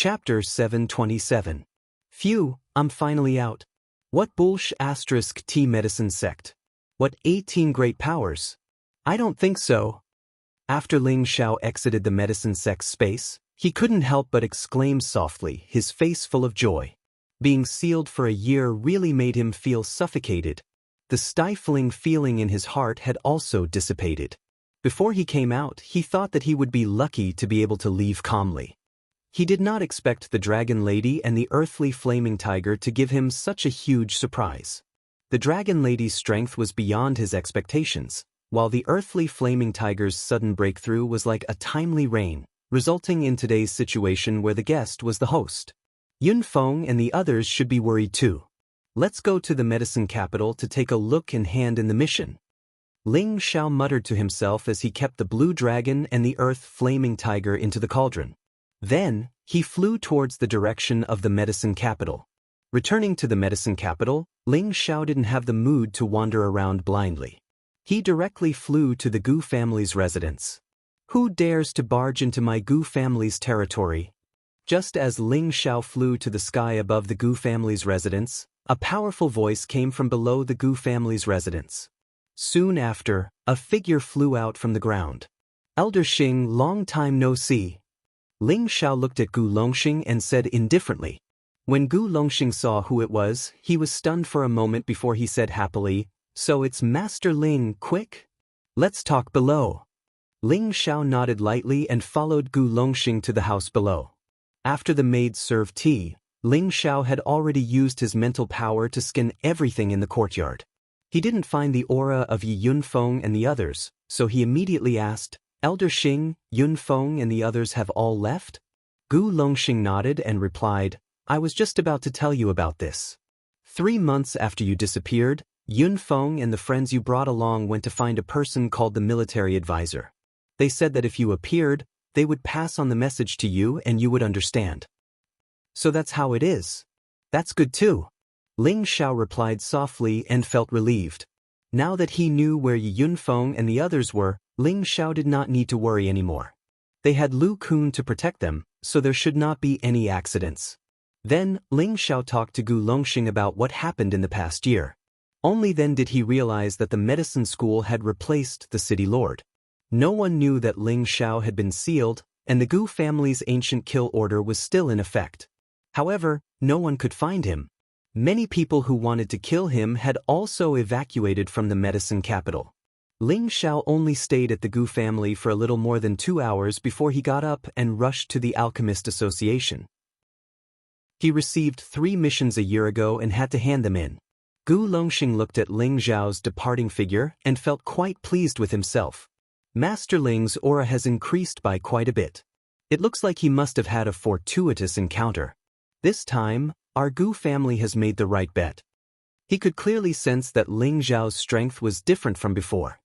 Chapter 727. Phew, I'm finally out. What bullsh asterisk T medicine sect? What 18 great powers? I don't think so. After Ling Xiao exited the medicine sect's space, he couldn't help but exclaim softly, his face full of joy. Being sealed for a year really made him feel suffocated. The stifling feeling in his heart had also dissipated. Before he came out, he thought that he would be lucky to be able to leave calmly. He did not expect the Dragon Lady and the earthly flaming tiger to give him such a huge surprise. The Dragon Lady's strength was beyond his expectations, while the earthly flaming tiger's sudden breakthrough was like a timely rain, resulting in today's situation where the guest was the host. Yun Feng and the others should be worried too. Let's go to the medicine capital to take a look and hand in the mission. Ling Xiao muttered to himself as he kept the blue dragon and the earth flaming tiger into the cauldron. Then, he flew towards the direction of the medicine capital. Returning to the medicine capital, Ling Xiao didn't have the mood to wander around blindly. He directly flew to the Gu family's residence. Who dares to barge into my Gu family's territory? Just as Ling Xiao flew to the sky above the Gu family's residence, a powerful voice came from below the Gu family's residence. Soon after, a figure flew out from the ground. Elder Xing, long time no see. Ling Xiao looked at Gu Longxing and said indifferently. When Gu Longxing saw who it was, he was stunned for a moment before he said happily, "So it's Master Ling, quick? Let's talk below." Ling Xiao nodded lightly and followed Gu Longxing to the house below. After the maids served tea, Ling Xiao had already used his mental power to scan everything in the courtyard. He didn't find the aura of Yi Yunfeng and the others, so he immediately asked, "Elder Xing, Yunfeng and the others have all left?" Gu Longxing nodded and replied, "I was just about to tell you about this. 3 months after you disappeared, Yunfeng and the friends you brought along went to find a person called the military advisor. They said that if you appeared, they would pass on the message to you and you would understand." "So that's how it is. That's good too." Ling Xiao replied softly and felt relieved. Now that he knew where Yi Yunfeng and the others were, Ling Xiao did not need to worry anymore. They had Lu Kun to protect them, so there should not be any accidents. Then, Ling Xiao talked to Gu Longxing about what happened in the past year. Only then did he realize that the medicine school had replaced the city lord. No one knew that Ling Xiao had been sealed, and the Gu family's ancient kill order was still in effect. However, no one could find him. Many people who wanted to kill him had also evacuated from the medicine capital. Ling Xiao only stayed at the Gu family for a little more than 2 hours before he got up and rushed to the Alchemist Association. He received 3 missions a year ago and had to hand them in. Gu Longxing looked at Ling Xiao's departing figure and felt quite pleased with himself. Master Ling's aura has increased by quite a bit. It looks like he must have had a fortuitous encounter. This time, our Gu family has made the right bet. He could clearly sense that Ling Xiao's strength was different from before.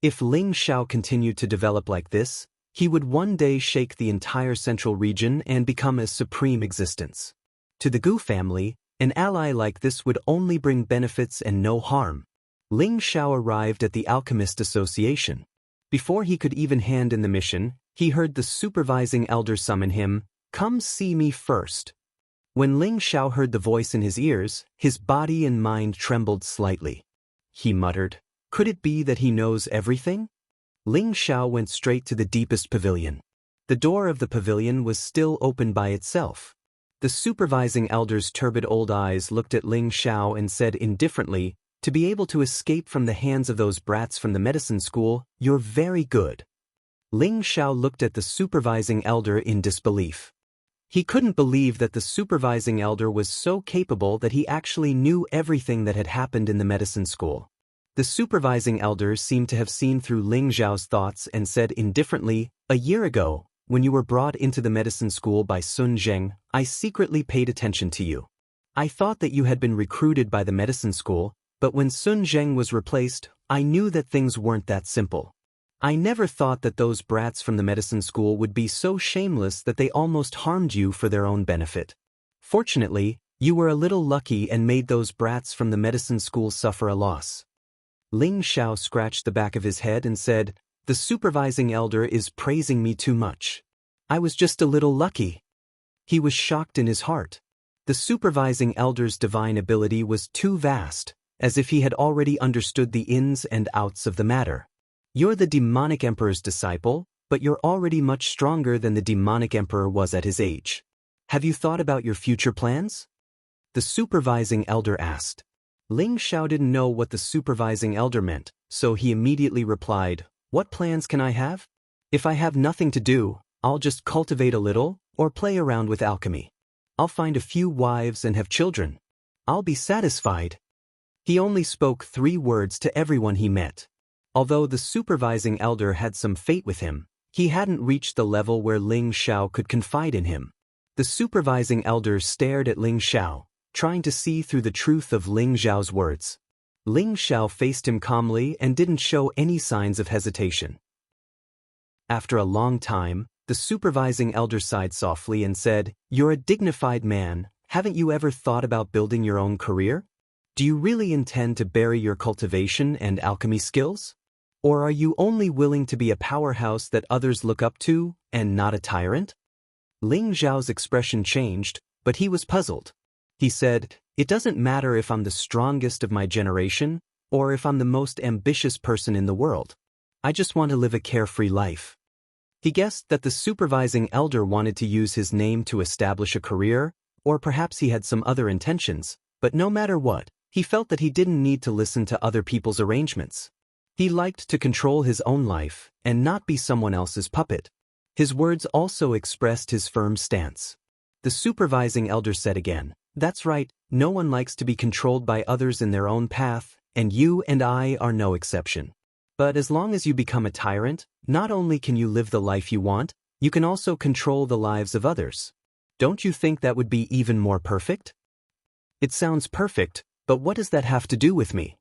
If Ling Xiao continued to develop like this, he would one day shake the entire central region and become a supreme existence. To the Gu family, an ally like this would only bring benefits and no harm. Ling Xiao arrived at the Alchemist Association. Before he could even hand in the mission, he heard the supervising elder summon him, "Come see me first." When Ling Xiao heard the voice in his ears, his body and mind trembled slightly. He muttered, "Could it be that he knows everything?" Ling Xiao went straight to the deepest pavilion. The door of the pavilion was still open by itself. The supervising elder's turbid old eyes looked at Ling Xiao and said indifferently, "To be able to escape from the hands of those brats from the medicine school, you're very good." Ling Xiao looked at the supervising elder in disbelief. He couldn't believe that the supervising elder was so capable that he actually knew everything that had happened in the medicine school. The supervising elder seemed to have seen through Ling Xiao's thoughts and said indifferently, "A year ago, when you were brought into the medicine school by Sun Zheng, I secretly paid attention to you. I thought that you had been recruited by the medicine school, but when Sun Zheng was replaced, I knew that things weren't that simple. I never thought that those brats from the medicine school would be so shameless that they almost harmed you for their own benefit. Fortunately, you were a little lucky and made those brats from the medicine school suffer a loss." Ling Xiao scratched the back of his head and said, "The supervising elder is praising me too much. I was just a little lucky." He was shocked in his heart. The supervising elder's divine ability was too vast, as if he had already understood the ins and outs of the matter. You're the demonic emperor's disciple, but you're already much stronger than the demonic emperor was at his age. Have you thought about your future plans? The supervising elder asked. Ling Xiao didn't know what the supervising elder meant, so he immediately replied, "What plans can I have? If I have nothing to do, I'll just cultivate a little, or play around with alchemy. I'll find a few wives and have children. I'll be satisfied." He only spoke 3 words to everyone he met. Although the supervising elder had some faith with him, he hadn't reached the level where Ling Xiao could confide in him. The supervising elder stared at Ling Xiao, trying to see through the truth of Ling Xiao's words. Ling Xiao faced him calmly and didn't show any signs of hesitation. After a long time, the supervising elder sighed softly and said, "You're a dignified man, haven't you ever thought about building your own career? Do you really intend to bury your cultivation and alchemy skills? Or are you only willing to be a powerhouse that others look up to, and not a tyrant?" Ling Xiao's expression changed, but he was puzzled. He said, "It doesn't matter if I'm the strongest of my generation, or if I'm the most ambitious person in the world. I just want to live a carefree life." He guessed that the supervising elder wanted to use his name to establish a career, or perhaps he had some other intentions, but no matter what, he felt that he didn't need to listen to other people's arrangements. He liked to control his own life and not be someone else's puppet. His words also expressed his firm stance. The supervising elder said again, "That's right, no one likes to be controlled by others in their own path, and you and I are no exception. But as long as you become a tyrant, not only can you live the life you want, you can also control the lives of others. Don't you think that would be even more perfect?" "It sounds perfect, but what does that have to do with me?"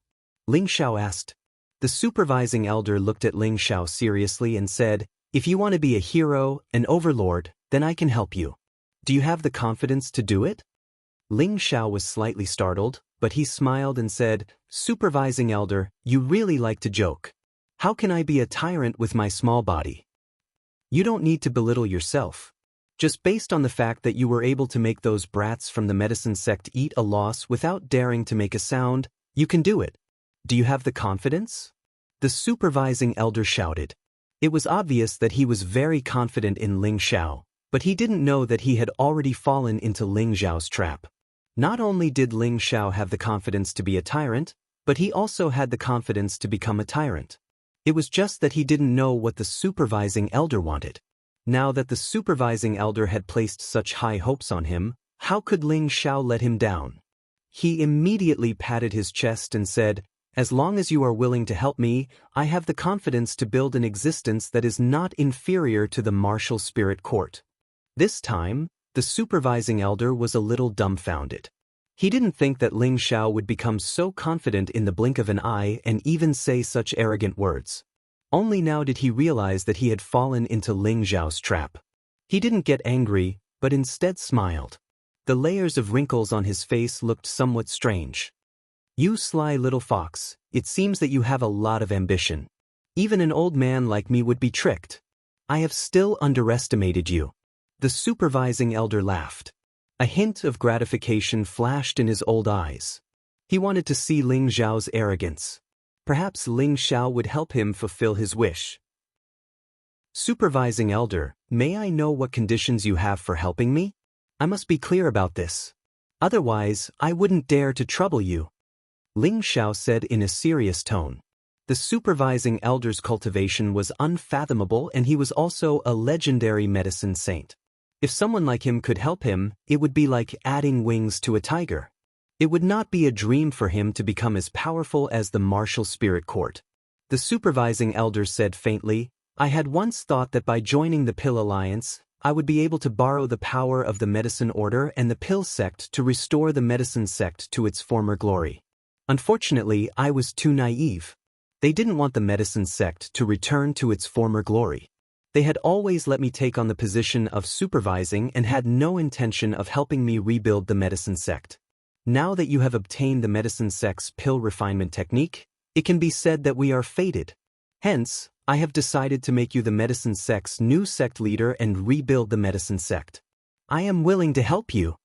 Ling Xiao asked. The supervising elder looked at Ling Xiao seriously and said, "If you want to be a hero, an overlord, then I can help you. Do you have the confidence to do it?" Ling Xiao was slightly startled, but he smiled and said, "Supervising elder, you really like to joke. How can I be a tyrant with my small body? You don't need to belittle yourself. Just based on the fact that you were able to make those brats from the medicine sect eat a loss without daring to make a sound, you can do it. Do you have the confidence?" The supervising elder shouted. It was obvious that he was very confident in Ling Xiao, but he didn't know that he had already fallen into Ling Xiao's trap. Not only did Ling Xiao have the confidence to be a tyrant, but he also had the confidence to become a tyrant. It was just that he didn't know what the supervising elder wanted. Now that the supervising elder had placed such high hopes on him, how could Ling Xiao let him down? He immediately patted his chest and said, "As long as you are willing to help me, I have the confidence to build an existence that is not inferior to the martial spirit court." This time, the supervising elder was a little dumbfounded. He didn't think that Ling Xiao would become so confident in the blink of an eye and even say such arrogant words. Only now did he realize that he had fallen into Ling Xiao's trap. He didn't get angry, but instead smiled. The layers of wrinkles on his face looked somewhat strange. "You sly little fox, it seems that you have a lot of ambition. Even an old man like me would be tricked. I have still underestimated you." The supervising elder laughed. A hint of gratification flashed in his old eyes. He wanted to see Ling Xiao's arrogance. Perhaps Ling Xiao would help him fulfill his wish. "Supervising elder, may I know what conditions you have for helping me? I must be clear about this. Otherwise, I wouldn't dare to trouble you," Ling Xiao said in a serious tone. The supervising elder's cultivation was unfathomable, and he was also a legendary medicine saint. If someone like him could help him, it would be like adding wings to a tiger. It would not be a dream for him to become as powerful as the martial spirit court. The supervising elder said faintly, "I had once thought that by joining the Pill Alliance, I would be able to borrow the power of the medicine order and the pill sect to restore the medicine sect to its former glory. Unfortunately, I was too naive. They didn't want the medicine sect to return to its former glory. They had always let me take on the position of supervising and had no intention of helping me rebuild the medicine sect. Now that you have obtained the medicine sect's pill refinement technique, it can be said that we are fated. Hence, I have decided to make you the medicine sect's new sect leader and rebuild the medicine sect." I am willing to help you.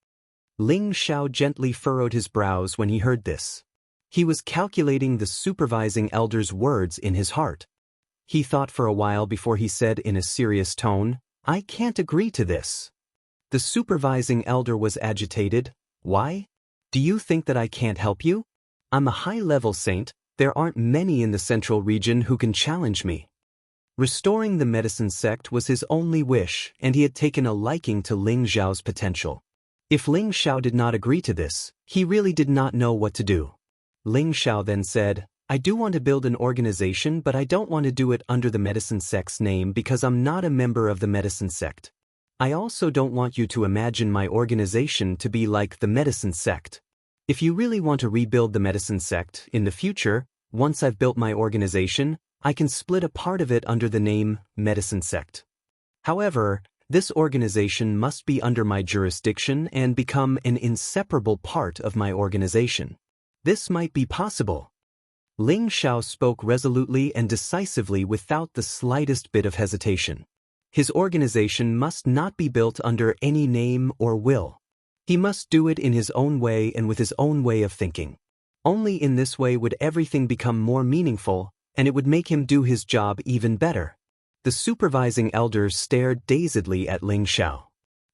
Ling Xiao gently furrowed his brows when he heard this. He was calculating the supervising elder's words in his heart. He thought for a while before he said in a serious tone, I can't agree to this. The supervising elder was agitated. Why? Do you think that I can't help you? I'm a high-level saint. There aren't many in the central region who can challenge me. Restoring the medicine sect was his only wish, and he had taken a liking to Ling Xiao's potential. If Ling Xiao did not agree to this, he really did not know what to do. Ling Xiao then said, I do want to build an organization, but I don't want to do it under the medicine sect's name because I'm not a member of the medicine sect. I also don't want you to imagine my organization to be like the medicine sect. If you really want to rebuild the medicine sect in the future, once I've built my organization, I can split a part of it under the name medicine sect. However, this organization must be under my jurisdiction and become an inseparable part of my organization. This might be possible. Ling Xiao spoke resolutely and decisively without the slightest bit of hesitation. His organization must not be built under any name or will. He must do it in his own way and with his own way of thinking. Only in this way would everything become more meaningful, and it would make him do his job even better. The supervising elder stared dazedly at Ling Xiao.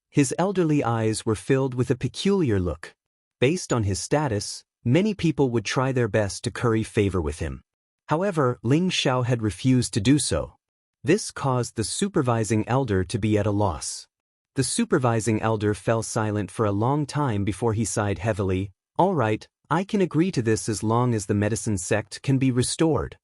His elderly eyes were filled with a peculiar look. Based on his status, many people would try their best to curry favor with him. However, Ling Xiao had refused to do so. This caused the supervising elder to be at a loss. The supervising elder fell silent for a long time before he sighed heavily. All right, I can agree to this as long as the medicine sect can be restored.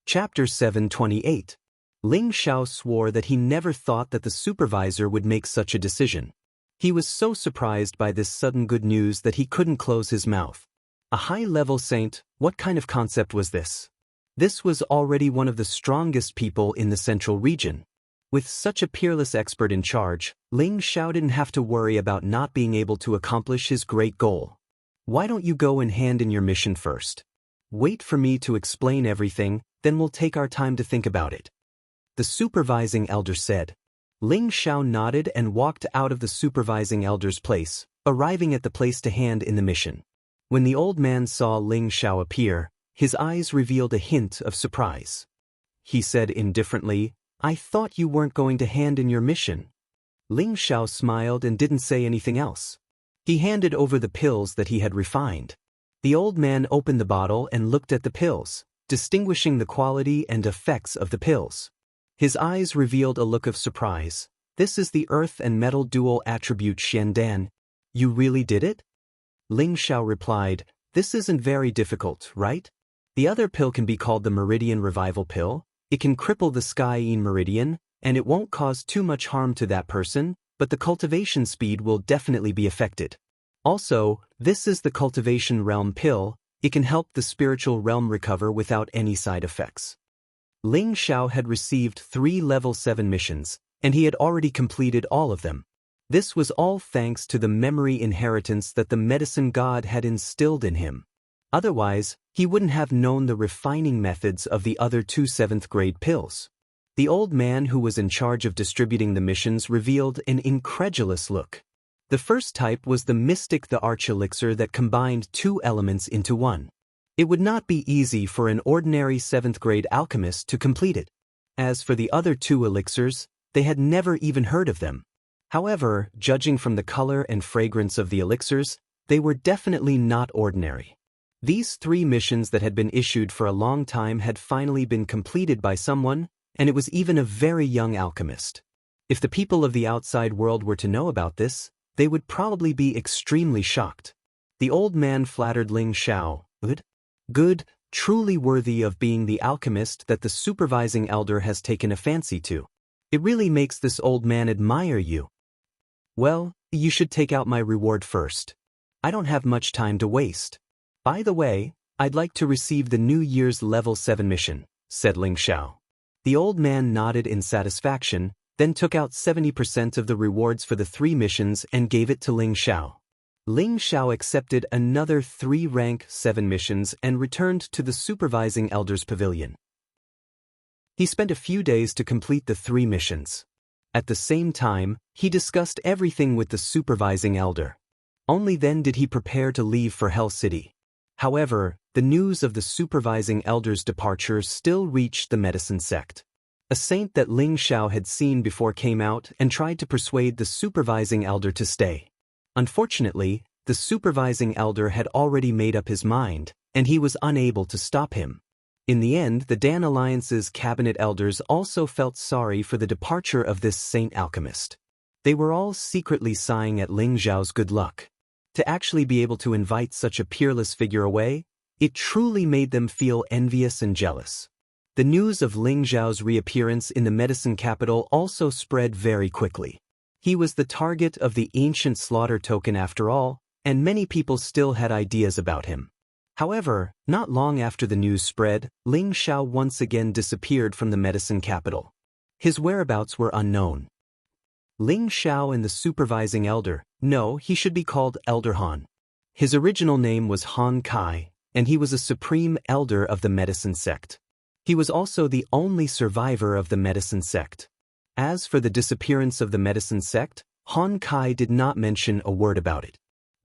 Chapter 728. Ling Xiao swore that he never thought that the supervisor would make such a decision. He was so surprised by this sudden good news that he couldn't close his mouth. A high-level saint, what kind of concept was this? This was already one of the strongest people in the central region. With such a peerless expert in charge, Ling Xiao didn't have to worry about not being able to accomplish his great goal. Why don't you go and hand in your mission first? Wait for me to explain everything, then we'll take our time to think about it. The supervising elder said. Ling Xiao nodded and walked out of the supervising elder's place, arriving at the place to hand in the mission. When the old man saw Ling Xiao appear, his eyes revealed a hint of surprise. He said indifferently, I thought you weren't going to hand in your mission. Ling Xiao smiled and didn't say anything else. He handed over the pills that he had refined. The old man opened the bottle and looked at the pills, distinguishing the quality and effects of the pills. His eyes revealed a look of surprise. This is the earth and metal dual attribute Xiandan. You really did it? Ling Xiao replied, this isn't very difficult, right? The other pill can be called the Meridian Revival Pill. It can cripple the Sky-Yin Meridian, and it won't cause too much harm to that person, but the cultivation speed will definitely be affected. Also, this is the Cultivation Realm Pill. It can help the spiritual realm recover without any side effects. Ling Xiao had received 3 level 7 missions, and he had already completed all of them. This was all thanks to the memory inheritance that the medicine god had instilled in him. Otherwise, he wouldn't have known the refining methods of the other 2 7th grade pills. The old man who was in charge of distributing the missions revealed an incredulous look. The first type was the Mystic the Arch Elixir that combined 2 elements into one. It would not be easy for an ordinary 7th grade alchemist to complete it. As for the other 2 elixirs, they had never even heard of them. However, judging from the color and fragrance of the elixirs, they were definitely not ordinary. These 3 missions that had been issued for a long time had finally been completed by someone, and it was even a very young alchemist. If the people of the outside world were to know about this, they would probably be extremely shocked. The old man flattered Ling Xiao. Good, truly worthy of being the alchemist that the supervising elder has taken a fancy to. It really makes this old man admire you. Well, you should take out my reward first. I don't have much time to waste. By the way, I'd like to receive the New Year's level 7 mission, said Ling Xiao. The old man nodded in satisfaction, then took out 70% of the rewards for the 3 missions and gave it to Ling Xiao. Ling Xiao accepted another 3 rank 7 missions and returned to the supervising elder's pavilion. He spent a few days to complete the 3 missions. At the same time, he discussed everything with the supervising elder. Only then did he prepare to leave for Hell City. However, the news of the supervising elder's departure still reached the medicine sect. A saint that Ling Xiao had seen before came out and tried to persuade the supervising elder to stay. Unfortunately, the supervising elder had already made up his mind, and he was unable to stop him. In the end, the Dan Alliance's cabinet elders also felt sorry for the departure of this saint alchemist. They were all secretly sighing at Ling Xiao's good luck. To actually be able to invite such a peerless figure away, it truly made them feel envious and jealous. The news of Ling Xiao's reappearance in the medicine capital also spread very quickly. He was the target of the ancient slaughter token after all, and many people still had ideas about him. However, not long after the news spread, Ling Xiao once again disappeared from the medicine capital. His whereabouts were unknown. Ling Xiao and the supervising elder, no, he should be called Elder Han. His original name was Han Kai, and he was a supreme elder of the medicine sect. He was also the only survivor of the medicine sect. As for the disappearance of the medicine sect, Han Kai did not mention a word about it.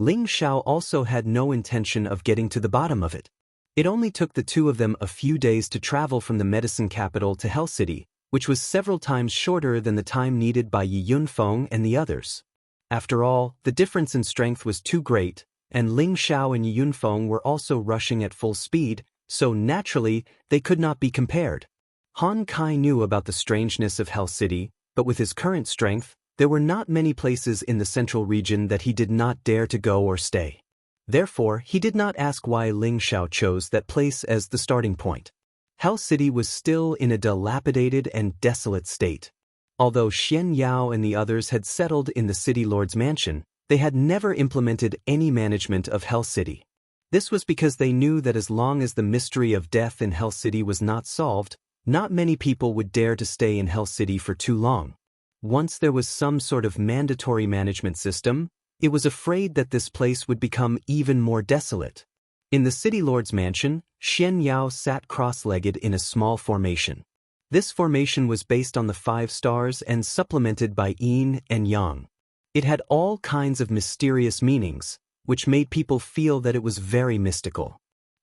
Ling Xiao also had no intention of getting to the bottom of it. It only took the two of them a few days to travel from the medicine capital to Hell City, which was several times shorter than the time needed by Yi Yunfeng and the others. After all, the difference in strength was too great, and Ling Xiao and Yi Yunfeng were also rushing at full speed, so naturally, they could not be compared. Han Kai knew about the strangeness of Hell City, but with his current strength, there were not many places in the central region that he did not dare to go or stay. Therefore, he did not ask why Ling Xiao chose that place as the starting point. Hell City was still in a dilapidated and desolate state. Although Xian Yao and the others had settled in the city lord's mansion, they had never implemented any management of Hell City. This was because they knew that as long as the mystery of death in Hell City was not solved, not many people would dare to stay in Hell City for too long. Once there was some sort of mandatory management system, it was afraid that this place would become even more desolate. In the city lord's mansion, Xian Yao sat cross-legged in a small formation. This formation was based on the 5 stars and supplemented by yin and yang. It had all kinds of mysterious meanings, which made people feel that it was very mystical.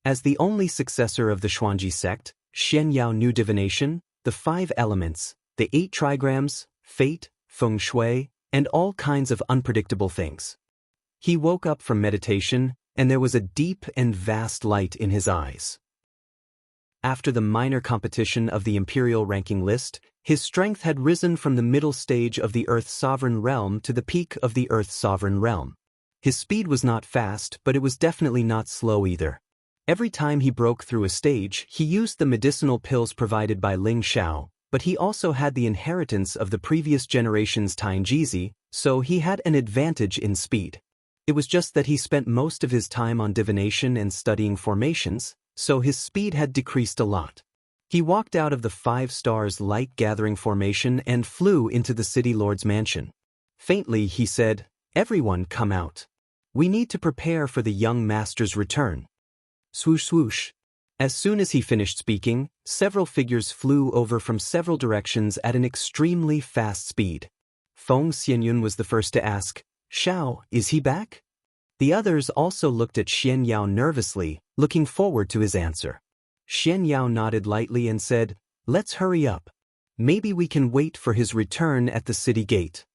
As the only successor of the Xuanji sect, Xian Yao knew divination, the 5 elements, the 8 trigrams, fate, feng shui, and all kinds of unpredictable things. He woke up from meditation, and there was a deep and vast light in his eyes. After the minor competition of the imperial ranking list, his strength had risen from the middle stage of the Earth's sovereign realm to the peak of the Earth's sovereign realm. His speed was not fast, but it was definitely not slow either. Every time he broke through a stage, he used the medicinal pills provided by Ling Xiao, but he also had the inheritance of the previous generation's Tianjizi, so he had an advantage in speed. It was just that he spent most of his time on divination and studying formations, so his speed had decreased a lot. He walked out of the 5 stars light-gathering formation and flew into the city lord's mansion. Faintly he said, "Everyone come out. We need to prepare for the young master's return." Swoosh swoosh. As soon as he finished speaking, several figures flew over from several directions at an extremely fast speed. Feng Xianyun was the first to ask, "Xiao, is he back?" The others also looked at Xian Yao nervously, looking forward to his answer. Xian Yao nodded lightly and said, "Let's hurry up. Maybe we can wait for his return at the city gate."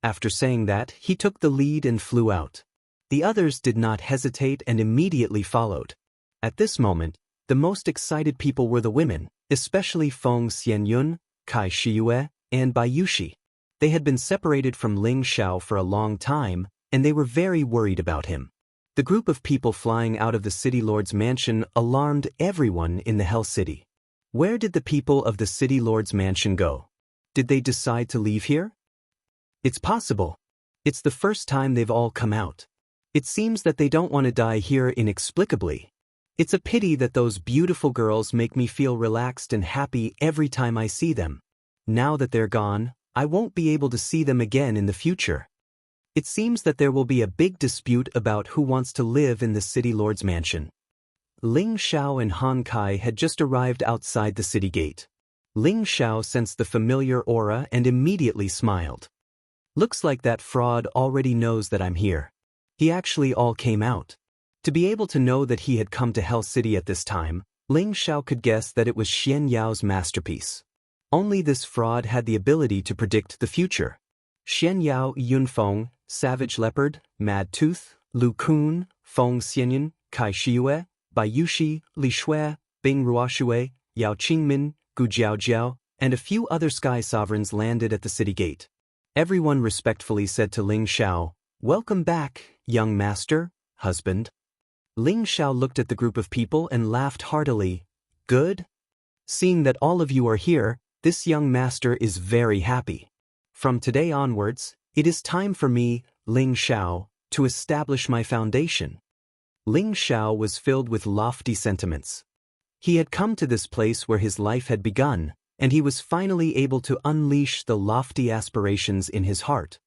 After saying that, he took the lead and flew out. The others did not hesitate and immediately followed. At this moment, the most excited people were the women, especially Feng Xianyun, Kai Shiyue, and Bai Yushi. They had been separated from Ling Xiao for a long time, and they were very worried about him. The group of people flying out of the city lord's mansion alarmed everyone in the Hell City. Where did the people of the city lord's mansion go? Did they decide to leave here? It's possible. It's the first time they've all come out. It seems that they don't want to die here inexplicably. It's a pity that those beautiful girls make me feel relaxed and happy every time I see them. Now that they're gone, I won't be able to see them again in the future. It seems that there will be a big dispute about who wants to live in the city lord's mansion. Ling Xiao and Han Kai had just arrived outside the city gate. Ling Xiao sensed the familiar aura and immediately smiled. Looks like that fraud already knows that I'm here. He actually all came out. To be able to know that he had come to Hell City at this time, Ling Xiao could guess that it was Xian Yao's masterpiece. Only this fraud had the ability to predict the future. Xian Yao Yunfeng, Savage Leopard, Mad Tooth, Lu Kun, Feng Xianyan, Kai Shiyue, Bai Yushi, Li Shui, Bing Ruoxue, Yao Qingmin, Gu Jiaojiao, and a few other sky sovereigns landed at the city gate. Everyone respectfully said to Ling Xiao, "Welcome back, young master, husband." Ling Xiao looked at the group of people and laughed heartily. "Good? Seeing that all of you are here, this young master is very happy. From today onwards, it is time for me, Ling Xiao, to establish my foundation." Ling Xiao was filled with lofty sentiments. He had come to this place where his life had begun, and he was finally able to unleash the lofty aspirations in his heart.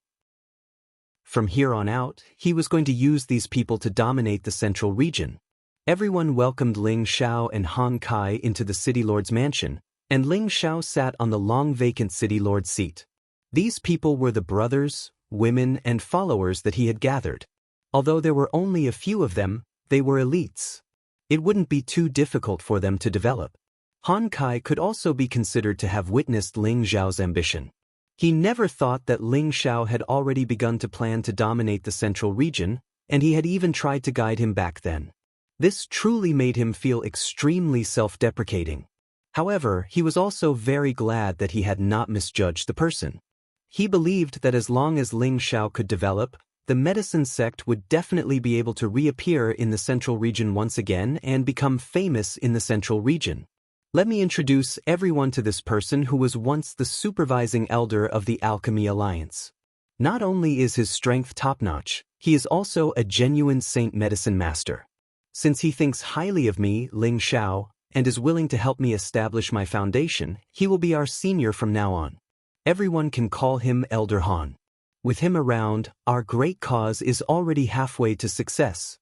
From here on out, he was going to use these people to dominate the central region. Everyone welcomed Ling Xiao and Han Kai into the city lord's mansion, and Ling Xiao sat on the long vacant city lord's seat. These people were the brothers, women, and followers that he had gathered. Although there were only a few of them, they were elites. It wouldn't be too difficult for them to develop. Han Kai could also be considered to have witnessed Ling Xiao's ambition. He never thought that Ling Xiao had already begun to plan to dominate the central region, and he had even tried to guide him back then. This truly made him feel extremely self-deprecating. However, he was also very glad that he had not misjudged the person. He believed that as long as Ling Xiao could develop, the medicine sect would definitely be able to reappear in the central region once again and become famous in the central region. Let me introduce everyone to this person who was once the supervising elder of the Alchemy Alliance. Not only is his strength top-notch, he is also a genuine saint medicine master. Since he thinks highly of me, Ling Xiao, and is willing to help me establish my foundation, he will be our senior from now on. Everyone can call him Elder Han. With him around, our great cause is already halfway to success.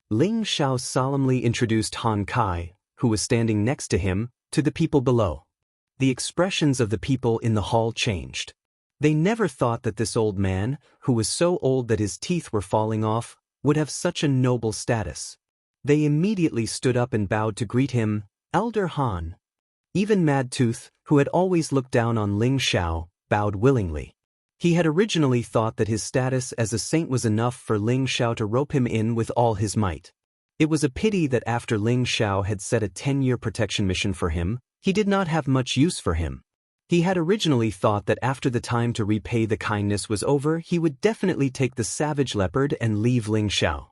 Ling Xiao solemnly introduced Han Kai, who was standing next to him, to the people below. The expressions of the people in the hall changed. They never thought that this old man, who was so old that his teeth were falling off, would have such a noble status. They immediately stood up and bowed to greet him, Elder Han. Even Mad Tooth, who had always looked down on Ling Xiao, bowed willingly. He had originally thought that his status as a saint was enough for Ling Xiao to rope him in with all his might. It was a pity that after Ling Xiao had set a 10-year protection mission for him, he did not have much use for him. He had originally thought that after the time to repay the kindness was over, he would definitely take the savage leopard and leave Ling Xiao.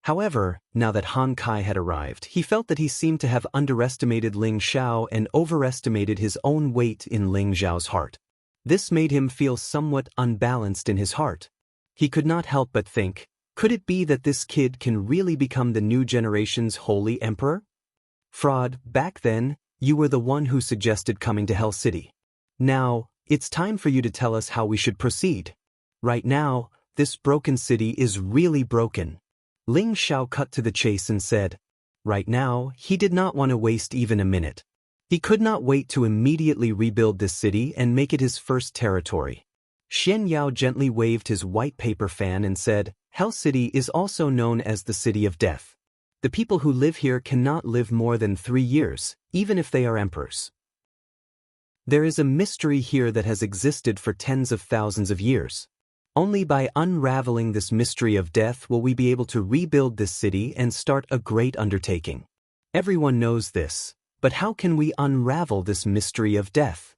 However, now that Han Kai had arrived, he felt that he seemed to have underestimated Ling Xiao and overestimated his own weight in Ling Xiao's heart. This made him feel somewhat unbalanced in his heart. He could not help but think, could it be that this kid can really become the new generation's holy emperor? Fraud, back then, you were the one who suggested coming to Hell City. Now, it's time for you to tell us how we should proceed. Right now, this broken city is really broken. Ling Xiao cut to the chase and said. Right now, he did not want to waste even a minute. He could not wait to immediately rebuild this city and make it his first territory. Xian Yao gently waved his white paper fan and said, Hell City is also known as the City of Death. The people who live here cannot live more than 3 years, even if they are emperors. There is a mystery here that has existed for tens of thousands of years. Only by unraveling this mystery of death will we be able to rebuild this city and start a great undertaking. Everyone knows this, but how can we unravel this mystery of death?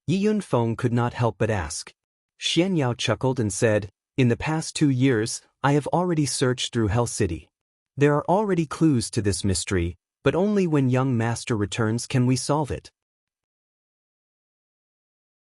Yi Yunfeng could not help but ask. Xian Yao chuckled and said, In the past 2 years, I have already searched through Hell City. There are already clues to this mystery, but only when young master returns can we solve it.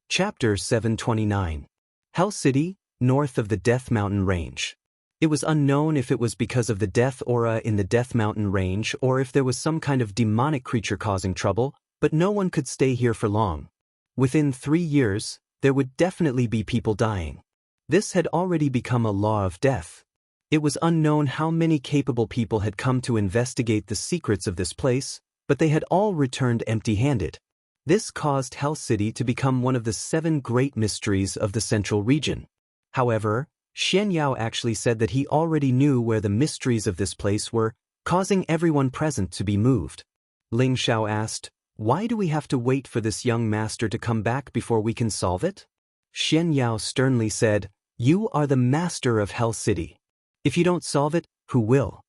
Chapter 729. Hell City, north of the Death Mountain Range. It was unknown if it was because of the death aura in the Death Mountain Range or if there was some kind of demonic creature causing trouble, but no one could stay here for long. Within 3 years, there would definitely be people dying. This had already become a law of death. It was unknown how many capable people had come to investigate the secrets of this place, but they had all returned empty-handed. This caused Hell City to become one of the 7 great mysteries of the central region. However, Xian Yao actually said that he already knew where the mysteries of this place were, causing everyone present to be moved. Ling Xiao asked, "Why do we have to wait for this young master to come back before we can solve it?" Xian Yao sternly said, "You are the master of Hell City. If you don't solve it, who will?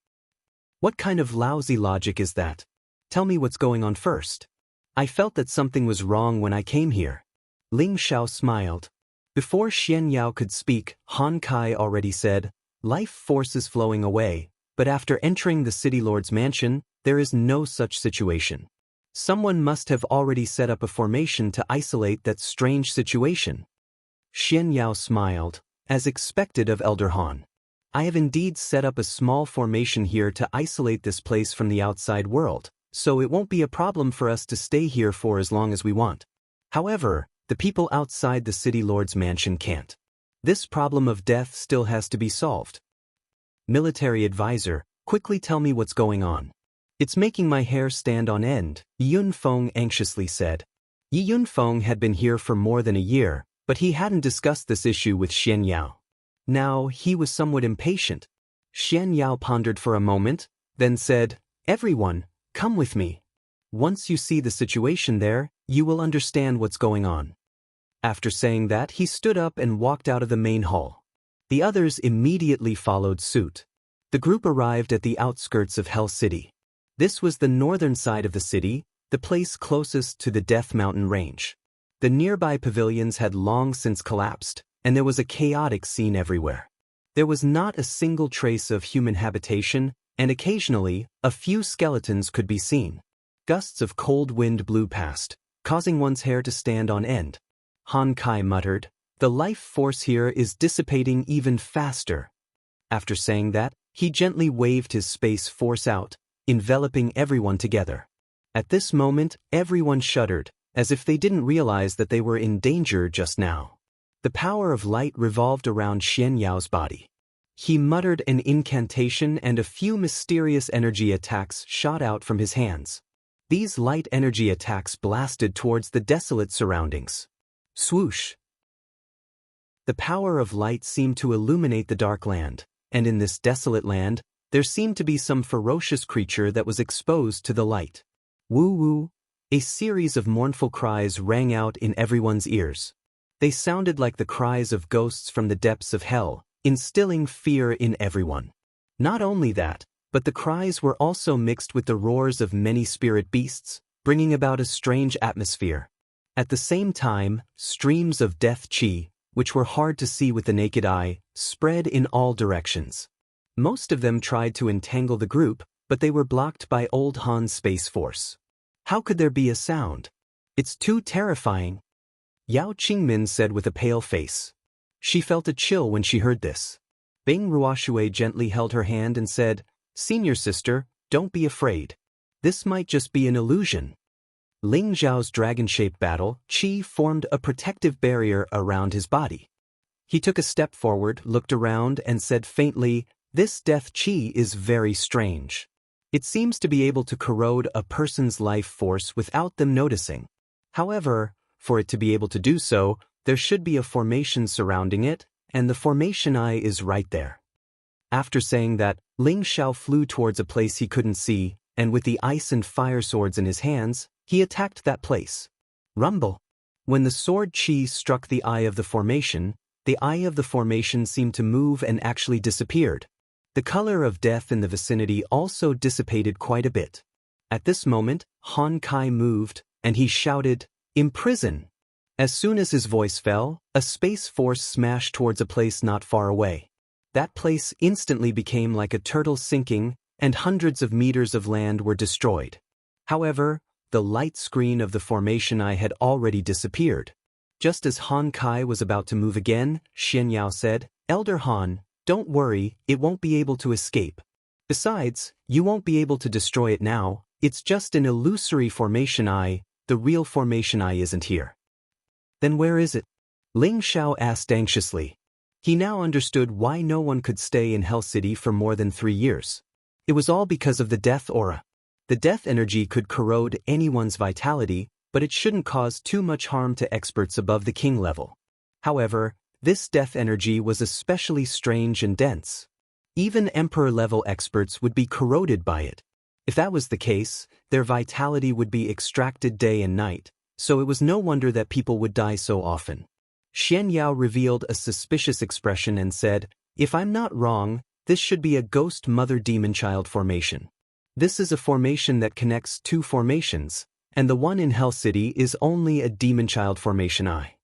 What kind of lousy logic is that? Tell me what's going on first. I felt that something was wrong when I came here." Ling Xiao smiled. Before Xian Yao could speak, Han Kai already said, "Life force is flowing away, but after entering the city lord's mansion, there is no such situation. Someone must have already set up a formation to isolate that strange situation." Xian Yao smiled, as expected of Elder Han. "I have indeed set up a small formation here to isolate this place from the outside world, so it won't be a problem for us to stay here for as long as we want. However, the people outside the city lord's mansion can't. This problem of death still has to be solved." Military advisor, quickly tell me what's going on. "It's making my hair stand on end," Yun Feng anxiously said. Yun Feng had been here for more than a year, but he hadn't discussed this issue with Xian Yao. Now he was somewhat impatient. Xian Yao pondered for a moment, then said, "Everyone, come with me. Once you see the situation there, you will understand what's going on." After saying that, he stood up and walked out of the main hall. The others immediately followed suit. The group arrived at the outskirts of Hell City. This was the northern side of the city, the place closest to the Death Mountain range. The nearby pavilions had long since collapsed, and there was a chaotic scene everywhere. There was not a single trace of human habitation, and occasionally, a few skeletons could be seen. Gusts of cold wind blew past, causing one's hair to stand on end. Han Kai muttered, "The life force here is dissipating even faster." After saying that, he gently waved his space force out, enveloping everyone together. At this moment, everyone shuddered, as if they didn't realize that they were in danger just now. The power of light revolved around Xian Yao's body. He muttered an incantation and a few mysterious energy attacks shot out from his hands. These light energy attacks blasted towards the desolate surroundings. Swoosh! The power of light seemed to illuminate the dark land, and in this desolate land, there seemed to be some ferocious creature that was exposed to the light. Woo-woo! A series of mournful cries rang out in everyone's ears. They sounded like the cries of ghosts from the depths of hell, instilling fear in everyone. Not only that, but the cries were also mixed with the roars of many spirit beasts, bringing about a strange atmosphere. At the same time, streams of death chi, which were hard to see with the naked eye, spread in all directions. Most of them tried to entangle the group, but they were blocked by Old Han's Space Force. How could there be a sound? It's too terrifying. Yao Qingmin said with a pale face. She felt a chill when she heard this. Bing Ruoshui gently held her hand and said, "Senior sister, don't be afraid. This might just be an illusion." Ling Zhao's dragon-shaped battle chi formed a protective barrier around his body. He took a step forward, looked around, and said faintly, "This death chi is very strange. It seems to be able to corrode a person's life force without them noticing. However, for it to be able to do so, there should be a formation surrounding it, and the formation eye is right there." After saying that, Ling Xiao flew towards a place he couldn't see, and with the ice and fire swords in his hands, he attacked that place. Rumble! When the sword chi struck the eye of the formation seemed to move and actually disappeared. The color of death in the vicinity also dissipated quite a bit. At this moment, Han Kai moved, and he shouted, "Imprison!" As soon as his voice fell, a space force smashed towards a place not far away. That place instantly became like a turtle sinking, and hundreds of meters of land were destroyed. However, the light screen of the formation eye had already disappeared. Just as Han Kai was about to move again, Xian Yao said, "Elder Han, don't worry, it won't be able to escape. Besides, you won't be able to destroy it now, it's just an illusory formation eye, the real formation eye isn't here." "Then where is it?" Ling Xiao asked anxiously. He now understood why no one could stay in Hell City for more than 3 years. It was all because of the death aura. The death energy could corrode anyone's vitality, but it shouldn't cause too much harm to experts above the king level. However, this death energy was especially strange and dense. Even emperor-level experts would be corroded by it. If that was the case, their vitality would be extracted day and night, so it was no wonder that people would die so often. Xian Yao revealed a suspicious expression and said, "If I'm not wrong, this should be a ghost mother-demon-child formation. This is a formation that connects two formations, and the one in Hell City is only a demon-child formation I.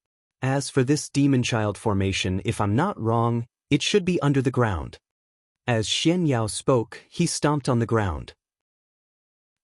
As for this demon-child formation, if I'm not wrong, it should be under the ground." As Xian Yao spoke, he stomped on the ground.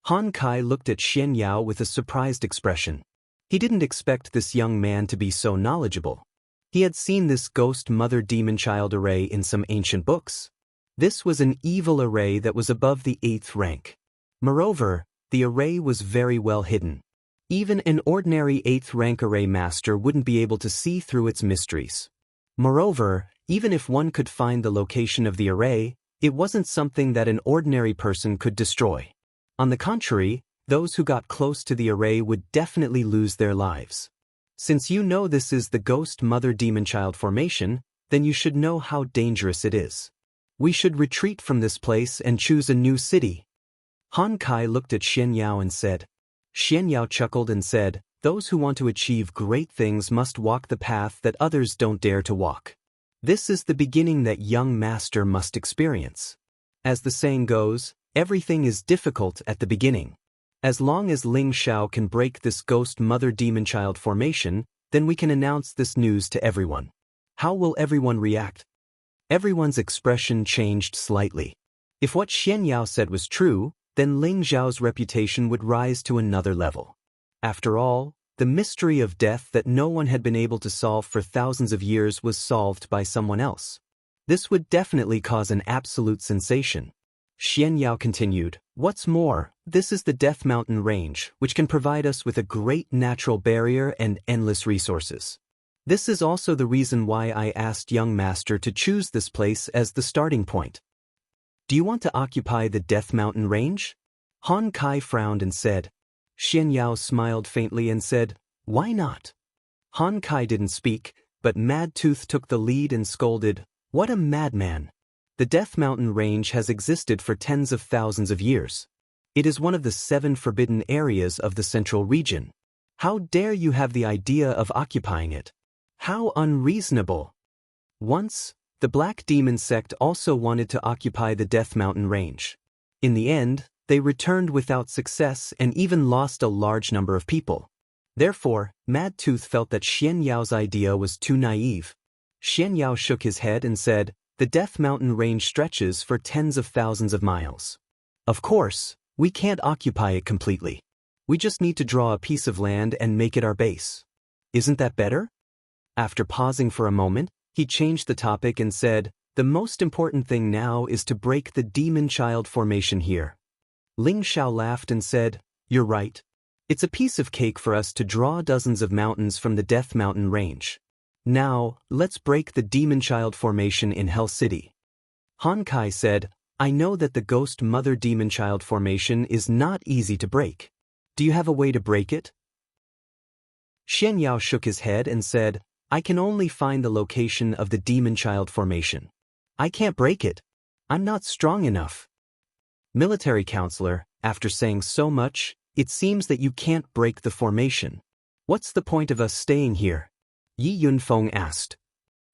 Han Kai looked at Xian Yao with a surprised expression. He didn't expect this young man to be so knowledgeable. He had seen this ghost mother-demon-child array in some ancient books. This was an evil array that was above the 8th rank. Moreover, the array was very well hidden. Even an ordinary 8th rank array master wouldn't be able to see through its mysteries. Moreover, even if one could find the location of the array, it wasn't something that an ordinary person could destroy. On the contrary, those who got close to the array would definitely lose their lives. Since you know this is the ghost mother-demon-child formation, then you should know how dangerous it is. We should retreat from this place and choose a new city. Han Kai looked at Xian Yao and said. Xian Yao chuckled and said, "Those who want to achieve great things must walk the path that others don't dare to walk. This is the beginning that young master must experience. As the saying goes, everything is difficult at the beginning. As long as Ling Xiao can break this ghost mother-demon-child formation, then we can announce this news to everyone. How will everyone react?" Everyone's expression changed slightly. If what Xian Yao said was true, then Ling Xiao's reputation would rise to another level. After all, the mystery of death that no one had been able to solve for thousands of years was solved by someone else. This would definitely cause an absolute sensation. Xian Yao continued, "What's more, this is the Death Mountain Range, which can provide us with a great natural barrier and endless resources. This is also the reason why I asked young master to choose this place as the starting point. Do you want to occupy the Death Mountain Range?" Han Kai frowned and said. Xian Yao smiled faintly and said, "Why not?" Han Kai didn't speak, but Mad Tooth took the lead and scolded, "What a madman! The Death Mountain Range has existed for tens of thousands of years. It is one of the 7 forbidden areas of the central region. How dare you have the idea of occupying it? How unreasonable!" Once, the Black Demon sect also wanted to occupy the Death Mountain Range. In the end, they returned without success and even lost a large number of people. Therefore, Mad Tooth felt that Xian Yao's idea was too naive. Xian Yao shook his head and said, "The Death Mountain Range stretches for tens of thousands of miles. Of course, we can't occupy it completely. We just need to draw a piece of land and make it our base. Isn't that better?" After pausing for a moment, he changed the topic and said, "The most important thing now is to break the demon-child formation here." Ling Xiao laughed and said, "You're right. It's a piece of cake for us to draw dozens of mountains from the Death Mountain Range. Now, let's break the demon-child formation in Hell City." Han Kai said, "I know that the ghost mother demon-child formation is not easy to break. Do you have a way to break it?" Xian Yao shook his head and said, "I can only find the location of the demon-child formation. I can't break it. I'm not strong enough." Military counselor, after saying so much, "It seems that you can't break the formation. What's the point of us staying here?" Yi Yunfeng asked.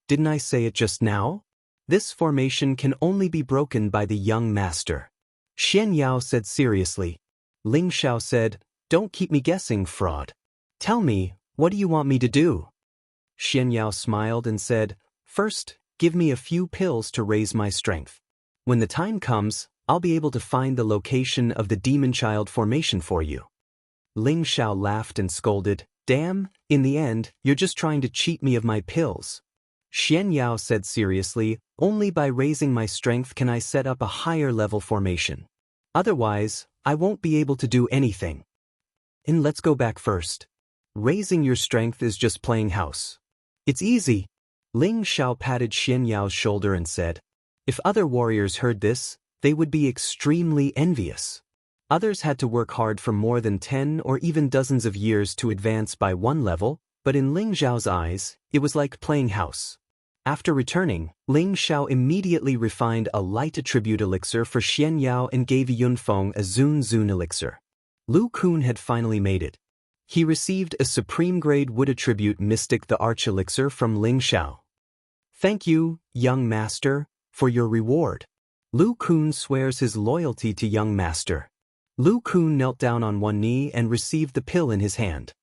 "Didn't I say it just now? This formation can only be broken by the young master." Xian Yao said seriously. Ling Xiao said, "Don't keep me guessing, fraud. Tell me, what do you want me to do?" Xian Yao smiled and said, "First, give me a few pills to raise my strength. When the time comes, I'll be able to find the location of the demon-child formation for you." Ling Xiao laughed and scolded, "Damn, in the end, you're just trying to cheat me of my pills." Xian Yao said seriously, "Only by raising my strength can I set up a higher level formation. Otherwise, I won't be able to do anything. And let's go back first. Raising your strength is just playing house. It's easy." Ling Xiao patted Xian Yao's shoulder and said, "If other warriors heard this, they would be extremely envious. Others had to work hard for more than 10 or even dozens of years to advance by one level, but in Ling Xiao's eyes, it was like playing house. After returning, Ling Xiao immediately refined a light attribute elixir for Xian Yao and gave Yunfeng a Zun Zun elixir. Lu Kun had finally made it. He received a supreme-grade wood attribute mystic the arch elixir from Ling Xiao. Thank you, young master, for your reward. Lu Kun swears his loyalty to young master. Lu Kun knelt down on one knee and received the pill in his hand.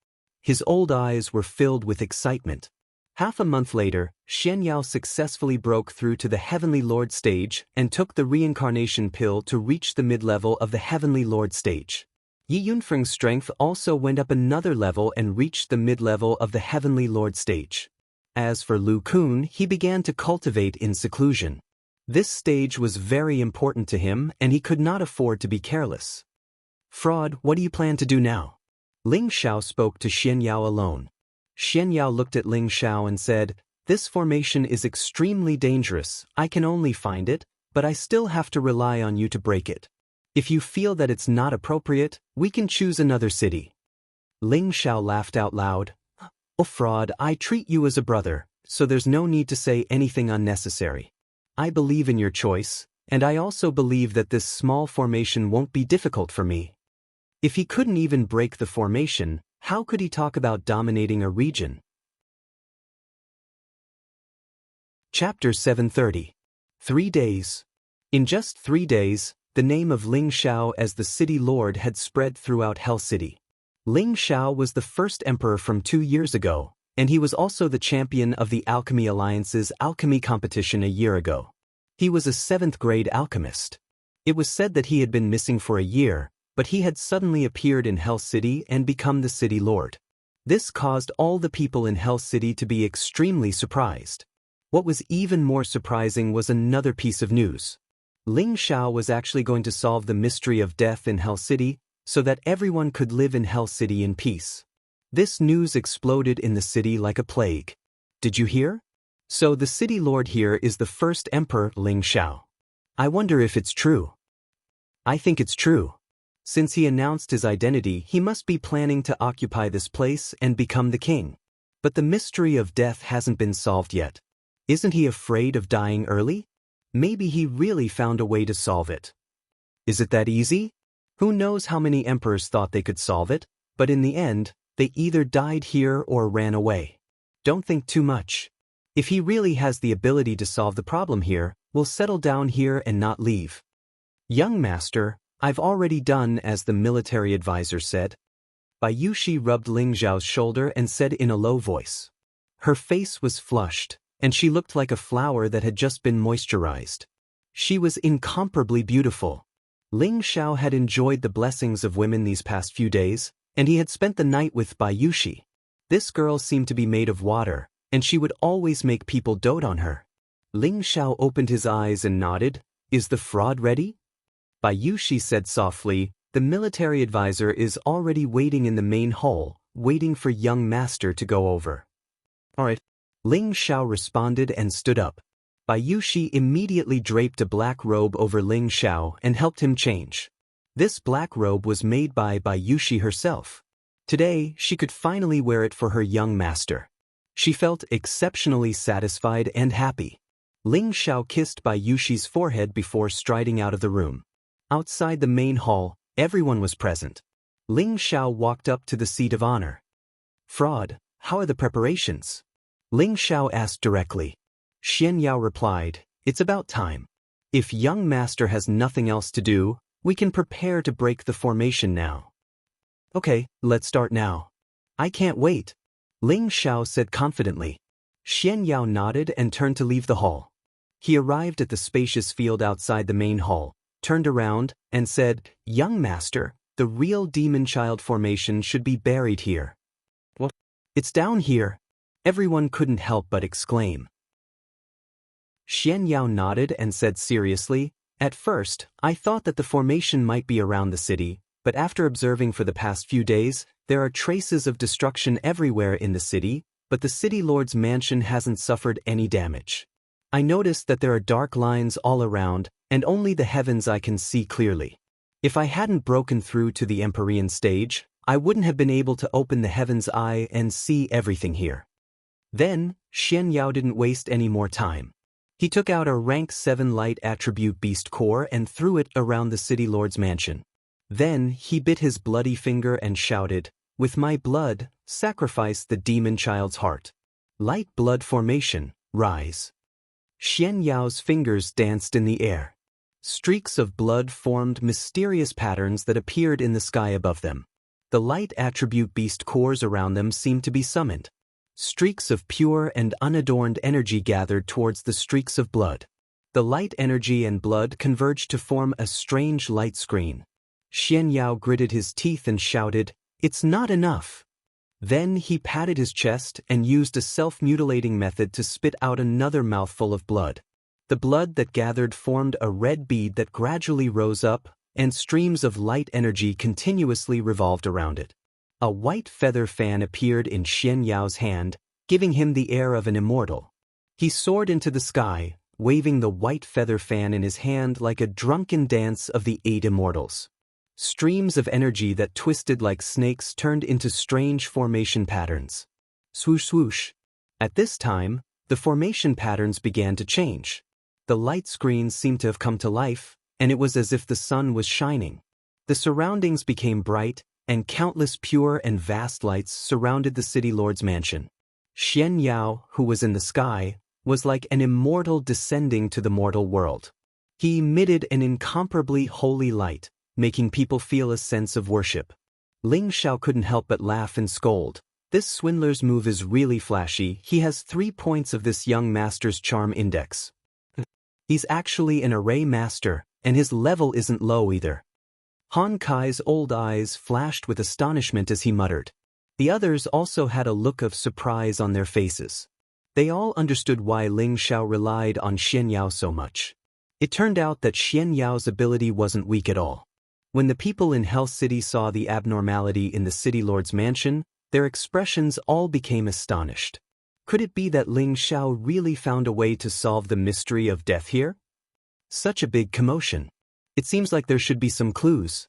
His old eyes were filled with excitement. Half a month later, Xian Yao successfully broke through to the Heavenly Lord stage and took the reincarnation pill to reach the mid-level of the Heavenly Lord stage. Yi Yunfeng's strength also went up another level and reached the mid-level of the Heavenly Lord stage. As for Lu Kun, he began to cultivate in seclusion. This stage was very important to him and he could not afford to be careless. Fraud, what do you plan to do now? Ling Xiao spoke to Xian Yao alone. Xian Yao looked at Ling Xiao and said, "This formation is extremely dangerous. I can only find it, but I still have to rely on you to break it. If you feel that it's not appropriate, we can choose another city." Ling Xiao laughed out loud. "Oh fraud, I treat you as a brother, so there's no need to say anything unnecessary. I believe in your choice, and I also believe that this small formation won't be difficult for me." If he couldn't even break the formation, how could he talk about dominating a region? Chapter 730. 3 days. In just 3 days, the name of Ling Xiao as the city lord had spread throughout Hell City. Ling Xiao was the first emperor from 2 years ago, and he was also the champion of the Alchemy Alliance's alchemy competition a year ago. He was a 7th-grade alchemist. It was said that he had been missing for a year, but he had suddenly appeared in Hell City and become the city lord. This caused all the people in Hell City to be extremely surprised. What was even more surprising was another piece of news. Ling Xiao was actually going to solve the mystery of death in Hell City so that everyone could live in Hell City in peace. This news exploded in the city like a plague. Did you hear? So the city lord here is the first emperor, Ling Xiao. I wonder if it's true. I think it's true. Since he announced his identity, he must be planning to occupy this place and become the king. But the mystery of death hasn't been solved yet. Isn't he afraid of dying early? Maybe he really found a way to solve it. Is it that easy? Who knows how many emperors thought they could solve it, but in the end, they either died here or ran away. Don't think too much. If he really has the ability to solve the problem here, we'll settle down here and not leave. Young master, I've already done as the military advisor said. Bayushi rubbed Ling Xiao's shoulder and said in a low voice. Her face was flushed, and she looked like a flower that had just been moisturized. She was incomparably beautiful. Ling Xiao had enjoyed the blessings of women these past few days, and he had spent the night with Bayushi. This girl seemed to be made of water, and she would always make people dote on her. Ling Xiao opened his eyes and nodded. Is the fraud ready? Bayushi said softly, the military advisor is already waiting in the main hall, waiting for young master to go over. All right. Ling Xiao responded and stood up. Bayushi immediately draped a black robe over Ling Xiao and helped him change. This black robe was made by Bayushi herself. Today, she could finally wear it for her young master. She felt exceptionally satisfied and happy. Ling Xiao kissed Bayushi's forehead before striding out of the room. Outside the main hall, everyone was present. Ling Xiao walked up to the seat of honor. Fraud, how are the preparations? Ling Xiao asked directly. Xian Yao replied, it's about time. If young master has nothing else to do, we can prepare to break the formation now. Okay, let's start now. I can't wait. Ling Xiao said confidently. Xian Yao nodded and turned to leave the hall. He arrived at the spacious field outside the main hall, turned around, and said, young master, the real demon child formation should be buried here. What? It's down here. Everyone couldn't help but exclaim. Xian Yao nodded and said seriously, at first, I thought that the formation might be around the city, but after observing for the past few days, there are traces of destruction everywhere in the city, but the city lord's mansion hasn't suffered any damage. I noticed that there are dark lines all around, and only the heavens I can see clearly. If I hadn't broken through to the Empyrean stage, I wouldn't have been able to open the heaven's eye and see everything here. Then, Xian Yao didn't waste any more time. He took out a rank 7 light attribute beast core and threw it around the city lord's mansion. Then, he bit his bloody finger and shouted, "With my blood, sacrifice the demon child's heart. Light blood formation, rise." Xian Yao's fingers danced in the air. Streaks of blood formed mysterious patterns that appeared in the sky above them. The light attribute beast cores around them seemed to be summoned. Streaks of pure and unadorned energy gathered towards the streaks of blood. The light energy and blood converged to form a strange light screen. Xian Yao gritted his teeth and shouted, "It's not enough." Then he patted his chest and used a self-mutilating method to spit out another mouthful of blood. The blood that gathered formed a red bead that gradually rose up, and streams of light energy continuously revolved around it. A white feather fan appeared in Xian Yao's hand, giving him the air of an immortal. He soared into the sky, waving the white feather fan in his hand like a drunken dance of the 8 immortals. Streams of energy that twisted like snakes turned into strange formation patterns. Swoosh swoosh. At this time, the formation patterns began to change. The light screens seemed to have come to life, and it was as if the sun was shining. The surroundings became bright, and countless pure and vast lights surrounded the city lord's mansion. Xian Yao, who was in the sky, was like an immortal descending to the mortal world. He emitted an incomparably holy light, making people feel a sense of worship. Ling Xiao couldn't help but laugh and scold. "This swindler's move is really flashy. He has 3 points of this young master's charm index. He's actually an array master, and his level isn't low either." Han Kai's old eyes flashed with astonishment as he muttered. The others also had a look of surprise on their faces. They all understood why Ling Xiao relied on Xian Yao so much. It turned out that Xian Yao's ability wasn't weak at all. When the people in Hell City saw the abnormality in the city lord's mansion, their expressions all became astonished. Could it be that Ling Xiao really found a way to solve the mystery of death here? Such a big commotion. It seems like there should be some clues.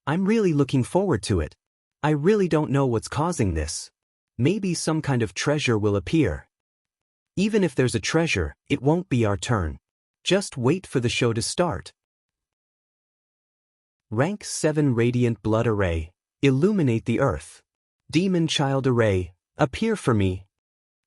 I'm really looking forward to it. I really don't know what's causing this. Maybe some kind of treasure will appear. Even if there's a treasure, it won't be our turn. Just wait for the show to start. Rank 7 Radiant Blood Array. Illuminate the earth. Demon Child Array, appear for me.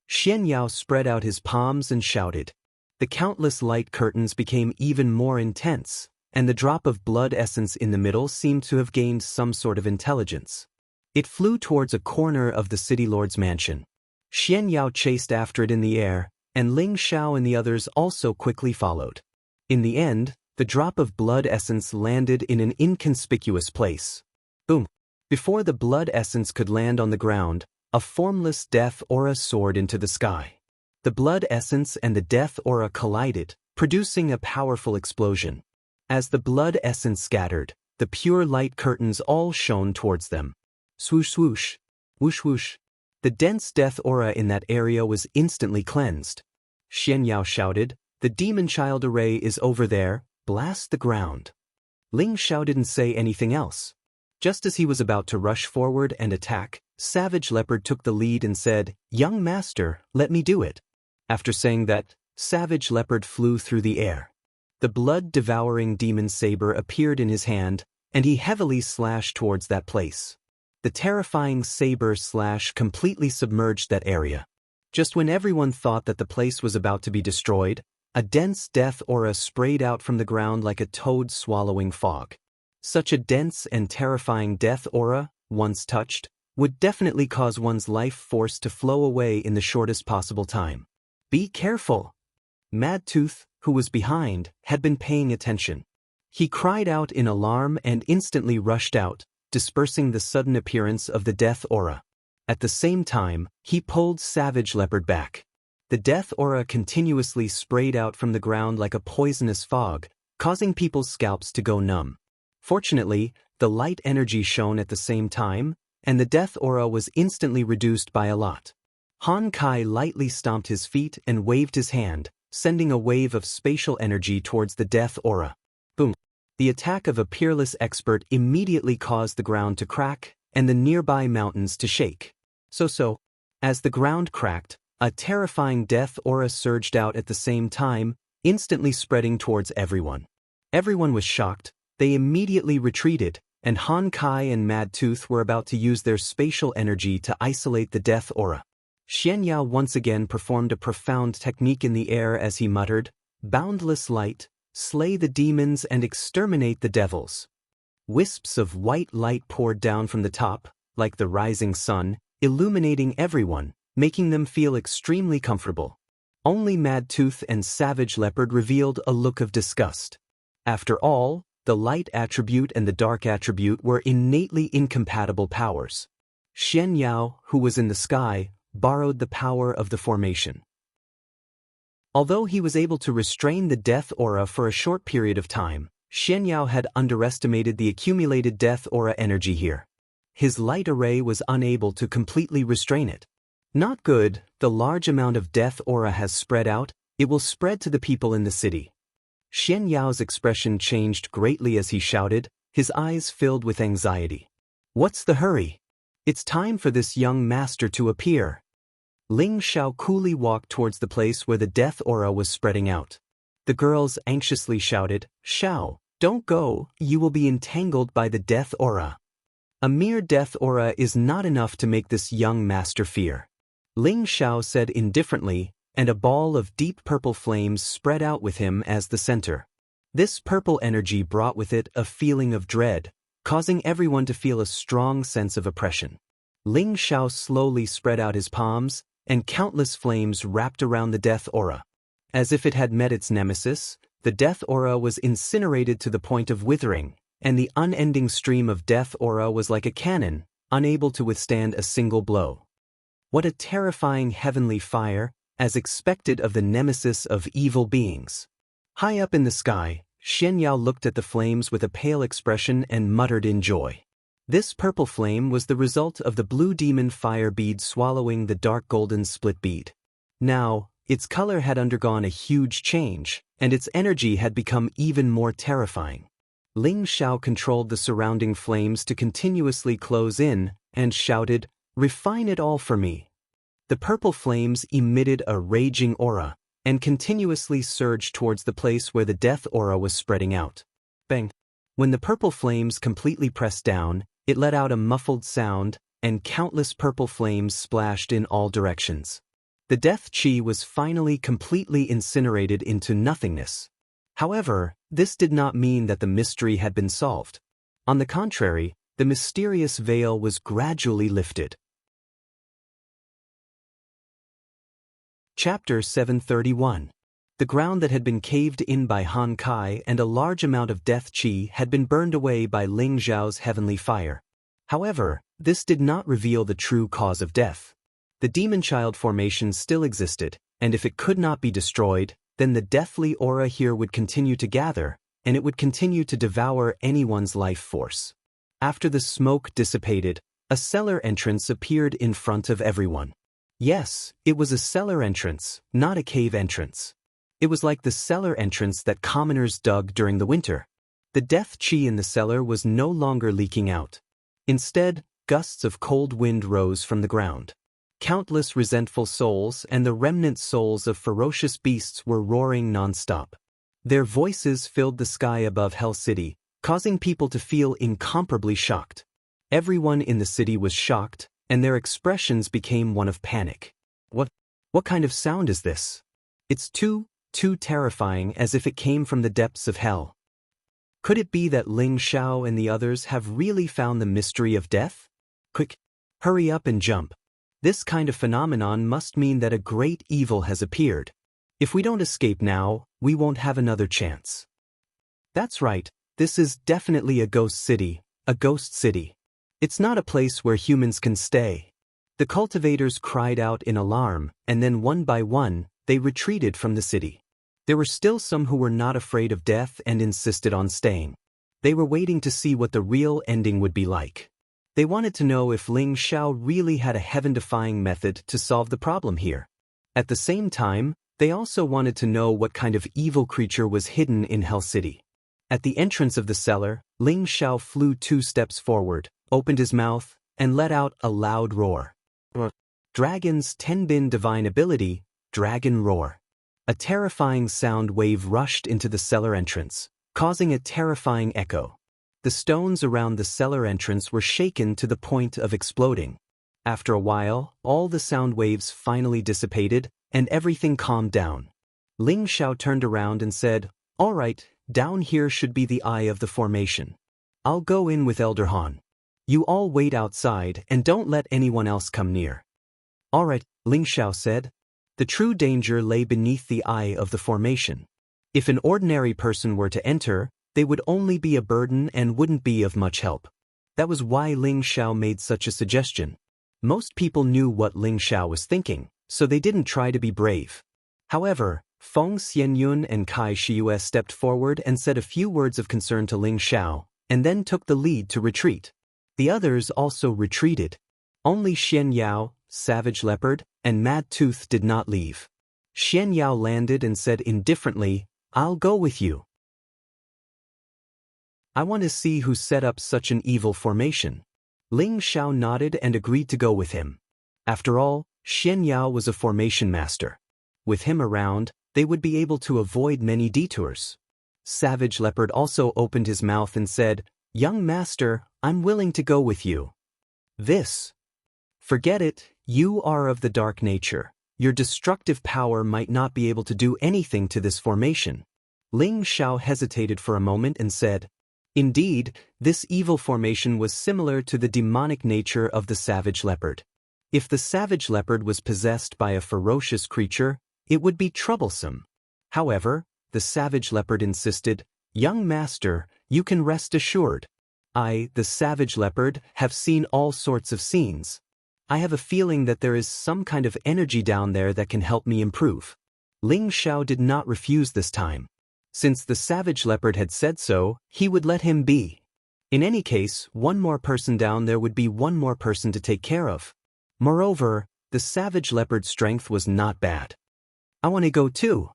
Xian Yao spread out his palms and shouted. The countless light curtains became even more intense, and the drop of blood essence in the middle seemed to have gained some sort of intelligence. It flew towards a corner of the city lord's mansion. Xian Yao chased after it in the air, and Ling Xiao and the others also quickly followed. In the end, the drop of blood essence landed in an inconspicuous place. Boom! Before the blood essence could land on the ground, a formless death aura soared into the sky. The blood essence and the death aura collided, producing a powerful explosion. As the blood essence scattered, the pure light curtains all shone towards them. Swoosh swoosh, whoosh whoosh. The dense death aura in that area was instantly cleansed. Xian Yao shouted, "The demon child array is over there, blast the ground." Ling Xiao didn't say anything else. Just as he was about to rush forward and attack, Savage Leopard took the lead and said, "Young master, let me do it." After saying that, Savage Leopard flew through the air. The blood-devouring demon saber appeared in his hand, and he heavily slashed towards that place. The terrifying saber slash completely submerged that area. Just when everyone thought that the place was about to be destroyed, a dense death aura sprayed out from the ground like a toad swallowing fog. Such a dense and terrifying death aura, once touched, would definitely cause one's life force to flow away in the shortest possible time. Be careful! Mad Tooth, who was behind, had been paying attention. He cried out in alarm and instantly rushed out, dispersing the sudden appearance of the death aura. At the same time, he pulled Savage Leopard back. The death aura continuously sprayed out from the ground like a poisonous fog, causing people's scalps to go numb. Fortunately, the light energy shone at the same time, and the death aura was instantly reduced by a lot. Han Kai lightly stomped his feet and waved his hand, sending a wave of spatial energy towards the death aura. Boom! The attack of a peerless expert immediately caused the ground to crack and the nearby mountains to shake. As the ground cracked, a terrifying death aura surged out at the same time, instantly spreading towards everyone. Everyone was shocked, they immediately retreated, and Han Kai and Mad Tooth were about to use their spatial energy to isolate the death aura. Xian Yao once again performed a profound technique in the air as he muttered, "Boundless light, slay the demons and exterminate the devils." Wisps of white light poured down from the top, like the rising sun, illuminating everyone, making them feel extremely comfortable. Only Mad Tooth and Savage Leopard revealed a look of disgust. After all, the light attribute and the dark attribute were innately incompatible powers. Xian Yao, who was in the sky, borrowed the power of the formation. Although he was able to restrain the death aura for a short period of time, Xian Yao had underestimated the accumulated death aura energy here. His light array was unable to completely restrain it. Not good, the large amount of death aura has spread out, it will spread to the people in the city. Xian Yao's expression changed greatly as he shouted, his eyes filled with anxiety. "What's the hurry? It's time for this young master to appear." Ling Xiao coolly walked towards the place where the death aura was spreading out. The girls anxiously shouted, "Xiao, don't go, you will be entangled by the death aura." A mere death aura is not enough to make this young master fear. Ling Xiao said indifferently, and a ball of deep purple flames spread out with him as the center. This purple energy brought with it a feeling of dread, causing everyone to feel a strong sense of oppression. Ling Xiao slowly spread out his palms, and countless flames wrapped around the death aura. As if it had met its nemesis, the death aura was incinerated to the point of withering, and the unending stream of death aura was like a cannon, unable to withstand a single blow. What a terrifying heavenly fire, as expected of the nemesis of evil beings. High up in the sky, Xian Yao looked at the flames with a pale expression and muttered in joy. This purple flame was the result of the blue demon fire bead swallowing the dark golden split bead. Now, its color had undergone a huge change, and its energy had become even more terrifying. Ling Xiao controlled the surrounding flames to continuously close in, and shouted, "Refine it all for me." The purple flames emitted a raging aura, and continuously surged towards the place where the death aura was spreading out. Bang! When the purple flames completely pressed down, it let out a muffled sound, and countless purple flames splashed in all directions. The death chi was finally completely incinerated into nothingness. However, this did not mean that the mystery had been solved. On the contrary, the mysterious veil was gradually lifted. Chapter 731. The ground that had been caved in by Han Kai and a large amount of death chi had been burned away by Ling Xiao's heavenly fire. However, this did not reveal the true cause of death. The demon child formation still existed, and if it could not be destroyed, then the deathly aura here would continue to gather, and it would continue to devour anyone's life force. After the smoke dissipated, a cellar entrance appeared in front of everyone. Yes, it was a cellar entrance, not a cave entrance. It was like the cellar entrance that commoners dug during the winter. The death chi in the cellar was no longer leaking out. Instead, gusts of cold wind rose from the ground. Countless resentful souls and the remnant souls of ferocious beasts were roaring non-stop. Their voices filled the sky above Hell City, causing people to feel incomparably shocked. Everyone in the city was shocked, and their expressions became one of panic. What kind of sound is this? It's too terrifying, as if it came from the depths of hell. Could it be that Ling Xiao and the others have really found the mystery of death? Quick, hurry up and jump. This kind of phenomenon must mean that a great evil has appeared. If we don't escape now, we won't have another chance. That's right, this is definitely a ghost city, a ghost city. It's not a place where humans can stay. The cultivators cried out in alarm, and then one by one, they retreated from the city. There were still some who were not afraid of death and insisted on staying. They were waiting to see what the real ending would be like. They wanted to know if Ling Xiao really had a heaven-defying method to solve the problem here. At the same time, they also wanted to know what kind of evil creature was hidden in Hell City. At the entrance of the cellar, Ling Xiao flew 2 steps forward, opened his mouth, and let out a loud roar. Dragon's Tenbin divine ability, Dragon Roar. A terrifying sound wave rushed into the cellar entrance, causing a terrifying echo. The stones around the cellar entrance were shaken to the point of exploding. After a while, all the sound waves finally dissipated, and everything calmed down. Ling Xiao turned around and said, "All right, down here should be the eye of the formation. I'll go in with Elder Han. You all wait outside and don't let anyone else come near." "All right," Ling Xiao said. The true danger lay beneath the eye of the formation. If an ordinary person were to enter, they would only be a burden and wouldn't be of much help. That was why Ling Xiao made such a suggestion. Most people knew what Ling Xiao was thinking, so they didn't try to be brave. However, Feng Xianyun and Kai Shiyue stepped forward and said a few words of concern to Ling Xiao, and then took the lead to retreat. The others also retreated. Only Xian Yao, Savage Leopard, and Mad Tooth did not leave. Xian Yao landed and said indifferently, "I'll go with you. I want to see who set up such an evil formation." Ling Xiao nodded and agreed to go with him. After all, Xian Yao was a formation master. With him around, they would be able to avoid many detours. Savage Leopard also opened his mouth and said, "Young master, I'm willing to go with you." "This. Forget it, you are of the dark nature. Your destructive power might not be able to do anything to this formation." Ling Xiao hesitated for a moment and said, "Indeed, this evil formation was similar to the demonic nature of the Savage Leopard. If the Savage Leopard was possessed by a ferocious creature, it would be troublesome. However, the Savage Leopard insisted, 'Young master, you can rest assured. I, the Savage Leopard, have seen all sorts of scenes. I have a feeling that there is some kind of energy down there that can help me improve.'" Ling Xiao did not refuse this time. Since the Savage Leopard had said so, he would let him be. In any case, one more person down there would be one more person to take care of. Moreover, the Savage Leopard's strength was not bad. "I want to go too."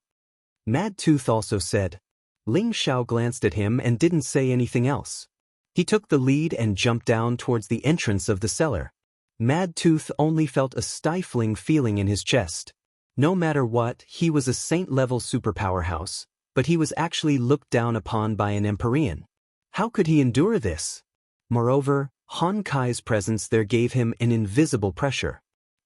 Mad Tooth also said. Ling Xiao glanced at him and didn't say anything else. He took the lead and jumped down towards the entrance of the cellar. Mad Tooth only felt a stifling feeling in his chest. No matter what, he was a saint-level superpowerhouse, but he was actually looked down upon by an Empyrean. How could he endure this? Moreover, Han Kai's presence there gave him an invisible pressure.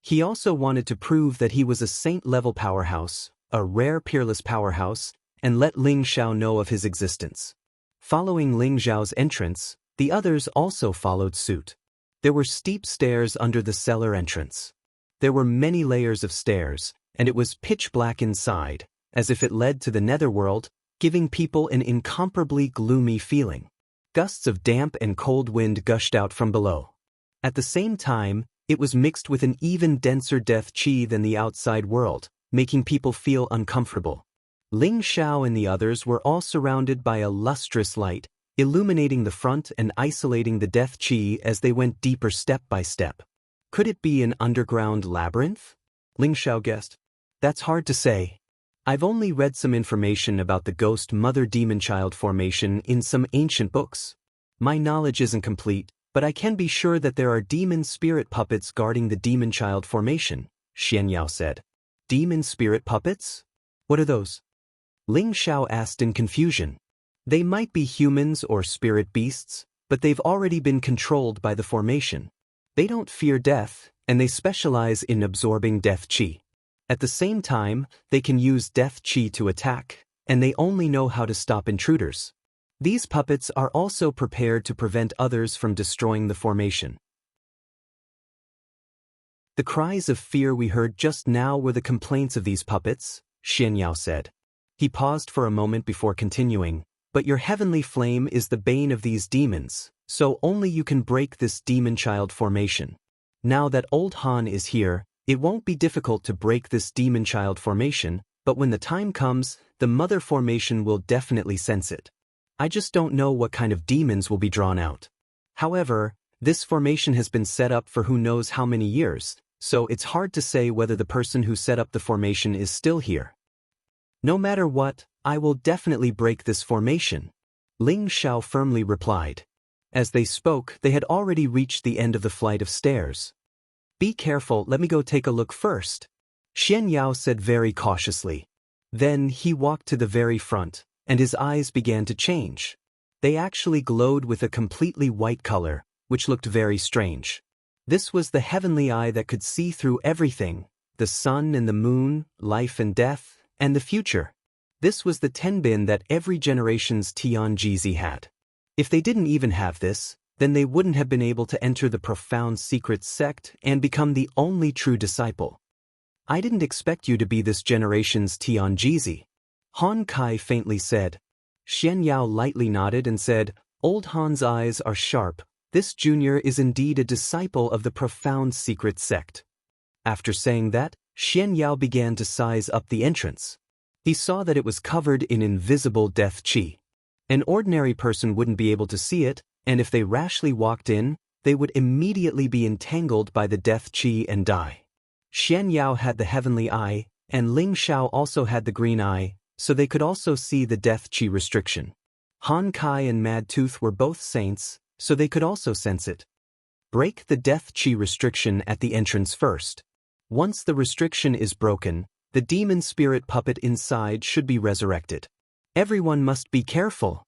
He also wanted to prove that he was a saint-level powerhouse, a rare peerless powerhouse, and let Ling Xiao know of his existence. Following Ling Xiao's entrance, the others also followed suit. There were steep stairs under the cellar entrance. There were many layers of stairs, and it was pitch black inside, as if it led to the netherworld, giving people an incomparably gloomy feeling. Gusts of damp and cold wind gushed out from below. At the same time, it was mixed with an even denser death qi than the outside world, making people feel uncomfortable. Ling Xiao and the others were all surrounded by a lustrous light, illuminating the front and isolating the death qi as they went deeper step by step. Could it be an underground labyrinth? Ling Xiao guessed. That's hard to say. I've only read some information about the ghost mother demon child formation in some ancient books. My knowledge isn't complete, but I can be sure that there are demon spirit puppets guarding the demon child formation, Xian Yao said. Demon spirit puppets? What are those? Ling Xiao asked in confusion. They might be humans or spirit beasts, but they've already been controlled by the formation. They don't fear death, and they specialize in absorbing death qi. At the same time, they can use death qi to attack, and they only know how to stop intruders. These puppets are also prepared to prevent others from destroying the formation. The cries of fear we heard just now were the complaints of these puppets, Xian Yao said. He paused for a moment before continuing, but your heavenly flame is the bane of these demons, so only you can break this demon child formation. Now that old Han is here, it won't be difficult to break this demon child formation, but when the time comes, the mother formation will definitely sense it. I just don't know what kind of demons will be drawn out. However, this formation has been set up for who knows how many years, so it's hard to say whether the person who set up the formation is still here. No matter what, I will definitely break this formation. Ling Xiao firmly replied. As they spoke, they had already reached the end of the flight of stairs. Be careful, let me go take a look first, Xian Yao said very cautiously. Then he walked to the very front, and his eyes began to change. They actually glowed with a completely white color, which looked very strange. This was the heavenly eye that could see through everything, the sun and the moon, life and death, and the future. This was the tenbin that every generation's Tianjizi had. If they didn't even have this, then they wouldn't have been able to enter the profound secret sect and become the only true disciple. I didn't expect you to be this generation's Tianjizi, Han Kai faintly said. Xian Yao lightly nodded and said, Old Han's eyes are sharp. This junior is indeed a disciple of the profound secret sect. After saying that, Xian Yao began to size up the entrance. He saw that it was covered in invisible death qi. An ordinary person wouldn't be able to see it, and if they rashly walked in, they would immediately be entangled by the death qi and die. Xian Yao had the heavenly eye, and Ling Xiao also had the green eye, so they could also see the death qi restriction. Han Kai and Mad Tooth were both saints, so they could also sense it. Break the death qi restriction at the entrance first. Once the restriction is broken, the demon spirit puppet inside should be resurrected. Everyone must be careful,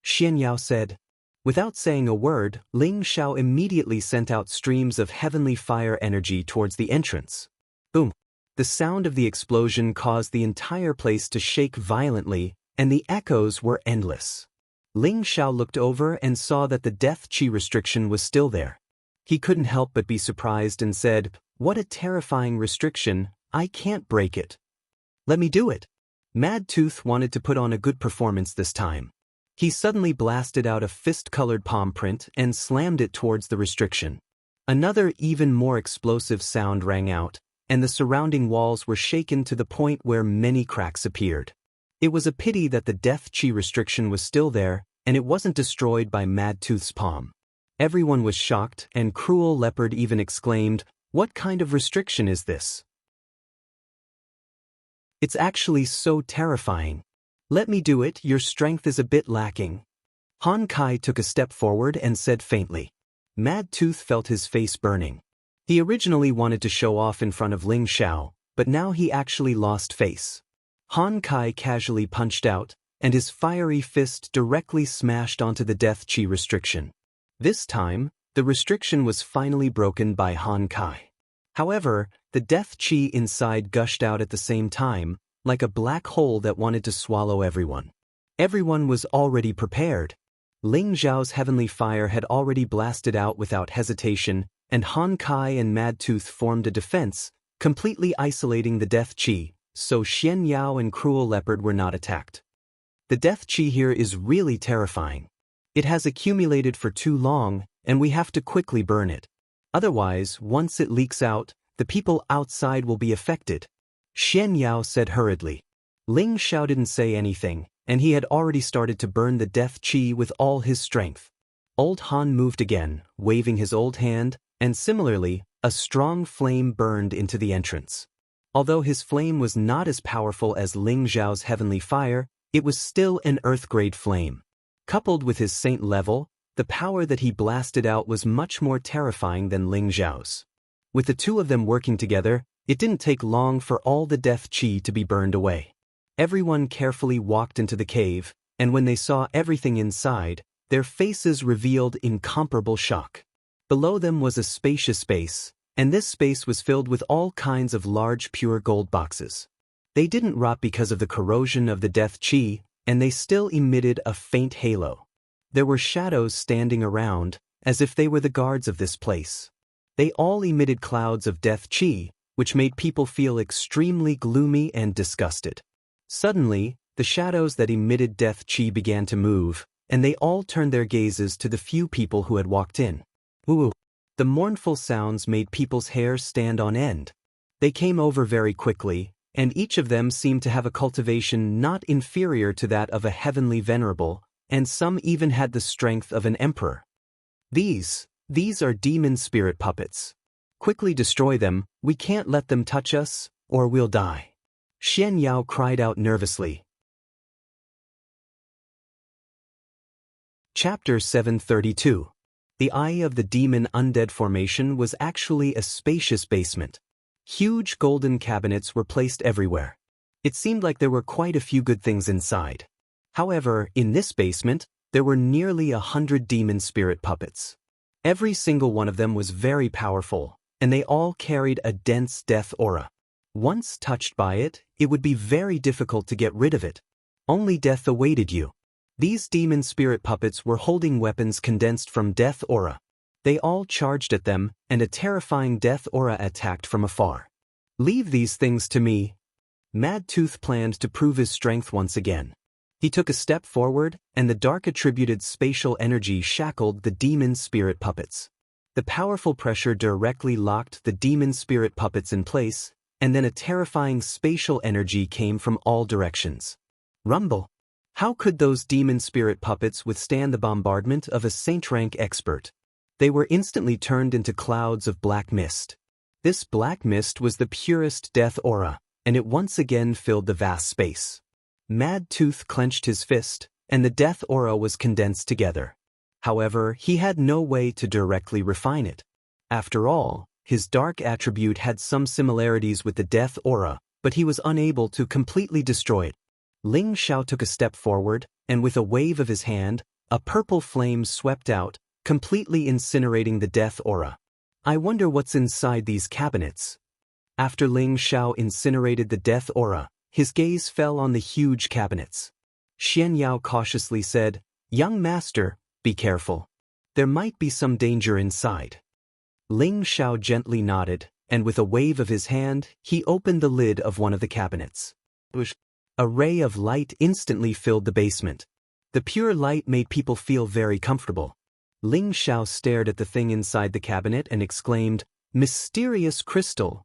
Xian Yao said. Without saying a word, Ling Xiao immediately sent out streams of heavenly fire energy towards the entrance. Boom! The sound of the explosion caused the entire place to shake violently, and the echoes were endless. Ling Xiao looked over and saw that the death qi restriction was still there. He couldn't help but be surprised and said, What a terrifying restriction, I can't break it. Let me do it. Mad Tooth wanted to put on a good performance this time. He suddenly blasted out a fist-colored palm print and slammed it towards the restriction. Another even more explosive sound rang out, and the surrounding walls were shaken to the point where many cracks appeared. It was a pity that the death qi restriction was still there, and it wasn't destroyed by Mad Tooth's palm. Everyone was shocked, and Cruel Leopard even exclaimed, What kind of restriction is this? It's actually so terrifying. Let me do it, your strength is a bit lacking. Han Kai took a step forward and said faintly. Mad Tooth felt his face burning. He originally wanted to show off in front of Ling Xiao, but now he actually lost face. Han Kai casually punched out, and his fiery fist directly smashed onto the death qi restriction. This time, the restriction was finally broken by Han Kai. However, the death qi inside gushed out at the same time, like a black hole that wanted to swallow everyone. Everyone was already prepared. Ling Xiao's heavenly fire had already blasted out without hesitation, and Han Kai and Mad Tooth formed a defense, completely isolating the death qi, so Xian Yao and Cruel Leopard were not attacked. The death qi here is really terrifying. It has accumulated for too long, and we have to quickly burn it. Otherwise, once it leaks out, the people outside will be affected, Xian Yao said hurriedly. Ling Xiao didn't say anything, and he had already started to burn the death qi with all his strength. Old Han moved again, waving his old hand, and similarly, a strong flame burned into the entrance. Although his flame was not as powerful as Ling Xiao's heavenly fire, it was still an earth-grade flame. Coupled with his saint level, the power that he blasted out was much more terrifying than Ling Xiao's. With the two of them working together, it didn't take long for all the death qi to be burned away. Everyone carefully walked into the cave, and when they saw everything inside, their faces revealed incomparable shock. Below them was a spacious space, and this space was filled with all kinds of large pure gold boxes. They didn't rot because of the corrosion of the death qi, and they still emitted a faint halo. There were shadows standing around, as if they were the guards of this place. They all emitted clouds of death qi, which made people feel extremely gloomy and disgusted. Suddenly, the shadows that emitted death qi began to move, and they all turned their gazes to the few people who had walked in. Ooh! The mournful sounds made people's hair stand on end. They came over very quickly, and each of them seemed to have a cultivation not inferior to that of a heavenly venerable, and some even had the strength of an emperor. These are demon spirit puppets. Quickly destroy them, we can't let them touch us, or we'll die. Xian Yao cried out nervously. Chapter 732. The Eye of the Demon Undead Formation was actually a spacious basement. Huge golden cabinets were placed everywhere. It seemed like there were quite a few good things inside. However, in this basement, there were nearly 100 demon spirit puppets. Every single one of them was very powerful, and they all carried a dense death aura. Once touched by it, it would be very difficult to get rid of it. Only death awaited you. These demon spirit puppets were holding weapons condensed from death aura. They all charged at them, and a terrifying death aura attacked from afar. Leave these things to me. Mad Tooth planned to prove his strength once again. He took a step forward, and the dark attributed spatial energy shackled the demon spirit puppets. The powerful pressure directly locked the demon spirit puppets in place, and then a terrifying spatial energy came from all directions. Rumble. How could those demon spirit puppets withstand the bombardment of a saint-rank expert? They were instantly turned into clouds of black mist. This black mist was the purest death aura, and it once again filled the vast space. Mad Tooth clenched his fist, and the death aura was condensed together. However, he had no way to directly refine it. After all, his dark attribute had some similarities with the death aura, but he was unable to completely destroy it. Ling Xiao took a step forward, and with a wave of his hand, a purple flame swept out, completely incinerating the death aura. I wonder what's inside these cabinets. After Ling Xiao incinerated the death aura, his gaze fell on the huge cabinets. Xian Yao cautiously said, "Young master, be careful. There might be some danger inside." Ling Xiao gently nodded, and with a wave of his hand, he opened the lid of one of the cabinets. A ray of light instantly filled the basement. The pure light made people feel very comfortable. Ling Xiao stared at the thing inside the cabinet and exclaimed, "Mysterious crystal."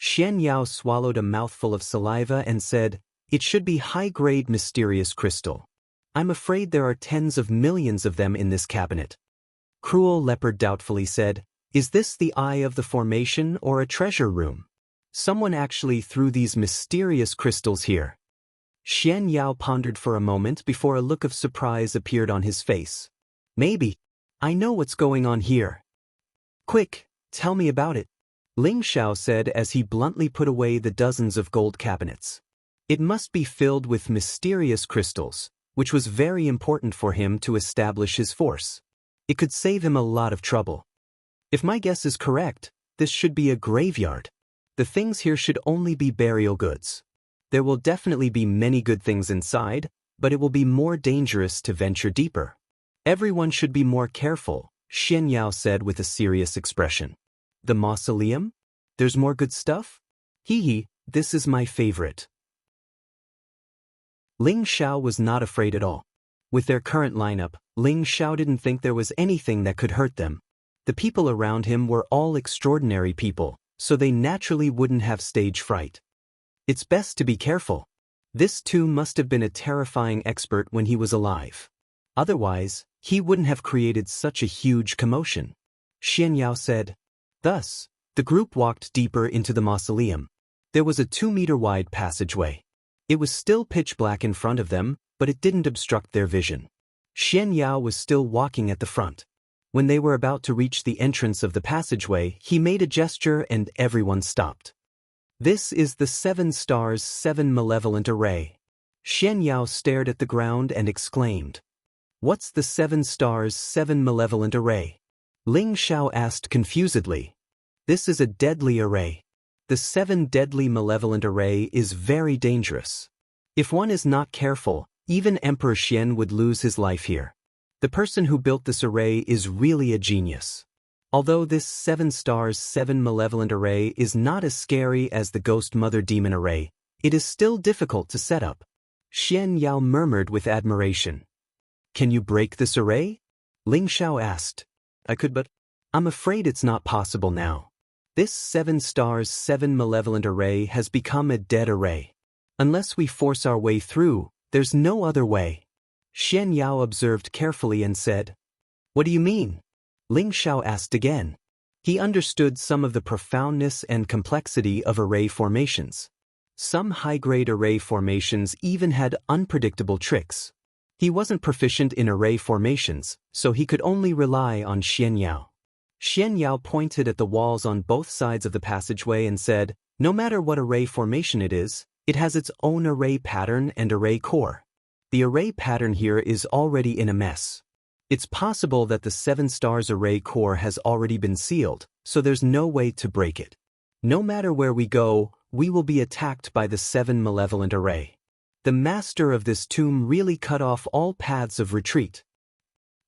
Xian Yao swallowed a mouthful of saliva and said, "It should be high-grade mysterious crystal. I'm afraid there are tens of millions of them in this cabinet." Cruel Leopard doubtfully said, "Is this the Eye of the Formation or a treasure room? Someone actually threw these mysterious crystals here." Xian Yao pondered for a moment before a look of surprise appeared on his face. "Maybe. I know what's going on here." "Quick, tell me about it," Ling Xiao said as he bluntly put away the dozens of gold cabinets. It must be filled with mysterious crystals, which was very important for him to establish his force. It could save him a lot of trouble. If my guess is correct, this should be a graveyard. The things here should only be burial goods. There will definitely be many good things inside, but it will be more dangerous to venture deeper. Everyone should be more careful, Xian Yao said with a serious expression. The mausoleum? There's more good stuff? Hee, this is my favorite. Ling Xiao was not afraid at all. With their current lineup, Ling Xiao didn't think there was anything that could hurt them. The people around him were all extraordinary people, so they naturally wouldn't have stage fright. It's best to be careful. This too must have been a terrifying expert when he was alive. Otherwise, he wouldn't have created such a huge commotion. Xian Yao said. Thus, the group walked deeper into the mausoleum. There was a 2-meter-wide passageway. It was still pitch black in front of them, but it didn't obstruct their vision. Xian Yao was still walking at the front. When they were about to reach the entrance of the passageway, he made a gesture and everyone stopped. This is the 7 stars 7 malevolent array. Xian Yao stared at the ground and exclaimed. What's the 7 stars 7 malevolent array? Ling Xiao asked confusedly. This is a deadly array. The 7 deadly malevolent array is very dangerous. If one is not careful, even Emperor Xian would lose his life here. The person who built this array is really a genius. Although this 7 stars 7 malevolent array is not as scary as the Ghost Mother Demon array, it is still difficult to set up. Xian Yao murmured with admiration. Can you break this array? Ling Xiao asked. I could, but I'm afraid it's not possible now. This 7 stars 7 malevolent array has become a dead array. Unless we force our way through, there's no other way. Xian Yao observed carefully and said, What do you mean? Ling Xiao asked again. He understood some of the profoundness and complexity of array formations. Some high-grade array formations even had unpredictable tricks. He wasn't proficient in array formations, so he could only rely on Xianyao. Xianyao pointed at the walls on both sides of the passageway and said, "No matter what array formation it is, it has its own array pattern and array core. The array pattern here is already in a mess. It's possible that the 7 stars array core has already been sealed, so there's no way to break it. No matter where we go, we will be attacked by the 7 malevolent array. The master of this tomb really cut off all paths of retreat.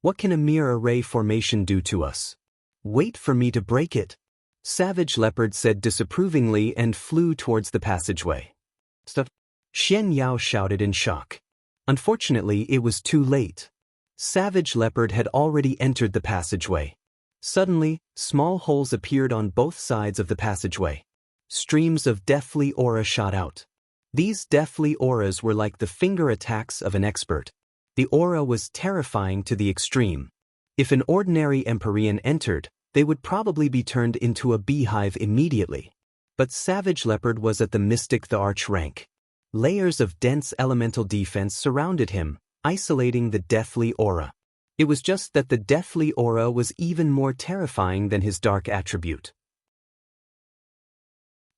What can a mere array formation do to us? Wait for me to break it." Savage Leopard said disapprovingly and flew towards the passageway. "Stop!" Xianyao shouted in shock. Unfortunately, it was too late. Savage Leopard had already entered the passageway. Suddenly, small holes appeared on both sides of the passageway. Streams of deathly aura shot out. These deathly auras were like the finger attacks of an expert. The aura was terrifying to the extreme. If an ordinary Empyrean entered, they would probably be turned into a beehive immediately. But Savage Leopard was at the Mystic the Arch rank. Layers of dense elemental defense surrounded him, isolating the deathly aura. It was just that the deathly aura was even more terrifying than his dark attribute.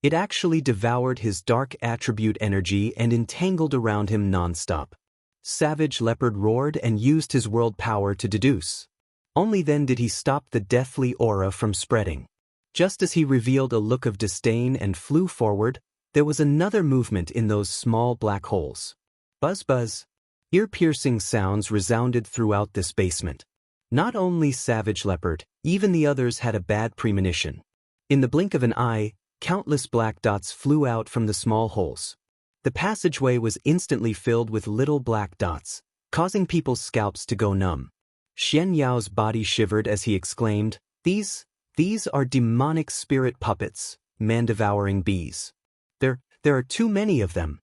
It actually devoured his dark attribute energy and entangled around him non-stop. Savage Leopard roared and used his world power to deduce. Only then did he stop the deathly aura from spreading. Just as he revealed a look of disdain and flew forward, there was another movement in those small black holes. Buzz buzz. Ear-piercing sounds resounded throughout this basement. Not only Savage Leopard, even the others had a bad premonition. In the blink of an eye, countless black dots flew out from the small holes. The passageway was instantly filled with little black dots, causing people's scalps to go numb. Xianyao's body shivered as he exclaimed, These are demonic spirit puppets, man-devouring bees. There are too many of them."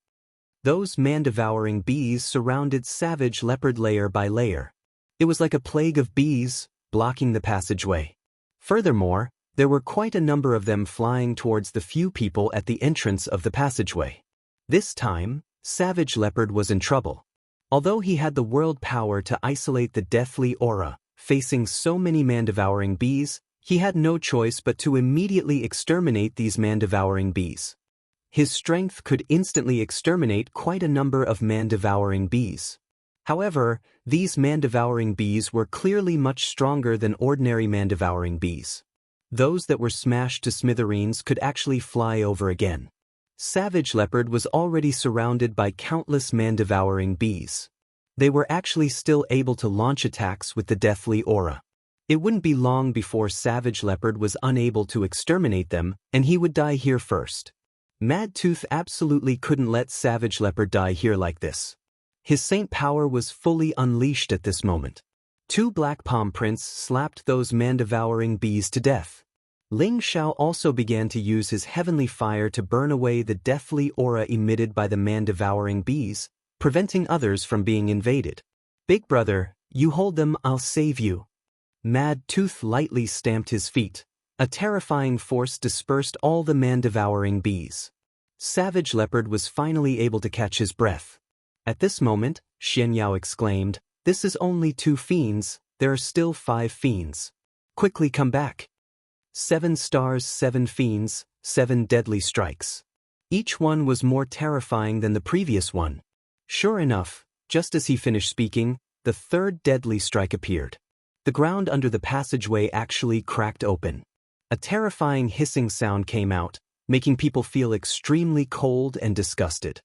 Those man-devouring bees surrounded Savage Leopard layer by layer. It was like a plague of bees, blocking the passageway. Furthermore, there were quite a number of them flying towards the few people at the entrance of the passageway. This time, Savage Leopard was in trouble. Although he had the world power to isolate the deathly aura, facing so many man-devouring bees, he had no choice but to immediately exterminate these man-devouring bees. His strength could instantly exterminate quite a number of man-devouring bees. However, these man-devouring bees were clearly much stronger than ordinary man-devouring bees. Those that were smashed to smithereens could actually fly over again. Savage Leopard was already surrounded by countless man-devouring bees. They were actually still able to launch attacks with the deathly aura. It wouldn't be long before Savage Leopard was unable to exterminate them, and he would die here first. Mad Tooth absolutely couldn't let Savage Leopard die here like this. His saint power was fully unleashed at this moment. 2 black palm prints slapped those man-devouring bees to death. Ling Xiao also began to use his heavenly fire to burn away the deathly aura emitted by the man-devouring bees, preventing others from being invaded. "Big brother, you hold them, I'll save you." Mad Tooth lightly stamped his feet. A terrifying force dispersed all the man-devouring bees. Savage Leopard was finally able to catch his breath. At this moment, Xianyao exclaimed, "This is only 2 fiends, there are still 5 fiends. Quickly come back." 7 stars, 7 fiends, 7 deadly strikes. Each one was more terrifying than the previous one. Sure enough, just as he finished speaking, the 3rd deadly strike appeared. The ground under the passageway actually cracked open. A terrifying hissing sound came out, making people feel extremely cold and disgusted.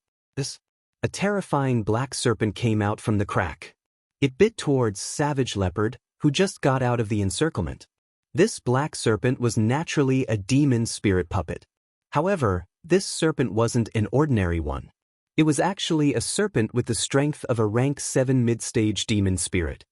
A terrifying black serpent came out from the crack. It bit towards Savage Leopard, who just got out of the encirclement. This black serpent was naturally a demon spirit puppet. However, this serpent wasn't an ordinary one. It was actually a serpent with the strength of a rank 7 mid-stage demon spirit.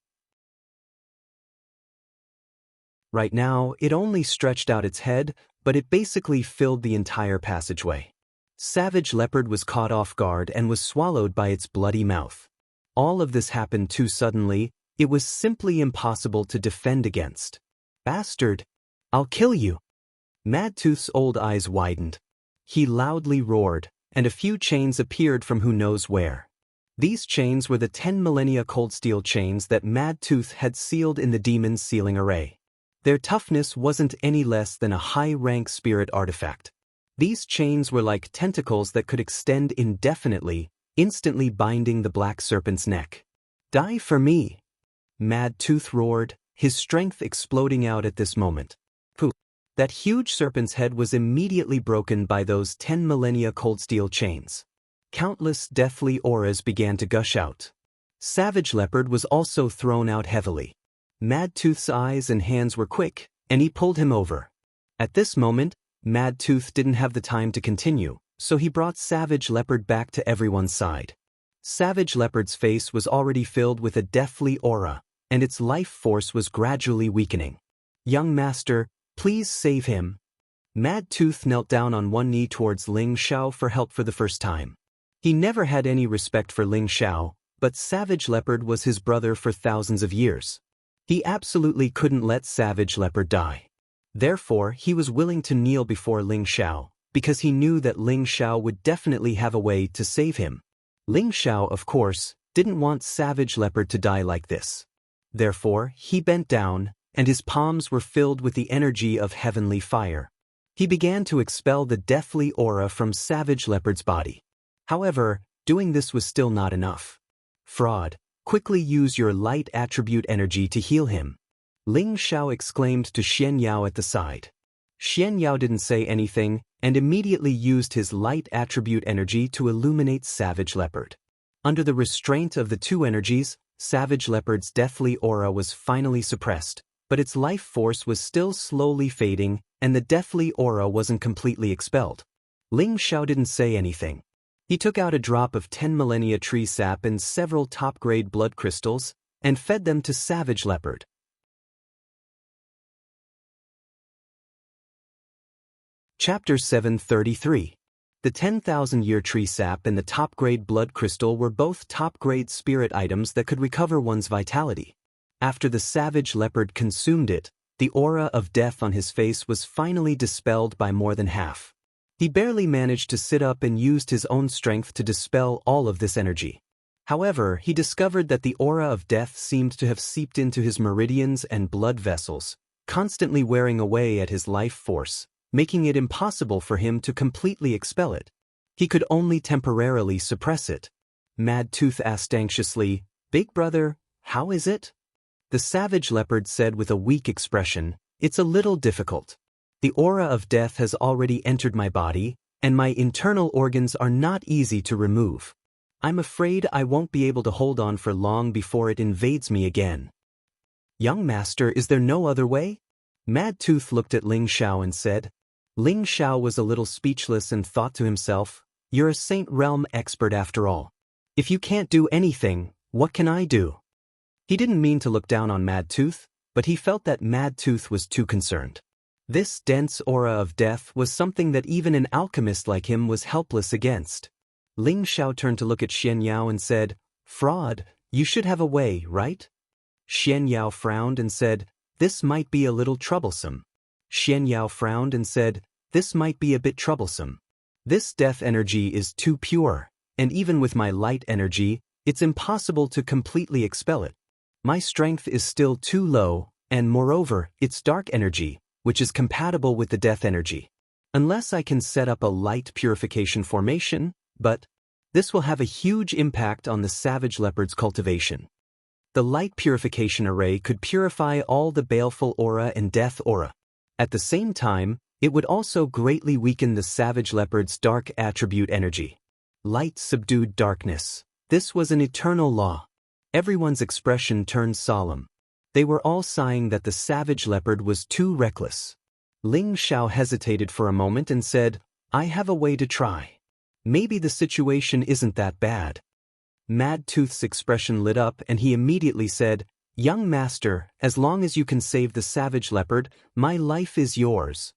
Right now, it only stretched out its head, but it basically filled the entire passageway. Savage Leopard was caught off guard and was swallowed by its bloody mouth. All of this happened too suddenly, it was simply impossible to defend against. "Bastard! I'll kill you!" Mad Tooth's old eyes widened. He loudly roared, and a few chains appeared from who knows where. These chains were the 10 millennia cold steel chains that Mad Tooth had sealed in the demon's sealing array. Their toughness wasn't any less than a high-rank spirit artifact. These chains were like tentacles that could extend indefinitely, instantly binding the black serpent's neck. "Die for me!" Mad Tooth roared, his strength exploding out at this moment. Poof! That huge serpent's head was immediately broken by those 10 millennia cold steel chains. Countless deathly auras began to gush out. Savage Leopard was also thrown out heavily. Mad Tooth's eyes and hands were quick, and he pulled him over. At this moment, Mad Tooth didn't have the time to continue, so he brought Savage Leopard back to everyone's side. Savage Leopard's face was already filled with a deathly aura, and its life force was gradually weakening. "Young master, please save him." Mad Tooth knelt down on one knee towards Ling Xiao for help for the first time. He never had any respect for Ling Xiao, but Savage Leopard was his brother for thousands of years. He absolutely couldn't let Savage Leopard die. Therefore, he was willing to kneel before Ling Xiao, because he knew that Ling Xiao would definitely have a way to save him. Ling Xiao, of course, didn't want Savage Leopard to die like this. Therefore, he bent down, and his palms were filled with the energy of heavenly fire. He began to expel the deathly aura from Savage Leopard's body. However, doing this was still not enough. "Fraud, quickly use your light attribute energy to heal him," Ling Xiao exclaimed to Xian Yao at the side. Xian Yao didn't say anything, and immediately used his light attribute energy to illuminate Savage Leopard. Under the restraint of the two energies, Savage Leopard's deathly aura was finally suppressed, but its life force was still slowly fading, and the deathly aura wasn't completely expelled. Ling Xiao didn't say anything. He took out a drop of 10 millennia tree sap and several top-grade blood crystals, and fed them to Savage Leopard. Chapter 733. The 10,000-year tree sap and the top-grade blood crystal were both top-grade spirit items that could recover one's vitality. After the Savage Leopard consumed it, the aura of death on his face was finally dispelled by more than half. He barely managed to sit up and used his own strength to dispel all of this energy. However, he discovered that the aura of death seemed to have seeped into his meridians and blood vessels, constantly wearing away at his life force, making it impossible for him to completely expel it. He could only temporarily suppress it. Mad Tooth asked anxiously, "Big brother, how is it?" The Savage Leopard said with a weak expression, "It's a little difficult. The aura of death has already entered my body, and my internal organs are not easy to remove. I'm afraid I won't be able to hold on for long before it invades me again." "Young master, is there no other way?" Mad Tooth looked at Ling Xiao and said. Ling Xiao was a little speechless and thought to himself, "You're a Saint Realm expert after all. If you can't do anything, what can I do?" He didn't mean to look down on Mad Tooth, but he felt that Mad Tooth was too concerned. This dense aura of death was something that even an alchemist like him was helpless against. Ling Xiao turned to look at Xian Yao and said, "Fraud, you should have a way, right?" Xian Yao frowned and said, "This might be a little troublesome." Xian Yao frowned and said, "This might be a bit troublesome. This death energy is too pure, and even with my light energy, it's impossible to completely expel it. My strength is still too low, and moreover, it's dark energy, which is compatible with the death energy. Unless I can set up a light purification formation, but this will have a huge impact on the Savage Leopard's cultivation. The light purification array could purify all the baleful aura and death aura. At the same time, it would also greatly weaken the Savage Leopard's dark attribute energy. Light subdued darkness. This was an eternal law. Everyone's expression turned solemn. They were all sighing that the Savage Leopard was too reckless. Ling Xiao hesitated for a moment and said, "I have a way to try. Maybe the situation isn't that bad." Mad Tooth's expression lit up and he immediately said, "Young master, as long as you can save the Savage Leopard, my life is yours."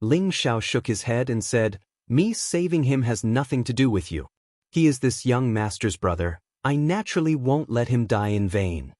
Ling Xiao shook his head and said, "Me saving him has nothing to do with you. He is this young master's brother. I naturally won't let him die in vain."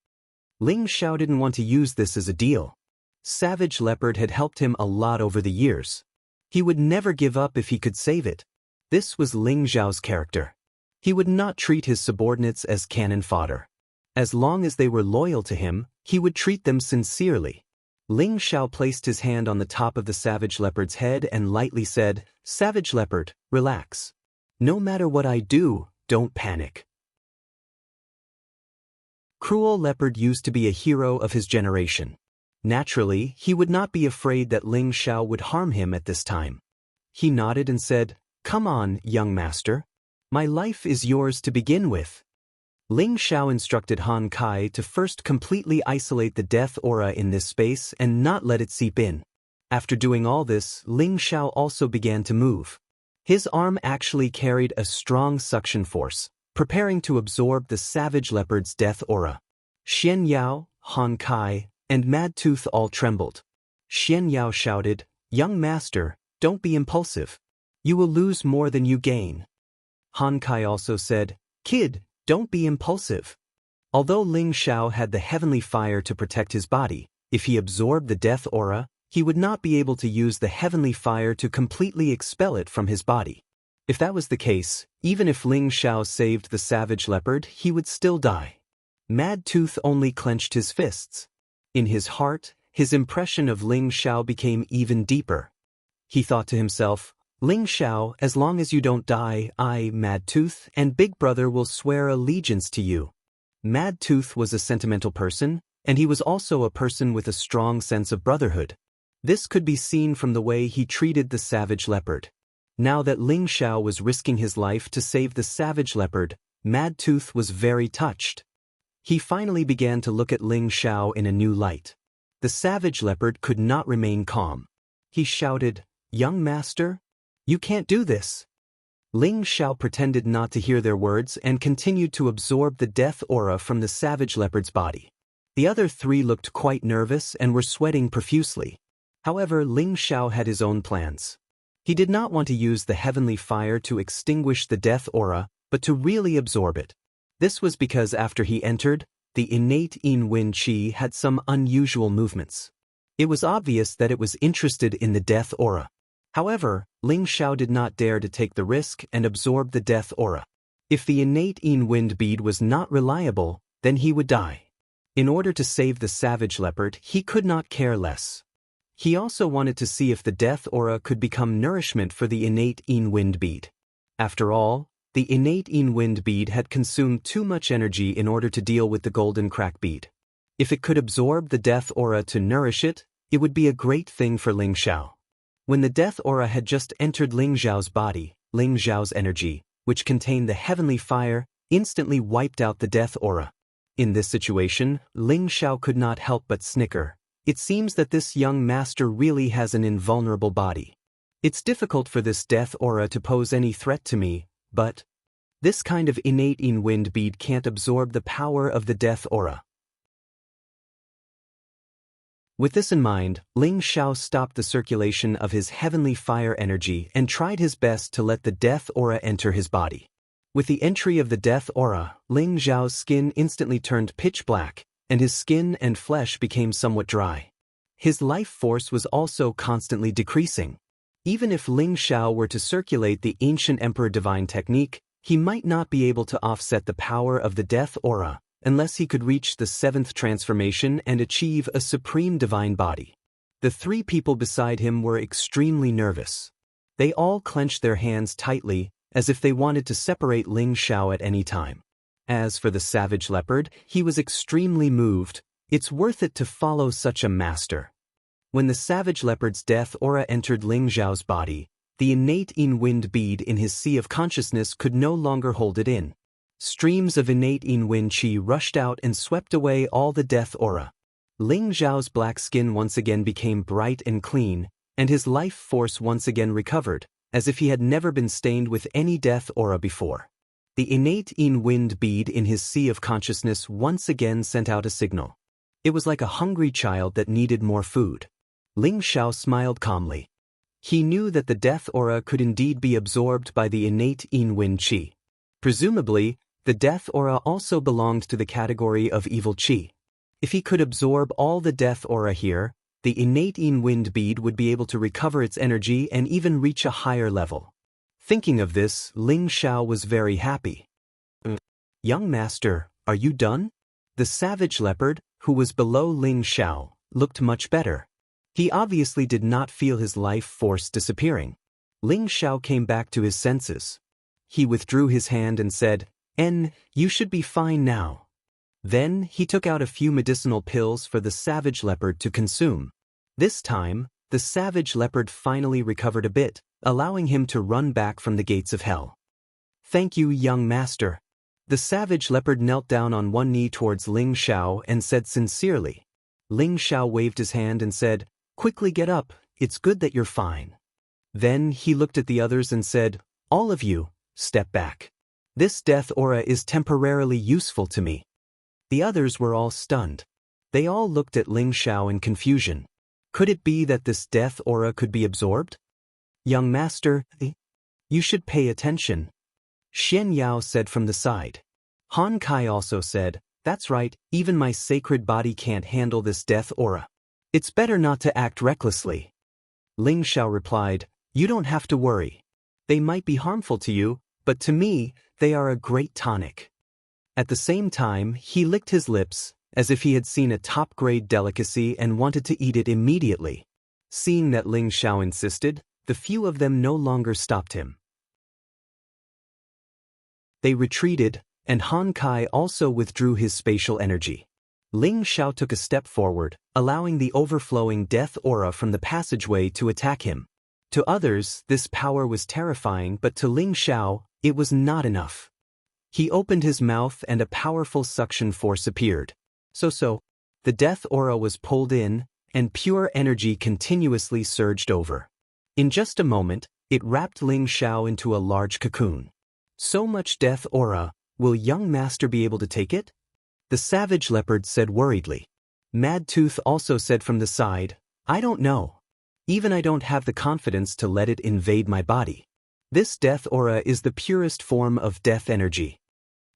Ling Xiao didn't want to use this as a deal. Savage Leopard had helped him a lot over the years. He would never give up if he could save it. This was Ling Xiao's character. He would not treat his subordinates as cannon fodder. As long as they were loyal to him, he would treat them sincerely. Ling Xiao placed his hand on the top of the savage leopard's head and lightly said, "Savage leopard, relax. No matter what I do, don't panic." Cruel Leopard used to be a hero of his generation. Naturally, he would not be afraid that Ling Xiao would harm him at this time. He nodded and said, "Come on, young master. My life is yours to begin with." Ling Xiao instructed Han Kai to first completely isolate the death aura in this space and not let it seep in. After doing all this, Ling Xiao also began to move. His arm actually carried a strong suction force, preparing to absorb the savage leopard's death aura. Xian Yao, Han Kai, and Mad Tooth all trembled. Xian Yao shouted, "Young master, don't be impulsive. You will lose more than you gain." Han Kai also said, "Kid, don't be impulsive." Although Ling Xiao had the heavenly fire to protect his body, if he absorbed the death aura, he would not be able to use the heavenly fire to completely expel it from his body. If that was the case, even if Ling Xiao saved the savage leopard, he would still die. Mad Tooth only clenched his fists. In his heart, his impression of Ling Xiao became even deeper. He thought to himself, "Ling Xiao, as long as you don't die, I, Mad Tooth, and Big Brother will swear allegiance to you." Mad Tooth was a sentimental person, and he was also a person with a strong sense of brotherhood. This could be seen from the way he treated the savage leopard. Now that Ling Xiao was risking his life to save the savage leopard, Mad Tooth was very touched. He finally began to look at Ling Xiao in a new light. The savage leopard could not remain calm. He shouted, "Young master, you can't do this." Ling Xiao pretended not to hear their words and continued to absorb the death aura from the savage leopard's body. The other three looked quite nervous and were sweating profusely. However, Ling Xiao had his own plans. He did not want to use the heavenly fire to extinguish the death aura, but to really absorb it. This was because after he entered, the innate Yin Wind Qi had some unusual movements. It was obvious that it was interested in the death aura. However, Ling Xiao did not dare to take the risk and absorb the death aura. If the innate Yin Wind bead was not reliable, then he would die. In order to save the savage leopard, he could not care less. He also wanted to see if the death aura could become nourishment for the innate Yin Wind bead. After all, the innate Yin Wind bead had consumed too much energy in order to deal with the golden crack bead. If it could absorb the death aura to nourish it, it would be a great thing for Ling Xiao. When the death aura had just entered Ling Xiao's body, Ling Xiao's energy, which contained the heavenly fire, instantly wiped out the death aura. In this situation, Ling Xiao could not help but snicker. It seems that this young master really has an invulnerable body. It's difficult for this death aura to pose any threat to me, but this kind of innate Yin Wind bead can't absorb the power of the death aura. With this in mind, Ling Xiao stopped the circulation of his heavenly fire energy and tried his best to let the death aura enter his body. With the entry of the death aura, Ling Xiao's skin instantly turned pitch black, and his skin and flesh became somewhat dry. His life force was also constantly decreasing. Even if Ling Xiao were to circulate the ancient Emperor Divine technique, he might not be able to offset the power of the death aura, unless he could reach the 7th transformation and achieve a supreme divine body. The three people beside him were extremely nervous. They all clenched their hands tightly, as if they wanted to separate Ling Xiao at any time. As for the savage leopard, he was extremely moved. It's worth it to follow such a master. When the savage leopard's death aura entered Ling Xiao's body, the innate Yin Wind bead in his sea of consciousness could no longer hold it in. Streams of innate Yin Wind Qi rushed out and swept away all the death aura. Ling Xiao's black skin once again became bright and clean, and his life force once again recovered, as if he had never been stained with any death aura before. The innate Yin Wind bead in his sea of consciousness once again sent out a signal. It was like a hungry child that needed more food. Ling Xiao smiled calmly. He knew that the death aura could indeed be absorbed by the innate Yin Wind Qi. Presumably, the death aura also belonged to the category of evil qi. If he could absorb all the death aura here, the innate Yin Wind bead would be able to recover its energy and even reach a higher level. Thinking of this, Ling Xiao was very happy. Young master, are you done? The savage leopard, who was below Ling Xiao, looked much better. He obviously did not feel his life force disappearing. Ling Xiao came back to his senses. He withdrew his hand and said, you should be fine now. Then he took out a few medicinal pills for the savage leopard to consume. This time, the savage leopard finally recovered a bit, allowing him to run back from the gates of hell. Thank you, young master. The savage leopard knelt down on one knee towards Ling Xiao and said sincerely. Ling Xiao waved his hand and said, quickly get up, it's good that you're fine. Then he looked at the others and said, all of you, step back. This death aura is temporarily useful to me. The others were all stunned. They all looked at Ling Xiao in confusion. Could it be that this death aura could be absorbed? Young master, you should pay attention. Xian Yao said from the side. Han Kai also said, that's right, even my sacred body can't handle this death aura. It's better not to act recklessly. Ling Xiao replied, you don't have to worry. They might be harmful to you, but to me, they are a great tonic. At the same time, he licked his lips, as if he had seen a top-grade delicacy and wanted to eat it immediately. Seeing that Ling Xiao insisted, the few of them no longer stopped him. They retreated, and Han Kai also withdrew his spatial energy. Ling Xiao took a step forward, allowing the overflowing death aura from the passageway to attack him. To others, this power was terrifying, but to Ling Xiao, it was not enough. He opened his mouth and a powerful suction force appeared. So, the death aura was pulled in, and pure energy continuously surged over. In just a moment, it wrapped Ling Xiao into a large cocoon. So much death aura, will young master be able to take it? The savage leopard said worriedly. Mad Tooth also said from the side, I don't know. Even I don't have the confidence to let it invade my body. This death aura is the purest form of death energy.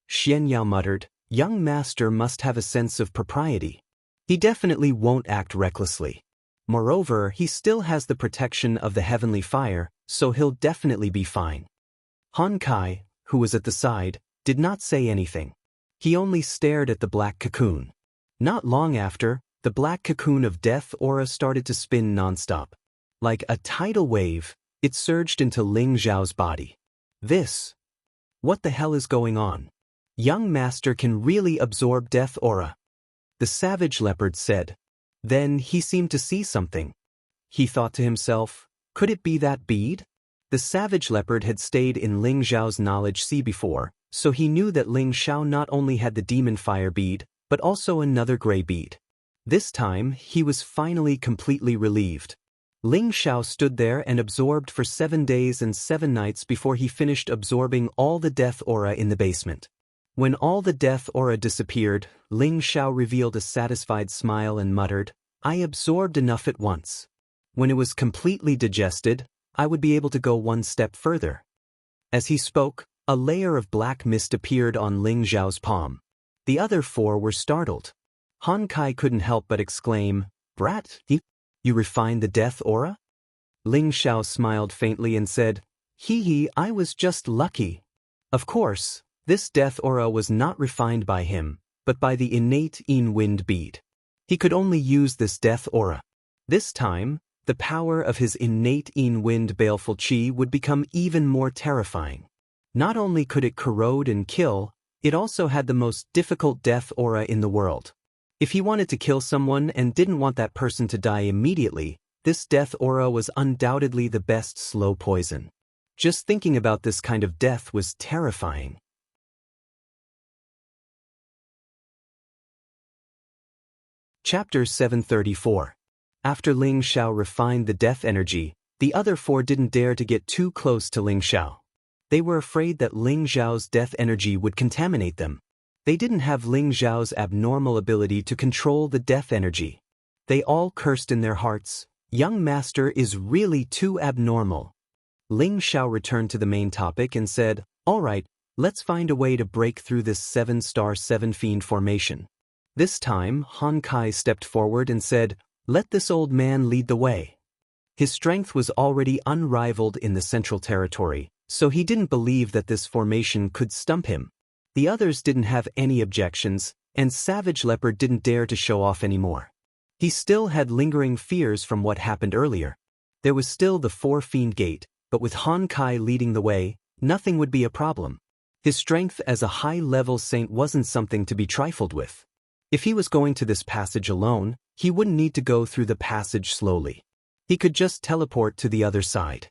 Xian Yao muttered, young master must have a sense of propriety. He definitely won't act recklessly. Moreover, he still has the protection of the heavenly fire, so he'll definitely be fine. Han Kai, who was at the side, did not say anything. He only stared at the black cocoon. Not long after, the black cocoon of death aura started to spin nonstop. Like a tidal wave, it surged into Ling Xiao's body. What the hell is going on? Young master can really absorb death aura. The savage leopard said. Then he seemed to see something. He thought to himself, could it be that bead? The savage leopard had stayed in Ling Xiao's knowledge sea before, so he knew that Ling Xiao not only had the demon fire bead, but also another gray bead. This time, he was finally completely relieved. Ling Xiao stood there and absorbed for 7 days and 7 nights before he finished absorbing all the death aura in the basement. When all the death aura disappeared, Ling Xiao revealed a satisfied smile and muttered, I absorbed enough at once. When it was completely digested, I would be able to go one step further. As he spoke, a layer of black mist appeared on Ling Xiao's palm. The other 4 were startled. Han Kai couldn't help but exclaim, Brat, you refined the death aura? Ling Xiao smiled faintly and said, I was just lucky. Of course, this death aura was not refined by him, but by the innate Yin Wind bead. He could only use this death aura. This time, the power of his innate Yin Wind baleful qi would become even more terrifying. Not only could it corrode and kill, it also had the most difficult death aura in the world. If he wanted to kill someone and didn't want that person to die immediately, this death aura was undoubtedly the best slow poison. Just thinking about this kind of death was terrifying. Chapter 734. After Ling Xiao refined the death energy, the other 4 didn't dare to get too close to Ling Xiao. They were afraid that Ling Xiao's death energy would contaminate them. They didn't have Ling Xiao's abnormal ability to control the death energy. They all cursed in their hearts, young master is really too abnormal. Ling Xiao returned to the main topic and said, all right, let's find a way to break through this 7-star 7-fiend formation. This time, Han Kai stepped forward and said, let this old man lead the way. His strength was already unrivaled in the Central Territory, so he didn't believe that this formation could stump him. The others didn't have any objections, and Savage Leopard didn't dare to show off anymore. He still had lingering fears from what happened earlier. There was still the Four Fiend Gate, but with Han Kai leading the way, nothing would be a problem. His strength as a high-level saint wasn't something to be trifled with. If he was going to this passage alone, he wouldn't need to go through the passage slowly. He could just teleport to the other side.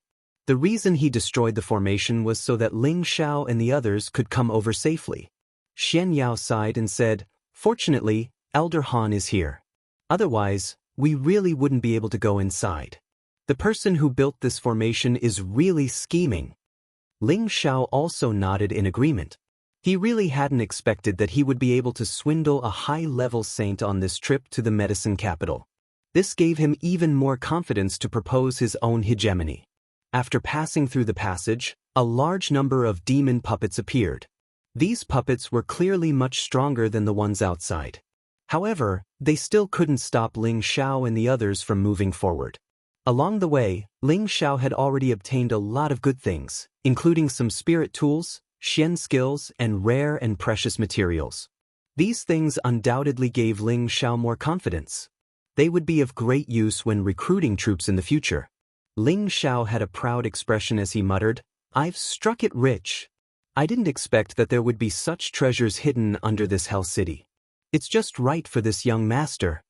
The reason he destroyed the formation was so that Ling Xiao and the others could come over safely. Xian Yao sighed and said, "Fortunately, Elder Han is here. Otherwise, we really wouldn't be able to go inside. The person who built this formation is really scheming." Ling Xiao also nodded in agreement. He really hadn't expected that he would be able to swindle a high-level saint on this trip to the medicine capital. This gave him even more confidence to propose his own hegemony. After passing through the passage, a large number of demon puppets appeared. These puppets were clearly much stronger than the ones outside. However, they still couldn't stop Ling Xiao and the others from moving forward. Along the way, Ling Xiao had already obtained a lot of good things, including some spirit tools, Xian skills, and rare and precious materials. These things undoubtedly gave Ling Xiao more confidence. They would be of great use when recruiting troops in the future. Ling Xiao had a proud expression as he muttered, "I've struck it rich. I didn't expect that there would be such treasures hidden under this hell city. It's just right for this young master."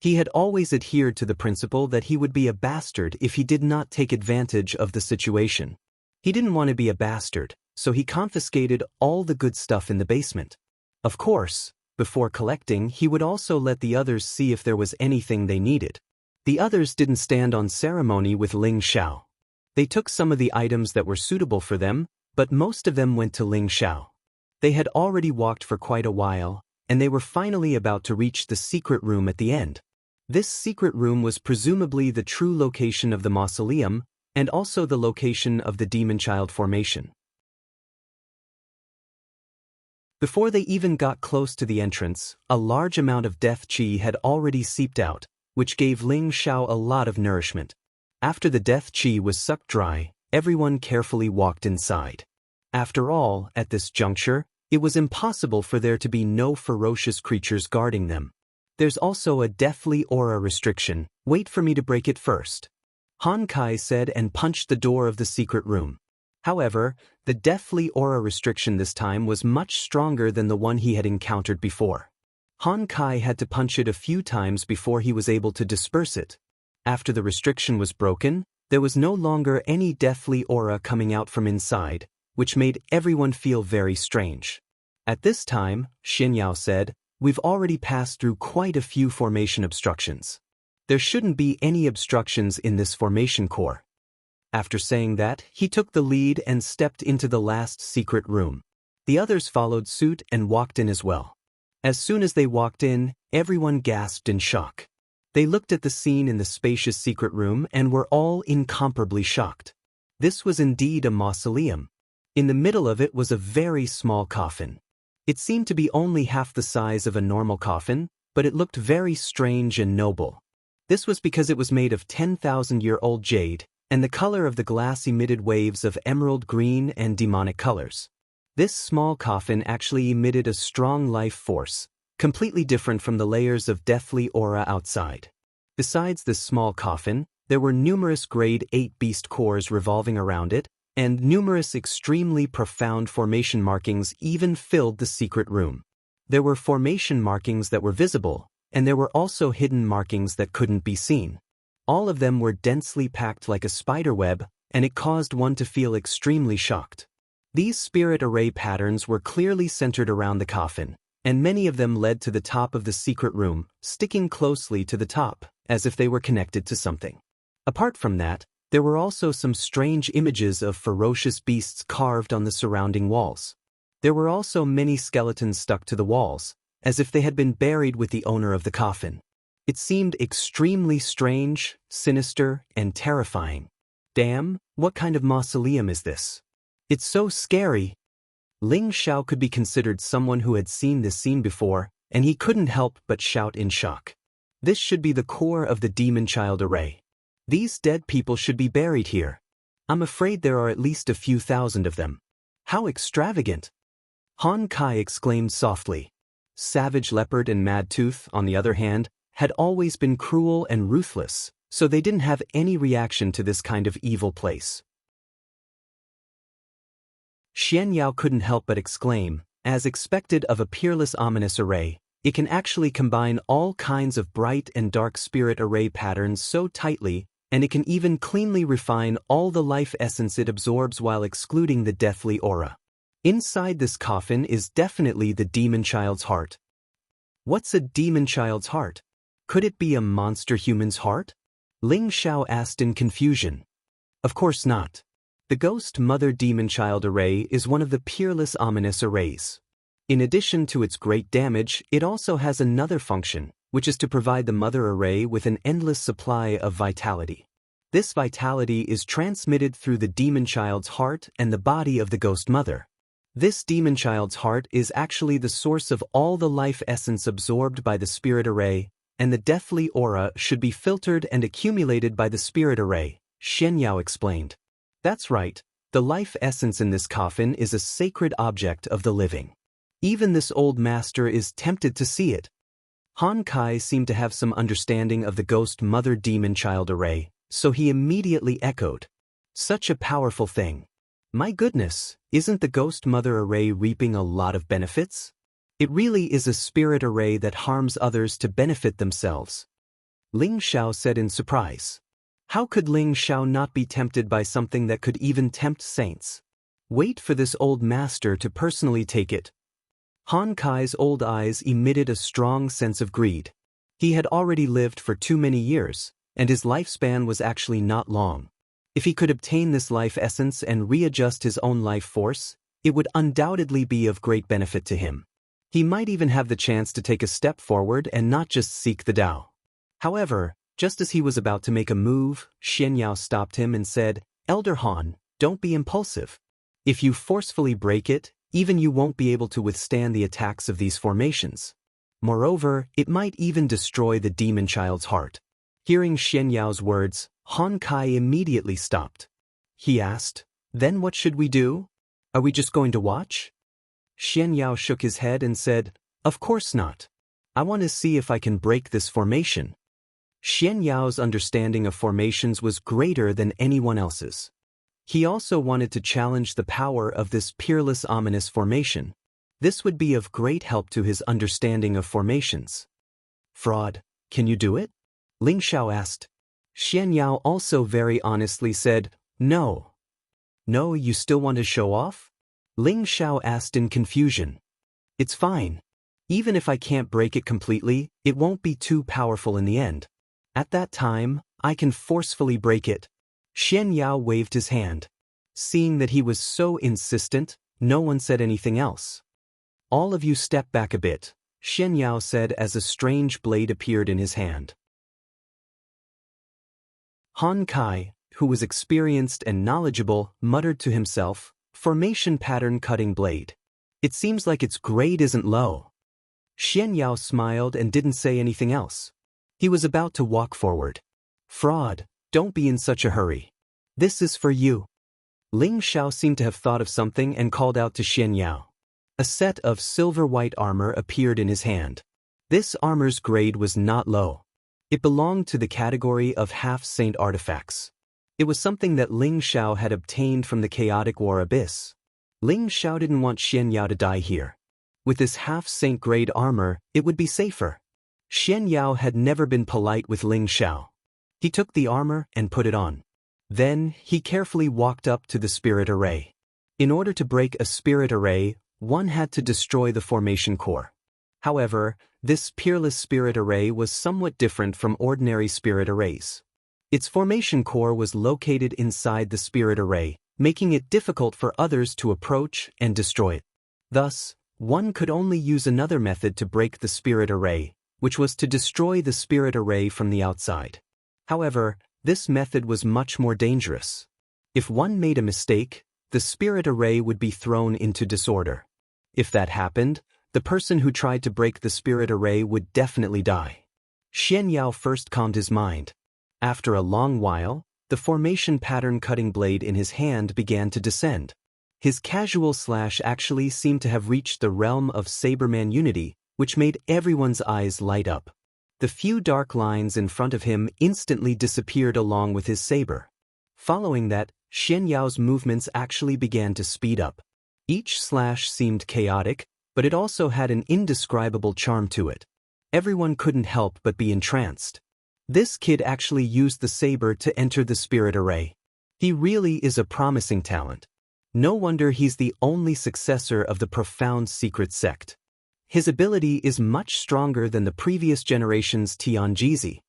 He had always adhered to the principle that he would be a bastard if he did not take advantage of the situation. He didn't want to be a bastard, so he confiscated all the good stuff in the basement. Of course, before collecting, he would also let the others see if there was anything they needed. The others didn't stand on ceremony with Ling Xiao. They took some of the items that were suitable for them, but most of them went to Ling Xiao. They had already walked for quite a while, and they were finally about to reach the secret room at the end. This secret room was presumably the true location of the mausoleum, and also the location of the Demon Child formation. Before they even got close to the entrance, a large amount of death qi had already seeped out, which gave Ling Xiao a lot of nourishment. After the death qi was sucked dry, everyone carefully walked inside. After all, at this juncture, it was impossible for there to be no ferocious creatures guarding them. There's also a deathly aura restriction. Wait for me to break it first, Han Kai said and punched the door of the secret room. However, the deathly aura restriction this time was much stronger than the one he had encountered before. Han Kai had to punch it a few times before he was able to disperse it. After the restriction was broken, there was no longer any deathly aura coming out from inside, which made everyone feel very strange. At this time, Xin Yao said, "We've already passed through quite a few formation obstructions. There shouldn't be any obstructions in this formation core." After saying that, he took the lead and stepped into the last secret room. The others followed suit and walked in as well. As soon as they walked in, everyone gasped in shock. They looked at the scene in the spacious secret room and were all incomparably shocked. This was indeed a mausoleum. In the middle of it was a very small coffin. It seemed to be only half the size of a normal coffin, but it looked very strange and noble. This was because it was made of 10,000-year-old jade, and the color of the glass emitted waves of emerald green and demonic colors. This small coffin actually emitted a strong life force, completely different from the layers of deathly aura outside. Besides this small coffin, there were numerous grade 8 beast cores revolving around it, and numerous extremely profound formation markings even filled the secret room. There were formation markings that were visible, and there were also hidden markings that couldn't be seen. All of them were densely packed like a spider web, and it caused one to feel extremely shocked. These spirit array patterns were clearly centered around the coffin, and many of them led to the top of the secret room, sticking closely to the top, as if they were connected to something. Apart from that, there were also some strange images of ferocious beasts carved on the surrounding walls. There were also many skeletons stuck to the walls, as if they had been buried with the owner of the coffin. It seemed extremely strange, sinister, and terrifying. Damn, what kind of mausoleum is this? It's so scary. Ling Xiao could be considered someone who had seen this scene before, and he couldn't help but shout in shock. This should be the core of the Demon Child array. These dead people should be buried here. I'm afraid there are at least a few thousand of them. How extravagant! Han Kai exclaimed softly. Savage Leopard and Mad Tooth, on the other hand, had always been cruel and ruthless, so they didn't have any reaction to this kind of evil place. Xian Yao couldn't help but exclaim, as expected of a peerless ominous array, it can actually combine all kinds of bright and dark spirit array patterns so tightly, and it can even cleanly refine all the life essence it absorbs while excluding the deathly aura. Inside this coffin is definitely the demon child's heart. What's a demon child's heart? Could it be a monster human's heart? Ling Xiao asked in confusion. Of course not. The Ghost Mother Demon Child array is one of the peerless ominous arrays. In addition to its great damage, it also has another function, which is to provide the Mother array with an endless supply of vitality. This vitality is transmitted through the Demon Child's heart and the body of the Ghost Mother. This Demon Child's heart is actually the source of all the life essence absorbed by the Spirit array, and the deathly aura should be filtered and accumulated by the Spirit array, Xian Yao explained. That's right, the life essence in this coffin is a sacred object of the living. Even this old master is tempted to see it. Han Kai seemed to have some understanding of the Ghost Mother Demon Child array, so he immediately echoed. Such a powerful thing. My goodness, isn't the Ghost Mother array reaping a lot of benefits? It really is a spirit array that harms others to benefit themselves. Ling Xiao said in surprise. How could Ling Xiao not be tempted by something that could even tempt saints? Wait for this old master to personally take it. Han Kai's old eyes emitted a strong sense of greed. He had already lived for too many years, and his lifespan was actually not long. If he could obtain this life essence and readjust his own life force, it would undoubtedly be of great benefit to him. He might even have the chance to take a step forward and not just seek the Tao. However, just as he was about to make a move, Xian Yao stopped him and said, Elder Han, don't be impulsive. If you forcefully break it, even you won't be able to withstand the attacks of these formations. Moreover, it might even destroy the demon child's heart. Hearing Xian Yao's words, Han Kai immediately stopped. He asked, Then what should we do? Are we just going to watch? Xian Yao shook his head and said, Of course not. I want to see if I can break this formation. Xian Yao's understanding of formations was greater than anyone else's. He also wanted to challenge the power of this peerless ominous formation. This would be of great help to his understanding of formations. Fraud, can you do it? Ling Xiao asked. Xian Yao also very honestly said, No. No, you still want to show off? Ling Xiao asked in confusion. It's fine. Even if I can't break it completely, it won't be too powerful in the end. At that time, I can forcefully break it. Xian Yao waved his hand. Seeing that he was so insistent, no one said anything else. All of you step back a bit, Xian Yao said as a strange blade appeared in his hand. Han Kai, who was experienced and knowledgeable, muttered to himself, Formation pattern cutting blade. It seems like its grade isn't low. Xian Yao smiled and didn't say anything else. He was about to walk forward. Fraud, don't be in such a hurry. This is for you. Ling Xiao seemed to have thought of something and called out to Xian Yao. A set of silver-white armor appeared in his hand. This armor's grade was not low. It belonged to the category of half-saint artifacts. It was something that Ling Xiao had obtained from the chaotic war abyss. Ling Xiao didn't want Xian Yao to die here. With this half-saint grade armor, it would be safer. Xian Yao had never been polite with Ling Xiao. He took the armor and put it on. Then, he carefully walked up to the spirit array. In order to break a spirit array, one had to destroy the formation core. However, this peerless spirit array was somewhat different from ordinary spirit arrays. Its formation core was located inside the spirit array, making it difficult for others to approach and destroy it. Thus, one could only use another method to break the spirit array, which was to destroy the spirit array from the outside. However, this method was much more dangerous. If one made a mistake, the spirit array would be thrown into disorder. If that happened, the person who tried to break the spirit array would definitely die. Xian Yao first calmed his mind. After a long while, the formation pattern cutting blade in his hand began to descend. His casual slash actually seemed to have reached the realm of Saberman unity, which made everyone's eyes light up. The few dark lines in front of him instantly disappeared along with his saber. Following that, Xian Yao's movements actually began to speed up. Each slash seemed chaotic, but it also had an indescribable charm to it. Everyone couldn't help but be entranced. This kid actually used the saber to enter the spirit array. He really is a promising talent. No wonder he's the only successor of the profound secret sect. His ability is much stronger than the previous generation's Tianjizi.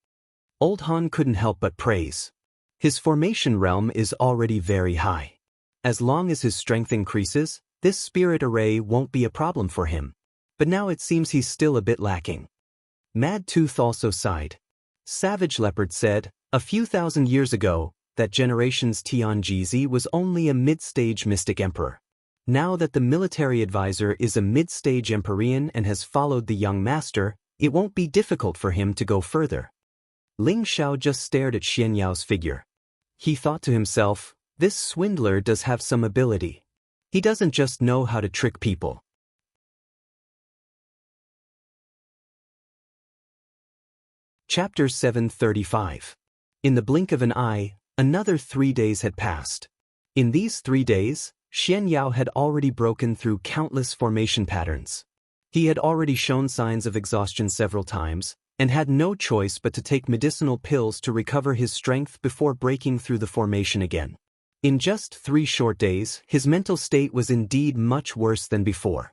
Old Han couldn't help but praise. His formation realm is already very high. As long as his strength increases, this spirit array won't be a problem for him. But now it seems he's still a bit lacking. Mad Tooth also sighed. Savage Leopard said, a few thousand years ago, that generation's Tianjizi was only a mid-stage mystic emperor. Now that the military advisor is a mid-stage Empyrean and has followed the young master, it won't be difficult for him to go further. Ling Xiao just stared at Xian Yao's figure. He thought to himself, this swindler does have some ability. He doesn't just know how to trick people. Chapter 735. In the blink of an eye, another 3 days had passed. In these 3 days, Xian Yao had already broken through countless formation patterns. He had already shown signs of exhaustion several times, and had no choice but to take medicinal pills to recover his strength before breaking through the formation again. In just 3 short days, his mental state was indeed much worse than before.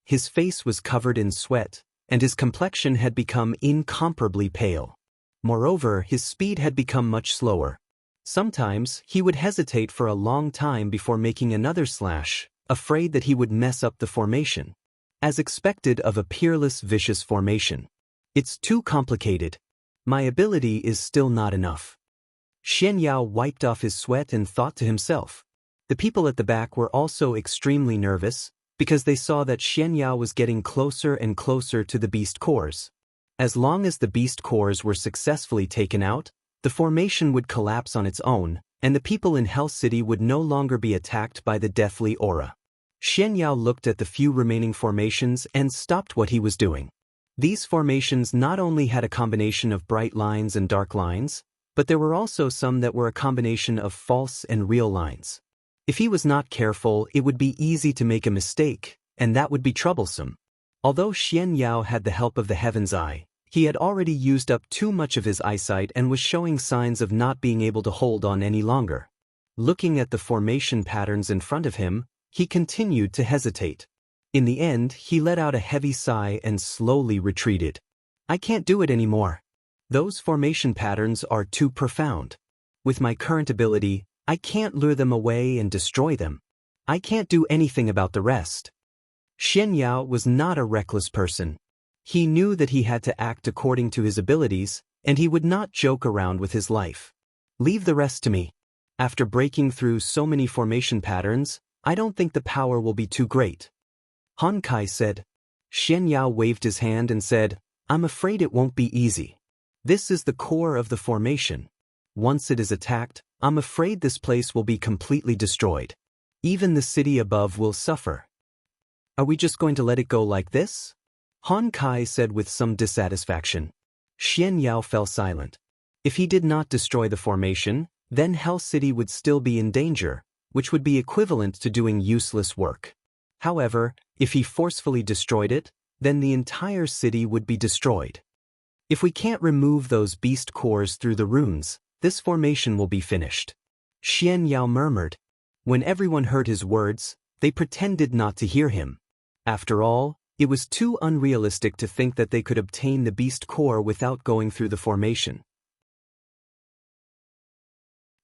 His face was covered in sweat, and his complexion had become incomparably pale. Moreover, his speed had become much slower. Sometimes, he would hesitate for a long time before making another slash, afraid that he would mess up the formation. As expected of a peerless vicious formation. It's too complicated. My ability is still not enough. Xian Yao wiped off his sweat and thought to himself. The people at the back were also extremely nervous, because they saw that Xian Yao was getting closer and closer to the beast cores. As long as the beast cores were successfully taken out, the formation would collapse on its own, and the people in Hell City would no longer be attacked by the deathly aura. Xian Yao looked at the few remaining formations and stopped what he was doing. These formations not only had a combination of bright lines and dark lines, but there were also some that were a combination of false and real lines. If he was not careful, it would be easy to make a mistake, and that would be troublesome. Although Xian Yao had the help of the Heaven's Eye, he had already used up too much of his eyesight and was showing signs of not being able to hold on any longer. Looking at the formation patterns in front of him, he continued to hesitate. In the end, he let out a heavy sigh and slowly retreated. I can't do it anymore. Those formation patterns are too profound. With my current ability, I can't lure them away and destroy them. I can't do anything about the rest. Xian Yao was not a reckless person. He knew that he had to act according to his abilities, and he would not joke around with his life. Leave the rest to me. After breaking through so many formation patterns, I don't think the power will be too great. Han Kai said. Xian Yao waved his hand and said, I'm afraid it won't be easy. This is the core of the formation. Once it is attacked, I'm afraid this place will be completely destroyed. Even the city above will suffer. Are we just going to let it go like this? Han Kai said with some dissatisfaction. Xian Yao fell silent. If he did not destroy the formation, then Hell City would still be in danger, which would be equivalent to doing useless work. However, if he forcefully destroyed it, then the entire city would be destroyed. If we can't remove those beast cores through the runes, this formation will be finished. Xian Yao murmured. When everyone heard his words, they pretended not to hear him. After all, it was too unrealistic to think that they could obtain the beast core without going through the formation.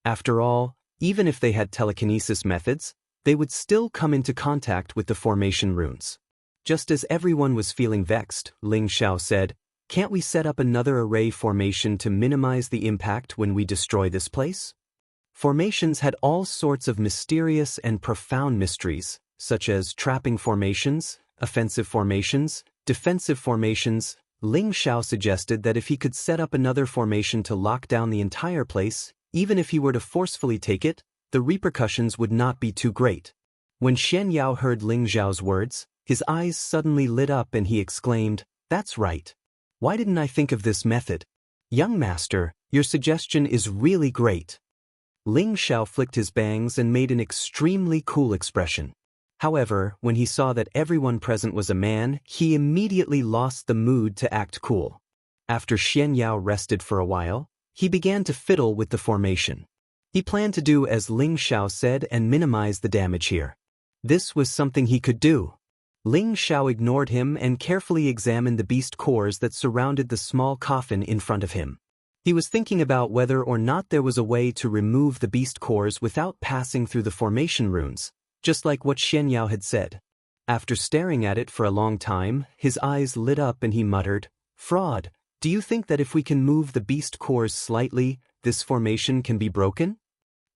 After all, even if they had telekinesis methods, they would still come into contact with the formation runes. Just as everyone was feeling vexed, Ling Xiao said, Can't we set up another array formation to minimize the impact when we destroy this place? Formations had all sorts of mysterious and profound mysteries, such as trapping formations, offensive formations, defensive formations. Ling Xiao suggested that if he could set up another formation to lock down the entire place, even if he were to forcefully take it, the repercussions would not be too great. When Xian Yao heard Ling Zhao's words, his eyes suddenly lit up and he exclaimed, "That's right. Why didn't I think of this method? Young master, your suggestion is really great." Ling Zhao flicked his bangs and made an extremely cool expression. However, when he saw that everyone present was a man, he immediately lost the mood to act cool. After Xian Yao rested for a while, he began to fiddle with the formation. He planned to do as Ling Zhao said and minimize the damage here. This was something he could do. Ling Zhao ignored him and carefully examined the beast cores that surrounded the small coffin in front of him. He was thinking about whether or not there was a way to remove the beast cores without passing through the formation runes, just like what Xian Yao had said. After staring at it for a long time, his eyes lit up and he muttered, "Fraud, do you think that if we can move the beast cores slightly, this formation can be broken?"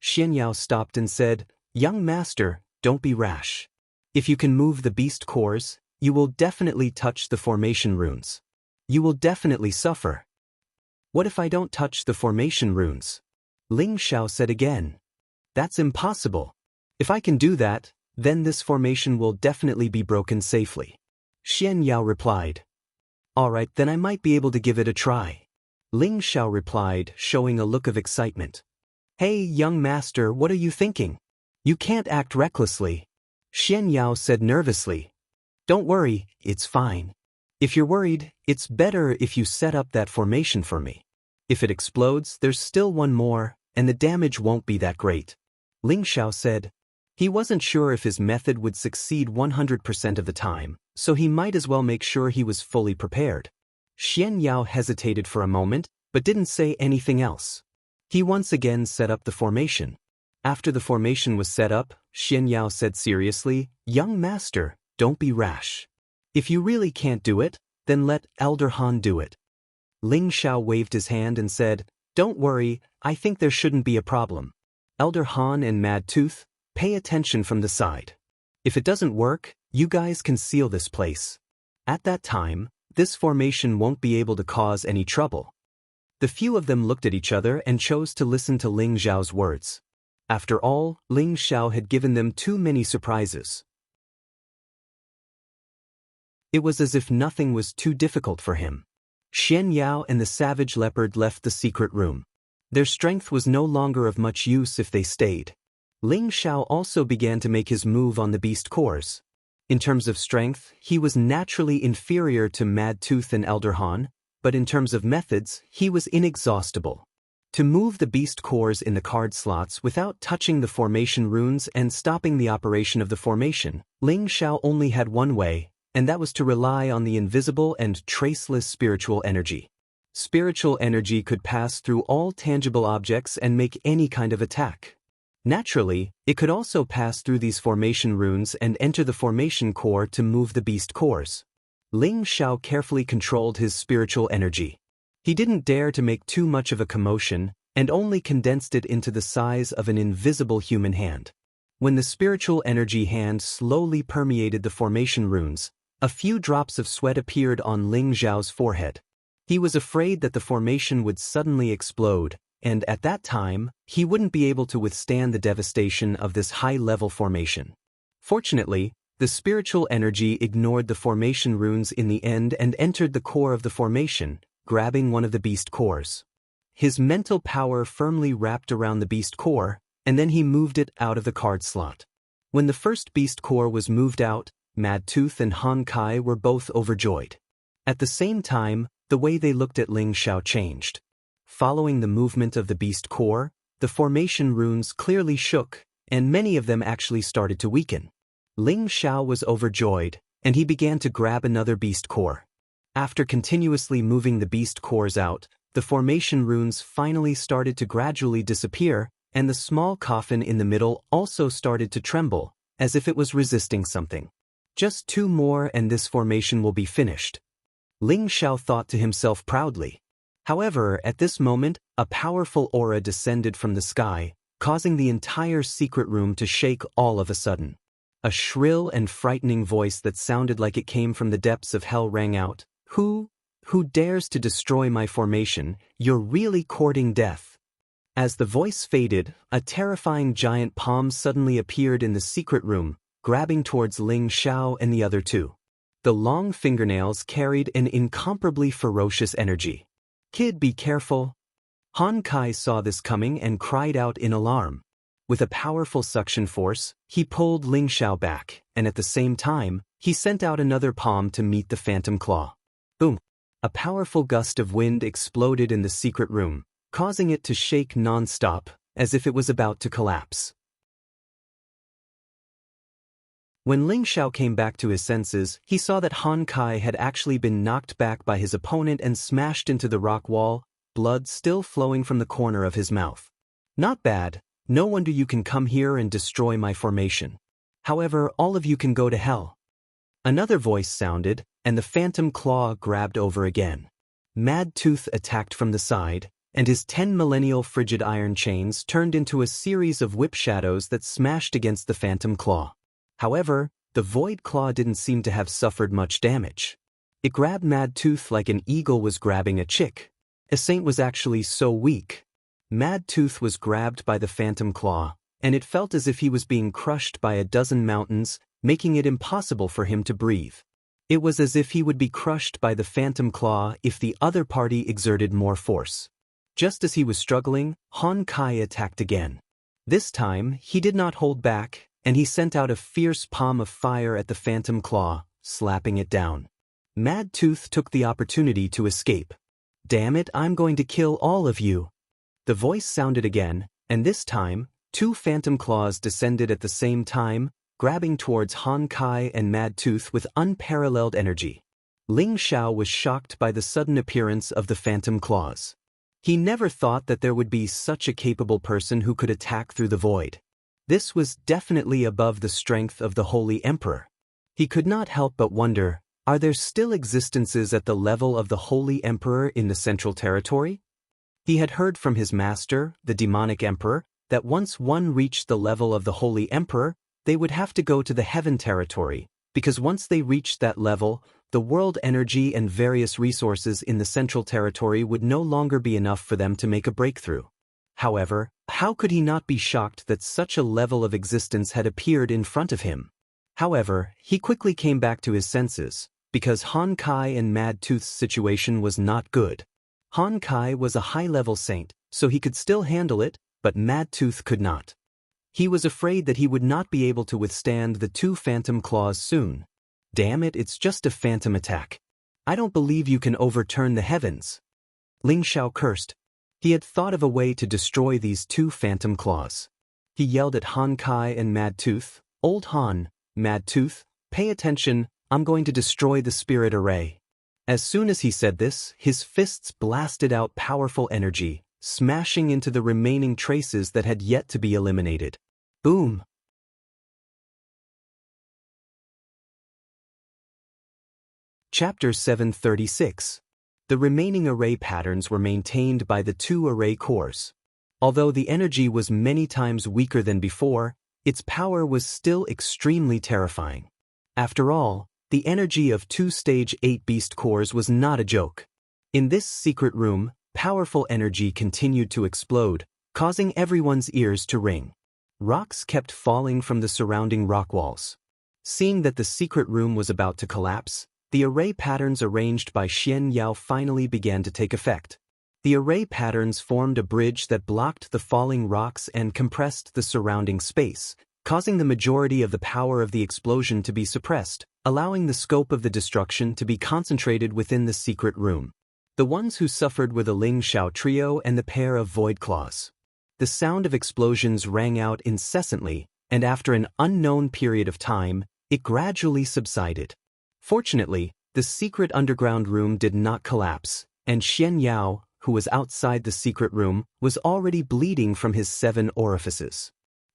Xian Yao stopped and said, "Young master, don't be rash. If you can move the beast cores, you will definitely touch the formation runes. You will definitely suffer." "What if I don't touch the formation runes?" Ling Zhao said again. "That's impossible. If I can do that, then this formation will definitely be broken safely." Xian Yao replied. "All right, then I might be able to give it a try." Ling Zhao replied, showing a look of excitement. "Hey, young master, what are you thinking? You can't act recklessly." Xian Yao said nervously. "Don't worry, it's fine. If you're worried, it's better if you set up that formation for me. If it explodes, there's still one more, and the damage won't be that great." Ling Zhao said. He wasn't sure if his method would succeed 100% of the time, so he might as well make sure he was fully prepared. Xian Yao hesitated for a moment, but didn't say anything else. He once again set up the formation. After the formation was set up, Xian Yao said seriously, "Young master, don't be rash. If you really can't do it, then let Elder Han do it." Ling Zhao waved his hand and said, "Don't worry, I think there shouldn't be a problem. Elder Han and Mad Tooth, pay attention from the side. If it doesn't work, you guys can seal this place. At that time, this formation won't be able to cause any trouble." The few of them looked at each other and chose to listen to Ling Zhao's words. After all, Ling Zhao had given them too many surprises. It was as if nothing was too difficult for him. Xian Yao and the savage leopard left the secret room. Their strength was no longer of much use if they stayed. Ling Zhao also began to make his move on the beast cores. In terms of strength, he was naturally inferior to Mad Tooth and Elder Han, but in terms of methods, he was inexhaustible. To move the beast cores in the card slots without touching the formation runes and stopping the operation of the formation, Ling Zhao only had one way, and that was to rely on the invisible and traceless spiritual energy. Spiritual energy could pass through all tangible objects and make any kind of attack. Naturally, it could also pass through these formation runes and enter the formation core to move the beast cores. Ling Zhao carefully controlled his spiritual energy. He didn't dare to make too much of a commotion, and only condensed it into the size of an invisible human hand. When the spiritual energy hand slowly permeated the formation runes, a few drops of sweat appeared on Ling Zhao's forehead. He was afraid that the formation would suddenly explode, and at that time, he wouldn't be able to withstand the devastation of this high-level formation. Fortunately, the spiritual energy ignored the formation runes in the end and entered the core of the formation, grabbing one of the beast cores. His mental power firmly wrapped around the beast core, and then he moved it out of the card slot. When the first beast core was moved out, Mad Tooth and Han Kai were both overjoyed. At the same time, the way they looked at Ling Zhao changed. Following the movement of the beast core, the formation runes clearly shook, and many of them actually started to weaken. Ling Zhao was overjoyed, and he began to grab another beast core. After continuously moving the beast cores out, the formation runes finally started to gradually disappear, and the small coffin in the middle also started to tremble, as if it was resisting something. Just 2 more and this formation will be finished. Ling Zhao thought to himself proudly. However, at this moment, a powerful aura descended from the sky, causing the entire secret room to shake all of a sudden. A shrill and frightening voice that sounded like it came from the depths of hell rang out. Who dares to destroy my formation? You're really courting death." As the voice faded, a terrifying giant palm suddenly appeared in the secret room, grabbing towards Ling Xiao and the other two. The long fingernails carried an incomparably ferocious energy. "Kid, be careful." Han Kai saw this coming and cried out in alarm. With a powerful suction force, he pulled Ling Xiao back, and at the same time, he sent out another palm to meet the phantom claw. Boom! A powerful gust of wind exploded in the secret room, causing it to shake non-stop, as if it was about to collapse. When Ling Xiao came back to his senses, he saw that Han Kai had actually been knocked back by his opponent and smashed into the rock wall, blood still flowing from the corner of his mouth. "Not bad. No wonder you can come here and destroy my formation. However, all of you can go to hell." Another voice sounded, and the phantom claw grabbed over again. Mad Tooth attacked from the side, and his 10 millennial frigid iron chains turned into a series of whip shadows that smashed against the phantom claw. However, the void claw didn't seem to have suffered much damage. It grabbed Mad Tooth like an eagle was grabbing a chick. A saint was actually so weak. Mad Tooth was grabbed by the phantom claw, and it felt as if he was being crushed by a dozen mountains, making it impossible for him to breathe. It was as if he would be crushed by the phantom claw if the other party exerted more force. Just as he was struggling, Han Kai attacked again. This time, he did not hold back, and he sent out a fierce palm of fire at the phantom claw, slapping it down. Mad Tooth took the opportunity to escape. "Damn it, I'm going to kill all of you." The voice sounded again, and this time, 2 phantom claws descended at the same time, grabbing towards Han Kai and Mad Tooth with unparalleled energy. Ling Xiao was shocked by the sudden appearance of the phantom claws. He never thought that there would be such a capable person who could attack through the void. This was definitely above the strength of the Holy Emperor. He could not help but wonder, are there still existences at the level of the Holy Emperor in the Central Territory? He had heard from his master, the Demonic Emperor, that once one reached the level of the Holy Emperor, they would have to go to the Heaven Territory, because once they reached that level, the world energy and various resources in the Central Territory would no longer be enough for them to make a breakthrough. However, how could he not be shocked that such a level of existence had appeared in front of him? However, he quickly came back to his senses, because Han Kai and Mad Tooth's situation was not good. Han Kai was a high-level saint, so he could still handle it, but Mad Tooth could not. He was afraid that he would not be able to withstand the 2 phantom claws soon. "Damn it, it's just a phantom attack. I don't believe you can overturn the heavens." Ling Xiao cursed. He had thought of a way to destroy these 2 phantom claws. He yelled at Han Kai and Mad Tooth, "Old Han, Mad Tooth, pay attention, I'm going to destroy the spirit array." As soon as he said this, his fists blasted out powerful energy, smashing into the remaining traces that had yet to be eliminated. Boom! Chapter 736. The remaining array patterns were maintained by the 2 array cores. Although the energy was many times weaker than before, its power was still extremely terrifying. After all, the energy of 2 stage 8 beast cores was not a joke. In this secret room, powerful energy continued to explode, causing everyone's ears to ring. Rocks kept falling from the surrounding rock walls. Seeing that the secret room was about to collapse, the array patterns arranged by Xian Yao finally began to take effect. The array patterns formed a bridge that blocked the falling rocks and compressed the surrounding space, causing the majority of the power of the explosion to be suppressed, allowing the scope of the destruction to be concentrated within the secret room. The ones who suffered were the Ling Xiao trio and the pair of void claws. The sound of explosions rang out incessantly, and after an unknown period of time, it gradually subsided. Fortunately, the secret underground room did not collapse, and Xian Yao, who was outside the secret room, was already bleeding from his 7 orifices.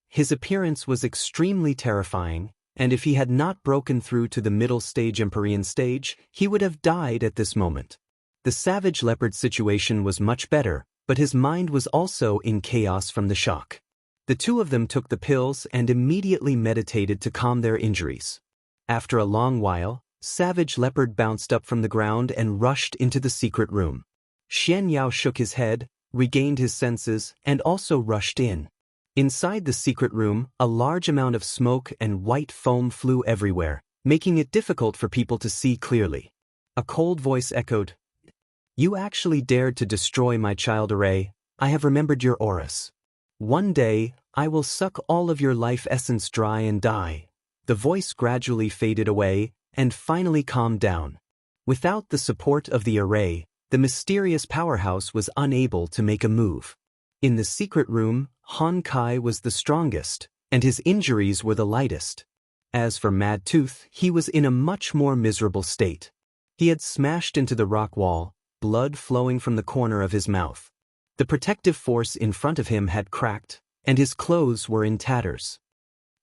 His appearance was extremely terrifying, and if he had not broken through to the middle stage Empyrean stage, he would have died at this moment. The savage leopard situation was much better, but his mind was also in chaos from the shock. The 2 of them took the pills and immediately meditated to calm their injuries. After a long while, Savage Leopard bounced up from the ground and rushed into the secret room. Xian Yao shook his head, regained his senses, and also rushed in. Inside the secret room, a large amount of smoke and white foam flew everywhere, making it difficult for people to see clearly. A cold voice echoed, "You actually dared to destroy my child array. I have remembered your auras. One day, I will suck all of your life essence dry and die." The voice gradually faded away and finally calmed down. Without the support of the array, the mysterious powerhouse was unable to make a move. In the secret room, Han Kai was the strongest, and his injuries were the lightest. As for Mad Tooth, he was in a much more miserable state. He had smashed into the rock wall, blood flowing from the corner of his mouth. The protective force in front of him had cracked, and his clothes were in tatters.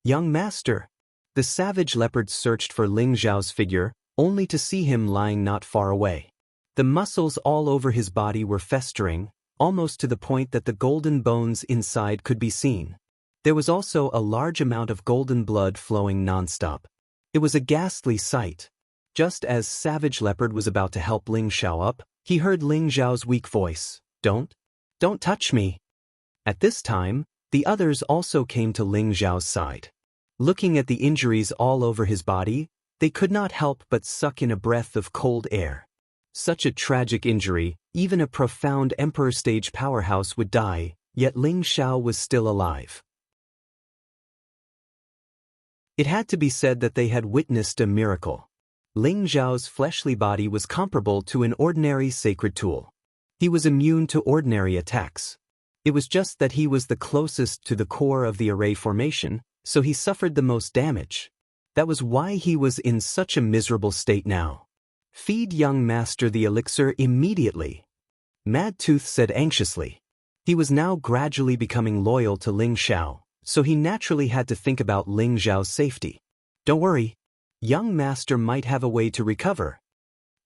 "Young master!" The savage leopard searched for Ling Zhao's figure, only to see him lying not far away. The muscles all over his body were festering, almost to the point that the golden bones inside could be seen. There was also a large amount of golden blood flowing nonstop. It was a ghastly sight. Just as Savage Leopard was about to help Ling Zhao up, he heard Ling Zhao's weak voice, Don't touch me." At this time, the others also came to Ling Zhao's side. Looking at the injuries all over his body, they could not help but suck in a breath of cold air. Such a tragic injury, even a profound Emperor stage powerhouse would die, yet Ling Zhao was still alive. It had to be said that they had witnessed a miracle. Ling Zhao's fleshly body was comparable to an ordinary sacred tool. He was immune to ordinary attacks. It was just that he was the closest to the core of the array formation, so he suffered the most damage. That was why he was in such a miserable state now. "Feed young master the elixir immediately," Mad Tooth said anxiously. He was now gradually becoming loyal to Ling Zhao, so he naturally had to think about Ling Zhao's safety. "Don't worry. Young master might have a way to recover."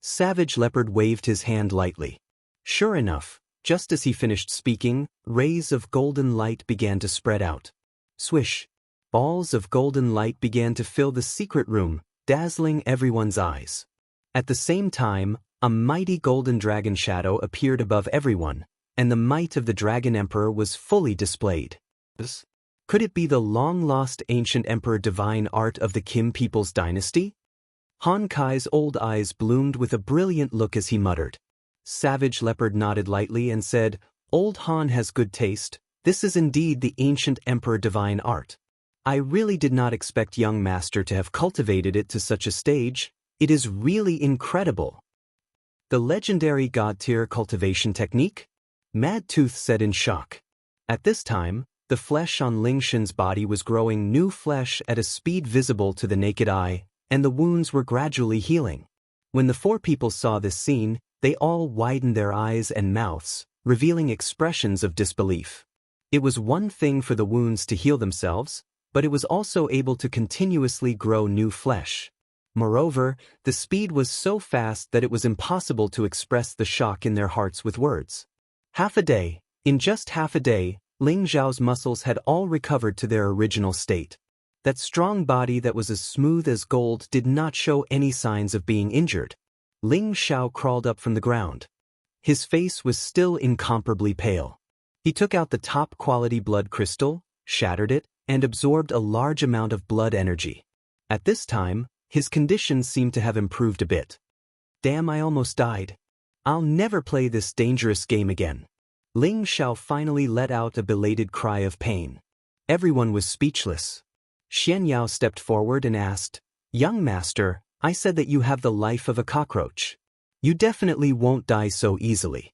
Savage Leopard waved his hand lightly. Sure enough, just as he finished speaking, rays of golden light began to spread out. Swish! Balls of golden light began to fill the secret room, dazzling everyone's eyes. At the same time, a mighty golden dragon shadow appeared above everyone, and the might of the Dragon Emperor was fully displayed. Could it be the long-lost ancient Emperor divine art of the Kim people's dynasty? Han Kai's old eyes bloomed with a brilliant look as he muttered. Savage Leopard nodded lightly and said, "Old Han has good taste. This is indeed the ancient Emperor divine art. I really did not expect young master to have cultivated it to such a stage. It is really incredible." "The legendary god-tier cultivation technique?" Mad Tooth said in shock. At this time, the flesh on Ling Shen's body was growing new flesh at a speed visible to the naked eye, and the wounds were gradually healing. When the four people saw this scene, they all widened their eyes and mouths, revealing expressions of disbelief. It was one thing for the wounds to heal themselves, but it was also able to continuously grow new flesh. Moreover, the speed was so fast that it was impossible to express the shock in their hearts with words. In just half a day, Ling Zhao's muscles had all recovered to their original state. That strong body that was as smooth as gold did not show any signs of being injured. Ling Zhao crawled up from the ground. His face was still incomparably pale. He took out the top-quality blood crystal, shattered it, and absorbed a large amount of blood energy. At this time, his condition seemed to have improved a bit. "Damn, I almost died. I'll never play this dangerous game again." Ling Zhao finally let out a belated cry of pain. Everyone was speechless. Xian Yao stepped forward and asked, "Young master, I said that you have the life of a cockroach. You definitely won't die so easily."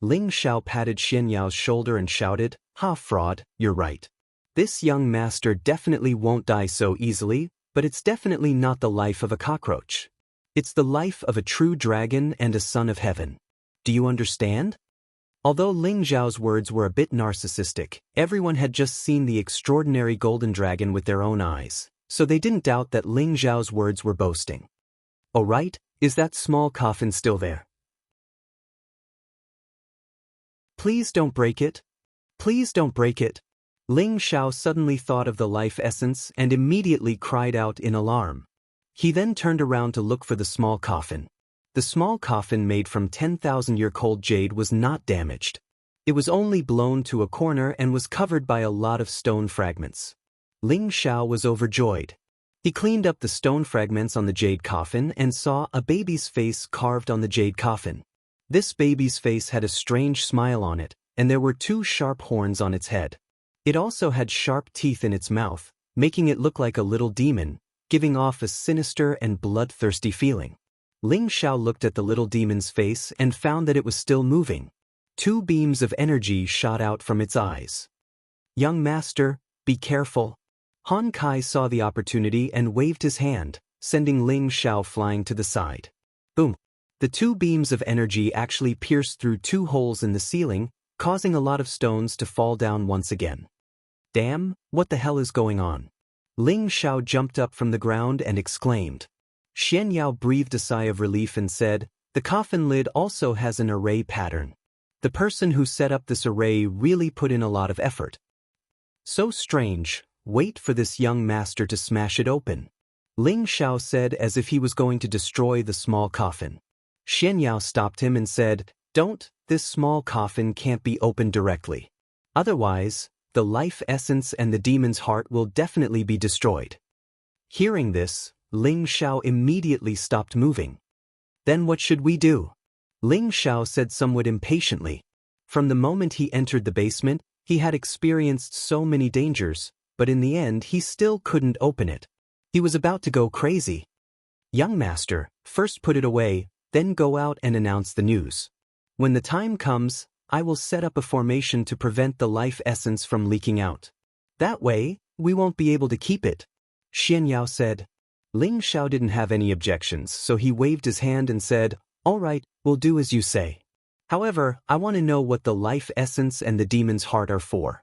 Ling Zhao patted Xian Yao's shoulder and shouted, "Ha, fraud, you're right. This young master definitely won't die so easily, but it's definitely not the life of a cockroach. It's the life of a true dragon and a son of heaven. Do you understand?" Although Ling Zhao's words were a bit narcissistic, everyone had just seen the extraordinary golden dragon with their own eyes, so they didn't doubt that Ling Zhao's words were boasting. "Oh right, is that small coffin still there? Please don't break it. Please don't break it." Ling Zhao suddenly thought of the life essence and immediately cried out in alarm. He then turned around to look for the small coffin. The small coffin made from 10,000-year-old jade was not damaged. It was only blown to a corner and was covered by a lot of stone fragments. Ling Xiao was overjoyed. He cleaned up the stone fragments on the jade coffin and saw a baby's face carved on the jade coffin. This baby's face had a strange smile on it, and there were 2 sharp horns on its head. It also had sharp teeth in its mouth, making it look like a little demon, giving off a sinister and bloodthirsty feeling. Ling Xiao looked at the little demon's face and found that it was still moving. 2 beams of energy shot out from its eyes. "Young master, be careful." Han Kai saw the opportunity and waved his hand, sending Ling Xiao flying to the side. Boom! The 2 beams of energy actually pierced through 2 holes in the ceiling, causing a lot of stones to fall down once again. Damn, what the hell is going on? Ling Xiao jumped up from the ground and exclaimed. Xian Yao breathed a sigh of relief and said, "The coffin lid also has an array pattern. The person who set up this array really put in a lot of effort. So strange, wait for this young master to smash it open." Ling Xiao said as if he was going to destroy the small coffin. Xian Yao stopped him and said, "Don't, this small coffin can't be opened directly. Otherwise, the life essence and the demon's heart will definitely be destroyed." Hearing this, Ling Xiao immediately stopped moving. "Then what should we do?" Ling Xiao said somewhat impatiently. From the moment he entered the basement, he had experienced so many dangers, but in the end he still couldn't open it. He was about to go crazy. "Young master, first put it away, then go out and announce the news. When the time comes, I will set up a formation to prevent the life essence from leaking out. That way, we won't be able to keep it," Xian Yao said. Ling Xiao didn't have any objections, so he waved his hand and said, "All right, we'll do as you say. However, I want to know what the life essence and the demon's heart are for."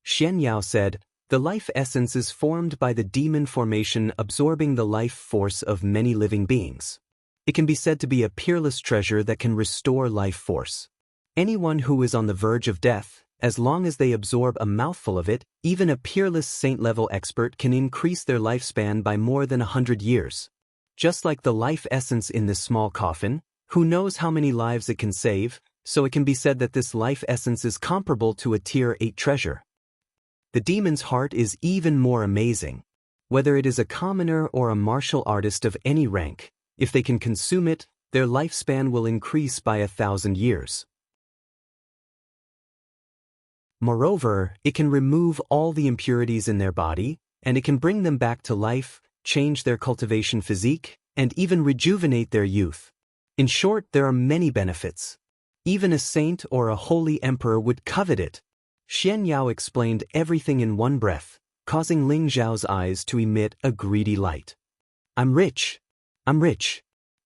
Xian Yao said, "The life essence is formed by the demon formation absorbing the life force of many living beings. It can be said to be a peerless treasure that can restore life force. Anyone who is on the verge of death, as long as they absorb a mouthful of it, even a peerless saint-level expert can increase their lifespan by more than 100 years. Just like the life essence in this small coffin, who knows how many lives it can save, so it can be said that this life essence is comparable to a Tier 8 treasure. The demon's heart is even more amazing. Whether it is a commoner or a martial artist of any rank, if they can consume it, their lifespan will increase by 1,000 years. Moreover, it can remove all the impurities in their body, and it can bring them back to life, change their cultivation physique, and even rejuvenate their youth. In short, there are many benefits. Even a saint or a holy emperor would covet it." Xian Yao explained everything in one breath, causing Ling Xiao's eyes to emit a greedy light. I'm rich.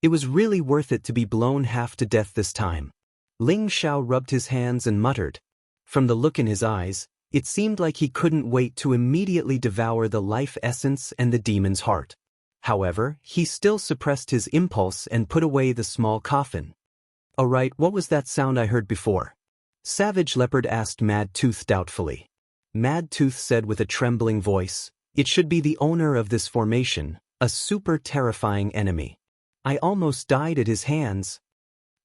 It was really worth it to be blown half to death this time." Ling Xiao rubbed his hands and muttered. From the look in his eyes, it seemed like he couldn't wait to immediately devour the life essence and the demon's heart. However, he still suppressed his impulse and put away the small coffin. "Alright, what was that sound I heard before?" Savage Leopard asked Mad Tooth doubtfully. Mad Tooth said with a trembling voice, "It should be the owner of this formation, a super terrifying enemy. I almost died at his hands."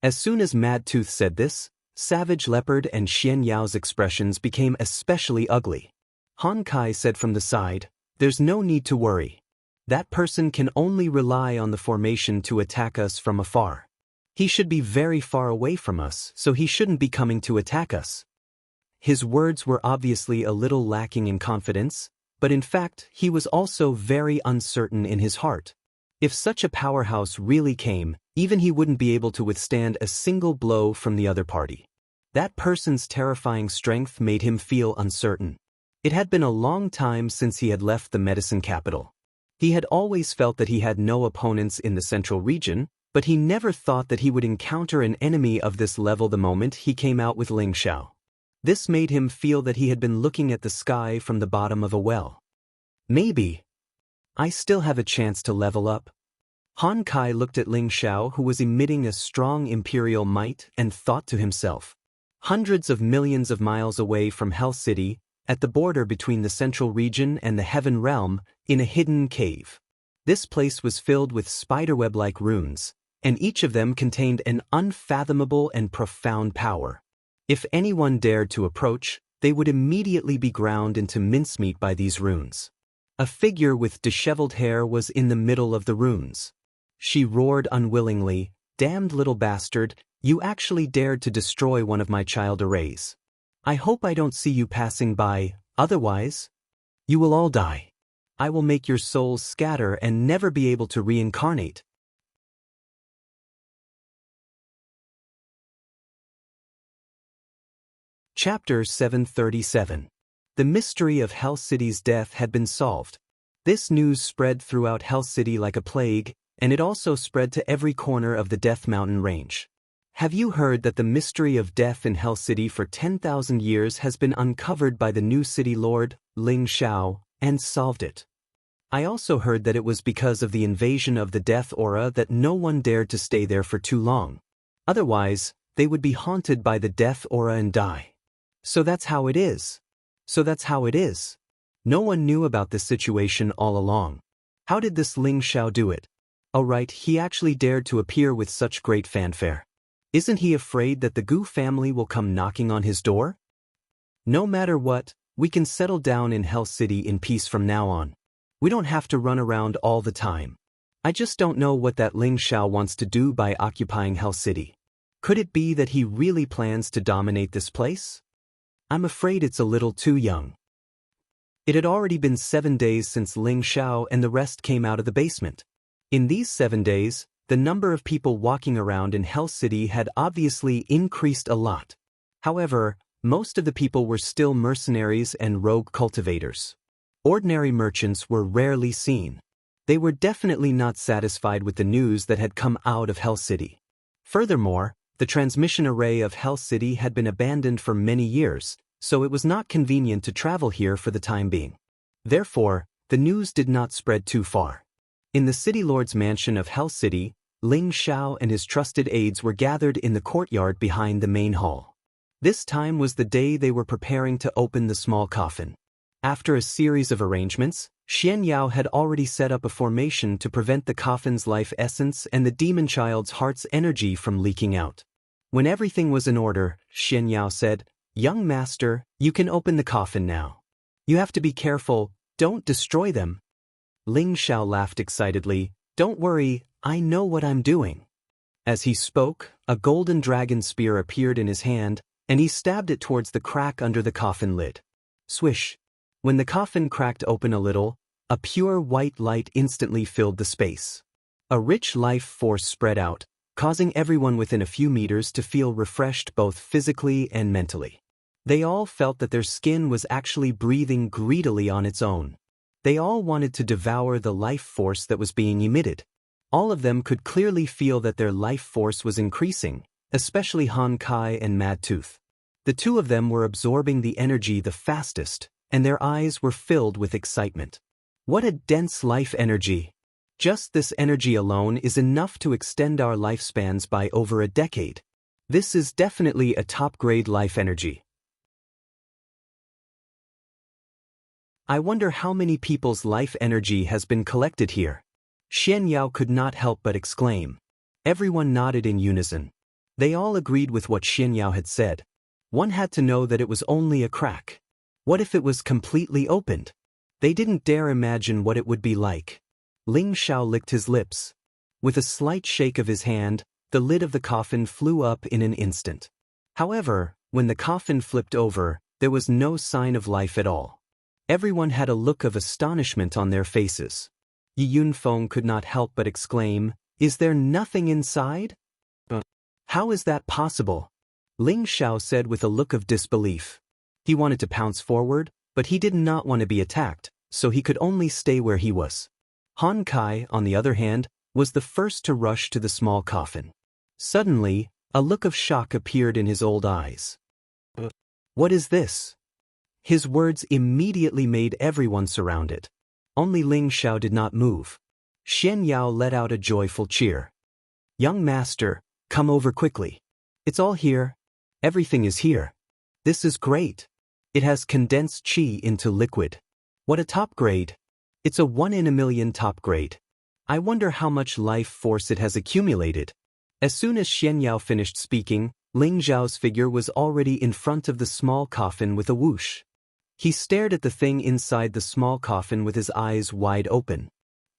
As soon as Mad Tooth said this, Savage Leopard and Xian Yao's expressions became especially ugly. Han Kai said from the side, "There's no need to worry. That person can only rely on the formation to attack us from afar. He should be very far away from us, so he shouldn't be coming to attack us." His words were obviously a little lacking in confidence, but in fact, he was also very uncertain in his heart. If such a powerhouse really came, even he wouldn't be able to withstand a single blow from the other party. That person's terrifying strength made him feel uncertain. It had been a long time since he had left the medicine capital. He had always felt that he had no opponents in the central region, but he never thought that he would encounter an enemy of this level the moment he came out with Ling Xiao. This made him feel that he had been looking at the sky from the bottom of a well. Maybe I still have a chance to level up. Han Kai looked at Ling Xiao, who was emitting a strong imperial might, and thought to himself. Hundreds of millions of miles away from Hell City, at the border between the central region and the Heaven Realm, in a hidden cave. This place was filled with spiderweb-like runes, and each of them contained an unfathomable and profound power. If anyone dared to approach, they would immediately be ground into mincemeat by these runes. A figure with disheveled hair was in the middle of the runes. She roared unwillingly, "Damned little bastard, you actually dared to destroy one of my child arrays. I hope I don't see you passing by, otherwise, you will all die. I will make your souls scatter and never be able to reincarnate." Chapter 737. The mystery of Hell City's death had been solved. This news spread throughout Hell City like a plague, and it also spread to every corner of the Death Mountain range. Have you heard that the mystery of death in Hell City for 10,000 years has been uncovered by the new city lord, Ling Xiao, and solved it? I also heard that it was because of the invasion of the death aura that no one dared to stay there for too long. Otherwise, they would be haunted by the death aura and die. So that's how it is. No one knew about this situation all along. How did this Ling Xiao do it? Oh right, he actually dared to appear with such great fanfare. Isn't he afraid that the Gu family will come knocking on his door? No matter what, we can settle down in Hell City in peace from now on. We don't have to run around all the time. I just don't know what that Ling Xiao wants to do by occupying Hell City. Could it be that he really plans to dominate this place? I'm afraid it's a little too young. It had already been 7 days since Ling Xiao and the rest came out of the basement. In these 7 days, the number of people walking around in Hell City had obviously increased a lot. However, most of the people were still mercenaries and rogue cultivators. Ordinary merchants were rarely seen. They were definitely not satisfied with the news that had come out of Hell City. Furthermore, the transmission array of Hell City had been abandoned for many years, so it was not convenient to travel here for the time being. Therefore, the news did not spread too far. In the city lord's mansion of Hell City, Ling Xiao and his trusted aides were gathered in the courtyard behind the main hall. This time was the day they were preparing to open the small coffin. After a series of arrangements, Xian Yao had already set up a formation to prevent the coffin's life essence and the demon child's heart's energy from leaking out. When everything was in order, Xian Yao said, "Young master, you can open the coffin now. You have to be careful, don't destroy them." Ling Xiao laughed excitedly, "Don't worry, I know what I'm doing." As he spoke, a golden dragon spear appeared in his hand, and he stabbed it towards the crack under the coffin lid. Swish! When the coffin cracked open a little, a pure white light instantly filled the space. A rich life force spread out, causing everyone within a few meters to feel refreshed both physically and mentally. They all felt that their skin was actually breathing greedily on its own. They all wanted to devour the life force that was being emitted. All of them could clearly feel that their life force was increasing, especially Han Kai and Mad Tooth. The two of them were absorbing the energy the fastest, and their eyes were filled with excitement. What a dense life energy! Just this energy alone is enough to extend our lifespans by over a decade. This is definitely a top-grade life energy. I wonder how many people's life energy has been collected here. Xian Yao could not help but exclaim. Everyone nodded in unison. They all agreed with what Xian Yao had said. One had to know that it was only a crack. What if it was completely opened? They didn't dare imagine what it would be like. Ling Xiao licked his lips. With a slight shake of his hand, the lid of the coffin flew up in an instant. However, when the coffin flipped over, there was no sign of life at all. Everyone had a look of astonishment on their faces. Yi Yunfeng could not help but exclaim, "Is there nothing inside? How is that possible?" Ling Xiao said with a look of disbelief. He wanted to pounce forward, but he did not want to be attacked, so he could only stay where he was. Han Kai, on the other hand, was the first to rush to the small coffin. Suddenly, a look of shock appeared in his old eyes. "What is this?" His words immediately made everyone surround it. Only Ling Xiao did not move. Xian Yao let out a joyful cheer. "Young master, come over quickly. It's all here. Everything is here. This is great. It has condensed qi into liquid. What a top grade. It's a 1 in a million top grade. I wonder how much life force it has accumulated." As soon as Xian Yao finished speaking, Ling Zhao's figure was already in front of the small coffin with a whoosh. He stared at the thing inside the small coffin with his eyes wide open.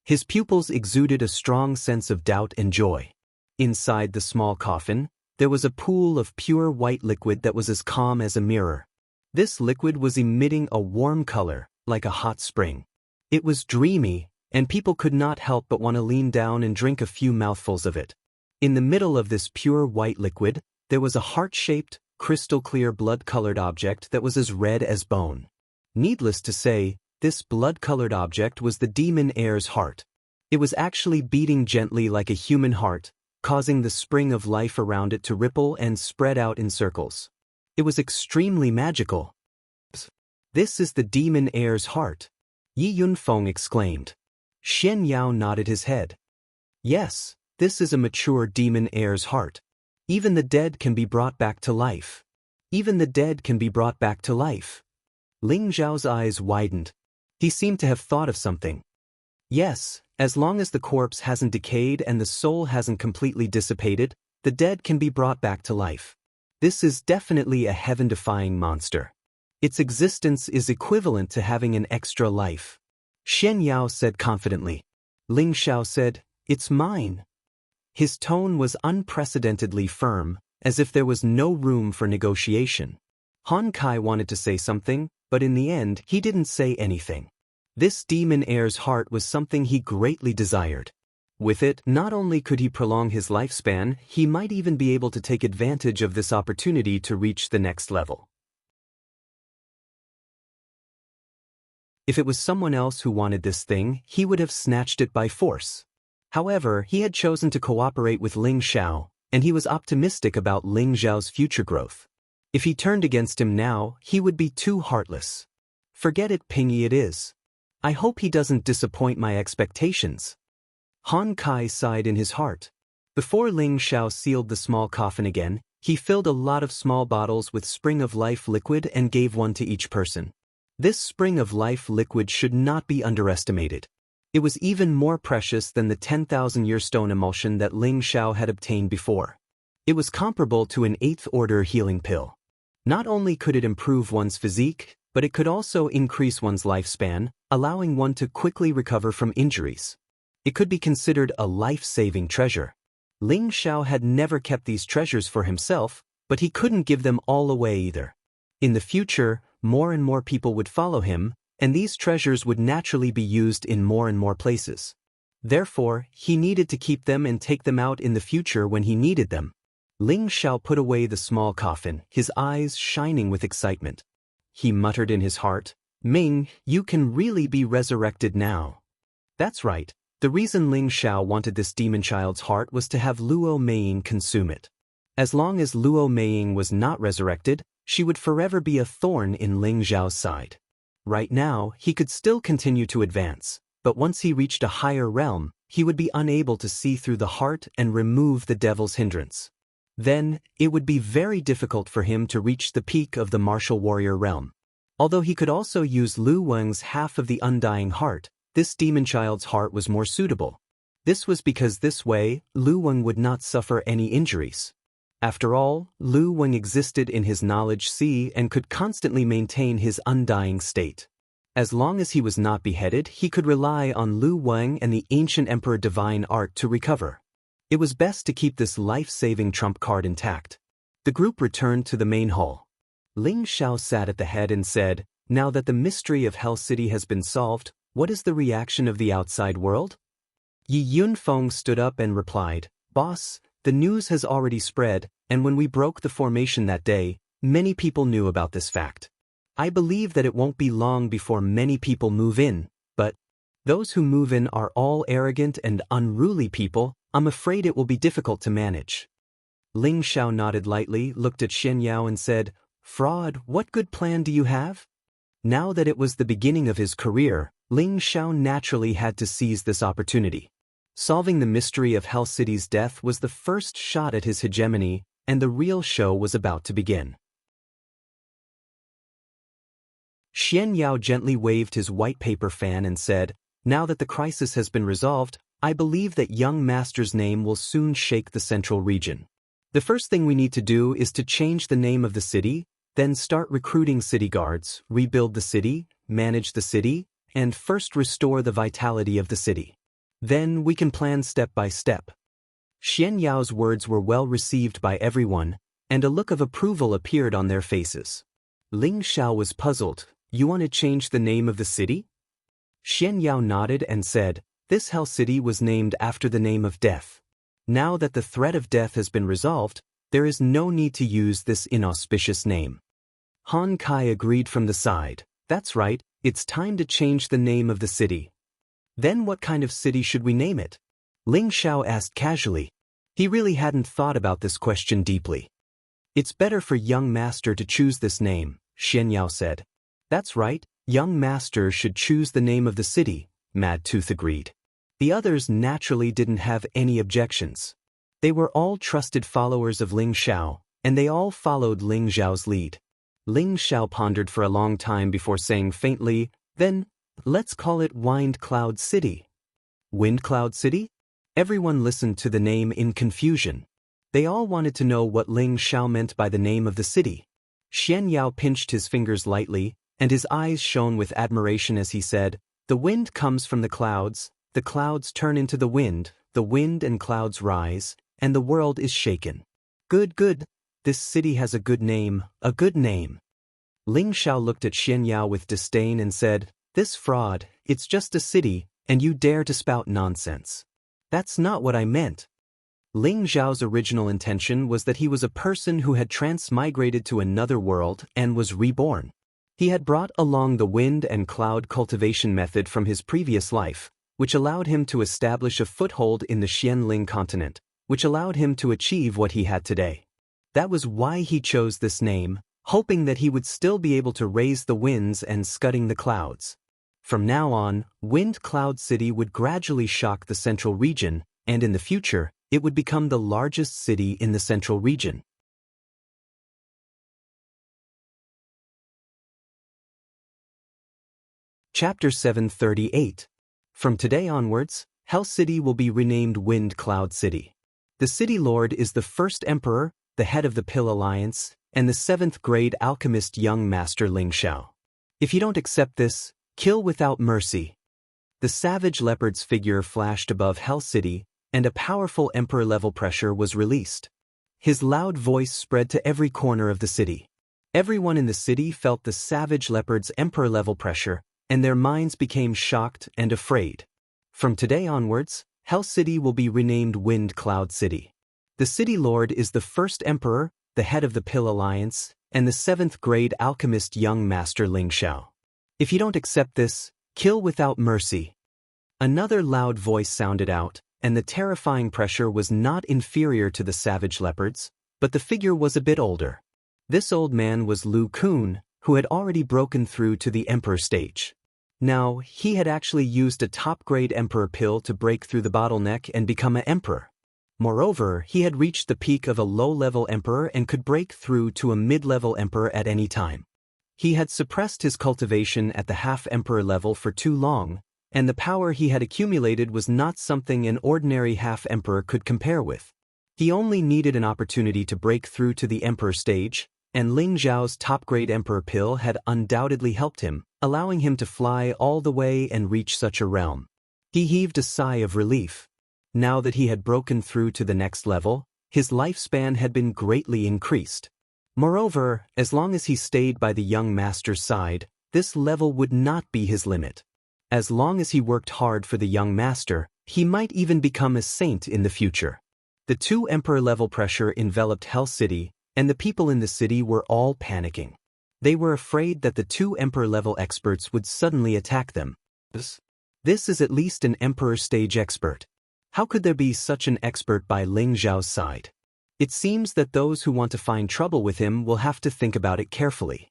His pupils exuded a strong sense of doubt and joy. Inside the small coffin, there was a pool of pure white liquid that was as calm as a mirror. This liquid was emitting a warm color, like a hot spring. It was dreamy, and people could not help but want to lean down and drink a few mouthfuls of it. In the middle of this pure white liquid, there was a heart-shaped, crystal-clear blood-colored object that was as red as bone. Needless to say, this blood-colored object was the demon heir's heart. It was actually beating gently like a human heart, causing the spring of life around it to ripple and spread out in circles. It was extremely magical. "This is the demon heir's heart," Yi Yunfeng exclaimed. Xian Yao nodded his head. "Yes, this is a mature demon heir's heart. Even the dead can be brought back to life. Even the dead can be brought back to life." Ling Zhao's eyes widened. He seemed to have thought of something. "Yes, as long as the corpse hasn't decayed and the soul hasn't completely dissipated, the dead can be brought back to life. This is definitely a heaven-defying monster. Its existence is equivalent to having an extra life," Xian Yao said confidently. Ling Zhao said, "It's mine." His tone was unprecedentedly firm, as if there was no room for negotiation. Han Kai wanted to say something, but in the end he didn't say anything. This demon heir's heart was something he greatly desired. With it, not only could he prolong his lifespan, he might even be able to take advantage of this opportunity to reach the next level. If it was someone else who wanted this thing, he would have snatched it by force. However, he had chosen to cooperate with Ling Zhao, and he was optimistic about Ling Zhao's future growth. If he turned against him now, he would be too heartless. "Forget it, Pingy, it is. I hope he doesn't disappoint my expectations." Han Kai sighed in his heart. Before Ling Zhao sealed the small coffin again, he filled a lot of small bottles with Spring of Life liquid and gave one to each person. This Spring of Life liquid should not be underestimated. It was even more precious than the 10,000-year stone emulsion that Ling Zhao had obtained before. It was comparable to an 8th-order healing pill. Not only could it improve one's physique, but it could also increase one's lifespan, allowing one to quickly recover from injuries. It could be considered a life-saving treasure. Ling Zhao had never kept these treasures for himself, but he couldn't give them all away either. In the future, more and more people would follow him, and these treasures would naturally be used in more and more places. Therefore, he needed to keep them and take them out in the future when he needed them. Ling Zhao put away the small coffin, his eyes shining with excitement. He muttered in his heart, "Ming, you can really be resurrected now." That's right, the reason Ling Zhao wanted this demon child's heart was to have Luo Meiying consume it. As long as Luo Meiying was not resurrected, she would forever be a thorn in Ling Zhao's side. Right now, he could still continue to advance, but once he reached a higher realm, he would be unable to see through the heart and remove the devil's hindrance. Then, it would be very difficult for him to reach the peak of the martial warrior realm. Although he could also use Lu Weng's half of the undying heart, this demon child's heart was more suitable. This was because this way, Lu Weng would not suffer any injuries. After all, Lu Weng existed in his knowledge sea and could constantly maintain his undying state. As long as he was not beheaded, he could rely on Lu Weng and the ancient Emperor Divine Art to recover. It was best to keep this life-saving trump card intact. The group returned to the main hall. Ling Zhao sat at the head and said, "Now that the mystery of Hell City has been solved, what is the reaction of the outside world?" Yi Yunfeng stood up and replied, "Boss, the news has already spread, and when we broke the formation that day, many people knew about this fact. I believe that it won't be long before many people move in, but those who move in are all arrogant and unruly people. I'm afraid it will be difficult to manage." Ling Zhao nodded lightly, looked at Xian Yao and said, "Fraud, what good plan do you have?" Now that it was the beginning of his career, Ling Zhao naturally had to seize this opportunity. Solving the mystery of Hell City's death was the first shot at his hegemony, and the real show was about to begin. Xian Yao gently waved his white paper fan and said, "Now that the crisis has been resolved, I believe that young master's name will soon shake the central region. The first thing we need to do is to change the name of the city, then start recruiting city guards, rebuild the city, manage the city, and first restore the vitality of the city. Then we can plan step by step. Xian Yao's words were well received by everyone, and a look of approval appeared on their faces. Ling Xiao was puzzled. You want to change the name of the city? Xian Yao nodded and said, this Hell City was named after the name of death. Now that the threat of death has been resolved, there is no need to use this inauspicious name. Han Kai agreed from the side. That's right, it's time to change the name of the city. Then what kind of city should we name it? Ling Xiao asked casually. He really hadn't thought about this question deeply. It's better for young master to choose this name, Xian Yao said. That's right, young master should choose the name of the city, Mad Tooth agreed. The others naturally didn't have any objections. They were all trusted followers of Ling Xiao, and they all followed Ling Xiao's lead. Ling Xiao pondered for a long time before saying faintly, then, let's call it Wind Cloud City. Wind Cloud City? Everyone listened to the name in confusion. They all wanted to know what Ling Xiao meant by the name of the city. Xian Yao pinched his fingers lightly, and his eyes shone with admiration as he said, the wind comes from the clouds turn into the wind and clouds rise, and the world is shaken. Good, good. This city has a good name, a good name. Ling Xiao looked at Xian Yao with disdain and said, this fraud, it's just a city, and you dare to spout nonsense. That's not what I meant. Ling Xiao's original intention was that he was a person who had transmigrated to another world and was reborn. He had brought along the wind and cloud cultivation method from his previous life, which allowed him to establish a foothold in the Xianling continent, which allowed him to achieve what he had today. That was why he chose this name, hoping that he would still be able to raise the winds and scudding the clouds. From now on, Wind Cloud City would gradually shock the central region, and in the future, it would become the largest city in the central region. Chapter 738. From today onwards, Hell City will be renamed Wind Cloud City. The city lord is the first emperor, the head of the Pill Alliance, and the 7th grade alchemist young master Ling Xiao. If you don't accept this, kill without mercy. The savage leopard's figure flashed above Hell City, and a powerful emperor-level pressure was released. His loud voice spread to every corner of the city. Everyone in the city felt the savage leopard's emperor-level pressure, and their minds became shocked and afraid. From today onwards, Hell City will be renamed Wind Cloud City. The city lord is the first emperor, the head of the Pill Alliance, and the 7th grade alchemist young master Ling Xiao. If you don't accept this, kill without mercy. Another loud voice sounded out, and the terrifying pressure was not inferior to the savage leopards, but the figure was a bit older. This old man was Lu Kun, who had already broken through to the emperor stage. Now, he had actually used a top-grade emperor pill to break through the bottleneck and become an emperor. Moreover, he had reached the peak of a low-level emperor and could break through to a mid-level emperor at any time. He had suppressed his cultivation at the half-emperor level for too long, and the power he had accumulated was not something an ordinary half-emperor could compare with. He only needed an opportunity to break through to the emperor stage, and Ling Xiao's top-grade emperor pill had undoubtedly helped him, allowing him to fly all the way and reach such a realm. He heaved a sigh of relief. Now that he had broken through to the next level, his lifespan had been greatly increased. Moreover, as long as he stayed by the young master's side, this level would not be his limit. As long as he worked hard for the young master, he might even become a saint in the future. The 2 emperor-level pressure enveloped Hell City, and the people in the city were all panicking. They were afraid that the 2 emperor-level experts would suddenly attack them. This is at least an emperor stage expert. How could there be such an expert by Ling Xiao's side? It seems that those who want to find trouble with him will have to think about it carefully.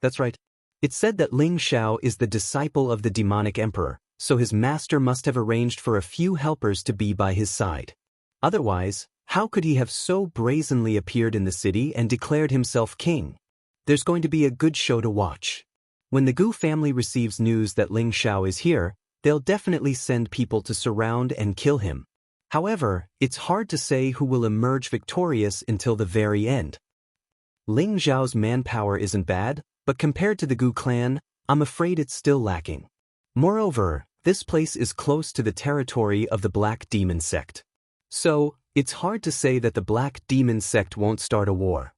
That's right. It's said that Ling Xiao is the disciple of the demonic emperor, so his master must have arranged for a few helpers to be by his side. Otherwise, how could he have so brazenly appeared in the city and declared himself king? There's going to be a good show to watch. When the Gu family receives news that Ling Xiao is here, they'll definitely send people to surround and kill him. However, it's hard to say who will emerge victorious until the very end. Ling Zhao's manpower isn't bad, but compared to the Gu clan, I'm afraid it's still lacking. Moreover, this place is close to the territory of the Black Demon sect. So, it's hard to say that the Black Demon sect won't start a war.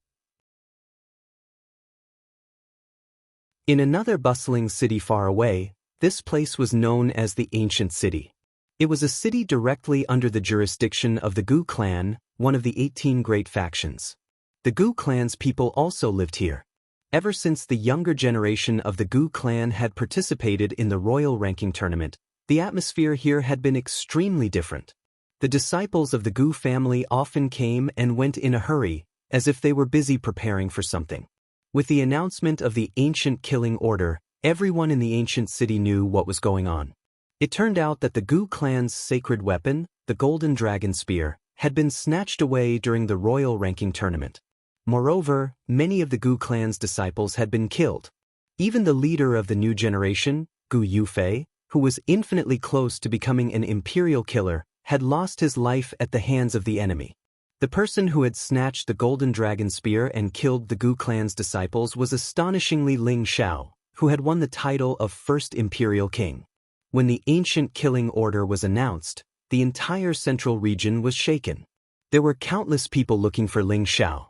In another bustling city far away, this place was known as the Ancient City. It was a city directly under the jurisdiction of the Gu clan, one of the 18 great factions. The Gu clan's people also lived here. Ever since the younger generation of the Gu clan had participated in the royal ranking tournament, the atmosphere here had been extremely different. The disciples of the Gu family often came and went in a hurry, as if they were busy preparing for something. With the announcement of the ancient killing order, everyone in the ancient city knew what was going on. It turned out that the Gu clan's sacred weapon, the Golden Dragon Spear, had been snatched away during the royal ranking tournament. Moreover, many of the Gu clan's disciples had been killed. Even the leader of the new generation, Gu Yufei, who was infinitely close to becoming an imperial killer, had lost his life at the hands of the enemy. The person who had snatched the Golden Dragon Spear and killed the Gu clan's disciples was astonishingly Ling Xiao, who had won the title of First Imperial King. When the ancient killing order was announced, the entire central region was shaken. There were countless people looking for Ling Xiao.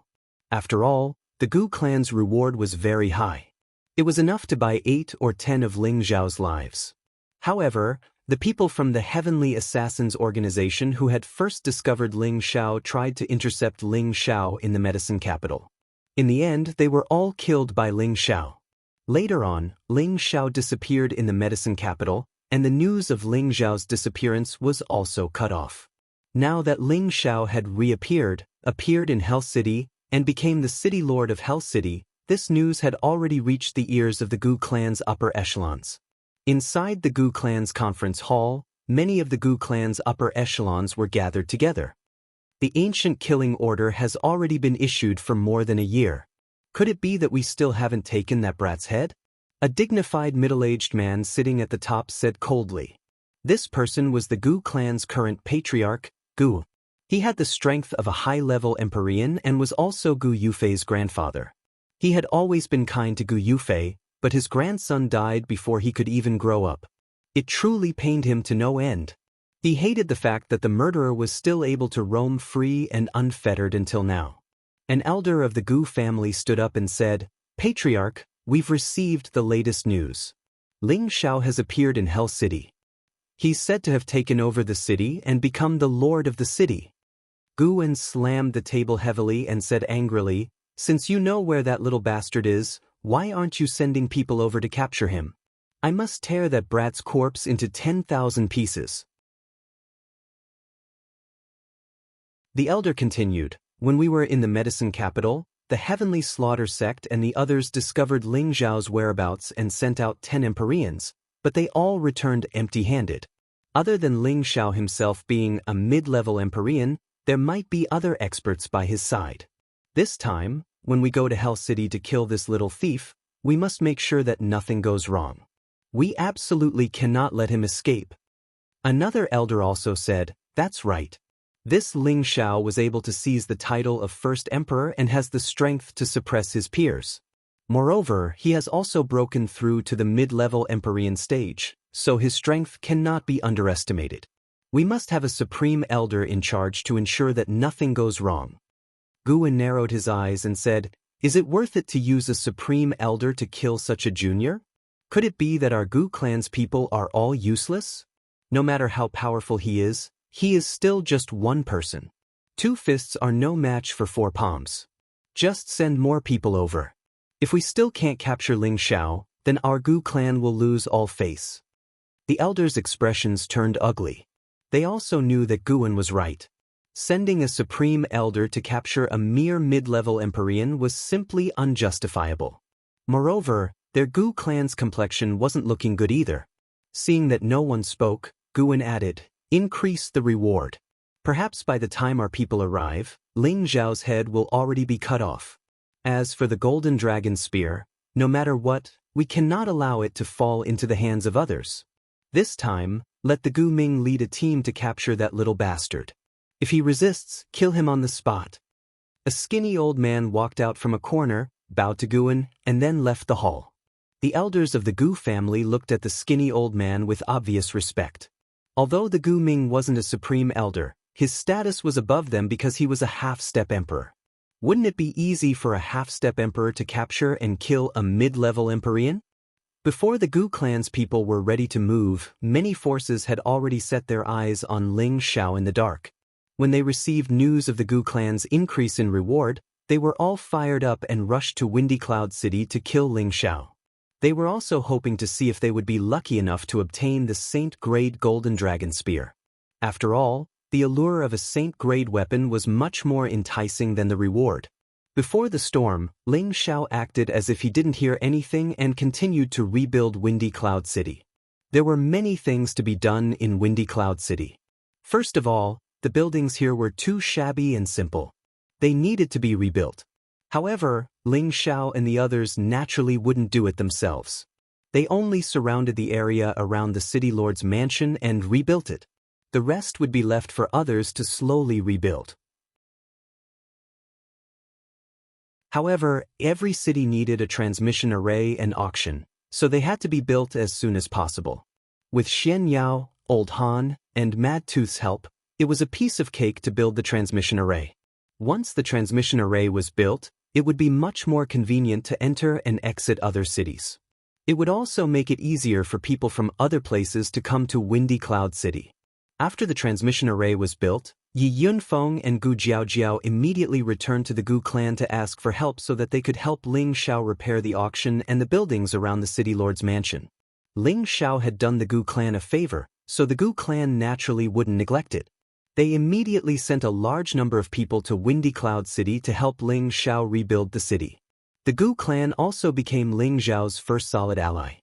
After all, the Gu clan's reward was very high. It was enough to buy 8 or 10 of Ling Xiao's lives. However, the people from the Heavenly Assassins organization who had first discovered Ling Xiao tried to intercept Ling Xiao in the medicine capital. In the end, they were all killed by Ling Xiao. Later on, Ling Xiao disappeared in the medicine capital, and the news of Ling Xiao's disappearance was also cut off. Now that Ling Xiao had appeared in Hell City, and became the city lord of Hell City, this news had already reached the ears of the Gu clan's upper echelons. Inside the Gu clan's conference hall, many of the Gu clan's upper echelons were gathered together. The ancient killing order has already been issued for more than a year. Could it be that we still haven't taken that brat's head? A dignified middle-aged man sitting at the top said coldly. This person was the Gu clan's current patriarch, Gu. He had the strength of a high-level Empyrean and was also Gu Yufei's grandfather. He had always been kind to Gu Yufei, but his grandson died before he could even grow up. It truly pained him to no end. He hated the fact that the murderer was still able to roam free and unfettered until now. An elder of the Gu family stood up and said, "Patriarch, we've received the latest news. Ling Xiao has appeared in Hell City. He's said to have taken over the city and become the lord of the city." Guan slammed the table heavily and said angrily, "Since you know where that little bastard is, why aren't you sending people over to capture him? I must tear that brat's corpse into 10,000 pieces." The elder continued, "When we were in the medicine capital, the Heavenly Slaughter sect and the others discovered Ling Zhao's whereabouts and sent out 10 Empyreans, but they all returned empty-handed. Other than Ling Xiao himself being a mid-level Empyrean, there might be other experts by his side. This time, when we go to Hell City to kill this little thief, we must make sure that nothing goes wrong. We absolutely cannot let him escape." Another elder also said, "That's right. This Ling Xiao was able to seize the title of First Emperor and has the strength to suppress his peers. Moreover, he has also broken through to the mid-level Empyrean stage, so his strength cannot be underestimated. We must have a supreme elder in charge to ensure that nothing goes wrong." Guan narrowed his eyes and said, "Is it worth it to use a supreme elder to kill such a junior? Could it be that our Gu clan's people are all useless? No matter how powerful he is still just one person. 2 fists are no match for 4 palms. Just send more people over. If we still can't capture Ling Xiao, then our Gu clan will lose all face." The elders' expressions turned ugly. They also knew that Guan was right. Sending a supreme elder to capture a mere mid-level Empyrean was simply unjustifiable. Moreover, their Gu clan's complexion wasn't looking good either. Seeing that no one spoke, Guan added, "Increase the reward. Perhaps by the time our people arrive, Ling Zhao's head will already be cut off. As for the Golden Dragon Spear, no matter what, we cannot allow it to fall into the hands of others." This time, let the Gu Ming lead a team to capture that little bastard. If he resists, kill him on the spot. A skinny old man walked out from a corner, bowed to Guan, and then left the hall. The elders of the Gu family looked at the skinny old man with obvious respect. Although the Gu Ming wasn't a supreme elder, his status was above them because he was a half-step emperor. Wouldn't it be easy for a half-step emperor to capture and kill a mid-level Empyrean? Before the Gu clan's people were ready to move, many forces had already set their eyes on Ling Xiao in the dark. When they received news of the Gu clan's increase in reward, they were all fired up and rushed to Windy Cloud City to kill Ling Xiao. They were also hoping to see if they would be lucky enough to obtain the Saint-grade Golden Dragon Spear. After all, the allure of a Saint-grade weapon was much more enticing than the reward. Before the storm, Ling Xiao acted as if he didn't hear anything and continued to rebuild Windy Cloud City. There were many things to be done in Windy Cloud City. First of all, the buildings here were too shabby and simple. They needed to be rebuilt. However, Ling Xiao and the others naturally wouldn't do it themselves. They only surrounded the area around the city lord's mansion and rebuilt it. The rest would be left for others to slowly rebuild. However, every city needed a transmission array and auction, so they had to be built as soon as possible. With Xian Yao, Old Han, and Mad Tooth's help, it was a piece of cake to build the transmission array. Once the transmission array was built, it would be much more convenient to enter and exit other cities. It would also make it easier for people from other places to come to Windy Cloud City. After the transmission array was built, Yi Yunfeng and Gu Jiaojiao immediately returned to the Gu clan to ask for help so that they could help Ling Xiao repair the auction and the buildings around the city lord's mansion. Ling Xiao had done the Gu clan a favor, so the Gu clan naturally wouldn't neglect it. They immediately sent a large number of people to Windy Cloud City to help Ling Xiao rebuild the city. The Gu clan also became Ling Xiao's first solid ally.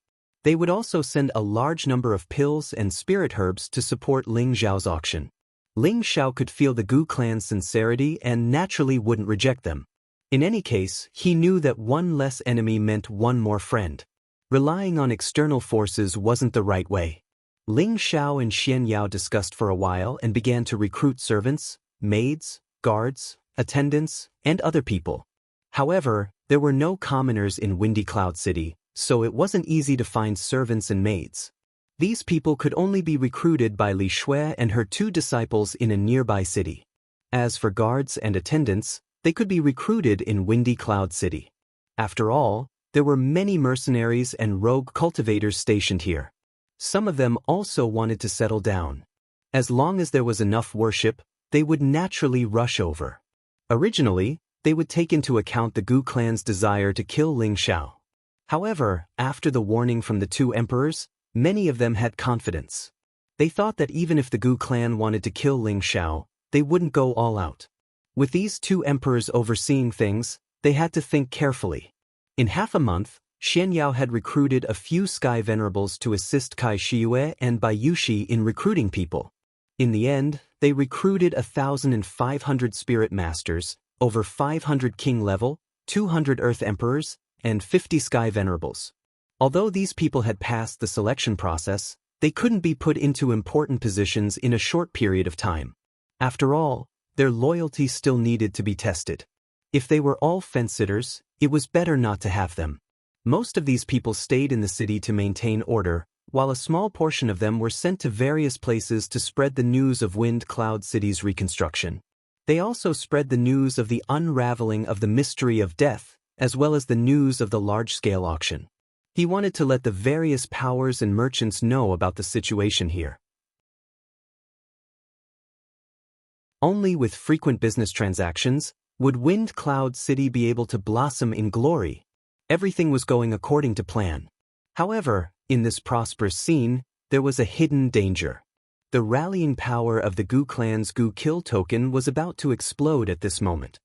They would also send a large number of pills and spirit herbs to support Ling Xiao's auction. Ling Xiao could feel the Gu clan's sincerity and naturally wouldn't reject them. In any case, he knew that one less enemy meant one more friend. Relying on external forces wasn't the right way. Ling Xiao and Xian Yao discussed for a while and began to recruit servants, maids, guards, attendants, and other people. However, there were no commoners in Windy Cloud City, so it wasn't easy to find servants and maids. These people could only be recruited by Li Shui and her 2 disciples in a nearby city. As for guards and attendants, they could be recruited in Windy Cloud City. After all, there were many mercenaries and rogue cultivators stationed here. Some of them also wanted to settle down. As long as there was enough worship, they would naturally rush over. Originally, they would take into account the Gu clan's desire to kill Ling Xiao. However, after the warning from the 2 emperors, many of them had confidence. They thought that even if the Gu clan wanted to kill Ling Xiao, they wouldn't go all out. With these 2 emperors overseeing things, they had to think carefully. In half a month, Xian Yao had recruited a few Sky Venerables to assist Kai Shiyue and Bai Yushi in recruiting people. In the end, they recruited 1,500 Spirit Masters, over 500 King level, 200 Earth Emperors, and 50 Sky Venerables. Although these people had passed the selection process, they couldn't be put into important positions in a short period of time. After all, their loyalty still needed to be tested. If they were all fence-sitters, it was better not to have them. Most of these people stayed in the city to maintain order, while a small portion of them were sent to various places to spread the news of Wind Cloud City's reconstruction. They also spread the news of the unraveling of the mystery of death, as well as the news of the large-scale auction. He wanted to let the various powers and merchants know about the situation here. Only with frequent business transactions would Wind Cloud City be able to blossom in glory. Everything was going according to plan. However, in this prosperous scene, there was a hidden danger. The rallying power of the Gu clan's Gu Kill token was about to explode at this moment.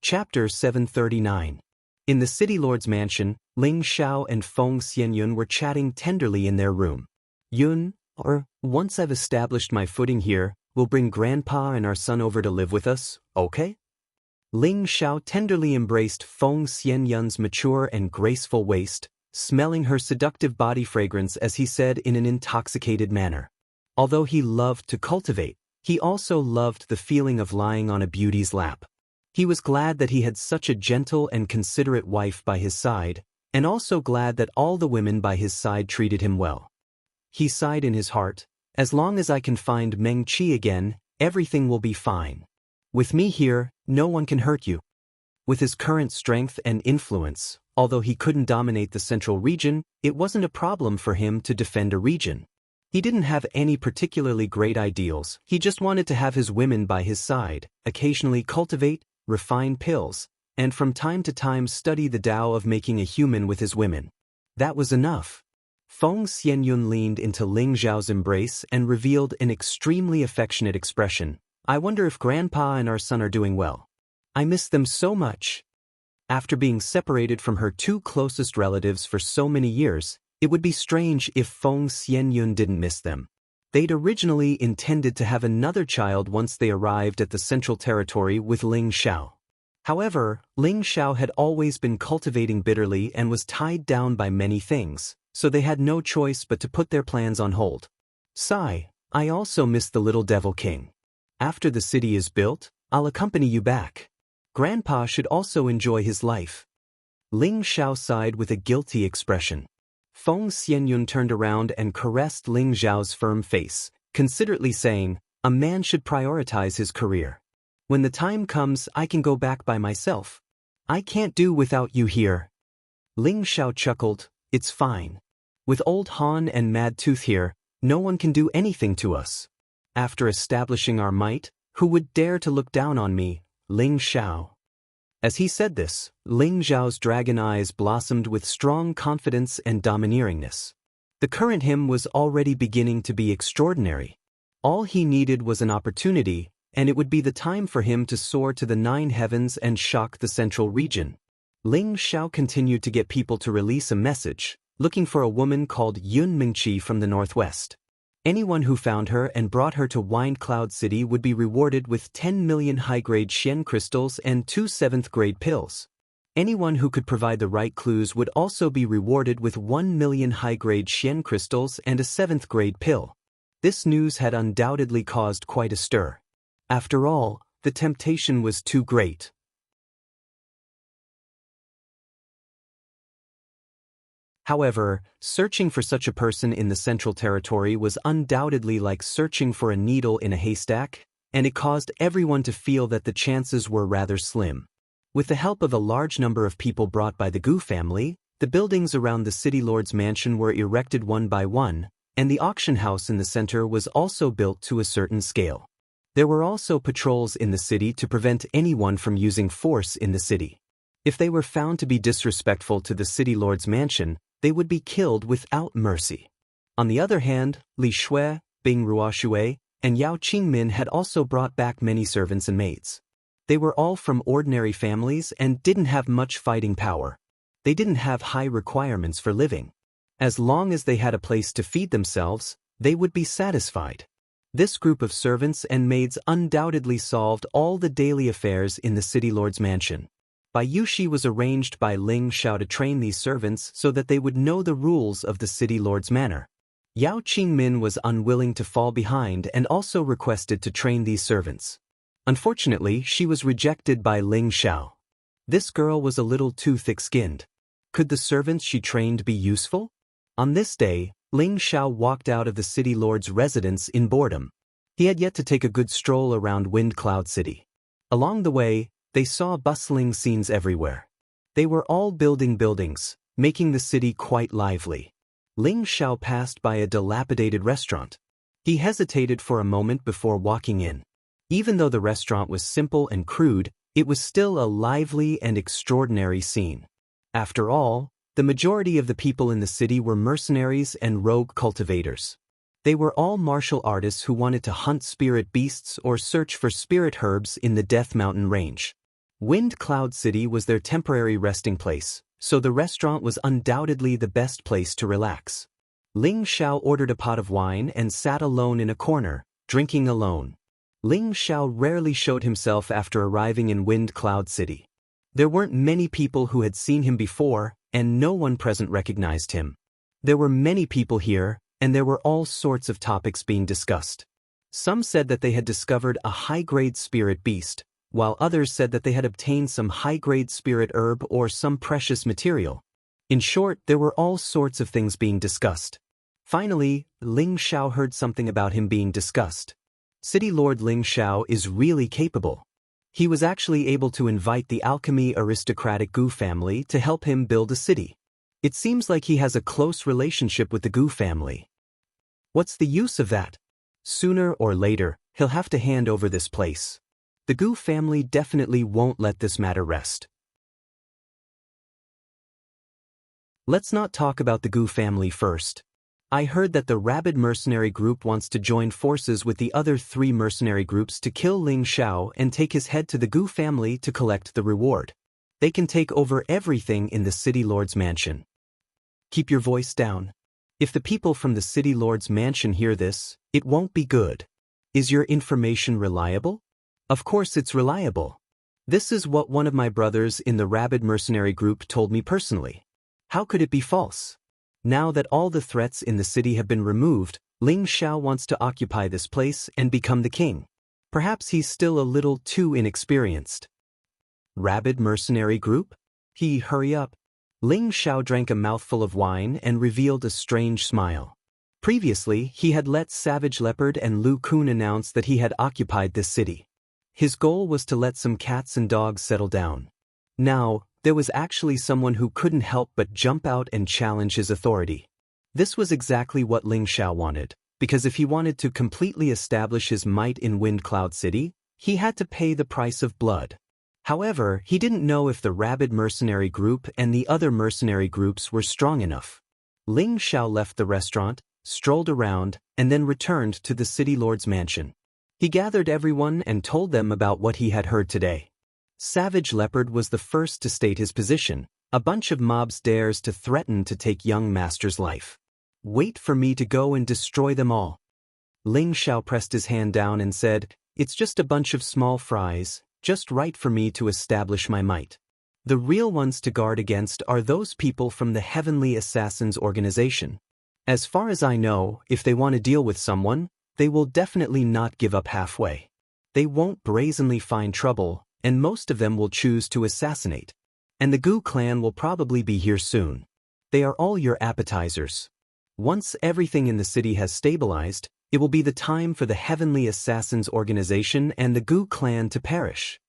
Chapter 739. In the city lord's mansion, Ling Xiao and Feng Xianyun were chatting tenderly in their room. Yun, once I've established my footing here, we'll bring Grandpa and our son over to live with us, okay? Ling Xiao tenderly embraced Feng Xianyun's mature and graceful waist, smelling her seductive body fragrance as he said in an intoxicated manner. Although he loved to cultivate, he also loved the feeling of lying on a beauty's lap. He was glad that he had such a gentle and considerate wife by his side, and also glad that all the women by his side treated him well. He sighed in his heart, "As long as I can find Meng Qi again, everything will be fine. With me here, no one can hurt you." With his current strength and influence, although he couldn't dominate the central region, it wasn't a problem for him to defend a region. He didn't have any particularly great ideals, he just wanted to have his women by his side, occasionally cultivate, refine pills, and from time to time study the Tao of making a human with his women. That was enough. Feng Xianyun leaned into Ling Xiao's embrace and revealed an extremely affectionate expression. "I wonder if Grandpa and our son are doing well. I miss them so much." After being separated from her two closest relatives for so many years, it would be strange if Feng Xianyun didn't miss them. They'd originally intended to have another child once they arrived at the Central Territory with Ling Xiao. However, Ling Xiao had always been cultivating bitterly and was tied down by many things, so they had no choice but to put their plans on hold. "Sigh, I also miss the little devil king. After the city is built, I'll accompany you back. Grandpa should also enjoy his life." Ling Xiao sighed with a guilty expression. Feng Xianyun turned around and caressed Ling Xiao's firm face, considerately saying, "A man should prioritize his career. When the time comes, I can go back by myself. I can't do without you here." Ling Xiao chuckled, "It's fine. With old Han and Mad Tooth here, no one can do anything to us. After establishing our might, who would dare to look down on me, Ling Xiao?" As he said this, Ling Xiao's dragon eyes blossomed with strong confidence and domineeringness. The current him was already beginning to be extraordinary. All he needed was an opportunity, and it would be the time for him to soar to the 9 heavens and shock the central region. Ling Xiao continued to get people to release a message, looking for a woman called Yun Mingqi from the northwest. Anyone who found her and brought her to Wind Cloud City would be rewarded with 10 million high-grade Xian crystals and 2 7th-grade pills. Anyone who could provide the right clues would also be rewarded with 1 million high-grade Xian crystals and a 7th-grade pill. This news had undoubtedly caused quite a stir. After all, the temptation was too great. However, searching for such a person in the Central Territory was undoubtedly like searching for a needle in a haystack, and it caused everyone to feel that the chances were rather slim. With the help of a large number of people brought by the Gu family, the buildings around the city lord's mansion were erected one by one, and the auction house in the center was also built to a certain scale. There were also patrols in the city to prevent anyone from using force in the city. If they were found to be disrespectful to the city lord's mansion, they would be killed without mercy. On the other hand, Li Shui, Bing Ruoshui, and Yao Qingmin had also brought back many servants and maids. They were all from ordinary families and didn't have much fighting power. They didn't have high requirements for living. As long as they had a place to feed themselves, they would be satisfied. This group of servants and maids undoubtedly solved all the daily affairs in the city lord's mansion. Bai Yushi was arranged by Ling Xiao to train these servants so that they would know the rules of the city lord's manor. Yao Qingmin was unwilling to fall behind and also requested to train these servants. Unfortunately, she was rejected by Ling Xiao. This girl was a little too thick-skinned. Could the servants she trained be useful? On this day, Ling Xiao walked out of the city lord's residence in boredom. He had yet to take a good stroll around Wind Cloud City. Along the way, they saw bustling scenes everywhere. They were all building buildings, making the city quite lively. Ling Xiao passed by a dilapidated restaurant. He hesitated for a moment before walking in. Even though the restaurant was simple and crude, it was still a lively and extraordinary scene. After all, the majority of the people in the city were mercenaries and rogue cultivators. They were all martial artists who wanted to hunt spirit beasts or search for spirit herbs in the Death Mountain range. Wind Cloud City was their temporary resting place, so the restaurant was undoubtedly the best place to relax. Ling Xiao ordered a pot of wine and sat alone in a corner, drinking alone. Ling Xiao rarely showed himself after arriving in Wind Cloud City. There weren't many people who had seen him before, and no one present recognized him. There were many people here, and there were all sorts of topics being discussed. Some said that they had discovered a high-grade spirit beast, while others said that they had obtained some high-grade spirit herb or some precious material. In short, there were all sorts of things being discussed. Finally, Ling Xiao heard something about him being discussed. City Lord Ling Xiao is really capable. He was actually able to invite the alchemy aristocratic Gu family to help him build a city. It seems like he has a close relationship with the Gu family. What's the use of that? Sooner or later, he'll have to hand over this place. The Gu family definitely won't let this matter rest. Let's not talk about the Gu family first. I heard that the rabid mercenary group wants to join forces with the other 3 mercenary groups to kill Ling Xiao and take his head to the Gu family to collect the reward. They can take over everything in the City Lord's mansion. Keep your voice down. If the people from the City Lord's mansion hear this, it won't be good. Is your information reliable? Of course it's reliable. This is what one of my brothers in the rabid mercenary group told me personally. How could it be false? Now that all the threats in the city have been removed, Ling Xiao wants to occupy this place and become the king. Perhaps he's still a little too inexperienced. Rabid mercenary group? Hurry up. Ling Xiao drank a mouthful of wine and revealed a strange smile. Previously, he had let Savage Leopard and Lu Kun announce that he had occupied this city. His goal was to let some cats and dogs settle down. Now, there was actually someone who couldn't help but jump out and challenge his authority. This was exactly what Ling Xiao wanted, because if he wanted to completely establish his might in Wind Cloud City, he had to pay the price of blood. However, he didn't know if the rabid mercenary group and the other mercenary groups were strong enough. Ling Xiao left the restaurant, strolled around, and then returned to the City Lord's mansion. He gathered everyone and told them about what he had heard today. Savage Leopard was the first to state his position. A bunch of mobs dares to threaten to take young master's life. Wait for me to go and destroy them all. Ling Xiao pressed his hand down and said, "It's just a bunch of small fries, just right for me to establish my might. The real ones to guard against are those people from the Heavenly Assassins organization. As far as I know, if they want to deal with someone, they will definitely not give up halfway. They won't brazenly find trouble, and most of them will choose to assassinate. And the Gu clan will probably be here soon. They are all your appetizers. Once everything in the city has stabilized, it will be the time for the Heavenly Assassins organization and the Gu clan to perish."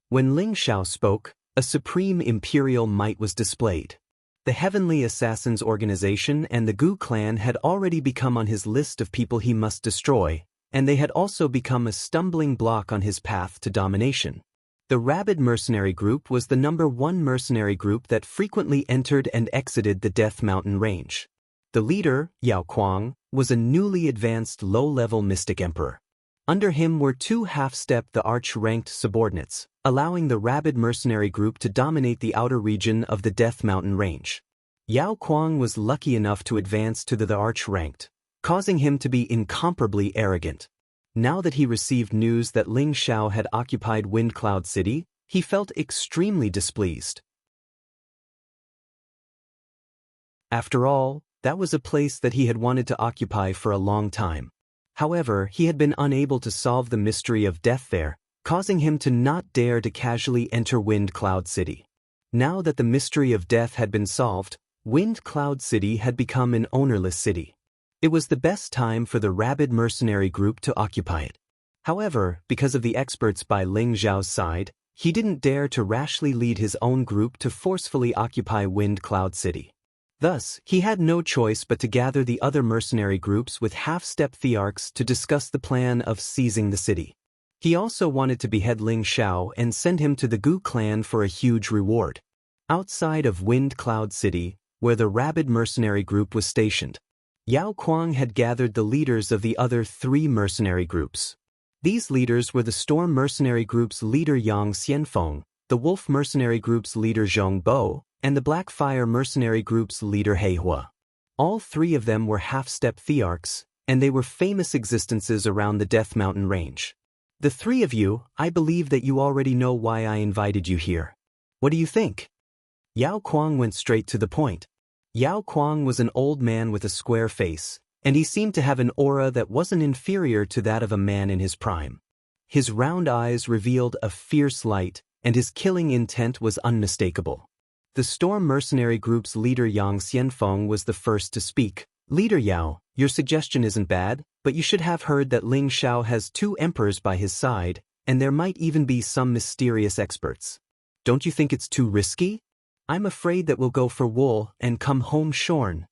When Ling Xiao spoke, a supreme imperial might was displayed. The Heavenly Assassins organization and the Gu clan had already become on his list of people he must destroy, and they had also become a stumbling block on his path to domination. The rabid mercenary group was the #1 mercenary group that frequently entered and exited the Death Mountain range. The leader, Yao Kuang, was a newly advanced low-level mystic emperor. Under him were 2 half-step the arch-ranked subordinates, allowing the rabid mercenary group to dominate the outer region of the Death Mountain range. Yao Kuang was lucky enough to advance to the arch-ranked, causing him to be incomparably arrogant. Now that he received news that Ling Xiao had occupied Wind Cloud City, he felt extremely displeased. After all, that was a place that he had wanted to occupy for a long time. However, he had been unable to solve the mystery of death there, causing him to not dare to casually enter Wind Cloud City. Now that the mystery of death had been solved, Wind Cloud City had become an ownerless city. It was the best time for the rabid mercenary group to occupy it. However, because of the experts by Ling Xiao's side, he didn't dare to rashly lead his own group to forcefully occupy Wind Cloud City. Thus, he had no choice but to gather the other mercenary groups with half-step thearchs to discuss the plan of seizing the city. He also wanted to behead Ling Xiao and send him to the Gu clan for a huge reward. Outside of Wind Cloud City, where the rabid mercenary group was stationed, Yao Kuang had gathered the leaders of the other 3 mercenary groups. These leaders were the Storm mercenary group's leader Yang Xianfeng, the Wolf mercenary group's leader Zhong Bo, and the Black Fire mercenary group's leader He Hua. All 3 of them were half-step thearchs, and they were famous existences around the Death Mountain range. The three of you, I believe that you already know why I invited you here. What do you think? Yao Kuang went straight to the point. Yao Kuang was an old man with a square face, and he seemed to have an aura that wasn't inferior to that of a man in his prime. His round eyes revealed a fierce light, and his killing intent was unmistakable. The Storm Mercenary Group's leader Yang Xianfeng was the first to speak. Leader Yao, your suggestion isn't bad, but you should have heard that Ling Xiao has 2 emperors by his side, and there might even be some mysterious experts. Don't you think it's too risky? I'm afraid that we'll go for wool and come home shorn.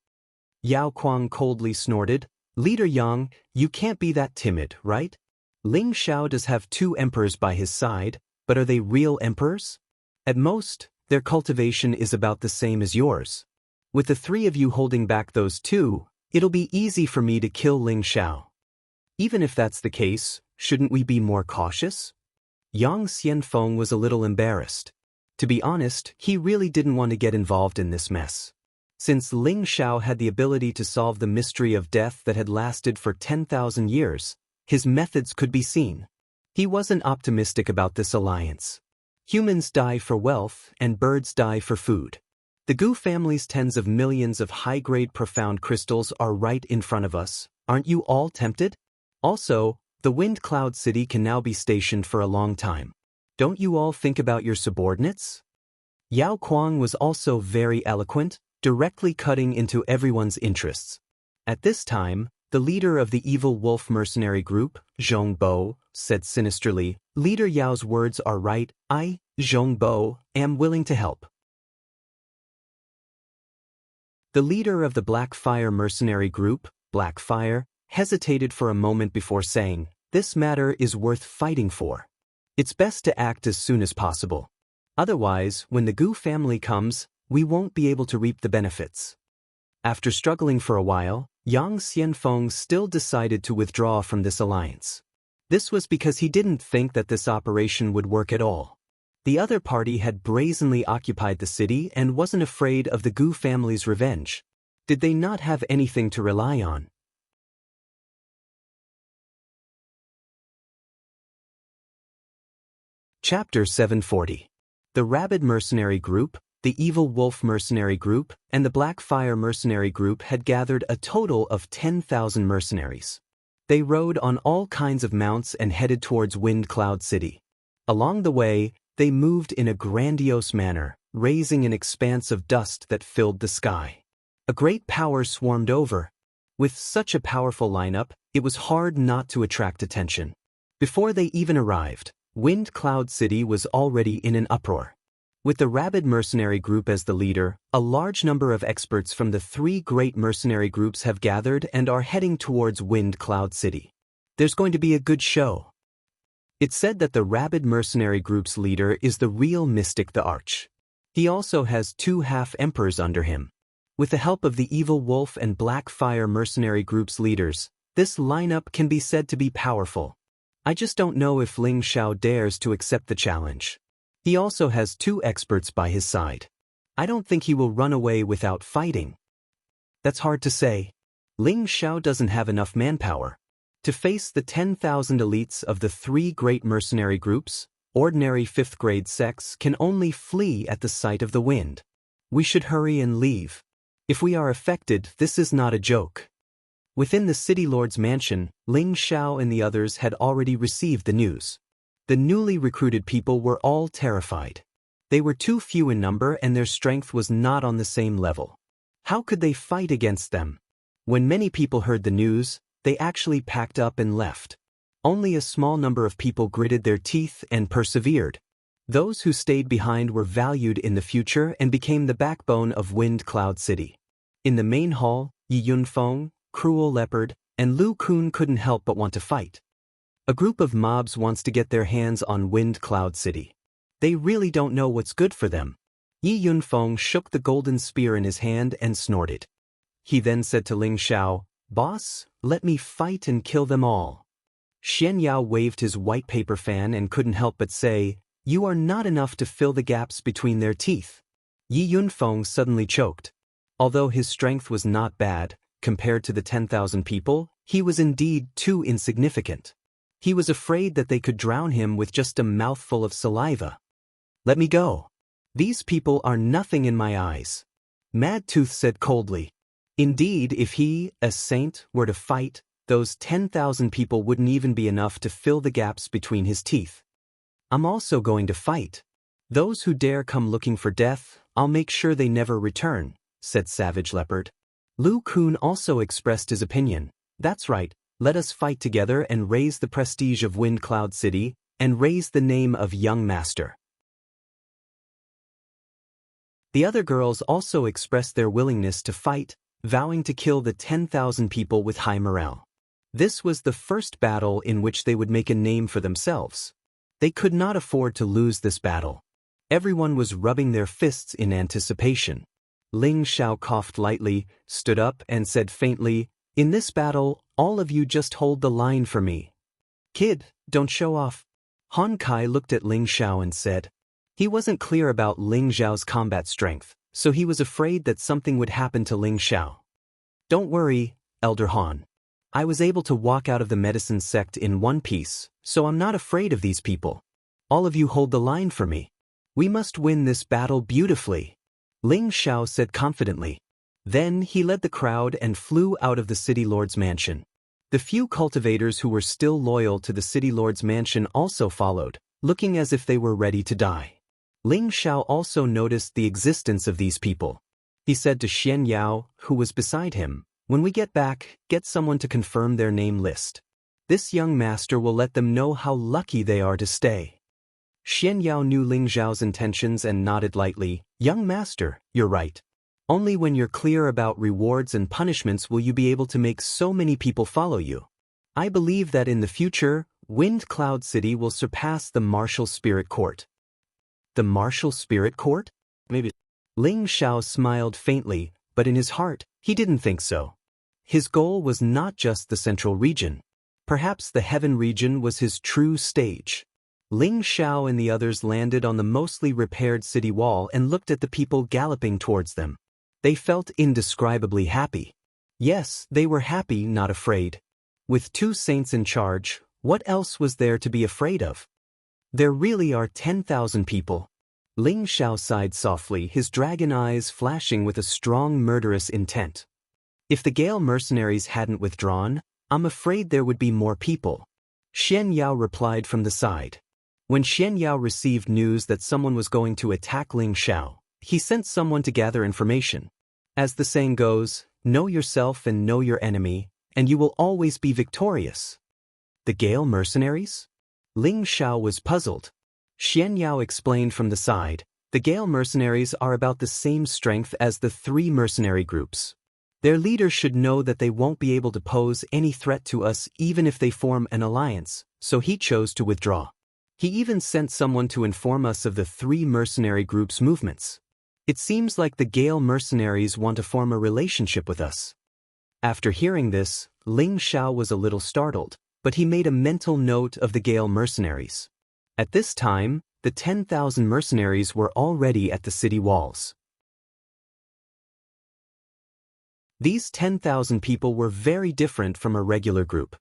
Yao Kuang coldly snorted. Leader Yang, you can't be that timid, right? Ling Xiao does have 2 emperors by his side, but are they real emperors? At most, their cultivation is about the same as yours. With the 3 of you holding back those 2, it'll be easy for me to kill Ling Xiao. Even if that's the case, shouldn't we be more cautious? Yang Xianfeng was a little embarrassed. To be honest, he really didn't want to get involved in this mess. Since Ling Xiao had the ability to solve the mystery of death that had lasted for 10,000 years, his methods could be seen. He wasn't optimistic about this alliance. Humans die for wealth and birds die for food. The Gu family's tens of millions of high-grade profound crystals are right in front of us. Aren't you all tempted? Also, the Wind Cloud City can now be stationed for a long time. Don't you all think about your subordinates? Yao Kuang was also very eloquent, directly cutting into everyone's interests. At this time, the leader of the evil wolf mercenary group, Zhong Bo, said sinisterly, Leader Yao's words are right. I, Zhong Bo, am willing to help. The leader of the Black Fire mercenary group, Black Fire, hesitated for a moment before saying, this matter is worth fighting for. It's best to act as soon as possible. Otherwise, when the Gu family comes, we won't be able to reap the benefits. After struggling for a while, Yang Xianfeng still decided to withdraw from this alliance. This was because he didn't think that this operation would work at all. The other party had brazenly occupied the city and wasn't afraid of the Gu family's revenge. Did they not have anything to rely on? Chapter 740. The Rabid Mercenary Group, the Evil Wolf Mercenary Group, and the Black Fire Mercenary Group had gathered a total of 10,000 mercenaries. They rode on all kinds of mounts and headed towards Wind Cloud City. Along the way, they moved in a grandiose manner, raising an expanse of dust that filled the sky. A great power swarmed over. With such a powerful lineup, it was hard not to attract attention. Before they even arrived, Wind Cloud City was already in an uproar. With the Rabid Mercenary Group as the leader, a large number of experts from the 3 great mercenary groups have gathered and are heading towards Wind Cloud City. There's going to be a good show. It's said that the Rabid Mercenary Group's leader is the real mystic the Arch. He also has 2 half-emperors under him. With the help of the Evil Wolf and Black Fire Mercenary Group's leaders, this lineup can be said to be powerful. I just don't know if Ling Xiao dares to accept the challenge. He also has 2 experts by his side. I don't think he will run away without fighting. That's hard to say. Ling Xiao doesn't have enough manpower. To face the 10,000 elites of the 3 great mercenary groups, ordinary 5th-grade sects can only flee at the sight of the wind. We should hurry and leave. If we are affected, this is not a joke. Within the city lord's mansion, Ling Xiao and the others had already received the news. The newly recruited people were all terrified. They were too few in number and their strength was not on the same level. How could they fight against them? When many people heard the news, they actually packed up and left. Only a small number of people gritted their teeth and persevered. Those who stayed behind were valued in the future and became the backbone of Wind Cloud City. In the main hall, Yi Yunfeng, Cruel Leopard, and Lu Kun couldn't help but want to fight. A group of mobs wants to get their hands on Wind Cloud City. They really don't know what's good for them. Yi Yunfeng shook the golden spear in his hand and snorted. He then said to Ling Xiao, Boss, let me fight and kill them all. Xian Yao waved his white paper fan and couldn't help but say, You are not enough to fill the gaps between their teeth. Yi Yunfeng suddenly choked. Although his strength was not bad, compared to the 10,000 people, he was indeed too insignificant. He was afraid that they could drown him with just a mouthful of saliva. "Let me go. These people are nothing in my eyes," Mad Tooth said coldly. Indeed, if he, a saint, were to fight, those 10,000 people wouldn't even be enough to fill the gaps between his teeth. "I'm also going to fight. Those who dare come looking for death, I'll make sure they never return," said Savage Leopard. Lu Kun also expressed his opinion. "That's right, let us fight together and raise the prestige of Wind Cloud City, and raise the name of Young Master." The other girls also expressed their willingness to fight, vowing to kill the 10,000 people with high morale. This was the first battle in which they would make a name for themselves. They could not afford to lose this battle. Everyone was rubbing their fists in anticipation. Ling Xiao coughed lightly, stood up and said faintly, "In this battle, all of you just hold the line for me. Kid, don't show off." Han Kai looked at Ling Xiao and said. He wasn't clear about Ling Xiao's combat strength, so he was afraid that something would happen to Ling Xiao. "Don't worry, Elder Han. I was able to walk out of the medicine sect in one piece, so I'm not afraid of these people. All of you hold the line for me. We must win this battle beautifully," Ling Xiao said confidently. Then he led the crowd and flew out of the City Lord's mansion. The few cultivators who were still loyal to the City Lord's mansion also followed, looking as if they were ready to die. Ling Xiao also noticed the existence of these people. He said to Xian Yao, who was beside him, "When we get back, get someone to confirm their name list. This young master will let them know how lucky they are to stay." Xian Yao knew Ling Xiao's intentions and nodded lightly. "Young master, you're right. Only when you're clear about rewards and punishments will you be able to make so many people follow you. I believe that in the future, Wind Cloud City will surpass the Martial Spirit Court." The Martial Spirit Court? Maybe. Ling Xiao smiled faintly, but in his heart, he didn't think so. His goal was not just the Central Region. Perhaps the Heaven region was his true stage. Ling Xiao and the others landed on the mostly repaired city wall and looked at the people galloping towards them. They felt indescribably happy. Yes, they were happy, not afraid. With two saints in charge, what else was there to be afraid of? There really are 10,000 people. Ling Xiao sighed softly, his dragon eyes flashing with a strong murderous intent. If the Gale mercenaries hadn't withdrawn, I'm afraid there would be more people. Xian Yao replied from the side. When Xian Yao received news that someone was going to attack Ling Xiao, he sent someone to gather information. As the saying goes, know yourself and know your enemy, and you will always be victorious. The Gale mercenaries? Ling Xiao was puzzled. Xian Yao explained from the side, the Gale mercenaries are about the same strength as the three mercenary groups. Their leader should know that they won't be able to pose any threat to us even if they form an alliance, so he chose to withdraw. He even sent someone to inform us of the three mercenary groups' movements. It seems like the Gale mercenaries want to form a relationship with us. After hearing this, Ling Xiao was a little startled, but he made a mental note of the Gale mercenaries. At this time, the 10,000 mercenaries were already at the city walls. These 10,000 people were very different from a regular group.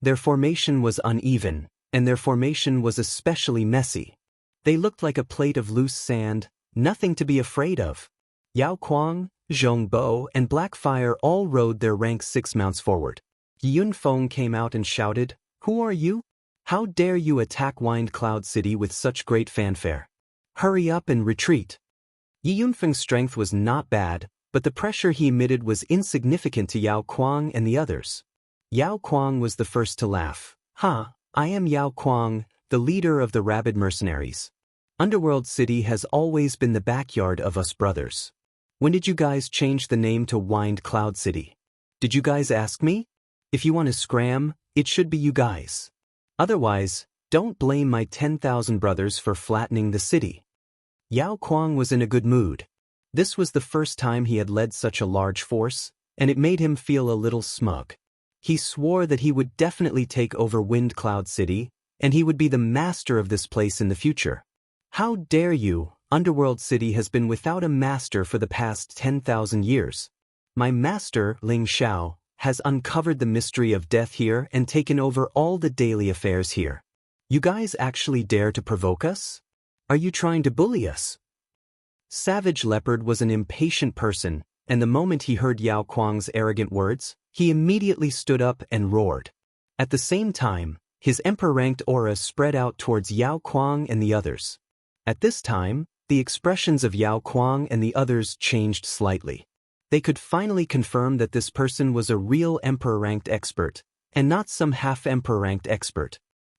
Their formation was uneven, and their formation was especially messy. They looked like a plate of loose sand, nothing to be afraid of. Yao Kuang, Zhong Bo, and Blackfire all rode their rank 6 mounts forward. Yun Feng came out and shouted, "Who are you? How dare you attack Wind Cloud City with such great fanfare? Hurry up and retreat." Yi Yunfeng's strength was not bad, but the pressure he emitted was insignificant to Yao Kuang and the others. Yao Kuang was the first to laugh. I am Yao Kuang, the leader of the rabid mercenaries. Underworld City has always been the backyard of us brothers. When did you guys change the name to Wind Cloud City? Did you guys ask me? If you want to scram, it should be you guys. Otherwise, don't blame my 10,000 brothers for flattening the city. Yao Kuang was in a good mood. This was the first time he had led such a large force, and it made him feel a little smug. He swore that he would definitely take over Wind Cloud City, and he would be the master of this place in the future. How dare you? Underworld City has been without a master for the past 10,000 years. My master, Ling Xiao, has uncovered the mystery of death here and taken over all the daily affairs here. You guys actually dare to provoke us? Are you trying to bully us? Savage Leopard was an impatient person, and the moment he heard Yao Kuang's arrogant words, he immediately stood up and roared. At the same time, his emperor-ranked aura spread out towards Yao Kuang and the others. At this time, the expressions of Yao Kuang and the others changed slightly. They could finally confirm that this person was a real emperor-ranked expert, and not some half-emperor-ranked expert.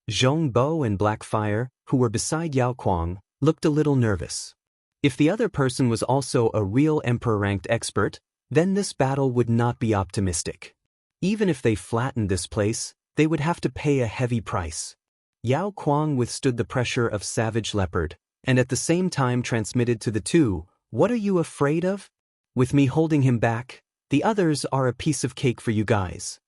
Zhong Bo and Blackfire, who were beside Yao Kuang, looked a little nervous. If the other person was also a real emperor-ranked expert, then this battle would not be optimistic. Even if they flattened this place, they would have to pay a heavy price. Yao Kuang withstood the pressure of Savage Leopard, and at the same time transmitted to the two, "What are you afraid of? With me holding him back, the others are a piece of cake for you guys."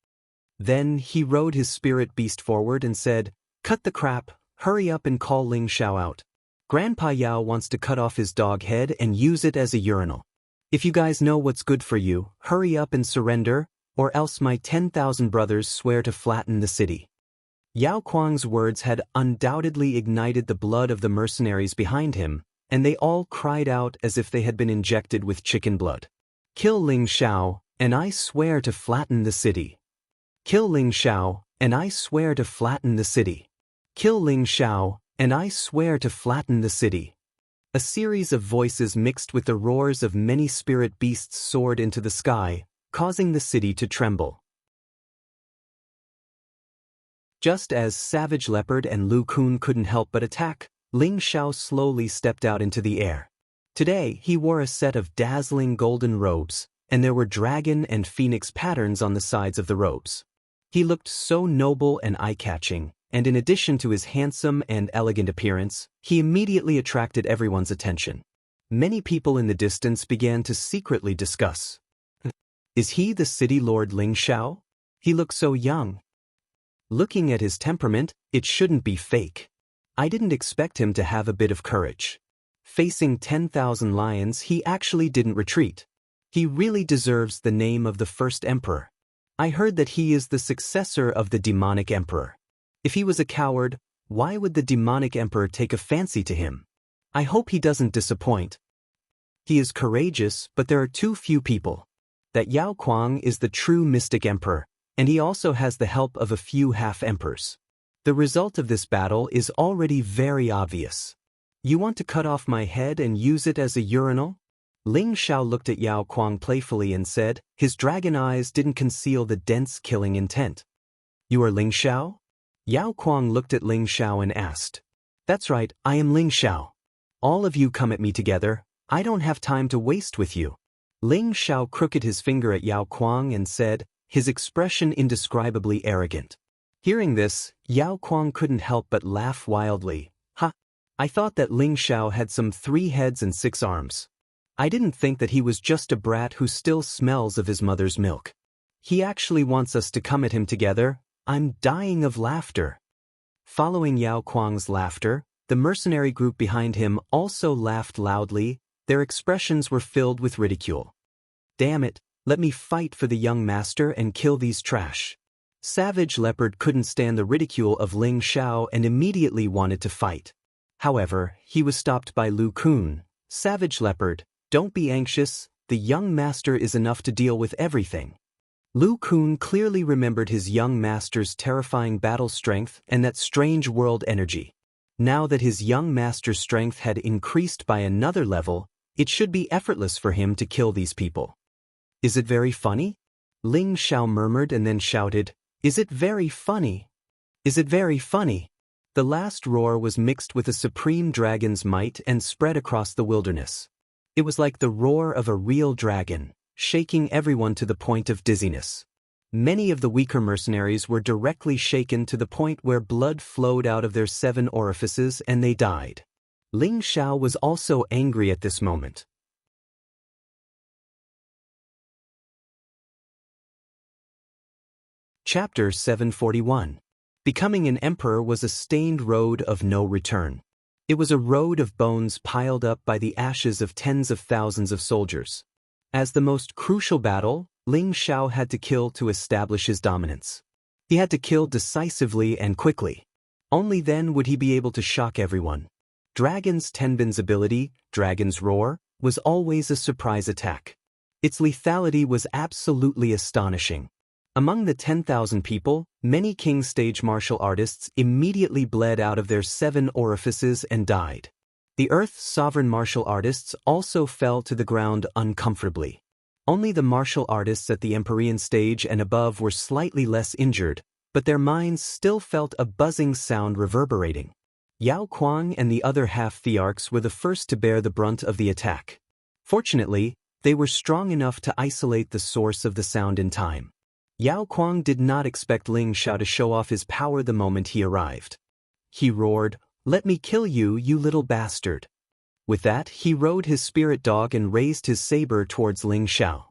Then he rode his spirit beast forward and said, "Cut the crap, hurry up and call Ling Xiao out. Grandpa Yao wants to cut off his dog head and use it as a urinal. If you guys know what's good for you, hurry up and surrender, or else my 10,000 brothers swear to flatten the city." Yao Kuang's words had undoubtedly ignited the blood of the mercenaries behind him, and they all cried out as if they had been injected with chicken blood. "Kill Ling Xiao, and I swear to flatten the city. Kill Ling Xiao, and I swear to flatten the city. Kill Ling Xiao, and I swear to flatten the city." A series of voices mixed with the roars of many spirit beasts soared into the sky, causing the city to tremble. Just as Savage Leopard and Lu Kun couldn't help but attack, Ling Xiao slowly stepped out into the air. Today, he wore a set of dazzling golden robes, and there were dragon and phoenix patterns on the sides of the robes. He looked so noble and eye-catching, and in addition to his handsome and elegant appearance, he immediately attracted everyone's attention. Many people in the distance began to secretly discuss. Is he the city lord Ling Xiao? He looks so young. Looking at his temperament, it shouldn't be fake. I didn't expect him to have a bit of courage. Facing 10,000 lions, he actually didn't retreat. He really deserves the name of the first emperor. I heard that he is the successor of the demonic emperor. If he was a coward, why would the demonic emperor take a fancy to him? I hope he doesn't disappoint. He is courageous, but there are too few people. That Yao Kuang is the true mystic emperor, and he also has the help of a few half-emperors. The result of this battle is already very obvious. You want to cut off my head and use it as a urinal? Ling Xiao looked at Yao Kuang playfully and said, his dragon eyes didn't conceal the dense killing intent. You are Ling Xiao? Yao Kuang looked at Ling Xiao and asked. That's right, I am Ling Xiao. All of you come at me together, I don't have time to waste with you. Ling Xiao crooked his finger at Yao Kuang and said, his expression indescribably arrogant. Hearing this, Yao Kuang couldn't help but laugh wildly. Ha! I thought that Ling Xiao had some 3 heads and 6 arms. I didn't think that he was just a brat who still smells of his mother's milk. He actually wants us to come at him together. I'm dying of laughter. Following Yao Kuang's laughter, the mercenary group behind him also laughed loudly. Their expressions were filled with ridicule. Damn it, let me fight for the young master and kill these trash. Savage Leopard couldn't stand the ridicule of Ling Xiao and immediately wanted to fight. However, he was stopped by Lu Kun. Savage Leopard, don't be anxious, the young master is enough to deal with everything. Lu Kun clearly remembered his young master's terrifying battle strength and that strange world energy. Now that his young master's strength had increased by another level, it should be effortless for him to kill these people. Is it very funny? Ling Xiao murmured and then shouted, Is it very funny? Is it very funny? The last roar was mixed with a supreme dragon's might and spread across the wilderness. It was like the roar of a real dragon, shaking everyone to the point of dizziness. Many of the weaker mercenaries were directly shaken to the point where blood flowed out of their 7 orifices and they died. Ling Xiao was also angry at this moment. Chapter 741. Becoming an emperor was a stained road of no return. It was a road of bones piled up by the ashes of tens of thousands of soldiers. As the most crucial battle, Ling Xiao had to kill to establish his dominance. He had to kill decisively and quickly. Only then would he be able to shock everyone. Dragon's Tenbin's ability, Dragon's Roar, was always a surprise attack. Its lethality was absolutely astonishing. Among the 10,000 people, many King stage martial artists immediately bled out of their 7 orifices and died. The Earth's sovereign martial artists also fell to the ground uncomfortably. Only the martial artists at the Empyrean stage and above were slightly less injured, but their minds still felt a buzzing sound reverberating. Yao Kuang and the other half-thearchs were the first to bear the brunt of the attack. Fortunately, they were strong enough to isolate the source of the sound in time. Yao Kuang did not expect Ling Xiao to show off his power the moment he arrived. He roared, "Let me kill you, you little bastard." With that, he rode his spirit dog and raised his saber towards Ling Xiao.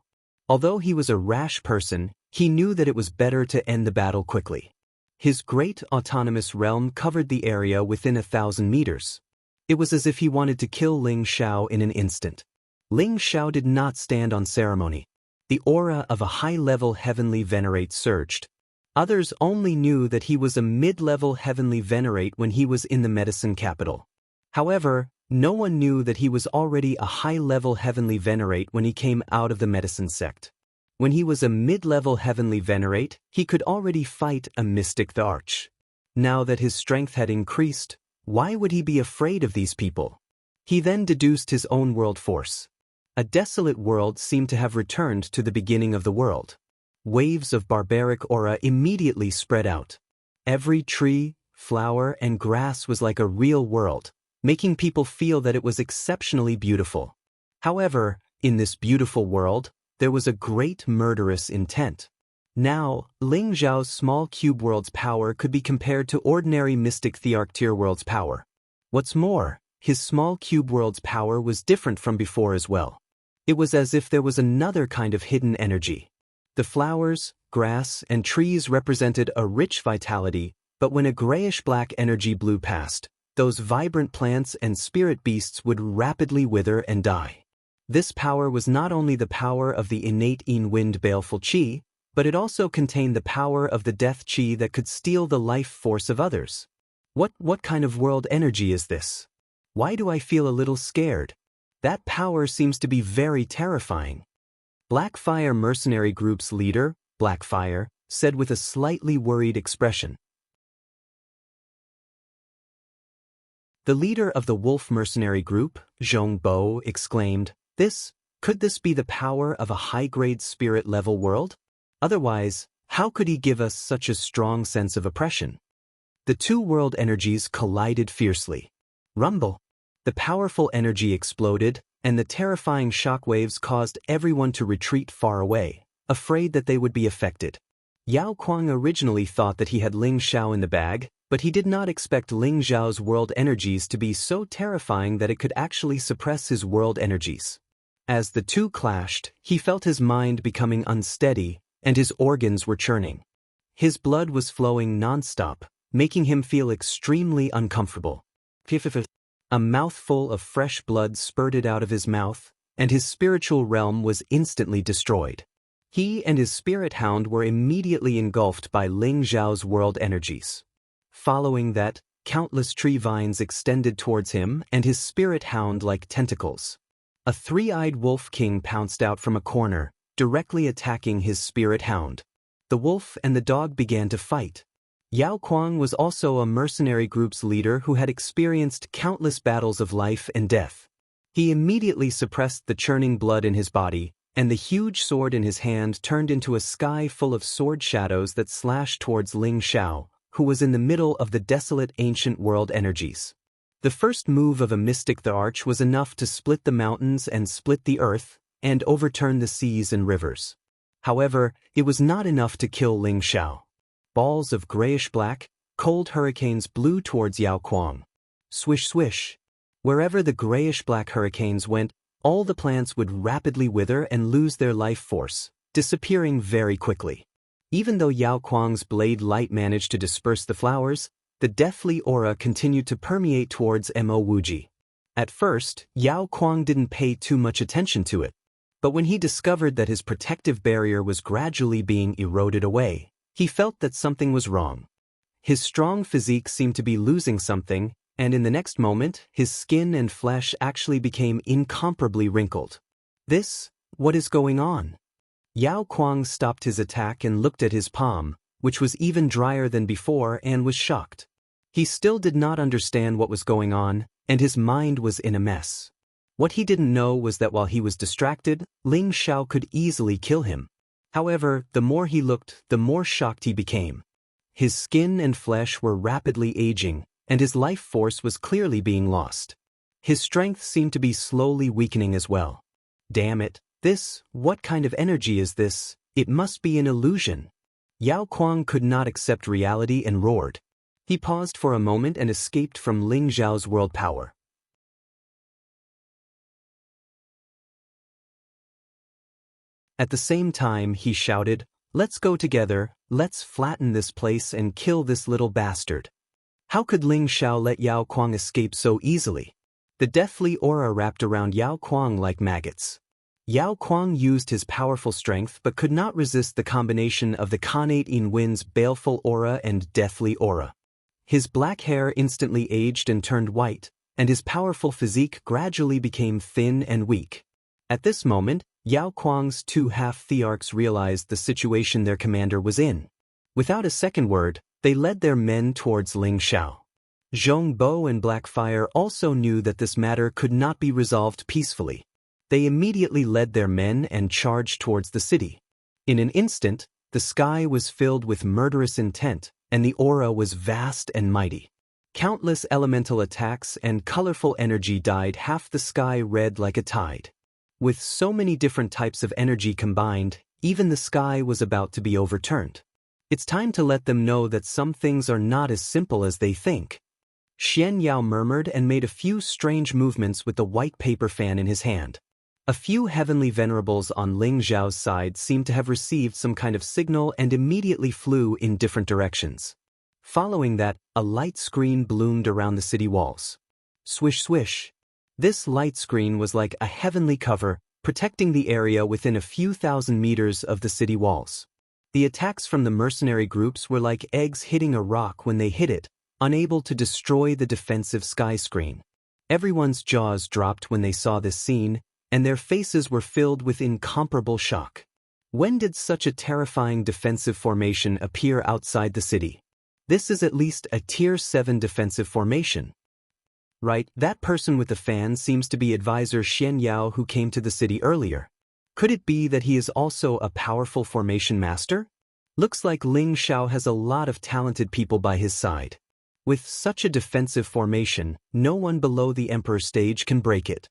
Although he was a rash person, he knew that it was better to end the battle quickly. His great autonomous realm covered the area within 1,000 meters. It was as if he wanted to kill Ling Xiao in an instant. Ling Xiao did not stand on ceremony. The aura of a high-level heavenly venerate surged. Others only knew that he was a mid-level heavenly venerate when he was in the medicine capital. However, no one knew that he was already a high-level heavenly venerate when he came out of the medicine sect. When he was a mid-level heavenly venerate, he could already fight a mystic the Arch. Now that his strength had increased, why would he be afraid of these people? He then deduced his own world force. A desolate world seemed to have returned to the beginning of the world. Waves of barbaric aura immediately spread out. Every tree, flower, and grass was like a real world, making people feel that it was exceptionally beautiful. However, in this beautiful world, there was a great murderous intent. Now, Ling Xiao's small cube world's power could be compared to ordinary mystic thearch tier world's power. What's more, his small cube world's power was different from before as well. It was as if there was another kind of hidden energy. The flowers, grass, and trees represented a rich vitality, but when a grayish-black energy blew past, those vibrant plants and spirit beasts would rapidly wither and die. This power was not only the power of the innate in-wind baleful qi, but it also contained the power of the death qi that could steal the life force of others. What kind of world energy is this? Why do I feel a little scared? That power seems to be very terrifying. Blackfire Mercenary Group's leader, Blackfire, said with a slightly worried expression. The leader of the Wolf Mercenary Group, Zhong Bo, exclaimed, Could this be the power of a high-grade spirit-level world? Otherwise, how could he give us such a strong sense of oppression? The two world energies collided fiercely. Rumble! The powerful energy exploded, and the terrifying shockwaves caused everyone to retreat far away, afraid that they would be affected. Yao Kuang originally thought that he had Ling Xiao in the bag, but he did not expect Ling Xiao's world energies to be so terrifying that it could actually suppress his world energies. As the two clashed, he felt his mind becoming unsteady, and his organs were churning. His blood was flowing non-stop, making him feel extremely uncomfortable. A mouthful of fresh blood spurted out of his mouth, and his spiritual realm was instantly destroyed. He and his spirit hound were immediately engulfed by Ling Xiao's world energies. Following that, countless tree vines extended towards him and his spirit hound like tentacles. A three-eyed wolf king pounced out from a corner, directly attacking his spirit hound. The wolf and the dog began to fight. Yao Kuang was also a mercenary group's leader who had experienced countless battles of life and death. He immediately suppressed the churning blood in his body, and the huge sword in his hand turned into a sky full of sword shadows that slashed towards Ling Xiao, who was in the middle of the desolate ancient world energies. The first move of a mystic the Arch was enough to split the mountains and split the earth, and overturn the seas and rivers. However, it was not enough to kill Ling Xiao. Balls of grayish-black, cold hurricanes blew towards Yao Kuang. Swish swish. Wherever the grayish-black hurricanes went, all the plants would rapidly wither and lose their life force, disappearing very quickly. Even though Yao Kuang's blade light managed to disperse the flowers, the deathly aura continued to permeate towards Mo Wuji. At first, Yao Kuang didn't pay too much attention to it. But when he discovered that his protective barrier was gradually being eroded away, he felt that something was wrong. His strong physique seemed to be losing something, and in the next moment, his skin and flesh actually became incomparably wrinkled. What is going on? Yao Kuang stopped his attack and looked at his palm, which was even drier than before, and was shocked. He still did not understand what was going on, and his mind was in a mess. What he didn't know was that while he was distracted, Ling Xiao could easily kill him. However, the more he looked, the more shocked he became. His skin and flesh were rapidly aging, and his life force was clearly being lost. His strength seemed to be slowly weakening as well. Damn it, what kind of energy is this? It must be an illusion. Yao Kuang could not accept reality and roared. He paused for a moment and escaped from Ling Xiao's world power. At the same time, he shouted, "Let's go together, let's flatten this place and kill this little bastard." How could Ling Xiao let Yao Kuang escape so easily? The deathly aura wrapped around Yao Kuang like maggots. Yao Kuang used his powerful strength but could not resist the combination of the Khanate in Wind's baleful aura and deathly aura. His black hair instantly aged and turned white, and his powerful physique gradually became thin and weak. At this moment, Yao Kuang's two half-thearchs realized the situation their commander was in. Without a second word, they led their men towards Ling Xiao. Zhong Bo and Blackfire also knew that this matter could not be resolved peacefully. They immediately led their men and charged towards the city. In an instant, the sky was filled with murderous intent, and the aura was vast and mighty. Countless elemental attacks and colorful energy dyed half the sky red like a tide. With so many different types of energy combined, even the sky was about to be overturned. It's time to let them know that some things are not as simple as they think. Xian Yao murmured and made a few strange movements with the white paper fan in his hand. A few heavenly venerables on Ling Xiao's side seemed to have received some kind of signal and immediately flew in different directions. Following that, a light screen bloomed around the city walls. Swish swish. This light screen was like a heavenly cover, protecting the area within a few thousand meters of the city walls. The attacks from the mercenary groups were like eggs hitting a rock when they hit it, unable to destroy the defensive sky screen. Everyone's jaws dropped when they saw this scene, and their faces were filled with incomparable shock. When did such a terrifying defensive formation appear outside the city? This is at least a Tier 7 defensive formation. Right, that person with the fan seems to be Advisor Xian Yao who came to the city earlier. Could it be that he is also a powerful formation master? Looks like Ling Xiao has a lot of talented people by his side. With such a defensive formation, no one below the Emperor stage can break it.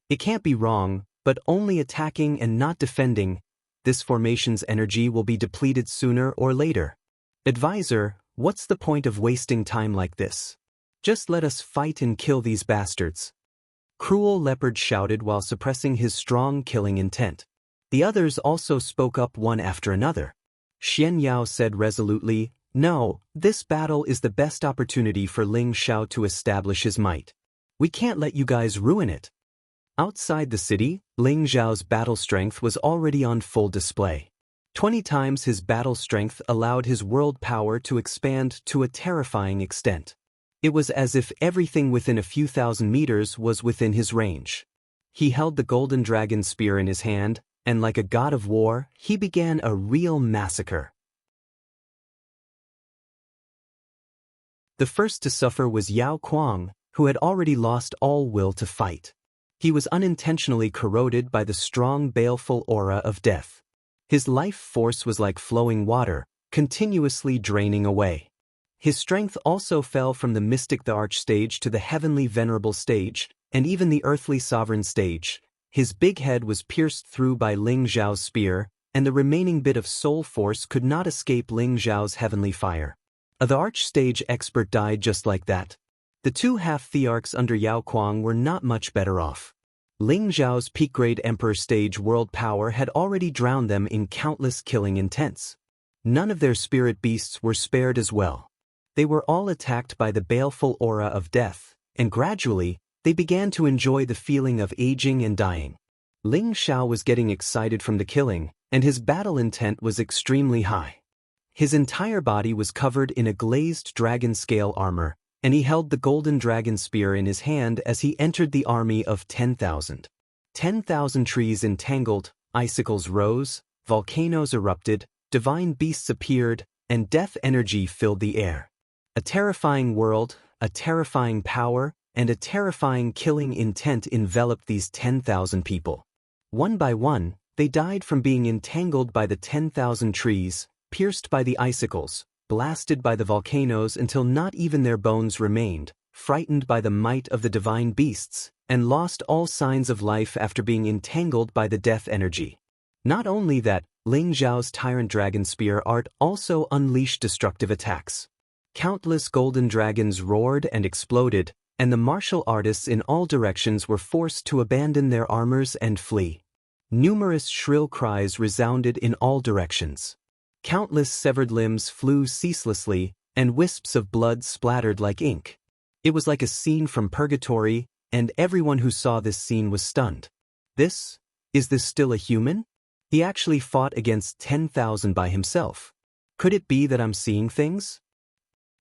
It can't be wrong, but only attacking and not defending. This formation's energy will be depleted sooner or later. Advisor, what's the point of wasting time like this? Just let us fight and kill these bastards. Cruel Leopard shouted while suppressing his strong killing intent. The others also spoke up one after another. Xian Yao said resolutely, "No, this battle is the best opportunity for Ling Xiao to establish his might. We can't let you guys ruin it." Outside the city, Ling Xiao's battle strength was already on full display. 20 times his battle strength allowed his world power to expand to a terrifying extent. It was as if everything within a few thousand meters was within his range. He held the golden dragon spear in his hand, and like a god of war, he began a real massacre. The first to suffer was Yao Kuang, who had already lost all will to fight. He was unintentionally corroded by the strong baleful aura of death. His life force was like flowing water, continuously draining away. His strength also fell from the mystic the arch stage to the heavenly venerable stage, and even the earthly sovereign stage. His big head was pierced through by Ling Xiao's spear, and the remaining bit of soul force could not escape Ling Xiao's heavenly fire. The arch stage expert died just like that. The two half-thearchs under Yao Kuang were not much better off. Ling Xiao's peak-grade Emperor stage world power had already drowned them in countless killing intents. None of their spirit beasts were spared as well. They were all attacked by the baleful aura of death, and gradually, they began to enjoy the feeling of aging and dying. Ling Xiao was getting excited from the killing, and his battle intent was extremely high. His entire body was covered in a glazed dragon scale armor, and he held the golden dragon spear in his hand as he entered the army of 10,000. 10,000 trees entangled, icicles rose, volcanoes erupted, divine beasts appeared, and death energy filled the air. A terrifying world, a terrifying power, and a terrifying killing intent enveloped these 10,000 people. One by one, they died from being entangled by the 10,000 trees, pierced by the icicles, blasted by the volcanoes until not even their bones remained, frightened by the might of the divine beasts, and lost all signs of life after being entangled by the death energy. Not only that, Ling Xiao's tyrant dragon spear art also unleashed destructive attacks. Countless golden dragons roared and exploded, and the martial artists in all directions were forced to abandon their armors and flee. Numerous shrill cries resounded in all directions. Countless severed limbs flew ceaselessly, and wisps of blood splattered like ink. It was like a scene from purgatory, and everyone who saw this scene was stunned. Is this still a human? He actually fought against 10,000 by himself. Could it be that I'm seeing things?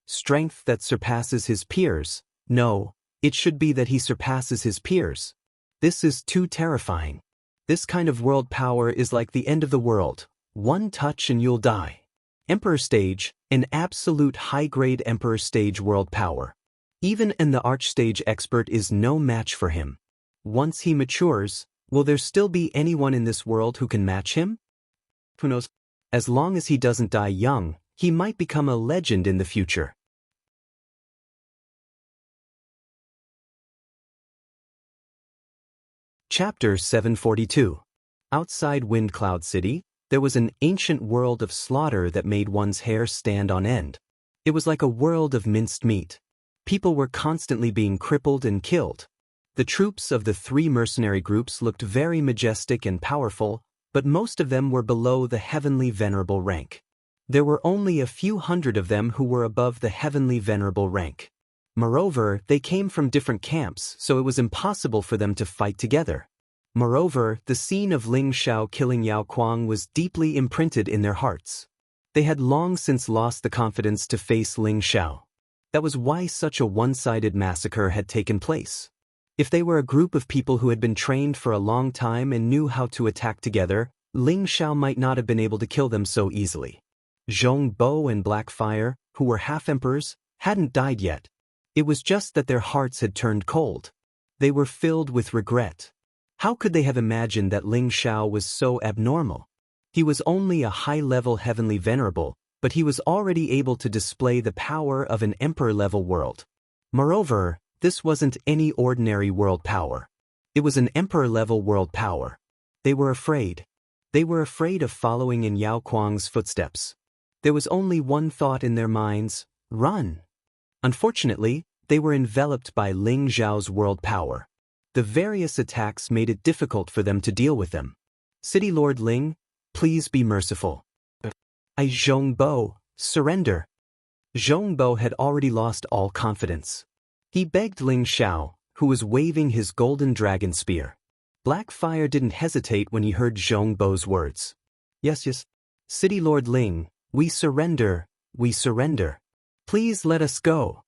Strength that surpasses his peers. No, it should be that he surpasses his peers. This is too terrifying. This kind of world power is like the end of the world. One touch and you'll die. Emperor Stage, an absolute high-grade Emperor Stage world power. Even the Archstage expert is no match for him. Once he matures, will there still be anyone in this world who can match him? Who knows? As long as he doesn't die young, he might become a legend in the future. Chapter 742. Outside Wind Cloud City, there was an ancient world of slaughter that made one's hair stand on end. It was like a world of minced meat. People were constantly being crippled and killed. The troops of the three mercenary groups looked very majestic and powerful, but most of them were below the heavenly venerable rank. There were only a few hundred of them who were above the heavenly venerable rank. Moreover, they came from different camps, so it was impossible for them to fight together. Moreover, the scene of Ling Xiao killing Yao Kuang was deeply imprinted in their hearts. They had long since lost the confidence to face Ling Xiao. That was why such a one-sided massacre had taken place. If they were a group of people who had been trained for a long time and knew how to attack together, Ling Xiao might not have been able to kill them so easily. Zhong Bo and Blackfire, who were half-emperors, hadn't died yet. It was just that their hearts had turned cold. They were filled with regret. How could they have imagined that Ling Xiao was so abnormal? He was only a high-level heavenly venerable, but he was already able to display the power of an emperor-level world. Moreover, this wasn't any ordinary world power. It was an emperor-level world power. They were afraid. They were afraid of following in Yao Kuang's footsteps. There was only one thought in their minds: run. Unfortunately, they were enveloped by Ling Xiao's world power. The various attacks made it difficult for them to deal with them. City Lord Ling, please be merciful. Zhong Bo, surrender. Zhong Bo had already lost all confidence. He begged Ling Xiao, who was waving his golden dragon spear. Blackfire didn't hesitate when he heard Zhong Bo's words. Yes. City Lord Ling, we surrender. Please let us go.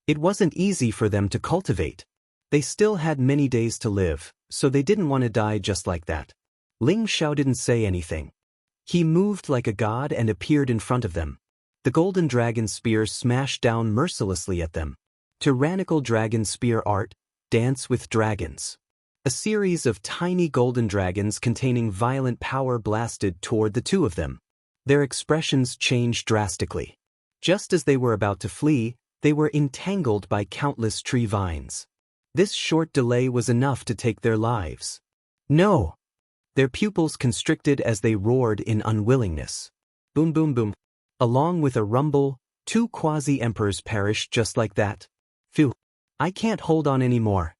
It wasn't easy for them to cultivate. They still had many days to live, so they didn't want to die just like that. Ling Xiao didn't say anything. He moved like a god and appeared in front of them. The golden dragon spear smashed down mercilessly at them. Tyrannical dragon spear art, dance with dragons. A series of tiny golden dragons containing violent power blasted toward the two of them. Their expressions changed drastically. Just as they were about to flee, they were entangled by countless tree vines. This short delay was enough to take their lives. No! Their pupils constricted as they roared in unwillingness. Boom boom boom. Along with a rumble, two quasi-emperors perished just like that. Phew! I can't hold on anymore.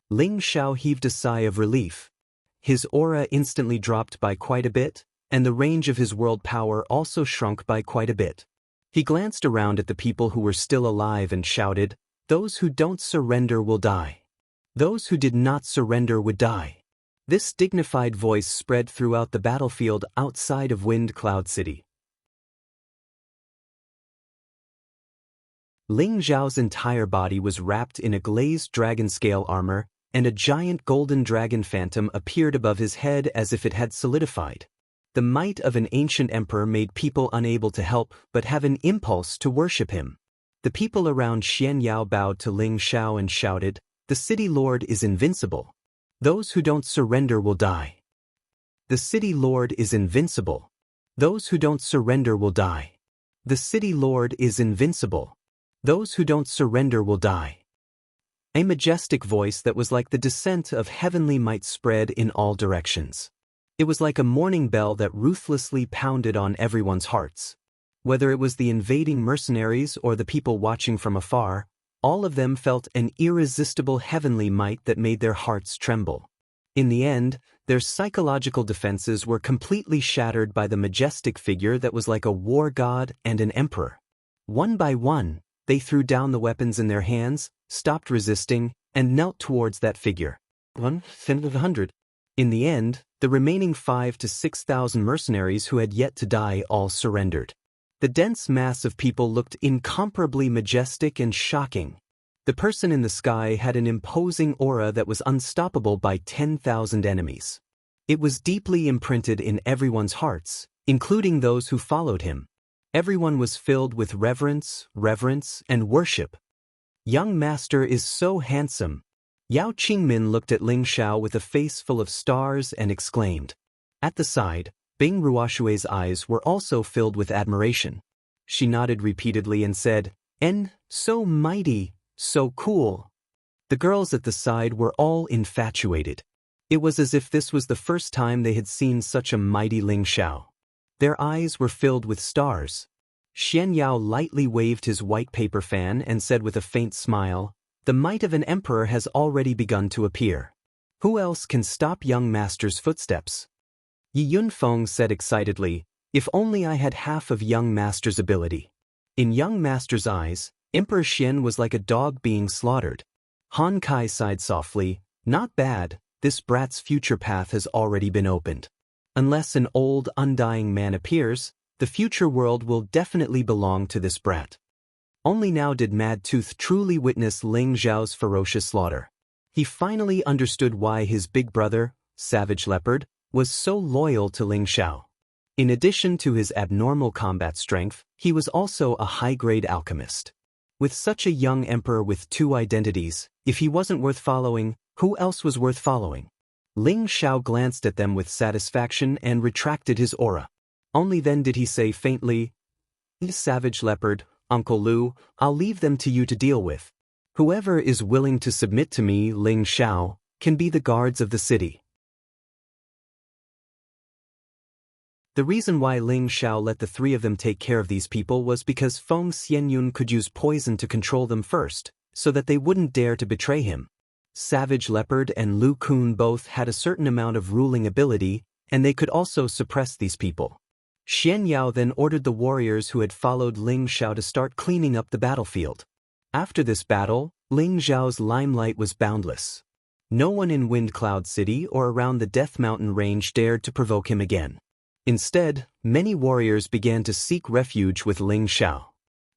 Ling Xiao heaved a sigh of relief. His aura instantly dropped by quite a bit, and the range of his world power also shrunk by quite a bit. He glanced around at the people who were still alive and shouted, "Those who don't surrender will die. Those who did not surrender would die." This dignified voice spread throughout the battlefield outside of Wind Cloud City. Ling Zhao's entire body was wrapped in a glazed dragon-scale armor, and a giant golden dragon phantom appeared above his head as if it had solidified. The might of an ancient emperor made people unable to help but have an impulse to worship him. The people around Xianyao bowed to Ling Zhao and shouted, "The city lord is invincible. Those who don't surrender will die. The city lord is invincible. Those who don't surrender will die. The city lord is invincible. Those who don't surrender will die." A majestic voice that was like the descent of heavenly might spread in all directions. It was like a morning bell that ruthlessly pounded on everyone's hearts. Whether it was the invading mercenaries or the people watching from afar, all of them felt an irresistible heavenly might that made their hearts tremble. In the end, their psychological defenses were completely shattered by the majestic figure that was like a war god and an emperor. One by one, they threw down the weapons in their hands, stopped resisting, and knelt towards that figure. 100. In the end, the remaining 5,000 to 6,000 mercenaries who had yet to die all surrendered. The dense mass of people looked incomparably majestic and shocking. The person in the sky had an imposing aura that was unstoppable by 10,000 enemies. It was deeply imprinted in everyone's hearts, including those who followed him. Everyone was filled with reverence, and worship. "Young master is so handsome." Yao Qingmin looked at Ling Zhao with a face full of stars and exclaimed. At the side, Bing Ruoshui's eyes were also filled with admiration. She nodded repeatedly and said, "So mighty, so cool." The girls at the side were all infatuated. It was as if this was the first time they had seen such a mighty Ling Zhao. Their eyes were filled with stars. Xianyao lightly waved his white paper fan and said with a faint smile, "The might of an emperor has already begun to appear. Who else can stop young master's footsteps?" Yi Yunfeng said excitedly, "If only I had half of young master's ability." In young master's eyes, Emperor Xian was like a dog being slaughtered. Han Kai sighed softly, "Not bad, this brat's future path has already been opened. Unless an old, undying man appears, the future world will definitely belong to this brat." Only now did Mad Tooth truly witness Ling Zhao's ferocious slaughter. He finally understood why his big brother, Savage Leopard, was so loyal to Ling Zhao. In addition to his abnormal combat strength, he was also a high-grade alchemist. With such a young emperor with two identities, if he wasn't worth following, who else was worth following? Ling Zhao glanced at them with satisfaction and retracted his aura. Only then did he say faintly, "Savage Leopard, Uncle Lu, I'll leave them to you to deal with. Whoever is willing to submit to me, Ling Zhao, can be the guards of the city." The reason why Ling Zhao let the three of them take care of these people was because Feng Xianyun could use poison to control them first, so that they wouldn't dare to betray him. Savage Leopard and Lu Kun both had a certain amount of ruling ability, and they could also suppress these people. Xianyao then ordered the warriors who had followed Ling Zhao to start cleaning up the battlefield. After this battle, Ling Zhao's limelight was boundless. No one in Wind Cloud City or around the Death Mountain range dared to provoke him again. Instead, many warriors began to seek refuge with Ling Zhao.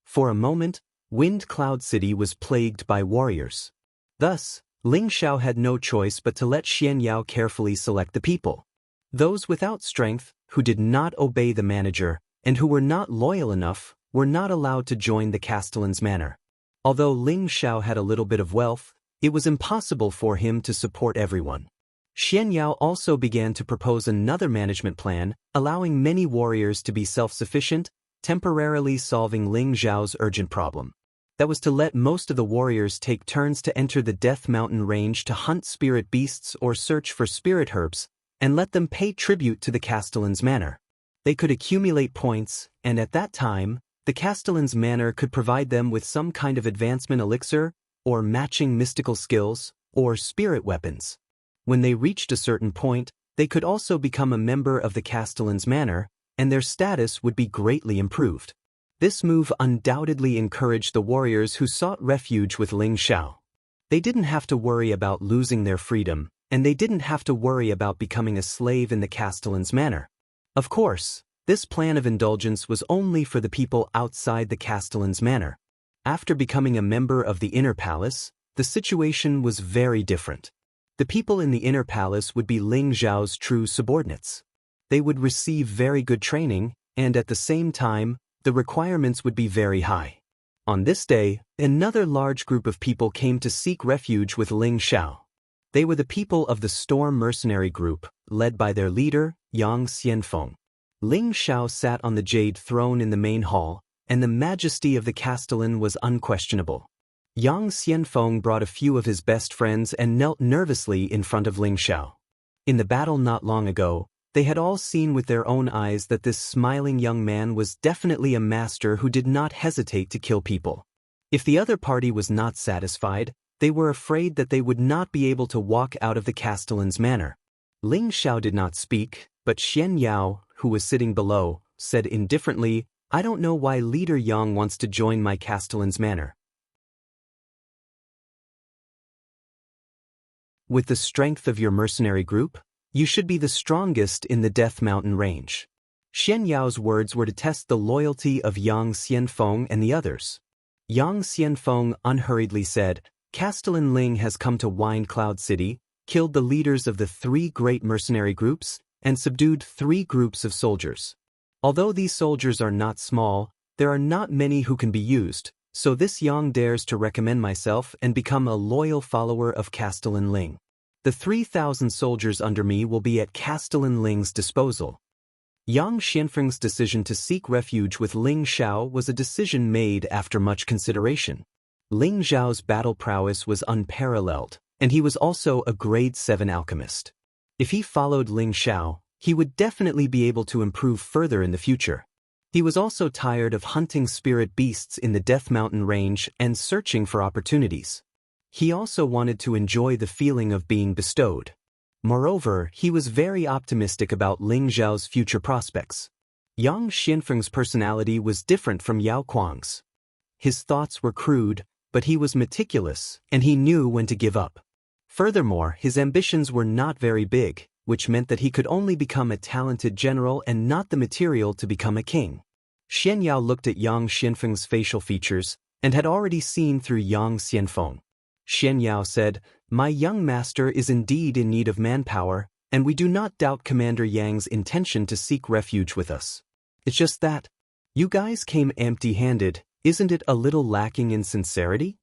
For a moment, Wind Cloud City was plagued by warriors. Thus, Ling Zhao had no choice but to let Xianyao carefully select the people. Those without strength, who did not obey the manager, and who were not loyal enough, were not allowed to join the Castellan's manor. Although Ling Zhao had a little bit of wealth, it was impossible for him to support everyone. Xianyao also began to propose another management plan, allowing many warriors to be self-sufficient, temporarily solving Ling Zhao's urgent problem. That was to let most of the warriors take turns to enter the Death Mountain range to hunt spirit beasts or search for spirit herbs, and let them pay tribute to the Castellan's manor. They could accumulate points, and at that time, the Castellan's manor could provide them with some kind of advancement elixir, or matching mystical skills, or spirit weapons. When they reached a certain point, they could also become a member of the Castellan's manor, and their status would be greatly improved. This move undoubtedly encouraged the warriors who sought refuge with Ling Zhao. They didn't have to worry about losing their freedom, and they didn't have to worry about becoming a slave in the castellan's manor. Of course, this plan of indulgence was only for the people outside the castellan's manor. After becoming a member of the inner palace, the situation was very different. The people in the inner palace would be Ling Zhao's true subordinates. They would receive very good training, and at the same time, the requirements would be very high. On this day, another large group of people came to seek refuge with Ling Zhao. They were the people of the Storm Mercenary Group, led by their leader, Yang Xianfeng. Ling Zhao sat on the jade throne in the main hall, and the majesty of the castellan was unquestionable. Yang Xianfeng brought a few of his best friends and knelt nervously in front of Ling Zhao. In the battle not long ago, they had all seen with their own eyes that this smiling young man was definitely a master who did not hesitate to kill people. If the other party was not satisfied, they were afraid that they would not be able to walk out of the castellan's manor. Ling Zhao did not speak, but Xian Yao, who was sitting below, said indifferently, "I don't know why Leader Yang wants to join my castellan's manor. With the strength of your mercenary group, you should be the strongest in the Death Mountain range." Xian Yao's words were to test the loyalty of Yang Xianfeng and the others. Yang Xianfeng unhurriedly said, "Castellan Ling has come to Wind Cloud City, killed the leaders of the 3 great mercenary groups, and subdued 3 groups of soldiers. Although these soldiers are not small, there are not many who can be used, so this Yang dares to recommend myself and become a loyal follower of Castellan Ling. The 3,000 soldiers under me will be at Castellan Ling's disposal." Yang Xianfeng's decision to seek refuge with Ling Zhao was a decision made after much consideration. Ling Zhao's battle prowess was unparalleled, and he was also a grade 7 alchemist. If he followed Ling Zhao, he would definitely be able to improve further in the future. He was also tired of hunting spirit beasts in the Death Mountain range and searching for opportunities. He also wanted to enjoy the feeling of being bestowed. Moreover, he was very optimistic about Ling Zhao's future prospects. Yang Xianfeng's personality was different from Yao Kuang's. His thoughts were crude, but he was meticulous, and he knew when to give up. Furthermore, his ambitions were not very big, which meant that he could only become a talented general and not the material to become a king. Xian Yao looked at Yang Xianfeng's facial features, and had already seen through Yang Xianfeng. Xian Yao said, "My young master is indeed in need of manpower, and we do not doubt Commander Yang's intention to seek refuge with us. It's just that, you guys came empty-handed, isn't it a little lacking in sincerity?"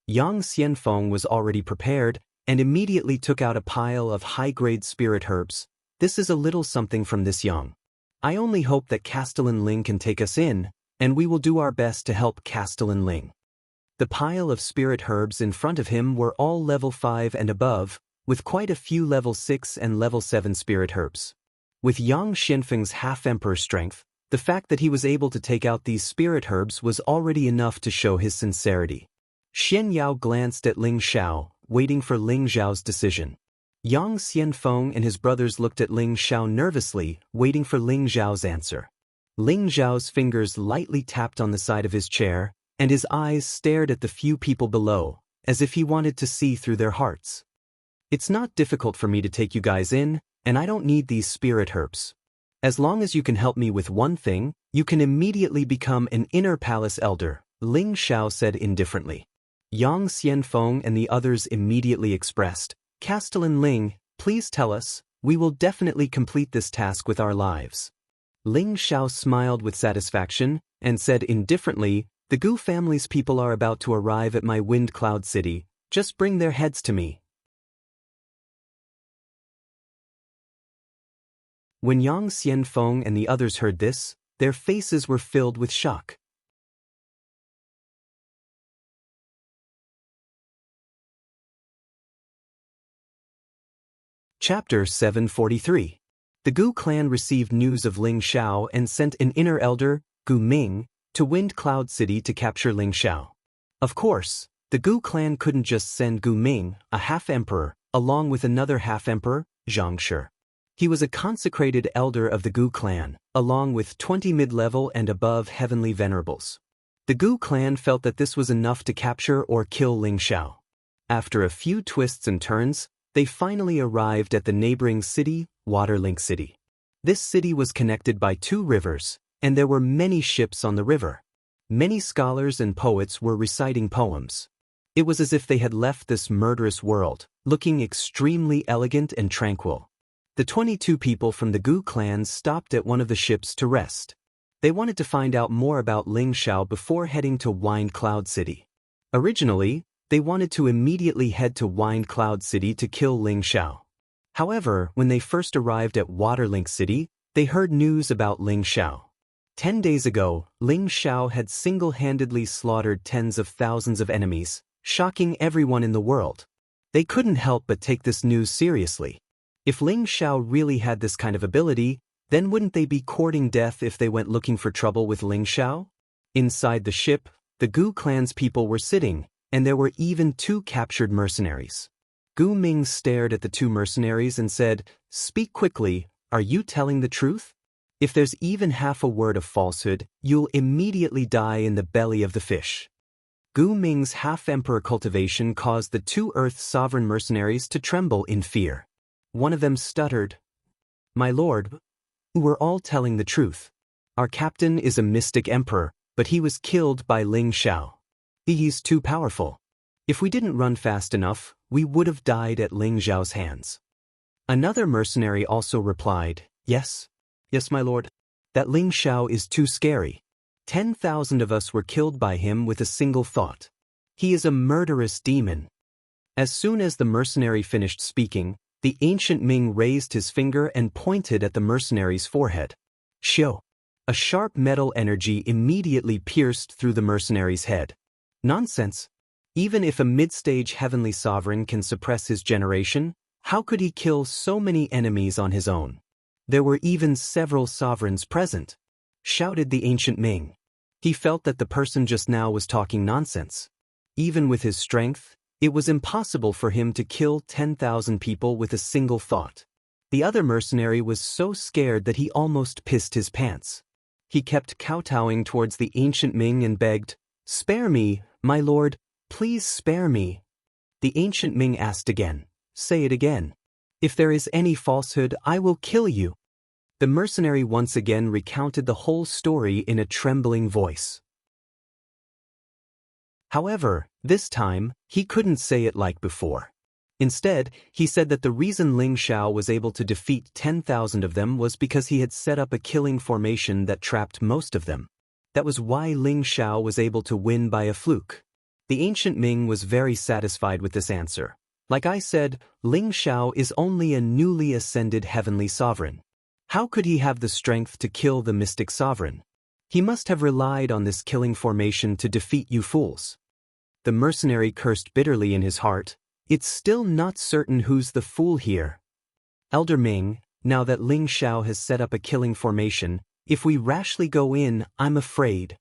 Yang Xianfeng was already prepared, and immediately took out a pile of high-grade spirit herbs. "This is a little something from this Yang. I only hope that Castellan Ling can take us in, and we will do our best to help Castellan Ling." The pile of spirit herbs in front of him were all level 5 and above, with quite a few level 6 and level 7 spirit herbs. With Yang Xianfeng's half-emperor strength, the fact that he was able to take out these spirit herbs was already enough to show his sincerity. Xian Yao glanced at Ling Zhao, waiting for Ling Zhao's decision. Yang Xianfeng and his brothers looked at Ling Zhao nervously, waiting for Ling Zhao's answer. Ling Zhao's fingers lightly tapped on the side of his chair, and his eyes stared at the few people below, as if he wanted to see through their hearts. "It's not difficult for me to take you guys in, and I don't need these spirit herbs. As long as you can help me with one thing, you can immediately become an inner palace elder," Ling Zhao said indifferently. Yang Xianfeng and the others immediately expressed, "Castellan Ling, please tell us, we will definitely complete this task with our lives." Ling Zhao smiled with satisfaction, and said indifferently, "The Gu family's people are about to arrive at my Wind Cloud City, just bring their heads to me." When Yang Xianfeng and the others heard this, their faces were filled with shock. Chapter 743. The Gu clan received news of Ling Zhao and sent an inner elder, Gu Ming, to Wind Cloud City to capture Ling Zhao. Of course, the Gu clan couldn't just send Gu Ming, a half-emperor, along with another half-emperor, Zhang Shi. He was a consecrated elder of the Gu clan, along with 20 mid-level and above heavenly venerables. The Gu clan felt that this was enough to capture or kill Ling Zhao. After a few twists and turns, They finally arrived at the neighboring city, Waterlink City. This city was connected by 2 rivers, and there were many ships on the river. Many scholars and poets were reciting poems. It was as if they had left this murderous world, looking extremely elegant and tranquil. The 22 people from the Gu clans stopped at one of the ships to rest. They wanted to find out more about Ling Xiao before heading to Wind Cloud City. Originally, they wanted to immediately head to Wind Cloud City to kill Ling Xiao. However, when they first arrived at Waterlink City, they heard news about Ling Xiao. 10 days ago, Ling Xiao had single-handedly slaughtered tens of thousands of enemies, shocking everyone in the world. They couldn't help but take this news seriously. If Ling Xiao really had this kind of ability, then wouldn't they be courting death if they went looking for trouble with Ling Xiao? Inside the ship, the Gu clan's people were sitting, and there were even 2 captured mercenaries. Gu Ming stared at the 2 mercenaries and said, "Speak quickly, are you telling the truth? If there's even half a word of falsehood, you'll immediately die in the belly of the fish." Gu Ming's half-emperor cultivation caused the 2 Earth sovereign mercenaries to tremble in fear. One of them stuttered, "My lord, we're all telling the truth. Our captain is a mystic emperor, but he was killed by Ling Xiao. He's too powerful. If we didn't run fast enough, we would have died at Ling Xiao's hands." Another mercenary also replied, Yes, my lord. That Ling Xiao is too scary. 10,000 of us were killed by him with a single thought. He is a murderous demon." As soon as the mercenary finished speaking, the ancient Ming raised his finger and pointed at the mercenary's forehead. Shio. A sharp metal energy immediately pierced through the mercenary's head. Nonsense. Even if a mid-stage heavenly sovereign can suppress his generation, how could he kill so many enemies on his own? There were even several sovereigns present, shouted the ancient Ming. He felt that the person just now was talking nonsense. Even with his strength, it was impossible for him to kill 10,000 people with a single thought. The other mercenary was so scared that he almost pissed his pants. He kept kowtowing towards the ancient Ming and begged, "Spare me, my lord, please spare me." The ancient Ming asked again, "Say it again. If there is any falsehood, I will kill you." The mercenary once again recounted the whole story in a trembling voice. However, this time, he couldn't say it like before. Instead, he said that the reason Ling Xiao was able to defeat 10,000 of them was because he had set up a killing formation that trapped most of them. That was why Ling Xiao was able to win by a fluke. The ancient Ming was very satisfied with this answer. Like I said, Ling Xiao is only a newly ascended heavenly sovereign. How could he have the strength to kill the mystic sovereign? He must have relied on this killing formation to defeat you fools. The mercenary cursed bitterly in his heart. It's still not certain who's the fool here. Elder Ming, now that Ling Xiao has set up a killing formation, if we rashly go in, I'm afraid.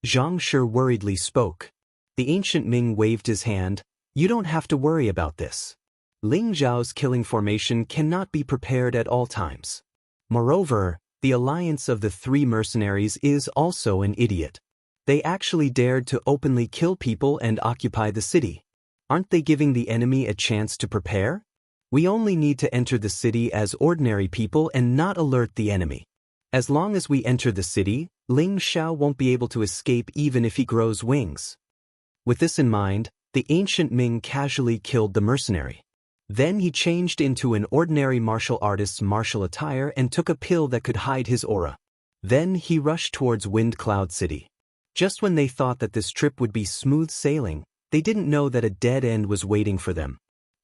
Zhang Shi worriedly spoke. The ancient Ming waved his hand. You don't have to worry about this. Ling Xiao's killing formation cannot be prepared at all times. Moreover, the alliance of the 3 mercenaries is also an idiot. They actually dared to openly kill people and occupy the city. Aren't they giving the enemy a chance to prepare? We only need to enter the city as ordinary people and not alert the enemy. As long as we enter the city, Ling Xiao won't be able to escape even if he grows wings. With this in mind, the ancient Ming casually killed the mercenary. Then he changed into an ordinary martial artist's martial attire and took a pill that could hide his aura. Then he rushed towards Wind Cloud City. Just when they thought that this trip would be smooth sailing, they didn't know that a dead end was waiting for them.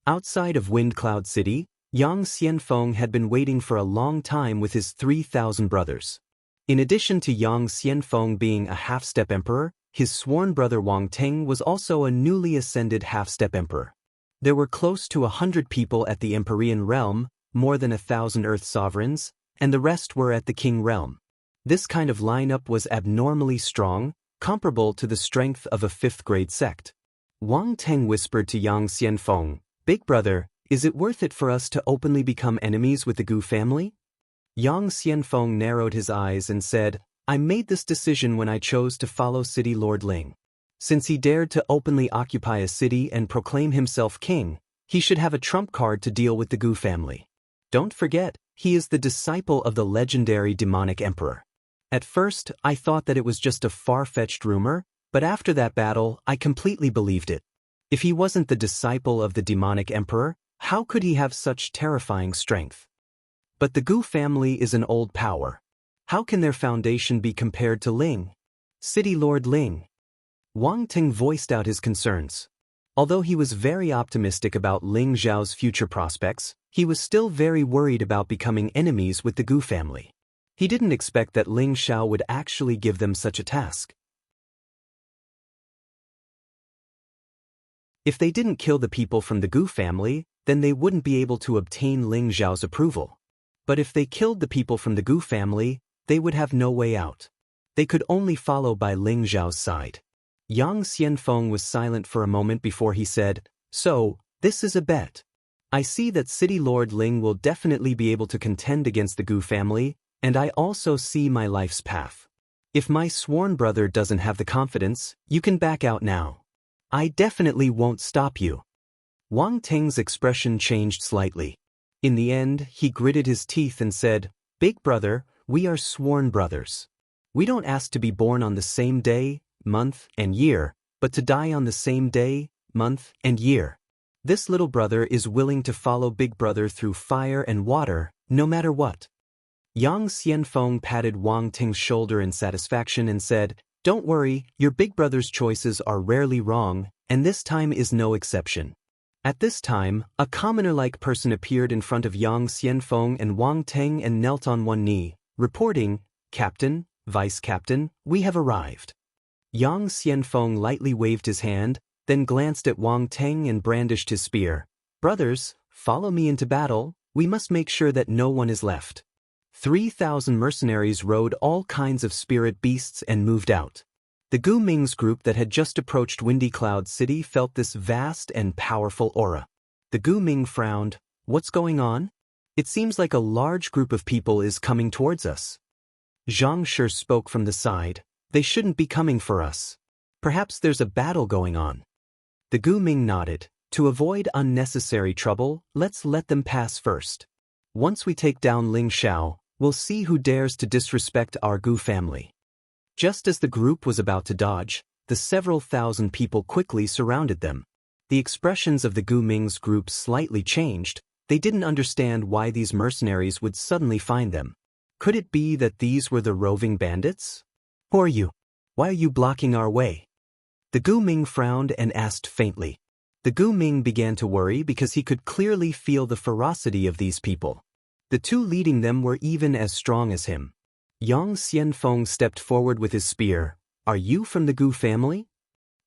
Outside of Wind Cloud City, Yang Xianfeng had been waiting for a long time with his 3,000 brothers. In addition to Yang Xianfeng being a half-step emperor, his sworn brother Wang Teng was also a newly ascended half-step emperor. There were close to 100 people at the Empyrean realm, more than 1,000 Earth sovereigns, and the rest were at the King realm. This kind of lineup was abnormally strong, comparable to the strength of a 5th-grade sect. Wang Teng whispered to Yang Xianfeng, "Big brother, is it worth it for us to openly become enemies with the Gu family?" Yang Xianfeng narrowed his eyes and said, "I made this decision when I chose to follow City Lord Ling. Since he dared to openly occupy a city and proclaim himself king, He should have a trump card to deal with the Gu family. Don't forget, he is the disciple of the legendary demonic emperor. At first, I thought that it was just a far-fetched rumor, but after that battle, I completely believed it. If he wasn't the disciple of the demonic emperor, how could he have such terrifying strength? But the Gu family is an old power. How can their foundation be compared to Ling? City Lord Ling. Wang Ting voiced out his concerns. Although he was very optimistic about Ling Zhao's future prospects, he was still very worried about becoming enemies with the Gu family. He didn't expect that Ling Zhao would actually give them such a task. If they didn't kill the people from the Gu family, then they wouldn't be able to obtain Ling Zhao's approval. But if they killed the people from the Gu family, they would have no way out. They could only follow by Ling Zhao's side. Yang Xianfeng was silent for a moment before he said, "So, this is a bet. I see that City Lord Ling will definitely be able to contend against the Gu family, and I also see my life's path. If my sworn brother doesn't have the confidence, you can back out now. I definitely won't stop you." Wang Ting's expression changed slightly. In the end, he gritted his teeth and said, "Big brother, we are sworn brothers. We don't ask to be born on the same day, month, and year, but to die on the same day, month, and year. This little brother is willing to follow big brother through fire and water, no matter what." Yang Xianfeng patted Wang Ting's shoulder in satisfaction and said, "Don't worry, your big brother's choices are rarely wrong, and this time is no exception." At this time, a commoner-like person appeared in front of Yang Xianfeng and Wang Ting and knelt on one knee, reporting, "Captain, Vice Captain, we have arrived." Yang Xianfeng lightly waved his hand, then glanced at Wang Ting and brandished his spear. "Brothers, follow me into battle, we must make sure that no one is left." 3,000 mercenaries rode all kinds of spirit beasts and moved out. The Gu Ming's group that had just approached Windy Cloud City felt this vast and powerful aura. The Gu Ming frowned. "What's going on? It seems like a large group of people is coming towards us." Zhang Shi spoke from the side. "They shouldn't be coming for us. Perhaps there's a battle going on." The Gu Ming nodded. "To avoid unnecessary trouble, let's let them pass first. Once we take down Ling Zhao, we'll see who dares to disrespect our Gu family." Just as the group was about to dodge, the several thousand people quickly surrounded them. The expressions of the Gu Ming's group slightly changed. They didn't understand why these mercenaries would suddenly find them. Could it be that these were the roving bandits? "Who are you? Why are you blocking our way?" The Gu Ming frowned and asked faintly. The Gu Ming began to worry because he could clearly feel the ferocity of these people. The two leading them were even as strong as him. Yang Xianfeng stepped forward with his spear. "Are you from the Gu family?"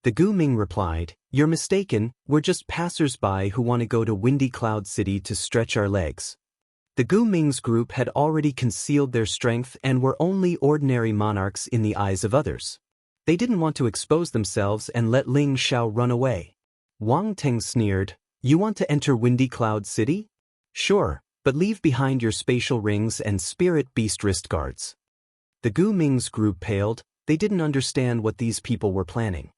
The Gu Ming replied, "You're mistaken, we're just passers-by who want to go to Windy Cloud City to stretch our legs." The Gu Ming's group had already concealed their strength and were only ordinary monarchs in the eyes of others. They didn't want to expose themselves and let Ling Zhao run away. Wang Ting sneered, "You want to enter Windy Cloud City? Sure, but leave behind your spatial rings and spirit beast wrist guards." The Gu Ming's group paled. They didn't understand what these people were planning.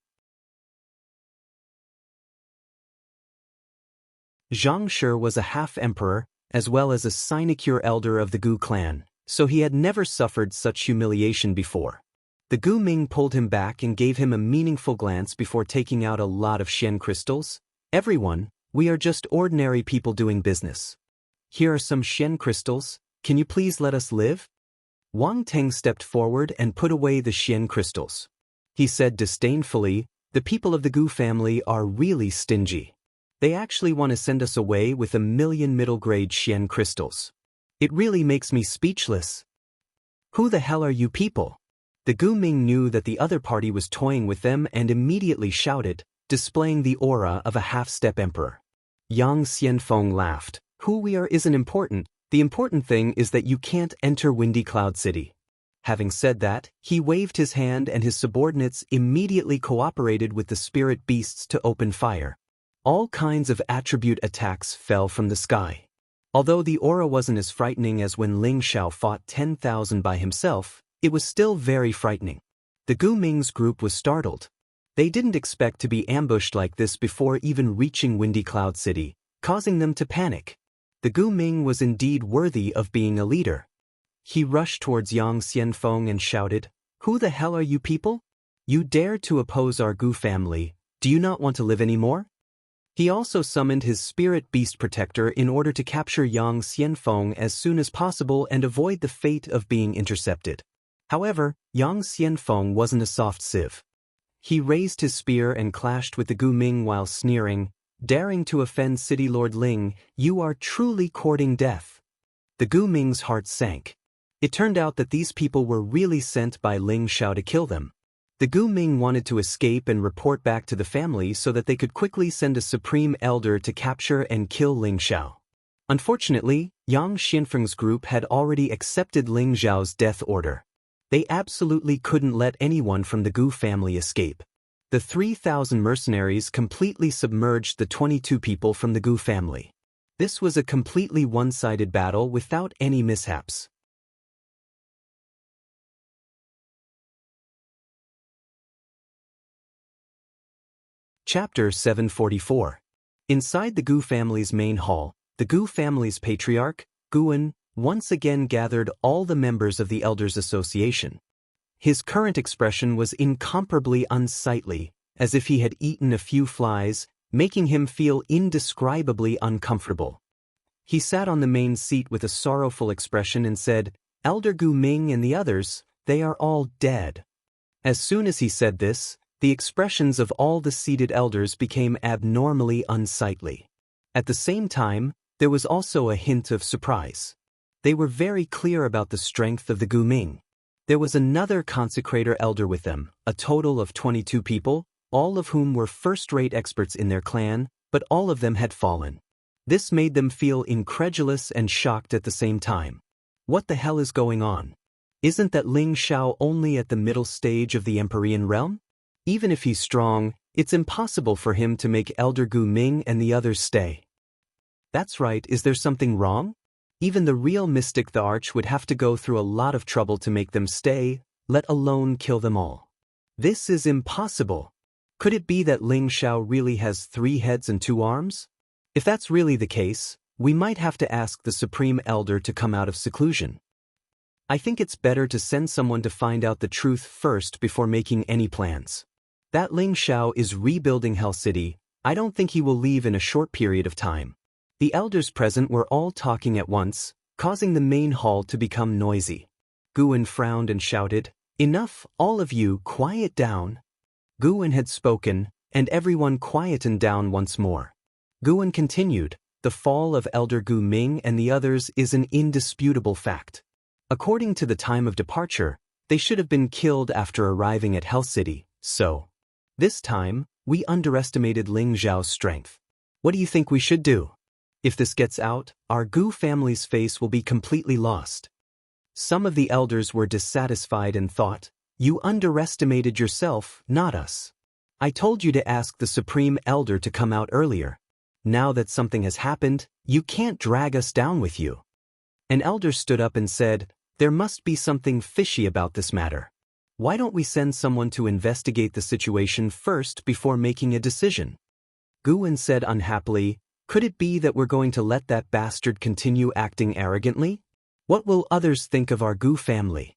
Zhang Shi was a half-emperor, as well as a sinecure elder of the Gu clan, so he had never suffered such humiliation before. The Gu Ming pulled him back and gave him a meaningful glance before taking out a lot of Xian crystals. "Everyone, we are just ordinary people doing business. Here are some Xian crystals, can you please let us live?" Wang Ting stepped forward and put away the Xian crystals. He said disdainfully, "The people of the Gu family are really stingy. They actually want to send us away with 1,000,000 middle-grade Xian crystals. It really makes me speechless. Who the hell are you people?" The Gu Ming knew that the other party was toying with them and immediately shouted, displaying the aura of a half-step emperor. Yang Xianfeng laughed. "Who we are isn't important. The important thing is that you can't enter Windy Cloud City." Having said that, he waved his hand and his subordinates immediately cooperated with the spirit beasts to open fire. All kinds of attribute attacks fell from the sky. Although the aura wasn't as frightening as when Ling Zhao fought 10,000 by himself, it was still very frightening. The Gu Ming's group was startled. They didn't expect to be ambushed like this before even reaching Windy Cloud City. causing them to panic. The Gu Ming was indeed worthy of being a leader. He rushed towards Yang Xianfeng and shouted, "Who the hell are you people? You dare to oppose our Gu family, do you not want to live anymore?" He also summoned his spirit beast protector in order to capture Yang Xianfeng as soon as possible and avoid the fate of being intercepted. However, Yang Xianfeng wasn't a soft sieve. He raised his spear and clashed with the Gu Ming while sneering, "Daring to offend City Lord Ling, you are truly courting death." The Gu Ming's heart sank. It turned out that these people were really sent by Ling Xiao to kill them. The Gu Ming wanted to escape and report back to the family so that they could quickly send a supreme elder to capture and kill Ling Xiao. Unfortunately, Yang Xianfeng's group had already accepted Ling Xiao's death order. They absolutely couldn't let anyone from the Gu family escape. The 3,000 mercenaries completely submerged the 22 people from the Gu family. This was a completely one-sided battle without any mishaps. Chapter 744. Inside the Gu family's main hall, the Gu family's patriarch, Guan, once again gathered all the members of the Elders Association. His current expression was incomparably unsightly, as if he had eaten a few flies, making him feel indescribably uncomfortable. He sat on the main seat with a sorrowful expression and said, "Elder Gu Ming and the others, they are all dead." As soon as he said this, the expressions of all the seated elders became abnormally unsightly. At the same time, there was also a hint of surprise. They were very clear about the strength of the Gu Ming. There was another consecrator elder with them, a total of 22 people, all of whom were first-rate experts in their clan, but all of them had fallen. This made them feel incredulous and shocked at the same time. What the hell is going on? Isn't that Ling Xiao only at the middle stage of the Empyrean realm? Even if he's strong, it's impossible for him to make Elder Gu Ming and the others stay. That's right, is there something wrong? Even the real mystic the Arch would have to go through a lot of trouble to make them stay, let alone kill them all. This is impossible. Could it be that Ling Xiao really has 3 heads and 2 arms? If that's really the case, we might have to ask the Supreme Elder to come out of seclusion. I think it's better to send someone to find out the truth first before making any plans. That Ling Xiao is rebuilding Hell City. I don't think he will leave in a short period of time. The elders present were all talking at once, causing the main hall to become noisy. Guan frowned and shouted, "Enough, all of you, quiet down." Guan had spoken, and everyone quietened down once more. Guan continued, "The fall of Elder Gu Ming and the others is an indisputable fact. According to the time of departure, they should have been killed after arriving at Hell City, so this time, we underestimated Ling Xiao's strength. What do you think we should do? If this gets out, our Gu family's face will be completely lost." Some of the elders were dissatisfied and thought, "You underestimated yourself, not us. I told you to ask the Supreme Elder to come out earlier. Now that something has happened, you can't drag us down with you." An elder stood up and said, "There must be something fishy about this matter. Why don't we send someone to investigate the situation first before making a decision?" Guan said unhappily, "Could it be that we're going to let that bastard continue acting arrogantly? What will others think of our Gu family?"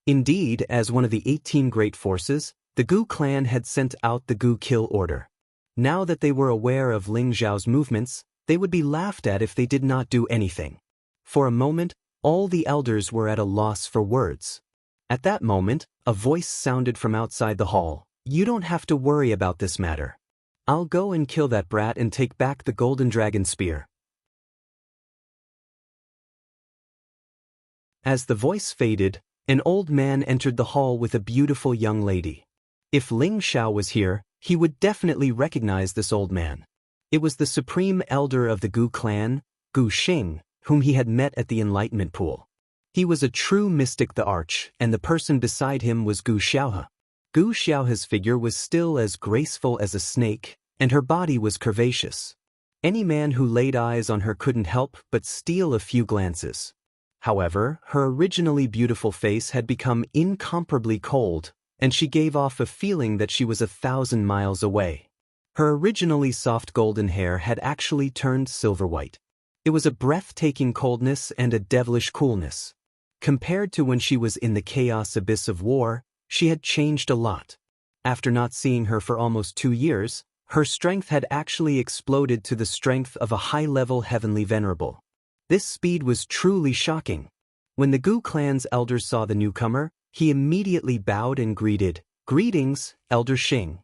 Indeed, as one of the 18 great forces, the Gu clan had sent out the Gu kill order. Now that they were aware of Ling Xiao's movements, they would be laughed at if they did not do anything. For a moment, all the elders were at a loss for words. At that moment, a voice sounded from outside the hall, "You don't have to worry about this matter. I'll go and kill that brat and take back the golden dragon spear." As the voice faded, an old man entered the hall with a beautiful young lady. If Ling Xiao was here, he would definitely recognize this old man. It was the supreme elder of the Gu clan, Gu Xing, whom he had met at the enlightenment pool. He was a true mystic the Arch, and the person beside him was Gu Xiaohe. Gu Xiaohe's figure was still as graceful as a snake, and her body was curvaceous. Any man who laid eyes on her couldn't help but steal a few glances. However, her originally beautiful face had become incomparably cold, and she gave off a feeling that she was 1,000 miles away. Her originally soft golden hair had actually turned silver white. It was a breathtaking coldness and a devilish coolness. Compared to when she was in the chaos abyss of war, she had changed a lot. After not seeing her for almost 2 years, her strength had actually exploded to the strength of a high-level heavenly venerable. This speed was truly shocking. When the Gu clan's elders saw the newcomer, he immediately bowed and greeted, "Greetings, Elder Xing."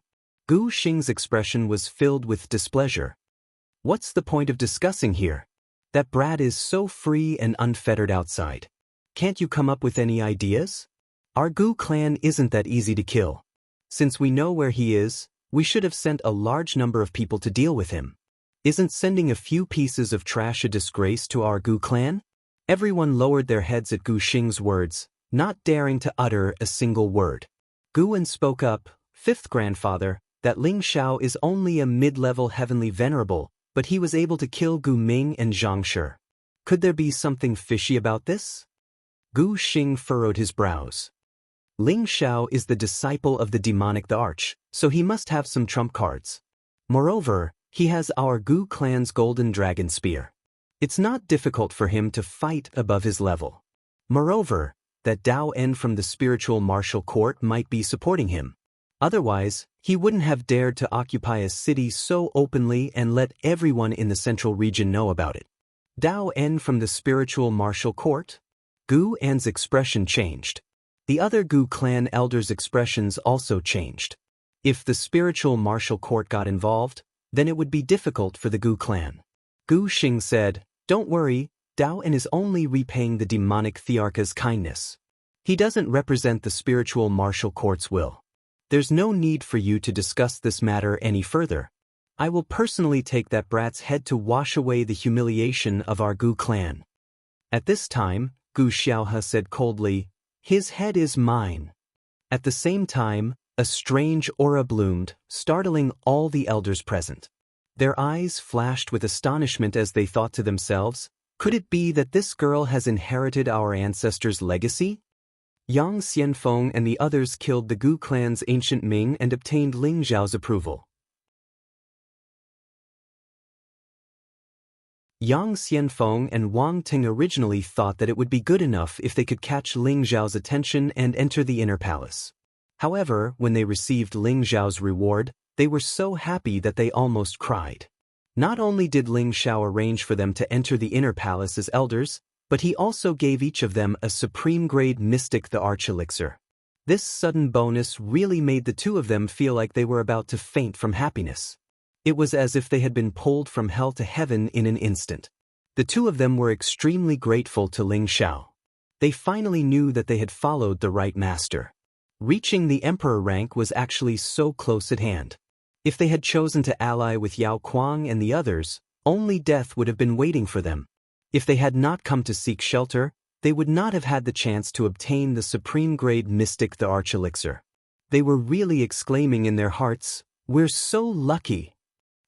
Gu Xing's expression was filled with displeasure. "What's the point of discussing here? That brat is so free and unfettered outside. Can't you come up with any ideas? Our Gu clan isn't that easy to kill. Since we know where he is, we should have sent a large number of people to deal with him. Isn't sending a few pieces of trash a disgrace to our Gu clan?" Everyone lowered their heads at Gu Xing's words, not daring to utter a single word. Guan spoke up, "Fifth grandfather, that Ling Xiao is only a mid-level heavenly venerable, but he was able to kill Gu Ming and Zhang Shi. Could there be something fishy about this?" Gu Xing furrowed his brows. "Ling Xiao is the disciple of the demonic the Arch, so he must have some trump cards. Moreover, he has our Gu clan's golden dragon spear. It's not difficult for him to fight above his level. Moreover, that Dao En from the spiritual martial court might be supporting him. Otherwise, he wouldn't have dared to occupy a city so openly and let everyone in the central region know about it." Dao En from the spiritual martial court? Gu An's expression changed. The other Gu clan elders' expressions also changed. If the spiritual martial court got involved, then it would be difficult for the Gu clan. Gu Xing said, "Don't worry, Dao En is only repaying the demonic Thearcha's kindness. He doesn't represent the spiritual martial court's will. There's no need for you to discuss this matter any further. I will personally take that brat's head to wash away the humiliation of our Gu clan." At this time, Gu Xiaohe said coldly, "His head is mine." At the same time, a strange aura bloomed, startling all the elders present. Their eyes flashed with astonishment as they thought to themselves, "Could it be that this girl has inherited our ancestors' legacy?" Yang Xianfeng and the others killed the Gu clan's ancient Ming and obtained Ling Zhao's approval. Yang Xianfeng and Wang Ting originally thought that it would be good enough if they could catch Ling Zhao's attention and enter the inner palace. However, when they received Ling Zhao's reward, they were so happy that they almost cried. Not only did Ling Xiao arrange for them to enter the inner palace as elders, but he also gave each of them a supreme-grade mystic the Arch Elixir. This sudden bonus really made the two of them feel like they were about to faint from happiness. It was as if they had been pulled from hell to heaven in an instant. The two of them were extremely grateful to Ling Xiao. They finally knew that they had followed the right master. Reaching the emperor rank was actually so close at hand. If they had chosen to ally with Yao Kuang and the others, only death would have been waiting for them. If they had not come to seek shelter, they would not have had the chance to obtain the supreme-grade mystic the Arch Elixir. They were really exclaiming in their hearts, "We're so lucky."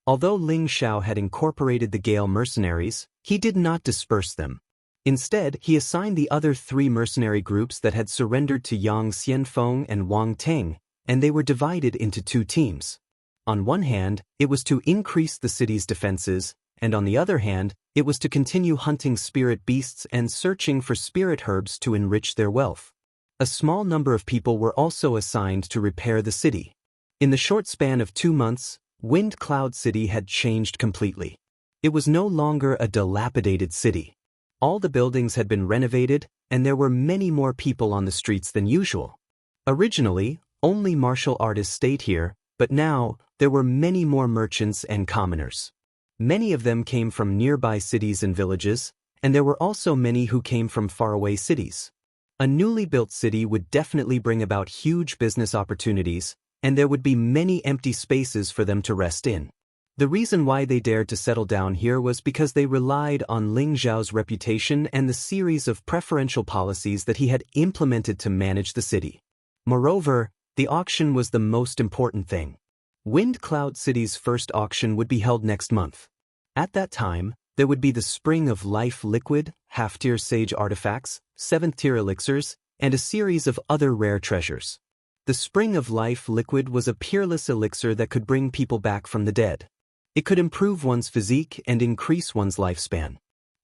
Although Ling Xiao had incorporated the Gale mercenaries, he did not disperse them. Instead, he assigned the other 3 mercenary groups that had surrendered to Yang Xianfeng and Wang Ting, and they were divided into 2 teams. On one hand, it was to increase the city's defenses, and on the other hand, it was to continue hunting spirit beasts and searching for spirit herbs to enrich their wealth. A small number of people were also assigned to repair the city. In the short span of 2 months, Wind Cloud City had changed completely. It was no longer a dilapidated city. All the buildings had been renovated, and there were many more people on the streets than usual. Originally, only martial artists stayed here, but now, there were many more merchants and commoners. Many of them came from nearby cities and villages, and there were also many who came from faraway cities. A newly built city would definitely bring about huge business opportunities, and there would be many empty spaces for them to rest in. The reason why they dared to settle down here was because they relied on Ling Zhao's reputation and the series of preferential policies that he had implemented to manage the city. Moreover, the auction was the most important thing. Wind Cloud City's first auction would be held next month. At that time, there would be the Spring of Life liquid, half-tier sage artifacts, 7th-tier elixirs, and a series of other rare treasures. The Spring of Life liquid was a peerless elixir that could bring people back from the dead. It could improve one's physique and increase one's lifespan.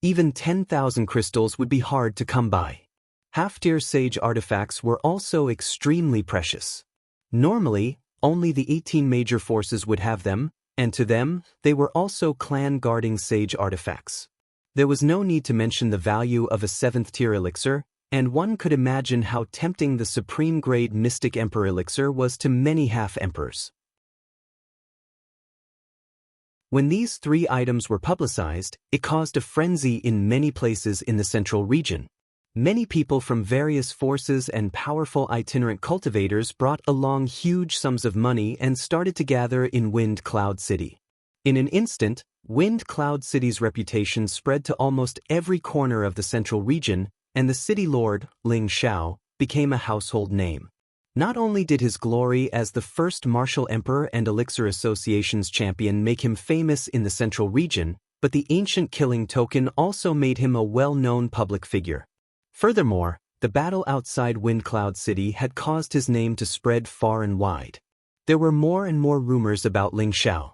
Even 10,000 crystals would be hard to come by. Half-tier sage artifacts were also extremely precious. Normally, only the 18 major forces would have them, and to them, they were also clan-guarding sage artifacts. There was no need to mention the value of a 7th-tier elixir, and one could imagine how tempting the supreme-grade Mystic Emperor elixir was to many half-emperors. When these 3 items were publicized, it caused a frenzy in many places in the central region. Many people from various forces and powerful itinerant cultivators brought along huge sums of money and started to gather in Wind Cloud City. In an instant, Wind Cloud City's reputation spread to almost every corner of the central region, and the city lord, Ling Xiao, became a household name. Not only did his glory as the first martial emperor and Elixir Association's champion make him famous in the central region, but the ancient killing token also made him a well-known public figure. Furthermore, the battle outside Wind Cloud City had caused his name to spread far and wide. There were more and more rumors about Ling Xiao.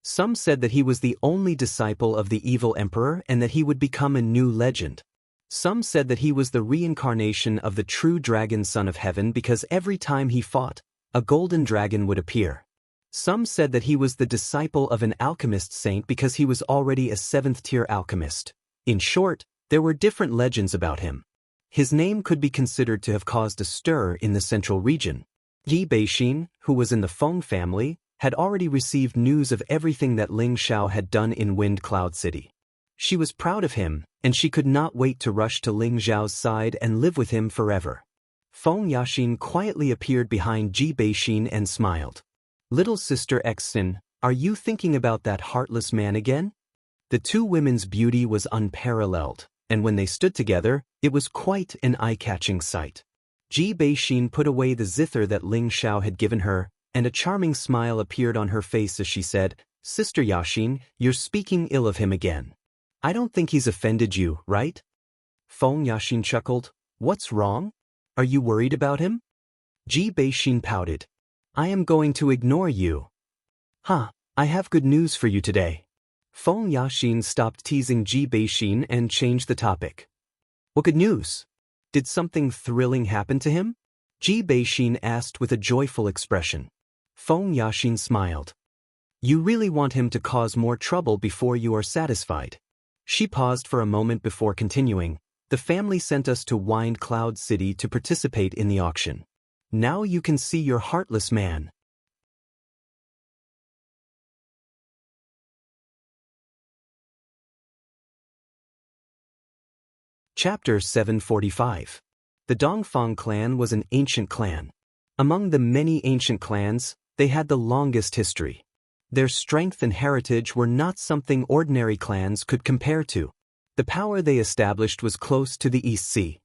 Some said that he was the only disciple of the evil emperor and that he would become a new legend. Some said that he was the reincarnation of the true dragon son of heaven because every time he fought, a golden dragon would appear. Some said that he was the disciple of an alchemist saint because he was already a 7th-tier alchemist. In short, there were different legends about him. His name could be considered to have caused a stir in the central region. Yi Beixin, who was in the Feng family, had already received news of everything that Ling Xiao had done in Wind Cloud City. She was proud of him, and she could not wait to rush to Ling Xiao's side and live with him forever. Feng Yaxin quietly appeared behind Ji Beixin and smiled. "Little sister Xin, are you thinking about that heartless man again?" The 2 women's beauty was unparalleled, and when they stood together, it was quite an eye-catching sight. Ji Beixin put away the zither that Ling Xiao had given her, and a charming smile appeared on her face as she said, "Sister Yaxin, you're speaking ill of him again. I don't think he's offended you, right?" Feng Yaxin chuckled. "What's wrong? Are you worried about him?" Ji Beixin pouted. "I am going to ignore you." "Huh, I have good news for you today." Feng Yaxin stopped teasing Ji Beixin and changed the topic. "What good news? Did something thrilling happen to him?" Ji Beixin asked with a joyful expression. Feng Yaxin smiled. "You really want him to cause more trouble before you are satisfied." She paused for a moment before continuing. "The family sent us to Wind Cloud City to participate in the auction. Now you can see your heartless man." Chapter 745. The Dongfang clan was an ancient clan. Among the many ancient clans, they had the longest history. Their strength and heritage were not something ordinary clans could compare to. The power they established was close to the East Sea.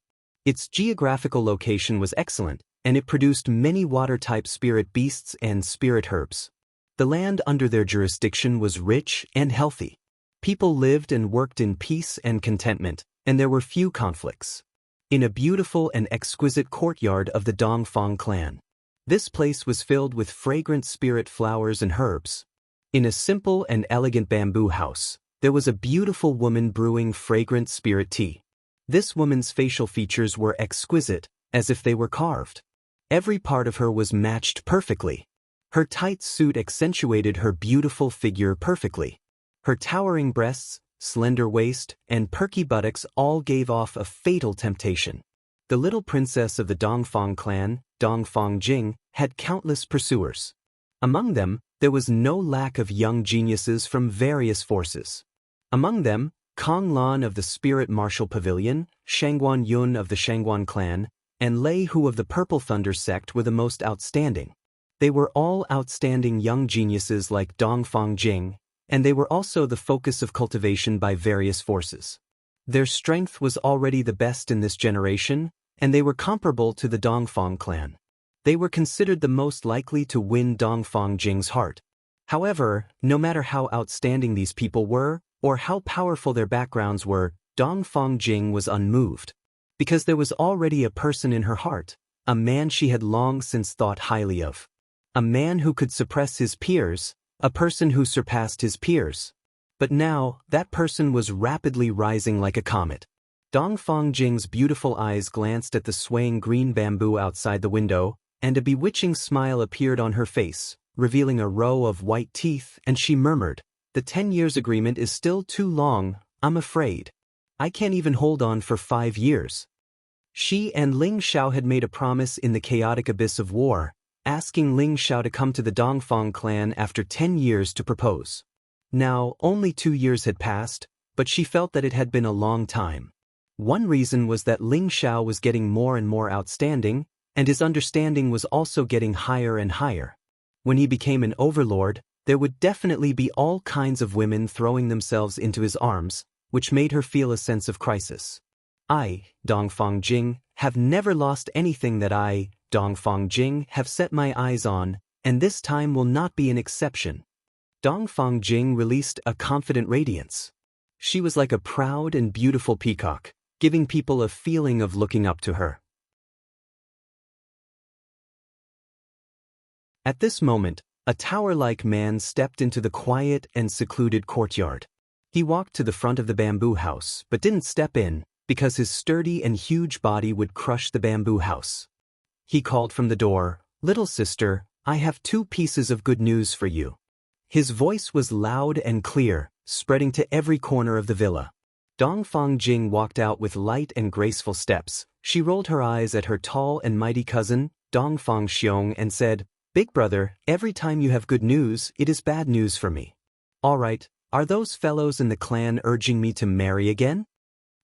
Its geographical location was excellent, and it produced many water-type spirit beasts and spirit herbs. The land under their jurisdiction was rich and healthy. People lived and worked in peace and contentment, and there were few conflicts. In a beautiful and exquisite courtyard of the Dongfang clan. This place was filled with fragrant spirit flowers and herbs. In a simple and elegant bamboo house, there was a beautiful woman brewing fragrant spirit tea. This woman's facial features were exquisite, as if they were carved. Every part of her was matched perfectly. Her tight suit accentuated her beautiful figure perfectly. Her towering breasts, slender waist, and perky buttocks all gave off a fatal temptation. The little princess of the Dongfang clan, Dongfang Jing, had countless pursuers. Among them, there was no lack of young geniuses from various forces. Among them, Kong Lan of the Spirit Martial Pavilion, Shangguan Yun of the Shangguan clan, and Lei Hu of the Purple Thunder sect were the most outstanding. They were all outstanding young geniuses like Dongfang Jing, and they were also the focus of cultivation by various forces. Their strength was already the best in this generation, and they were comparable to the Dongfang clan. They were considered the most likely to win Dongfang Jing's heart. However, no matter how outstanding these people were, or how powerful their backgrounds were, Dongfang Jing was unmoved. Because there was already a person in her heart, a man she had long since thought highly of. A man who could suppress his peers, a person who surpassed his peers. But now, that person was rapidly rising like a comet. Dongfang Jing's beautiful eyes glanced at the swaying green bamboo outside the window, and a bewitching smile appeared on her face, revealing a row of white teeth, and she murmured, "The 10 years agreement is still too long, I'm afraid. I can't even hold on for 5 years." She and Ling Xiao had made a promise in the chaotic abyss of war, asking Ling Xiao to come to the Dongfang clan after 10 years to propose. Now, only 2 years had passed, but she felt that it had been a long time. One reason was that Ling Xiao was getting more and more outstanding, and his understanding was also getting higher and higher. When he became an overlord, there would definitely be all kinds of women throwing themselves into his arms, which made her feel a sense of crisis. I, Dongfang Jing, have never lost anything that I, Dongfang Jing, have set my eyes on, and this time will not be an exception. Dongfang Jing released a confident radiance. She was like a proud and beautiful peacock, giving people a feeling of looking up to her. At this moment, a tower-like man stepped into the quiet and secluded courtyard. He walked to the front of the bamboo house, but didn't step in, because his sturdy and huge body would crush the bamboo house. He called from the door, "Little sister, I have 2 pieces of good news for you." His voice was loud and clear, spreading to every corner of the villa. Dongfang Jing walked out with light and graceful steps. She rolled her eyes at her tall and mighty cousin, Dongfang Xiong, and said, "Big brother, every time you have good news, it is bad news for me." "All right, are those fellows in the clan urging me to marry again?"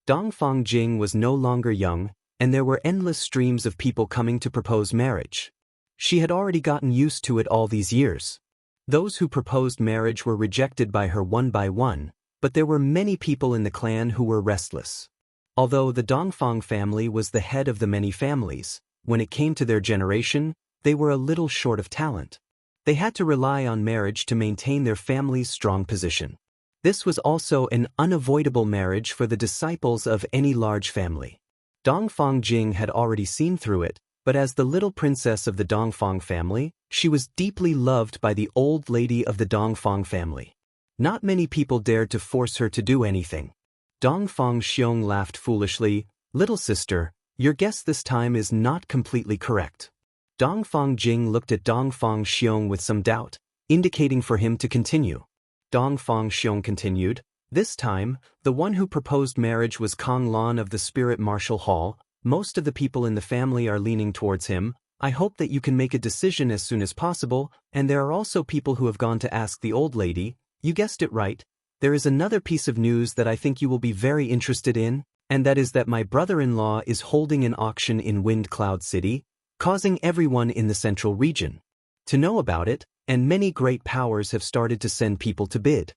Dongfang Jing was no longer young, and there were endless streams of people coming to propose marriage. She had already gotten used to it all these years. Those who proposed marriage were rejected by her one by one, but there were many people in the clan who were restless. Although the Dongfang family was the head of the many families, when it came to their generation, they were a little short of talent. They had to rely on marriage to maintain their family's strong position. This was also an unavoidable marriage for the disciples of any large family. Dongfang Jing had already seen through it, but as the little princess of the Dongfang family, she was deeply loved by the old lady of the Dongfang family. Not many people dared to force her to do anything. Dongfang Xiong laughed foolishly, "Little sister, your guess this time is not completely correct." Dongfang Jing looked at Dongfang Xiong with some doubt, indicating for him to continue. Dongfang Xiong continued, "This time, the one who proposed marriage was Kong Lan of the Spirit Martial Hall. Most of the people in the family are leaning towards him. I hope that you can make a decision as soon as possible, and there are also people who have gone to ask the old lady. You guessed it right. There is another piece of news that I think you will be very interested in, and that is that my brother-in-law is holding an auction in Wind Cloud City, causing everyone in the central region to know about it, and many great powers have started to send people to bid."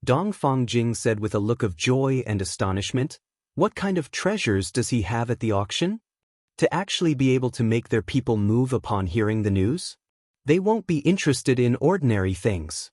Dongfang Jing said with a look of joy and astonishment, "What kind of treasures does he have at the auction? To actually be able to make their people move upon hearing the news? They won't be interested in ordinary things."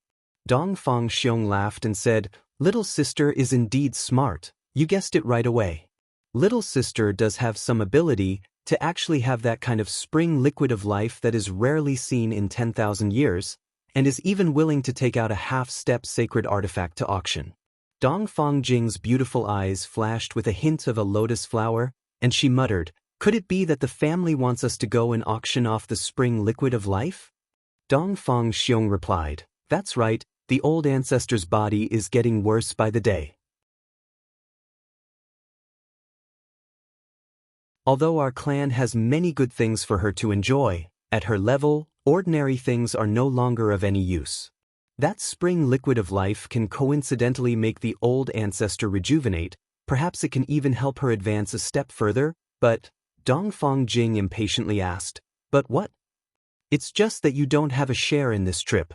Dongfang Xiong laughed and said, "Little sister is indeed smart, you guessed it right away. Little sister does have some ability to actually have that kind of spring liquid of life that is rarely seen in 10,000 years, and is even willing to take out a half-step sacred artifact to auction." Dongfang Jing's beautiful eyes flashed with a hint of a lotus flower, and she muttered, "Could it be that the family wants us to go and auction off the spring liquid of life?" Dongfang Xiong replied, "That's right, the old ancestor's body is getting worse by the day. Although our clan has many good things for her to enjoy, at her level, ordinary things are no longer of any use. That spring liquid of life can coincidentally make the old ancestor rejuvenate, perhaps it can even help her advance a step further, but," Dongfang Jing impatiently asked, "But what?" "It's just that you don't have a share in this trip.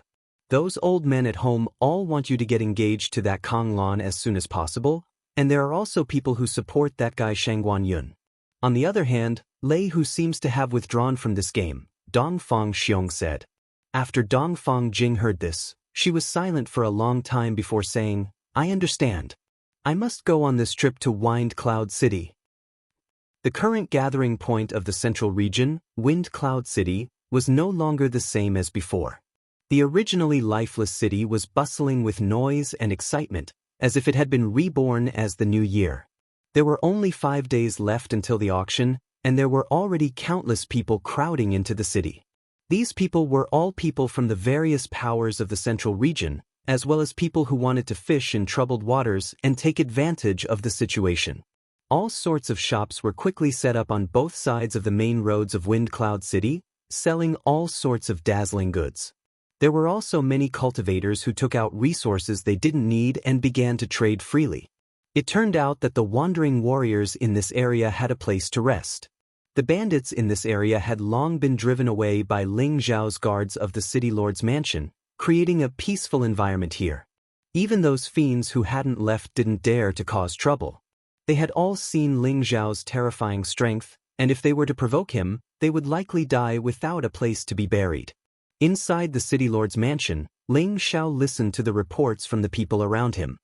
Those old men at home all want you to get engaged to that Kong Lan as soon as possible, and there are also people who support that guy Shangguan Yun. On the other hand, Lei who seems to have withdrawn from this game," Dongfang Xiong said. After Dongfang Jing heard this, she was silent for a long time before saying, "I understand. I must go on this trip to Wind Cloud City." The current gathering point of the central region, Wind Cloud City, was no longer the same as before. The originally lifeless city was bustling with noise and excitement, as if it had been reborn as the new year. There were only 5 days left until the auction, and there were already countless people crowding into the city. These people were all people from the various powers of the central region, as well as people who wanted to fish in troubled waters and take advantage of the situation. All sorts of shops were quickly set up on both sides of the main roads of Wind Cloud City, selling all sorts of dazzling goods. There were also many cultivators who took out resources they didn't need and began to trade freely. It turned out that the wandering warriors in this area had a place to rest. The bandits in this area had long been driven away by Ling Zhao's guards of the city lord's mansion, creating a peaceful environment here. Even those fiends who hadn't left didn't dare to cause trouble. They had all seen Ling Zhao's terrifying strength, and if they were to provoke him, they would likely die without a place to be buried. Inside the city lord's mansion, Ling Zhao listened to the reports from the people around him.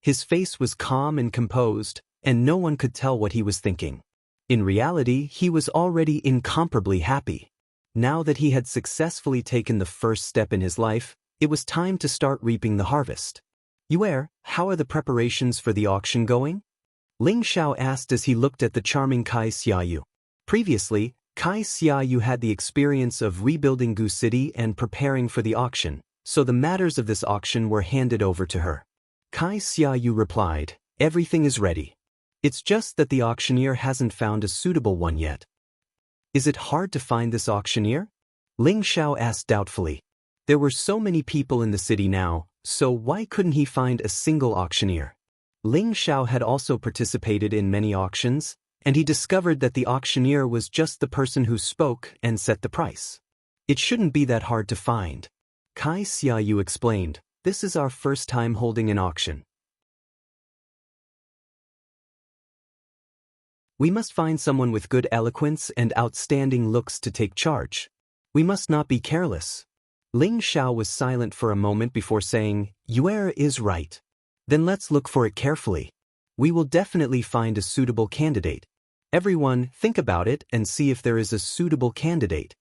His face was calm and composed, and no one could tell what he was thinking. In reality, he was already incomparably happy. Now that he had successfully taken the first step in his life, it was time to start reaping the harvest. Yue, how are the preparations for the auction going? Ling Zhao asked as he looked at the charming Kai Xiaoyu. Previously, Kai Xiaoyu had the experience of rebuilding Gu City and preparing for the auction, so the matters of this auction were handed over to her. Kai Xiaoyu replied, "Everything is ready. It's just that the auctioneer hasn't found a suitable one yet." "Is it hard to find this auctioneer?" Ling Zhao asked doubtfully. There were so many people in the city now, so why couldn't he find a single auctioneer? Ling Zhao had also participated in many auctions, and he discovered that the auctioneer was just the person who spoke and set the price. It shouldn't be that hard to find. Kai Xiaoyu explained, "This is our first time holding an auction. We must find someone with good eloquence and outstanding looks to take charge. We must not be careless." Ling Zhao was silent for a moment before saying, "Yue is right. Then let's look for it carefully. We will definitely find a suitable candidate. Everyone, think about it and see if there is a suitable candidate."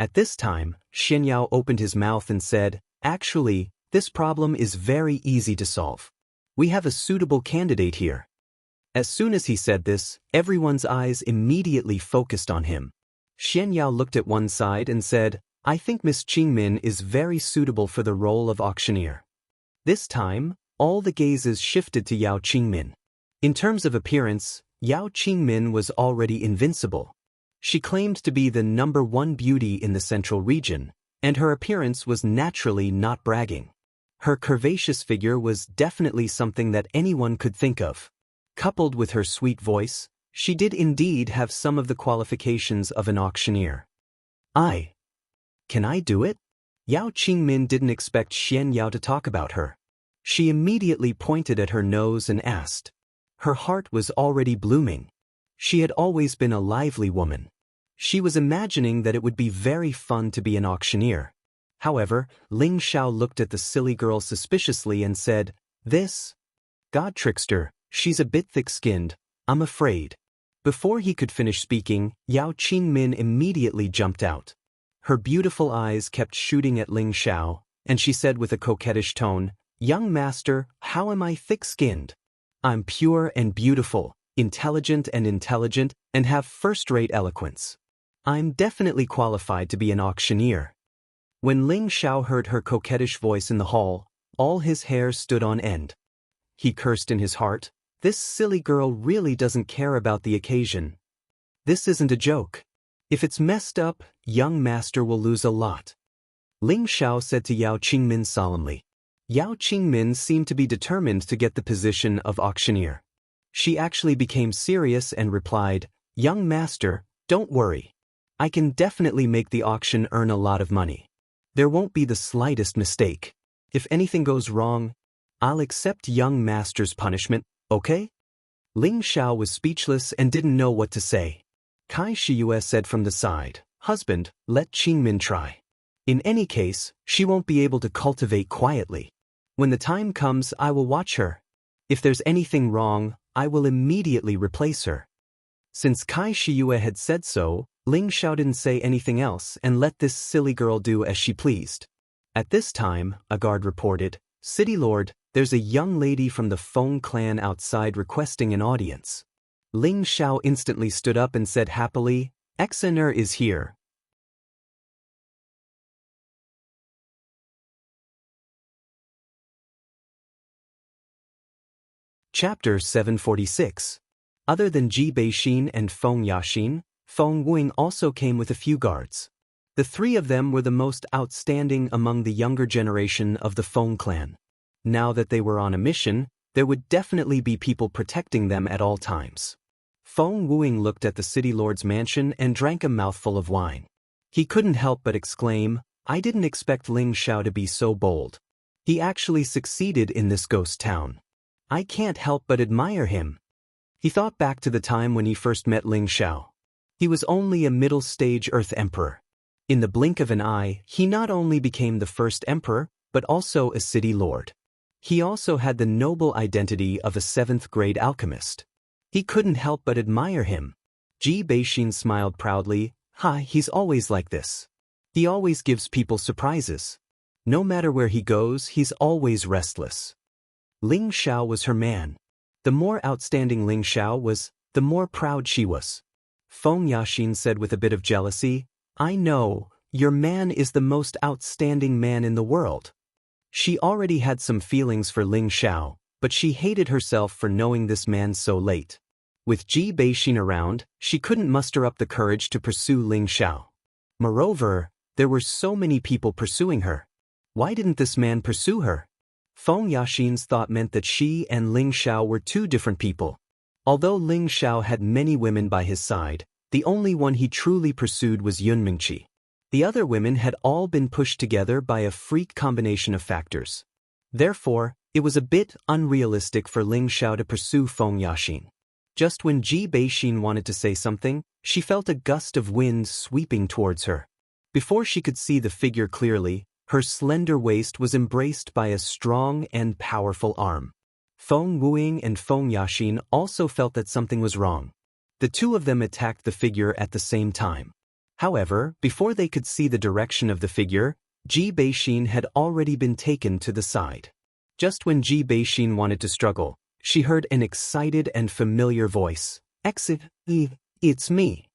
At this time, Xian Yao opened his mouth and said, "Actually, this problem is very easy to solve. We have a suitable candidate here." As soon as he said this, everyone's eyes immediately focused on him. Xian Yao looked at one side and said, "I think Miss Qingmin is very suitable for the role of auctioneer." This time, all the gazes shifted to Yao Qingmin. In terms of appearance, Yao Qingmin was already invincible. She claimed to be the #1 beauty in the central region, and her appearance was naturally not bragging. Her curvaceous figure was definitely something that anyone could think of. Coupled with her sweet voice, she did indeed have some of the qualifications of an auctioneer. Can I do it?" Yao Qingmin didn't expect Xian Yao to talk about her. She immediately pointed at her nose and asked. Her heart was already blooming. She had always been a lively woman. She was imagining that it would be very fun to be an auctioneer. However, Ling Zhao looked at the silly girl suspiciously and said, "This God trickster, she's a bit thick-skinned, I'm afraid." Before he could finish speaking, Yao Qingmin immediately jumped out. Her beautiful eyes kept shooting at Ling Zhao, and she said with a coquettish tone, "Young master, how am I thick-skinned? I'm pure and beautiful, intelligent and have first-rate eloquence. I'm definitely qualified to be an auctioneer." When Ling Zhao heard her coquettish voice in the hall, all his hair stood on end. He cursed in his heart, "This silly girl really doesn't care about the occasion. This isn't a joke. If it's messed up, young master will lose a lot." Ling Zhao said to Yao Qingmin solemnly. Yao Qingmin seemed to be determined to get the position of auctioneer. She actually became serious and replied, "Young master, don't worry. I can definitely make the auction earn a lot of money. There won't be the slightest mistake. If anything goes wrong, I'll accept young master's punishment, okay?" Ling Zhao was speechless and didn't know what to say. Kai Shiyue said from the side, "Husband, let Qingmin try. In any case, she won't be able to cultivate quietly. When the time comes, I will watch her. If there's anything wrong, I will immediately replace her." Since Kai Shiyue had said so, Ling Xiao didn't say anything else and let this silly girl do as she pleased. At this time, a guard reported, "City Lord, there's a young lady from the Feng clan outside requesting an audience." Ling Xiao instantly stood up and said happily, "Exener is here." Chapter 746. Other than Ji Beixin and Feng Yaxin, Feng Wuing also came with a few guards. The three of them were the most outstanding among the younger generation of the Feng clan. Now that they were on a mission, there would definitely be people protecting them at all times. Feng Wuing looked at the city lord's mansion and drank a mouthful of wine. He couldn't help but exclaim, "I didn't expect Ling Xiao to be so bold. He actually succeeded in this ghost town. I can't help but admire him." He thought back to the time when he first met Ling Xiao. He was only a middle-stage Earth Emperor. In the blink of an eye, he not only became the first emperor, but also a city lord. He also had the noble identity of a 7th-grade alchemist. He couldn't help but admire him. Ji Beixin smiled proudly, He's always like this. He always gives people surprises. No matter where he goes, he's always restless." Ling Xiao was her man. The more outstanding Ling Xiao was, the more proud she was. Feng Yaxin said with a bit of jealousy, "I know, your man is the most outstanding man in the world." She already had some feelings for Ling Xiao, but she hated herself for knowing this man so late. With Ji Beixin around, she couldn't muster up the courage to pursue Ling Xiao. Moreover, there were so many people pursuing her. Why didn't this man pursue her? Feng Yaxin's thought meant that she and Ling Xiao were two different people. Although Ling Xiao had many women by his side, the only one he truly pursued was Yun Mingqi. The other women had all been pushed together by a freak combination of factors. Therefore, it was a bit unrealistic for Ling Xiao to pursue Feng Yaxin. Just when Ji Beixin wanted to say something, she felt a gust of wind sweeping towards her. Before she could see the figure clearly, her slender waist was embraced by a strong and powerful arm. Feng Wuing and Feng Yaxin also felt that something was wrong. The two of them attacked the figure at the same time. However, before they could see the direction of the figure, Ji Beixin had already been taken to the side. Just when Ji Beixin wanted to struggle, she heard an excited and familiar voice. It's me."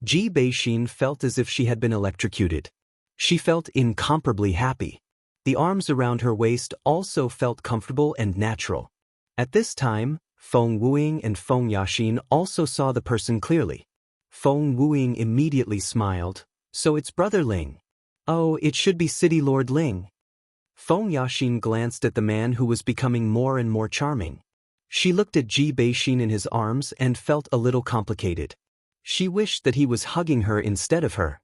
Ji Beixin felt as if she had been electrocuted. She felt incomparably happy. The arms around her waist also felt comfortable and natural. At this time, Feng Wuing and Feng Yaxin also saw the person clearly. Feng Wuing immediately smiled, "So it's Brother Ling. Oh, it should be City Lord Ling." Feng Yaxin glanced at the man who was becoming more and more charming. She looked at Ji Beixin in his arms and felt a little complicated. She wished that he was hugging her instead of her.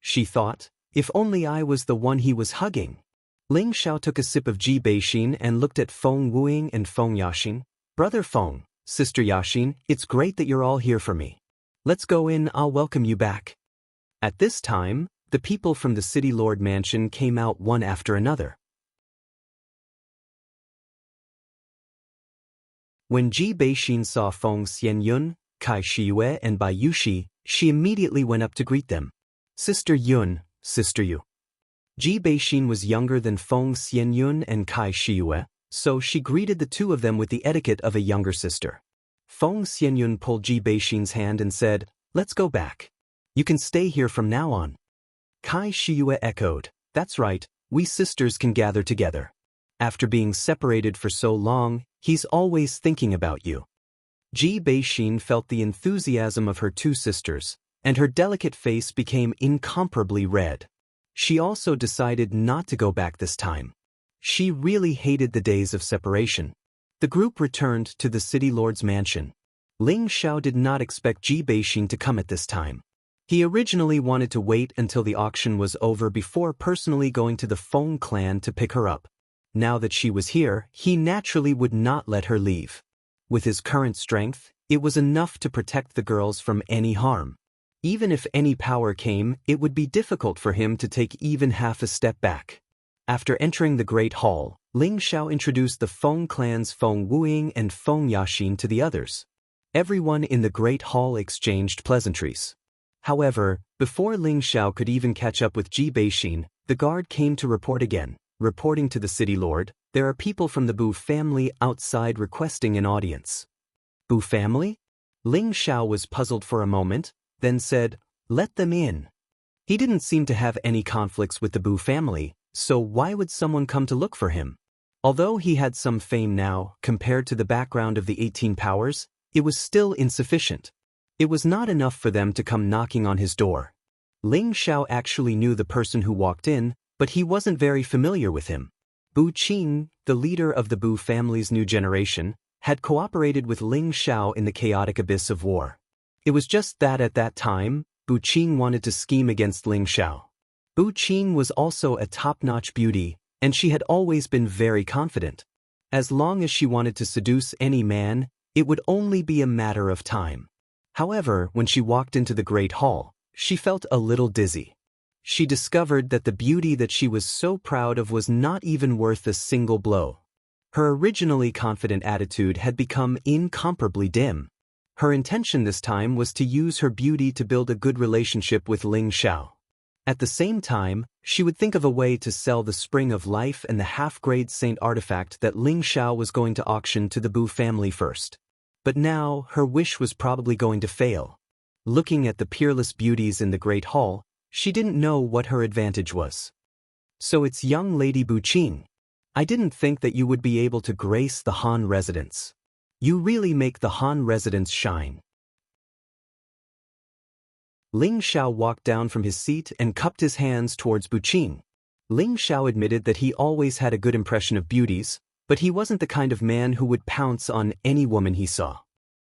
She thought, if only I was the one he was hugging. Ling Xiao took a sip of Ji Beixin and looked at Feng Wuing and Feng Yaxin. "Brother Feng, Sister Yaxin, it's great that you're all here for me. Let's go in, I'll welcome you back." At this time, the people from the City Lord Mansion came out one after another. When Ji Beixin saw Feng Xianyun, Kai Shiyue and Bai Yushi, she immediately went up to greet them. "Sister Yun, Sister Yu." Ji Beixin was younger than Feng Xianyun and Kai Shiyue, so she greeted the two of them with the etiquette of a younger sister. Feng Xianyun pulled Ji Beixin's hand and said, "Let's go back. You can stay here from now on." Kai Shiyue echoed, "That's right, we sisters can gather together. After being separated for so long, he's always thinking about you." Ji Beixin felt the enthusiasm of her two sisters, and her delicate face became incomparably red. She also decided not to go back this time. She really hated the days of separation. The group returned to the City Lord's mansion. Ling Xiao did not expect Ji Beixin to come at this time. He originally wanted to wait until the auction was over before personally going to the Feng clan to pick her up. Now that she was here, he naturally would not let her leave. With his current strength, it was enough to protect the girls from any harm. Even if any power came, it would be difficult for him to take even half a step back. After entering the Great Hall, Ling Xiao introduced the Feng clan's Feng Wuing and Feng Yaxin to the others. Everyone in the Great Hall exchanged pleasantries. However, before Ling Xiao could even catch up with Ji Beixin, the guard came to report again. Reporting to the city lord, there are people from the Bu family outside requesting an audience. Bu family? Ling Xiao was puzzled for a moment, then said, "Let them in." He didn't seem to have any conflicts with the Bu family, so why would someone come to look for him? Although he had some fame now, compared to the background of the 18 powers, it was still insufficient. It was not enough for them to come knocking on his door. Ling Xiao actually knew the person who walked in, but he wasn't very familiar with him. Bu Qing, the leader of the Bu family's new generation, had cooperated with Ling Xiao in the chaotic abyss of war. It was just that at that time, Bu Qing wanted to scheme against Ling Xiao. Bu Qing was also a top-notch beauty, and she had always been very confident. As long as she wanted to seduce any man, it would only be a matter of time. However, when she walked into the Great Hall, she felt a little dizzy. She discovered that the beauty that she was so proud of was not even worth a single blow. Her originally confident attitude had become incomparably dim. Her intention this time was to use her beauty to build a good relationship with Ling Xiao. At the same time, she would think of a way to sell the Spring of Life and the half-grade saint artifact that Ling Xiao was going to auction to the Bu family first. But now, her wish was probably going to fail. Looking at the peerless beauties in the Great Hall, she didn't know what her advantage was. "So it's young Lady Bu Qing. I didn't think that you would be able to grace the Han residence. You really make the Han residence shine." Ling Xiao walked down from his seat and cupped his hands towards Bu Qing. Ling Xiao admitted that he always had a good impression of beauties, but he wasn't the kind of man who would pounce on any woman he saw.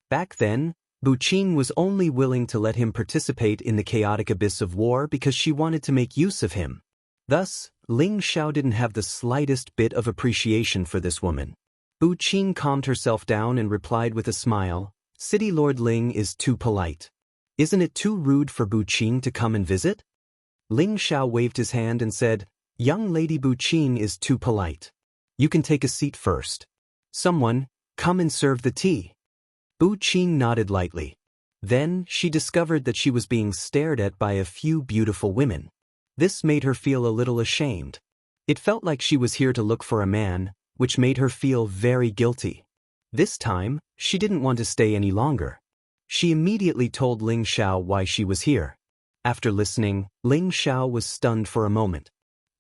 Back then, Bu Qing was only willing to let him participate in the chaotic abyss of war because she wanted to make use of him. Thus, Ling Xiao didn't have the slightest bit of appreciation for this woman. Bu Qing calmed herself down and replied with a smile, "City Lord Ling is too polite. Isn't it too rude for Bu Qing to come and visit?" Ling Xiao waved his hand and said, "Young Lady Bu Qing is too polite. You can take a seat first. Someone, come and serve the tea." Bu Qing nodded lightly. Then, she discovered that she was being stared at by a few beautiful women. This made her feel a little ashamed. It felt like she was here to look for a man, which made her feel very guilty. This time, she didn't want to stay any longer. She immediately told Ling Xiao why she was here. After listening, Ling Xiao was stunned for a moment.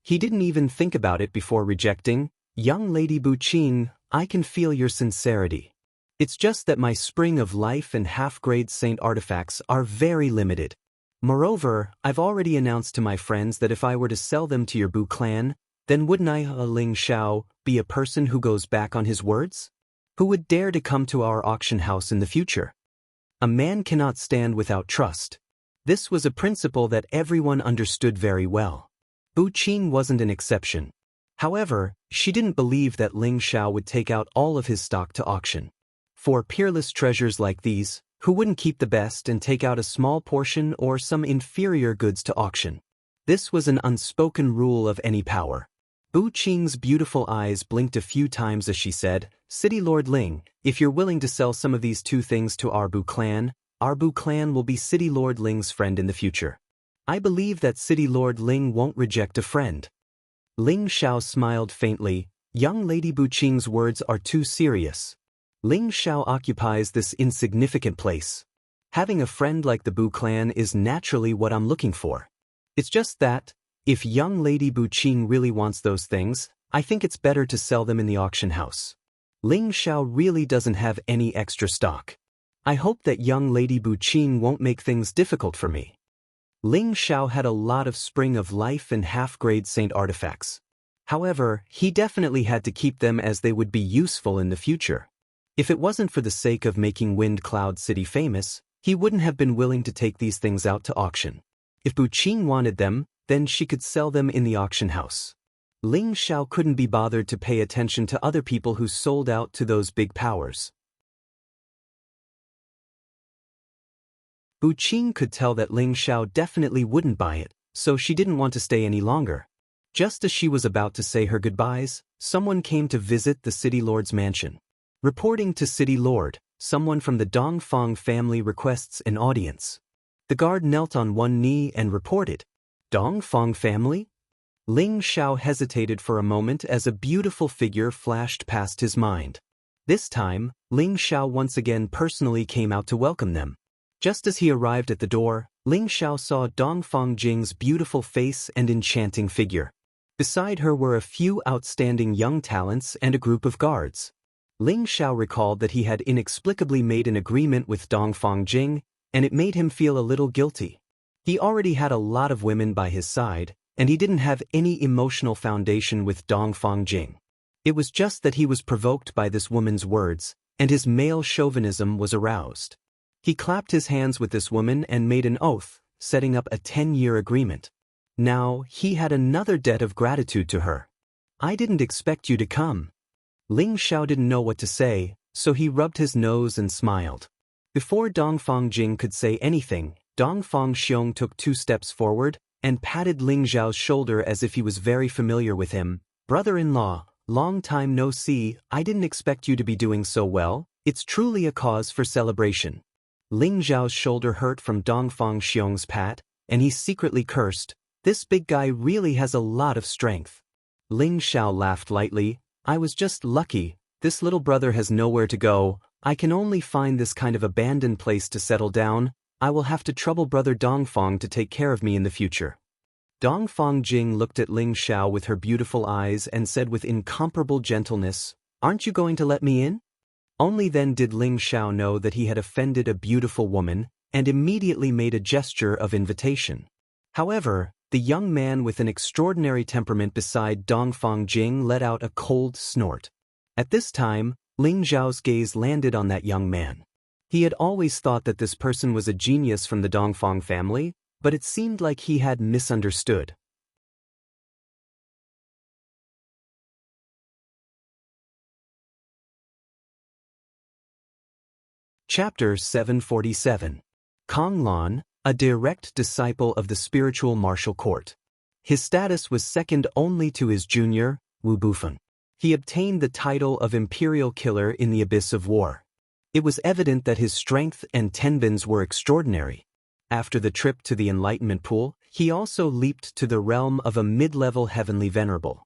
He didn't even think about it before rejecting, "Young Lady Bu Qing, I can feel your sincerity. It's just that my Spring of Life and half-grade saint artifacts are very limited. Moreover, I've already announced to my friends that if I were to sell them to your Bu clan, then wouldn't I, Ling Xiao, be a person who goes back on his words? Who would dare to come to our auction house in the future? A man cannot stand without trust." This was a principle that everyone understood very well. Bu Qing wasn't an exception. However, she didn't believe that Ling Xiao would take out all of his stock to auction. For peerless treasures like these, who wouldn't keep the best and take out a small portion or some inferior goods to auction? This was an unspoken rule of any power. Bu Qing's beautiful eyes blinked a few times as she said, "City Lord Ling, if you're willing to sell some of these two things to our Bu clan will be City Lord Ling's friend in the future. I believe that City Lord Ling won't reject a friend." Ling Xiao smiled faintly. "Young Lady Bu Qing's words are too serious. Ling Xiao occupies this insignificant place. Having a friend like the Bu clan is naturally what I'm looking for. It's just that, if young Lady Bu Qing really wants those things, I think it's better to sell them in the auction house. Ling Xiao really doesn't have any extra stock. I hope that young Lady Bu Qing won't make things difficult for me." Ling Xiao had a lot of Spring of Life and half-grade saint artifacts. However, he definitely had to keep them as they would be useful in the future. If it wasn't for the sake of making Wind Cloud City famous, he wouldn't have been willing to take these things out to auction. If Bu Qing wanted them, then she could sell them in the auction house. Ling Xiao couldn't be bothered to pay attention to other people who sold out to those big powers. Bu Qing could tell that Ling Xiao definitely wouldn't buy it, so she didn't want to stay any longer. Just as she was about to say her goodbyes, someone came to visit the City Lord's mansion. Reporting to City Lord, someone from the Dongfang family requests an audience. The guard knelt on one knee and reported, Dongfang family? Ling Xiao hesitated for a moment as a beautiful figure flashed past his mind. This time, Ling Xiao once again personally came out to welcome them. Just as he arrived at the door, Ling Xiao saw Dongfang Jing's beautiful face and enchanting figure. Beside her were a few outstanding young talents and a group of guards. Ling Xiao recalled that he had inexplicably made an agreement with Dongfang Jing, and it made him feel a little guilty. He already had a lot of women by his side, and he didn't have any emotional foundation with Dongfang Jing. It was just that he was provoked by this woman's words, and his male chauvinism was aroused. He clapped his hands with this woman and made an oath, setting up a 10-year agreement. Now, he had another debt of gratitude to her. I didn't expect you to come. Ling Xiao didn't know what to say, so he rubbed his nose and smiled. Before Dongfang Jing could say anything, Dongfang Xiong took 2 steps forward and patted Ling Xiao's shoulder as if he was very familiar with him. Brother-in-law, long time no see, I didn't expect you to be doing so well. It's truly a cause for celebration. Ling Xiao's shoulder hurt from Dongfang Xiong's pat, and he secretly cursed, this big guy really has a lot of strength. Ling Xiao laughed lightly, I was just lucky, this little brother has nowhere to go, I can only find this kind of abandoned place to settle down, I will have to trouble brother Dongfang to take care of me in the future. Dongfang Jing looked at Ling Xiao with her beautiful eyes and said with incomparable gentleness, aren't you going to let me in? Only then did Ling Xiao know that he had offended a beautiful woman, and immediately made a gesture of invitation. However, the young man with an extraordinary temperament beside Dongfang Jing let out a cold snort. At this time, Ling Xiao's gaze landed on that young man. He had always thought that this person was a genius from the Dongfang family, but it seemed like he had misunderstood. Chapter 747. Kong Lan, a direct disciple of the spiritual martial court. His status was second only to his junior, Wu Bufeng. He obtained the title of Imperial Killer in the Abyss of War. It was evident that his strength and tenbins were extraordinary. After the trip to the Enlightenment Pool, he also leaped to the realm of a mid-level Heavenly Venerable.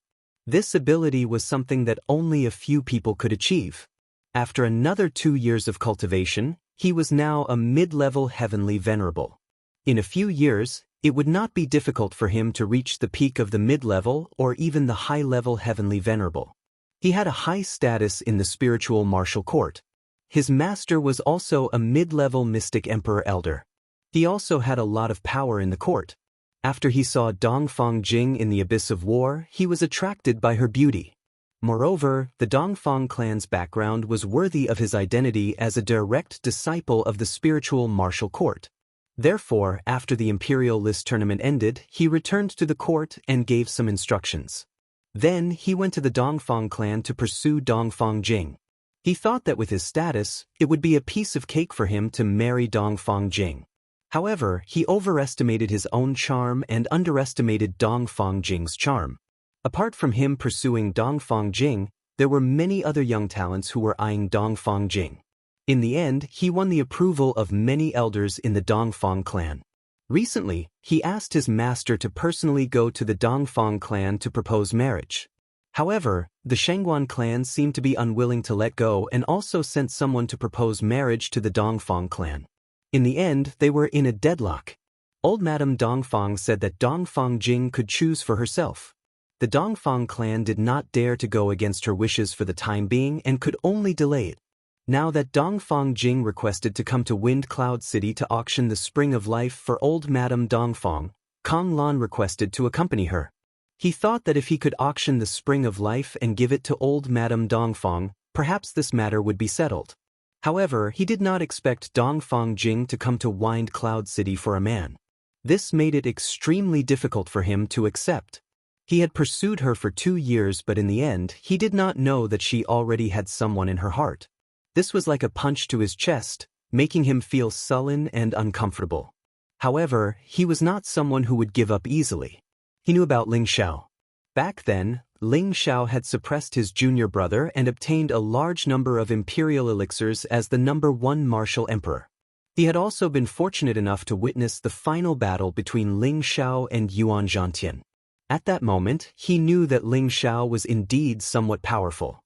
This ability was something that only a few people could achieve. After another 2 years of cultivation, he was now a mid-level Heavenly Venerable. In a few years, it would not be difficult for him to reach the peak of the mid-level or even the high-level Heavenly Venerable. He had a high status in the spiritual martial court. His master was also a mid-level mystic emperor elder. He also had a lot of power in the court. After he saw Dongfang Jing in the Abyss of War, he was attracted by her beauty. Moreover, the Dongfang clan's background was worthy of his identity as a direct disciple of the spiritual martial court. Therefore, after the Imperial List tournament ended, he returned to the court and gave some instructions. Then, he went to the Dongfang clan to pursue Dongfang Jing. He thought that with his status, it would be a piece of cake for him to marry Dongfang Jing. However, he overestimated his own charm and underestimated Dongfang Jing's charm. Apart from him pursuing Dongfang Jing, there were many other young talents who were eyeing Dongfang Jing. In the end, he won the approval of many elders in the Dongfang clan. Recently, he asked his master to personally go to the Dongfang clan to propose marriage. However, the Shengguan clan seemed to be unwilling to let go and also sent someone to propose marriage to the Dongfang clan. In the end, they were in a deadlock. Old Madame Dongfang said that Dongfang Jing could choose for herself. The Dongfang clan did not dare to go against her wishes for the time being and could only delay it. Now that Dongfang Jing requested to come to Wind Cloud City to auction the Spring of Life for old Madame Dongfang, Kong Lan requested to accompany her. He thought that if he could auction the Spring of Life and give it to old Madame Dongfang, perhaps this matter would be settled. However, he did not expect Dongfang Jing to come to Wind Cloud City for a man. This made it extremely difficult for him to accept. He had pursued her for 2 years, but in the end, he did not know that she already had someone in her heart. This was like a punch to his chest, making him feel sullen and uncomfortable. However, he was not someone who would give up easily. He knew about Ling Xiao. Back then, Ling Xiao had suppressed his junior brother and obtained a large number of imperial elixirs as the #1 martial emperor. He had also been fortunate enough to witness the final battle between Ling Xiao and Yuan Zhantian. At that moment, he knew that Ling Xiao was indeed somewhat powerful.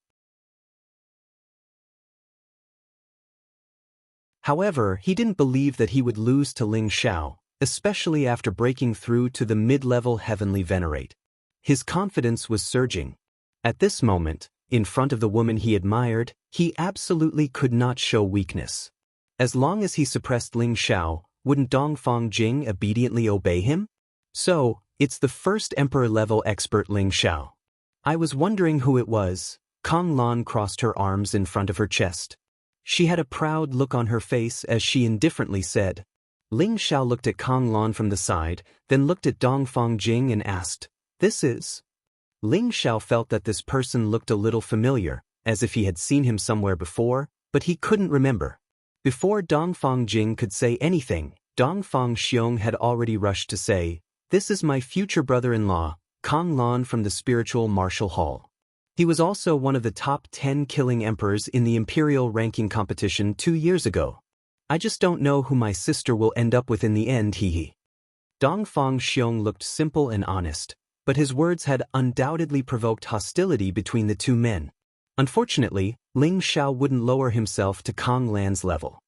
However, he didn't believe that he would lose to Ling Xiao, especially after breaking through to the mid-level heavenly venerate. His confidence was surging. At this moment, in front of the woman he admired, he absolutely could not show weakness. As long as he suppressed Ling Xiao, wouldn't Dongfang Jing obediently obey him? So, it's the first emperor-level expert Ling Xiao. I was wondering who it was. Kong Lan crossed her arms in front of her chest. She had a proud look on her face as she indifferently said. Ling Xiao looked at Kong Lan from the side, then looked at Dongfang Jing and asked, "This is?" Ling Xiao felt that this person looked a little familiar, as if he had seen him somewhere before, but he couldn't remember. Before Dongfang Jing could say anything, Dongfang Xiong had already rushed to say, "This is my future brother-in-law, Kong Lan from the Spiritual Martial Hall." He was also one of the top 10 killing emperors in the imperial ranking competition 2 years ago. I just don't know who my sister will end up with in the end, hee. Dongfang Xiong looked simple and honest, but his words had undoubtedly provoked hostility between the two men. Unfortunately, Ling Xiao wouldn't lower himself to Kong Lan's level.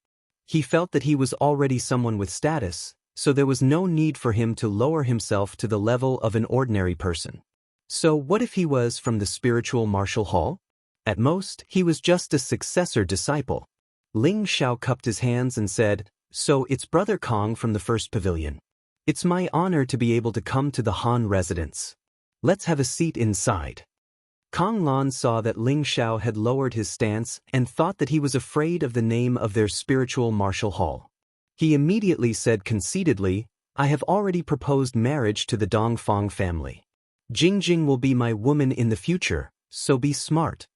He felt that he was already someone with status, so there was no need for him to lower himself to the level of an ordinary person. So what if he was from the Spiritual Martial Hall? At most, he was just a successor disciple. Ling Xiao cupped his hands and said, "So it's Brother Kong from the first pavilion. It's my honor to be able to come to the Han residence. Let's have a seat inside." Kong Lan saw that Ling Xiao had lowered his stance and thought that he was afraid of the name of their Spiritual Martial Hall. He immediately said conceitedly, "I have already proposed marriage to the Dongfang family. Jingjing will be my woman in the future, so be smart."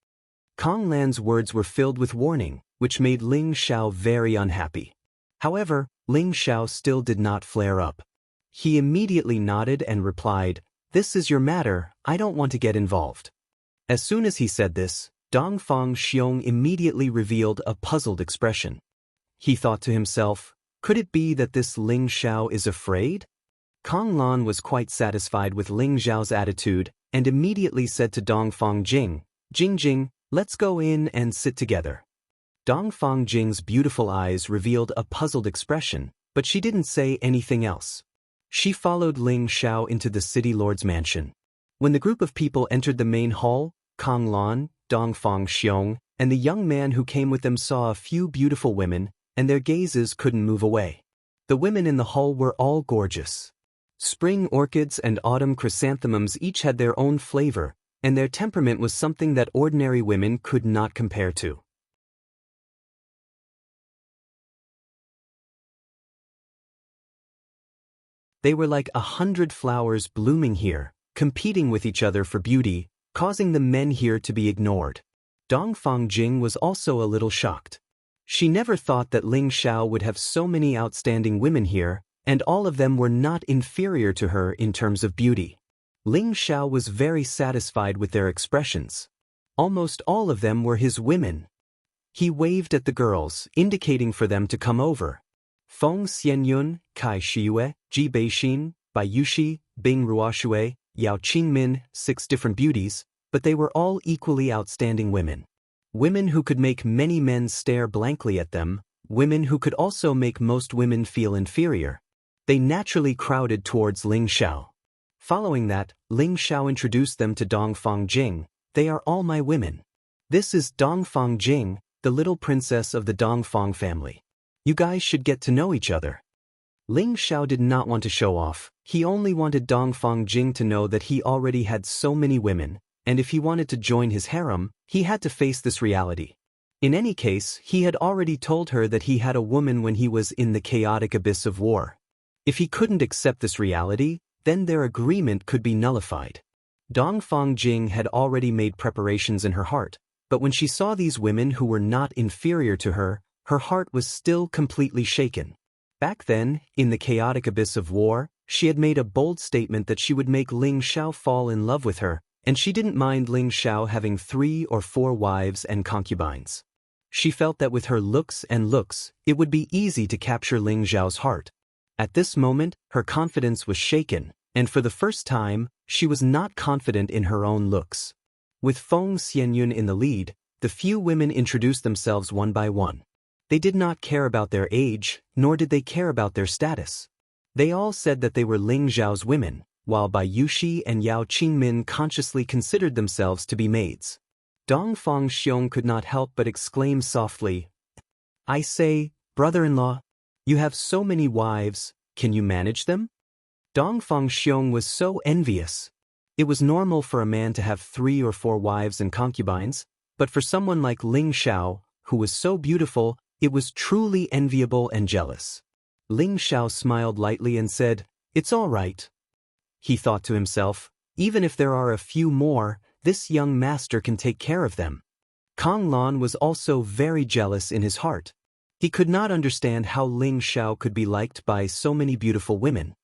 Kong Lan's words were filled with warning, which made Ling Xiao very unhappy. However, Ling Xiao still did not flare up. He immediately nodded and replied, "This is your matter, I don't want to get involved." As soon as he said this, Dongfang Xiong immediately revealed a puzzled expression. He thought to himself, could it be that this Ling Xiao is afraid? Kong Lan was quite satisfied with Ling Xiao's attitude and immediately said to Dongfang Jing, "Jingjing, let's go in and sit together." Dongfang Jing's beautiful eyes revealed a puzzled expression, but she didn't say anything else. She followed Ling Xiao into the city lord's mansion. When the group of people entered the main hall, Kong Lan, Dongfang Xiong, and the young man who came with them saw a few beautiful women, and their gazes couldn't move away. The women in the hall were all gorgeous. Spring orchids and autumn chrysanthemums each had their own flavor, and their temperament was something that ordinary women could not compare to. They were like 100 flowers blooming here, competing with each other for beauty, causing the men here to be ignored. Dongfang Jing was also a little shocked. She never thought that Ling Xiao would have so many outstanding women here, and all of them were not inferior to her in terms of beauty. Ling Xiao was very satisfied with their expressions. Almost all of them were his women. He waved at the girls, indicating for them to come over. Feng Xianyun, Kai Shiyue, Ji Beixin, Bai Yushi, Bing Ruoxue, Yao Qingmin, 6 different beauties, but they were all equally outstanding women. Women who could make many men stare blankly at them, women who could also make most women feel inferior. They naturally crowded towards Ling Xiao. Following that, Ling Xiao introduced them to Dongfang Jing. "They are all my women. This is Dongfang Jing, the little princess of the Dongfang family. You guys should get to know each other." Ling Xiao did not want to show off. He only wanted Dongfang Jing to know that he already had so many women, and if he wanted to join his harem, he had to face this reality. In any case, he had already told her that he had a woman when he was in the chaotic abyss of war. If he couldn't accept this reality, then their agreement could be nullified. Dongfang Jing had already made preparations in her heart, but when she saw these women who were not inferior to her, her heart was still completely shaken. Back then, in the chaotic abyss of war, She had made a bold statement that she would make Ling Xiao fall in love with her, and she didn't mind Ling Xiao having 3 or 4 wives and concubines. She felt that with her looks, it would be easy to capture Ling Xiao's heart. At this moment, her confidence was shaken, and for the first time, she was not confident in her own looks. With Feng Xianyun in the lead, the few women introduced themselves one by one. They did not care about their age, nor did they care about their status. They all said that they were Ling Xiao's women, while Bai Yuxi and Yao Qingmin consciously considered themselves to be maids. Dongfang Xiong could not help but exclaim softly, "I say, brother-in-law, you have so many wives, can you manage them?" Dongfang Xiong was so envious. It was normal for a man to have 3 or 4 wives and concubines, but for someone like Ling Xiao, who was so beautiful, it was truly enviable and jealous. Ling Xiao smiled lightly and said, "It's all right." He thought to himself, even if there are a few more, this young master can take care of them. Kong Lan was also very jealous in his heart. He could not understand how Ling Xiao could be liked by so many beautiful women.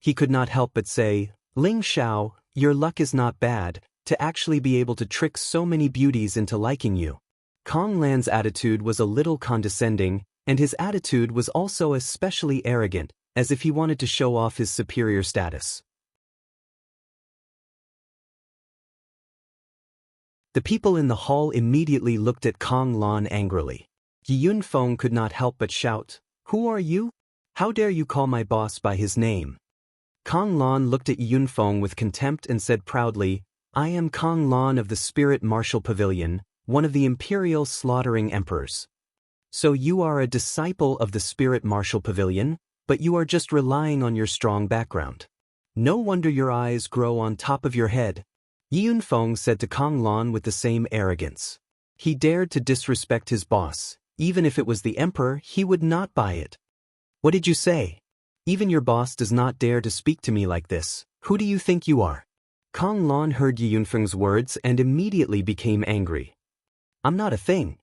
He could not help but say, "Ling Xiao, your luck is not bad, to actually be able to trick so many beauties into liking you." Kong Lan's attitude was a little condescending, and his attitude was also especially arrogant, as if he wanted to show off his superior status. The people in the hall immediately looked at Kong Lan angrily. Yi Yunfeng could not help but shout, "Who are you? How dare you call my boss by his name?" Kong Lan looked at Yi Yunfeng with contempt and said proudly, "I am Kong Lan of the Spirit Martial Pavilion, one of the imperial slaughtering emperors." "So you are a disciple of the Spirit Martial Pavilion, but you are just relying on your strong background. No wonder your eyes grow on top of your head," Yi Yunfeng said to Kong Lan with the same arrogance. He dared to disrespect his boss. Even if it was the emperor, he would not buy it. "What did you say? Even your boss does not dare to speak to me like this. Who do you think you are?" Kong Lan heard Yi Yunfeng's words and immediately became angry. "I'm not a thing.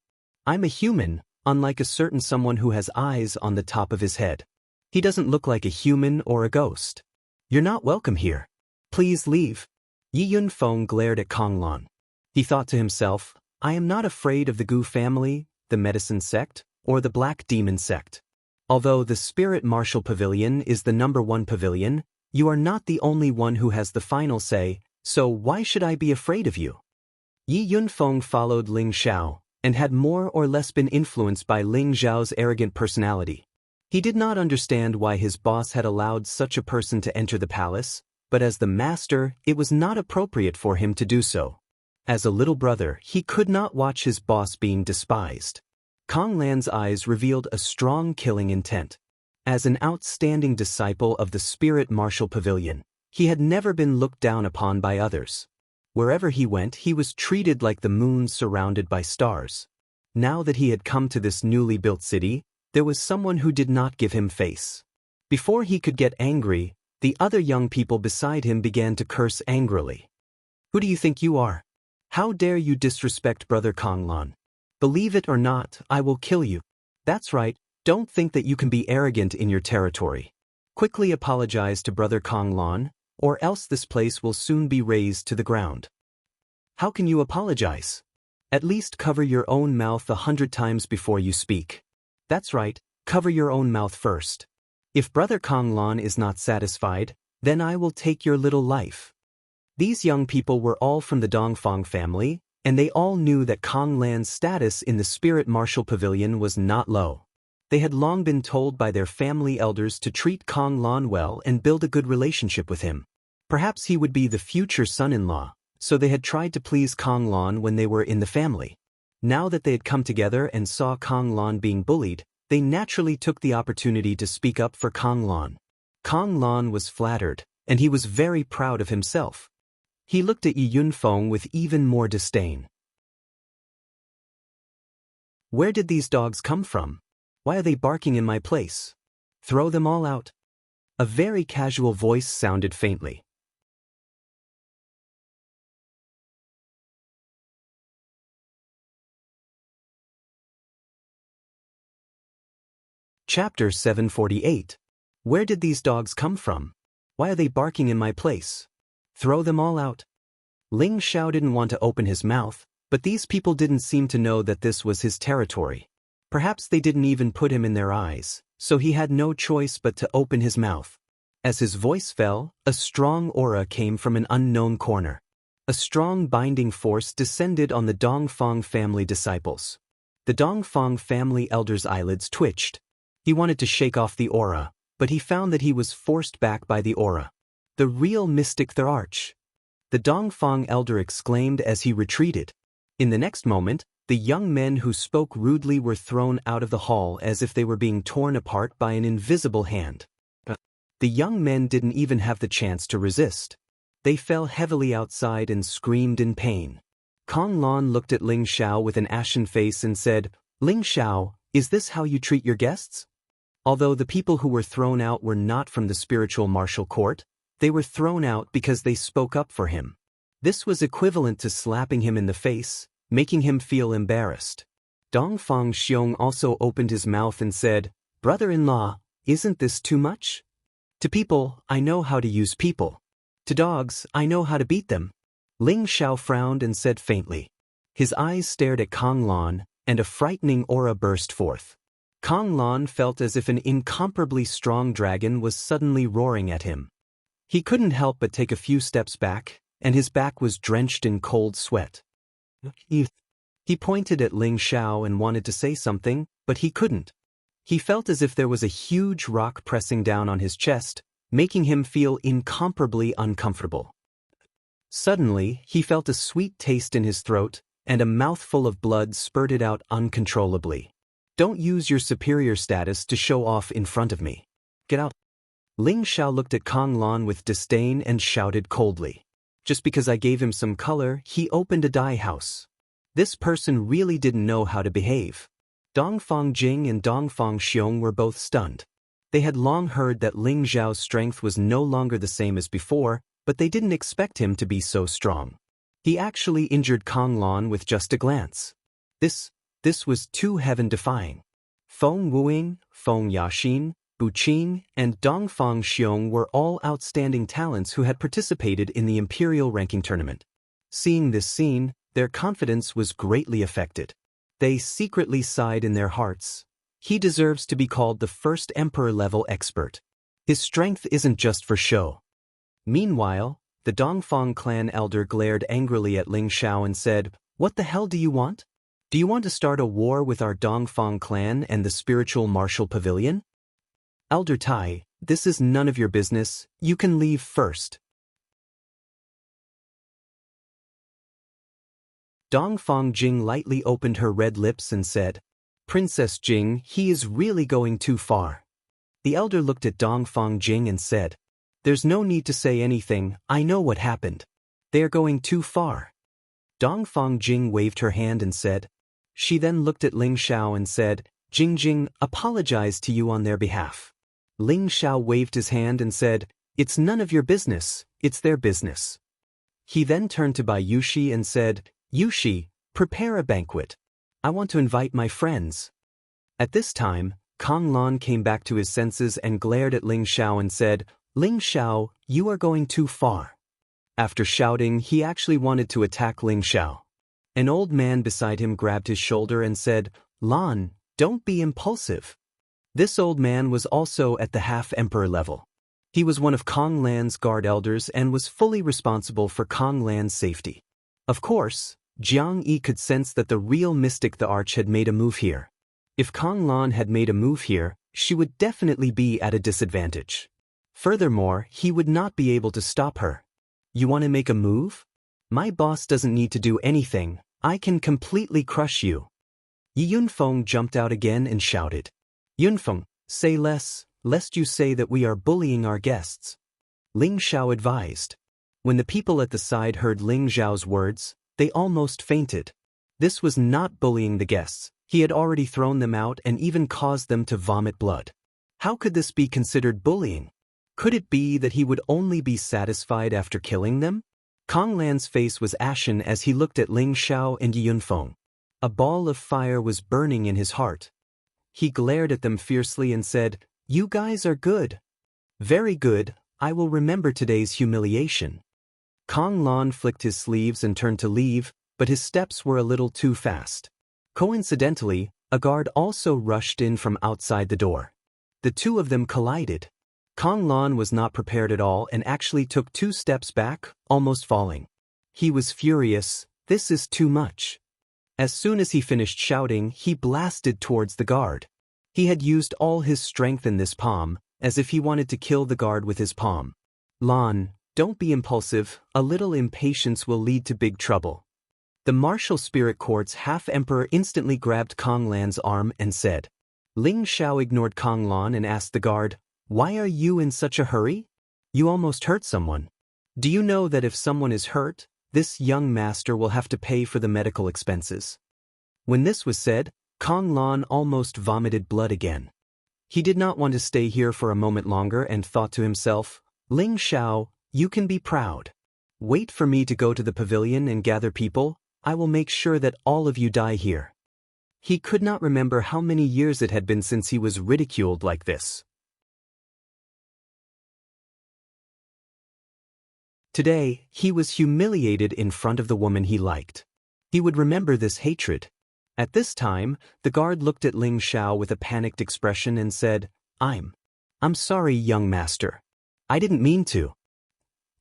I'm a human, unlike a certain someone who has eyes on the top of his head. He doesn't look like a human or a ghost. You're not welcome here. Please leave." Yi Yunfeng glared at Kong Lan. He thought to himself, "I am not afraid of the Gu family, the medicine sect, or the black demon sect. Although the Spirit Martial Pavilion is the #1 pavilion, you are not the only one who has the final say, so why should I be afraid of you?" Yi Yunfeng followed Ling Xiao, and had more or less been influenced by Ling Xiao's arrogant personality. He did not understand why his boss had allowed such a person to enter the palace, but as the master, it was not appropriate for him to do so. As a little brother, he could not watch his boss being despised. Kong Lan's eyes revealed a strong killing intent. As an outstanding disciple of the Spirit Martial Pavilion, he had never been looked down upon by others. Wherever he went, he was treated like the moon surrounded by stars. Now that he had come to this newly built city, there was someone who did not give him face. Before he could get angry, the other young people beside him began to curse angrily. "Who do you think you are? How dare you disrespect Brother Kong Lan? Believe it or not, I will kill you. That's right, don't think that you can be arrogant in your territory. Quickly apologize to Brother Kong Lan, or else this place will soon be razed to the ground." "How can you apologize? At least cover your own mouth 100 times before you speak." "That's right, cover your own mouth first. If Brother Kong Lan is not satisfied, then I will take your little life." These young people were all from the Dongfang family, and they all knew that Kong Lan's status in the Spirit Martial Pavilion was not low. They had long been told by their family elders to treat Kong Lan well and build a good relationship with him. Perhaps he would be the future son-in-law, so they had tried to please Kong Lan when they were in the family. Now that they had come together and saw Kong Lan being bullied, they naturally took the opportunity to speak up for Kong Lan. Kong Lan was flattered, and he was very proud of himself. He looked at Yi Yunfeng with even more disdain. "Where did these dogs come from? Why are they barking in my place? Throw them all out." A very casual voice sounded faintly. Chapter 748. Where did these dogs come from? Why are they barking in my place? Throw them all out. Ling Xiao didn't want to open his mouth, but these people didn't seem to know that this was his territory. Perhaps they didn't even put him in their eyes, so he had no choice but to open his mouth. As his voice fell, a strong aura came from an unknown corner. A strong binding force descended on the Dongfang family disciples. The Dongfang family elder's eyelids twitched. He wanted to shake off the aura, but he found that he was forced back by the aura. The real mystic the arch. The Dongfang elder exclaimed as he retreated. In the next moment, the young men who spoke rudely were thrown out of the hall as if they were being torn apart by an invisible hand. The young men didn't even have the chance to resist. They fell heavily outside and screamed in pain. Kong Lan looked at Ling Xiao with an ashen face and said, "Ling Xiao, is this how you treat your guests?" Although the people who were thrown out were not from the spiritual martial court, they were thrown out because they spoke up for him. This was equivalent to slapping him in the face, making him feel embarrassed. Dongfang Xiong also opened his mouth and said, "Brother-in-law, isn't this too much? To people, I know how to use people. To dogs, I know how to beat them." Ling Xiao frowned and said faintly. His eyes stared at Kong Lan, and a frightening aura burst forth. Kong Lan felt as if an incomparably strong dragon was suddenly roaring at him. He couldn't help but take a few steps back, and his back was drenched in cold sweat. He pointed at Ling Xiao and wanted to say something, but he couldn't. He felt as if there was a huge rock pressing down on his chest, making him feel incomparably uncomfortable. Suddenly, he felt a sweet taste in his throat, and a mouthful of blood spurted out uncontrollably. "Don't use your superior status to show off in front of me. Get out." Ling Xiao looked at Kong Lan with disdain and shouted coldly. "Just because I gave him some color, he opened a dye house. This person really didn't know how to behave." Dongfang Jing and Dongfang Xiong were both stunned. They had long heard that Ling Xiao's strength was no longer the same as before, but they didn't expect him to be so strong. He actually injured Kong Lan with just a glance. This was too heaven-defying. Feng Wuing, Feng Yaxin, Bu Qing, and Dongfang Xiong were all outstanding talents who had participated in the Imperial ranking tournament. Seeing this scene, their confidence was greatly affected. They secretly sighed in their hearts. He deserves to be called the first Emperor-level expert. His strength isn't just for show. Meanwhile, the Dongfang clan elder glared angrily at Ling Xiao and said, "What the hell do you want? Do you want to start a war with our Dongfang clan and the spiritual martial pavilion?" "Elder Tai, this is none of your business. You can leave first." Dongfang Jing lightly opened her red lips and said, "Princess Jing, he is really going too far." The elder looked at Dongfang Jing and said, "There's no need to say anything, I know what happened. They are going too far." Dongfang Jing waved her hand and said. She then looked at Ling Xiao and said, "Jing, apologize to you on their behalf." Ling Xiao waved his hand and said, "It's none of your business, it's their business." He then turned to Bai Yushi and said, "Yushi, prepare a banquet. I want to invite my friends." At this time, Kong Lan came back to his senses and glared at Ling Xiao and said, "Ling Xiao, you are going too far." After shouting, he actually wanted to attack Ling Xiao. An old man beside him grabbed his shoulder and said, "Lan, don't be impulsive." This old man was also at the half-emperor level. He was one of Kong Lan's guard elders and was fully responsible for Kong Lan's safety. Of course, Jianghu could sense that the real mystic the Arch had made a move here. If Kong Lan had made a move here, she would definitely be at a disadvantage. Furthermore, he would not be able to stop her. "You want to make a move? My boss doesn't need to do anything, I can completely crush you." Yunfeng jumped out again and shouted. "Yunfeng, say less, lest you say that we are bullying our guests." Ling Xiao advised. When the people at the side heard Ling Xiao's words, they almost fainted. This was not bullying the guests, he had already thrown them out and even caused them to vomit blood. How could this be considered bullying? Could it be that he would only be satisfied after killing them? Kong Lan's face was ashen as he looked at Ling Xiao and Yunfeng. A ball of fire was burning in his heart. He glared at them fiercely and said, "You guys are good. Very good, I will remember today's humiliation. Kong Lan flicked his sleeves and turned to leave, but his steps were a little too fast. Coincidentally, a guard also rushed in from outside the door. The two of them collided. Kong Lan was not prepared at all and actually took 2 steps back, almost falling. He was furious. This is too much. As soon as he finished shouting, he blasted towards the guard. He had used all his strength in this palm, as if he wanted to kill the guard with his palm. Lan, don't be impulsive, a little impatience will lead to big trouble. The martial spirit court's half-emperor instantly grabbed Kong Lan's arm and said. Ling Xiao ignored Kong Lan and asked the guard, "Why are you in such a hurry? You almost hurt someone. Do you know that if someone is hurt, this young master will have to pay for the medical expenses?" When this was said, Kong Lan almost vomited blood again. He did not want to stay here for a moment longer and thought to himself, Ling Xiao, you can be proud. Wait for me to go to the pavilion and gather people, I will make sure that all of you die here. He could not remember how many years it had been since he was ridiculed like this. Today, he was humiliated in front of the woman he liked. He would remember this hatred. At this time, the guard looked at Ling Xiao with a panicked expression and said, I'm sorry, young master. I didn't mean to.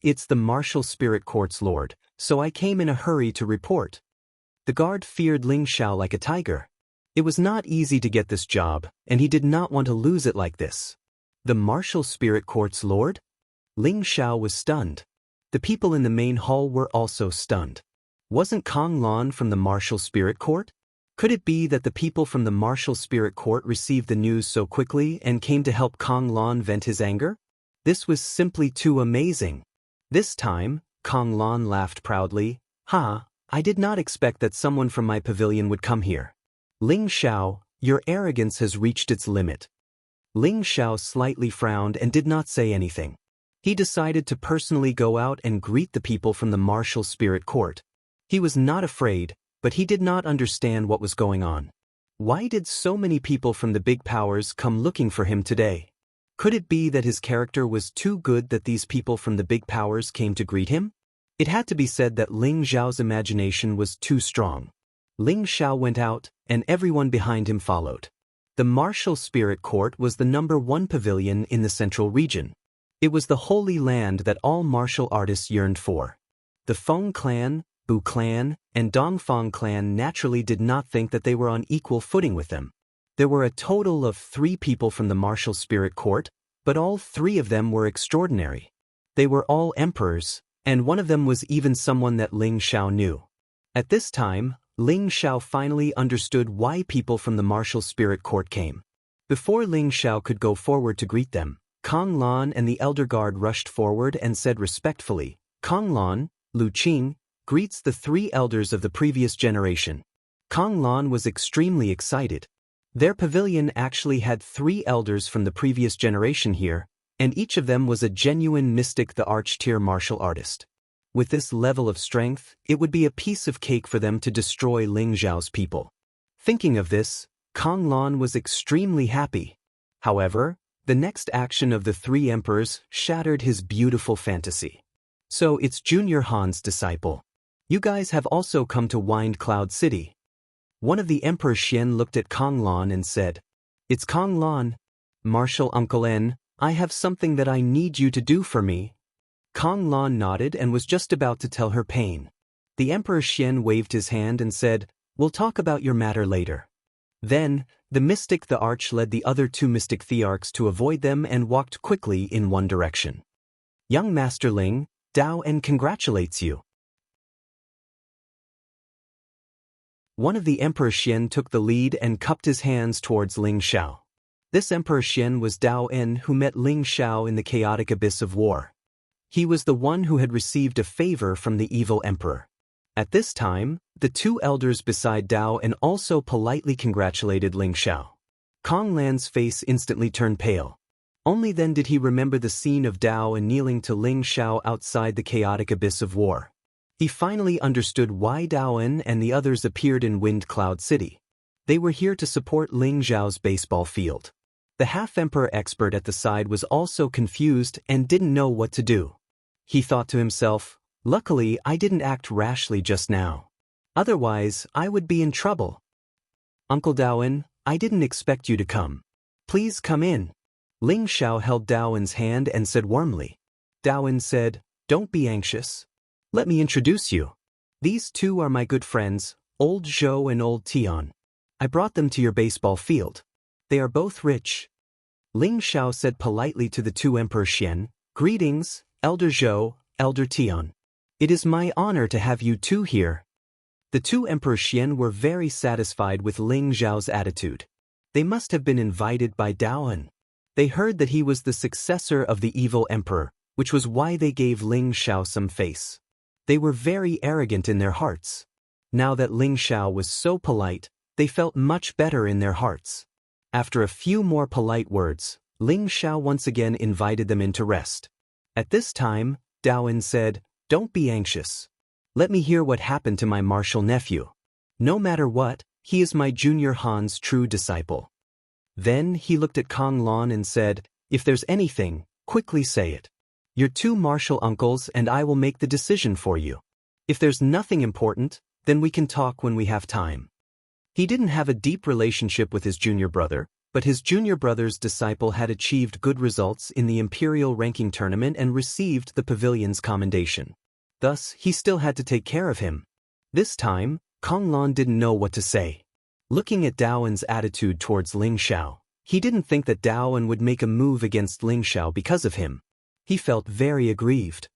It's the martial spirit court's lord, so I came in a hurry to report. The guard feared Ling Xiao like a tiger. It was not easy to get this job, and he did not want to lose it like this. The martial spirit court's lord? Ling Xiao was stunned. The people in the main hall were also stunned. Wasn't Kong Lan from the martial spirit court? Could it be that the people from the martial spirit court received the news so quickly and came to help Kong Lan vent his anger? This was simply too amazing. This time, Kong Lan laughed proudly. I did not expect that someone from my pavilion would come here. Ling Xiao, your arrogance has reached its limit. Ling Xiao slightly frowned and did not say anything. He decided to personally go out and greet the people from the martial spirit court. He was not afraid, but he did not understand what was going on. Why did so many people from the big powers come looking for him today? Could it be that his character was too good that these people from the big powers came to greet him? It had to be said that Ling Xiao's imagination was too strong. Ling Xiao went out, and everyone behind him followed. The martial spirit court was the #1 pavilion in the central region. It was the holy land that all martial artists yearned for. The Feng clan, Bu clan, and Dongfang clan naturally did not think that they were on equal footing with them. There were a total of 3 people from the martial spirit court, but all 3 of them were extraordinary. They were all emperors, and one of them was even someone that Ling Xiao knew. At this time, Ling Xiao finally understood why people from the martial spirit court came. Before Ling Xiao could go forward to greet them, Kong Lan and the elder guard rushed forward and said respectfully, Kong Lan, Lu Qing, greets the 3 elders of the previous generation. Kong Lan was extremely excited. Their pavilion actually had 3 elders from the previous generation here, and each of them was a genuine mystic, the arch-tier martial artist. With this level of strength, it would be a piece of cake for them to destroy Ling Xiao's people. Thinking of this, Kong Lan was extremely happy. However, the next action of the 3 emperors shattered his beautiful fantasy. So it's Junior Han's disciple. You guys have also come to Wind Cloud City. One of the Emperor Xian looked at Kong Lan and said, It's Kong Lan. Martial Uncle N, I have something that I need you to do for me. Kong Lan nodded and was just about to tell her pain. The Emperor Xian waved his hand and said, We'll talk about your matter later. Then, the mystic the Arch led the other 2 mystic thearchs to avoid them and walked quickly in one direction. Young Master Ling, Dao En congratulates you. One of the Emperor Xian took the lead and cupped his hands towards Ling Xiao. This Emperor Xian was Dao En, who met Ling Xiao in the chaotic abyss of war. He was the one who had received a favor from the evil emperor. At this time, the 2 elders beside Dao En also politely congratulated Ling Xiao. Kong Lan's face instantly turned pale. Only then did he remember the scene of Dao En kneeling to Ling Xiao outside the chaotic abyss of war. He finally understood why Dao En and the others appeared in Wind Cloud City. They were here to support Ling Xiao's baseball field. The half-emperor expert at the side was also confused and didn't know what to do. He thought to himself, luckily I didn't act rashly just now. Otherwise, I would be in trouble. Uncle Daowen, I didn't expect you to come. Please come in. Ling Xiao held Daowen's hand and said warmly. Daowen said, don't be anxious. Let me introduce you. These two are my good friends, Old Zhou and Old Tian. I brought them to your baseball field. They are both rich. Ling Xiao said politely to the two Emperor Xian, greetings, Elder Zhou, Elder Tian. It is my honor to have you two here. The two Emperor Xian were very satisfied with Ling Xiao's attitude. They must have been invited by Daowen. They heard that he was the successor of the evil emperor, which was why they gave Ling Xiao some face. They were very arrogant in their hearts. Now that Ling Xiao was so polite, they felt much better in their hearts. After a few more polite words, Ling Xiao once again invited them in to rest. At this time, Daowen said, don't be anxious. Let me hear what happened to my martial nephew. No matter what, he is my junior Han's true disciple. Then he looked at Kong Lon and said, if there's anything, quickly say it. Your two martial uncles and I will make the decision for you. If there's nothing important, then we can talk when we have time. He didn't have a deep relationship with his junior brother, but his junior brother's disciple had achieved good results in the Imperial ranking tournament and received the pavilion's commendation. Thus, he still had to take care of him. This time, Kong Lon didn't know what to say. Looking at Daowen's attitude towards Ling Xiao, he didn't think that Daowen would make a move against Ling Xiao because of him. He felt very aggrieved.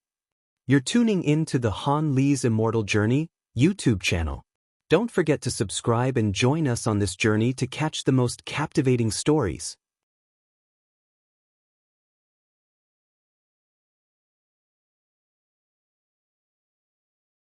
You're tuning in to the Han Li's Immortal Journey YouTube channel. Don't forget to subscribe and join us on this journey to catch the most captivating stories.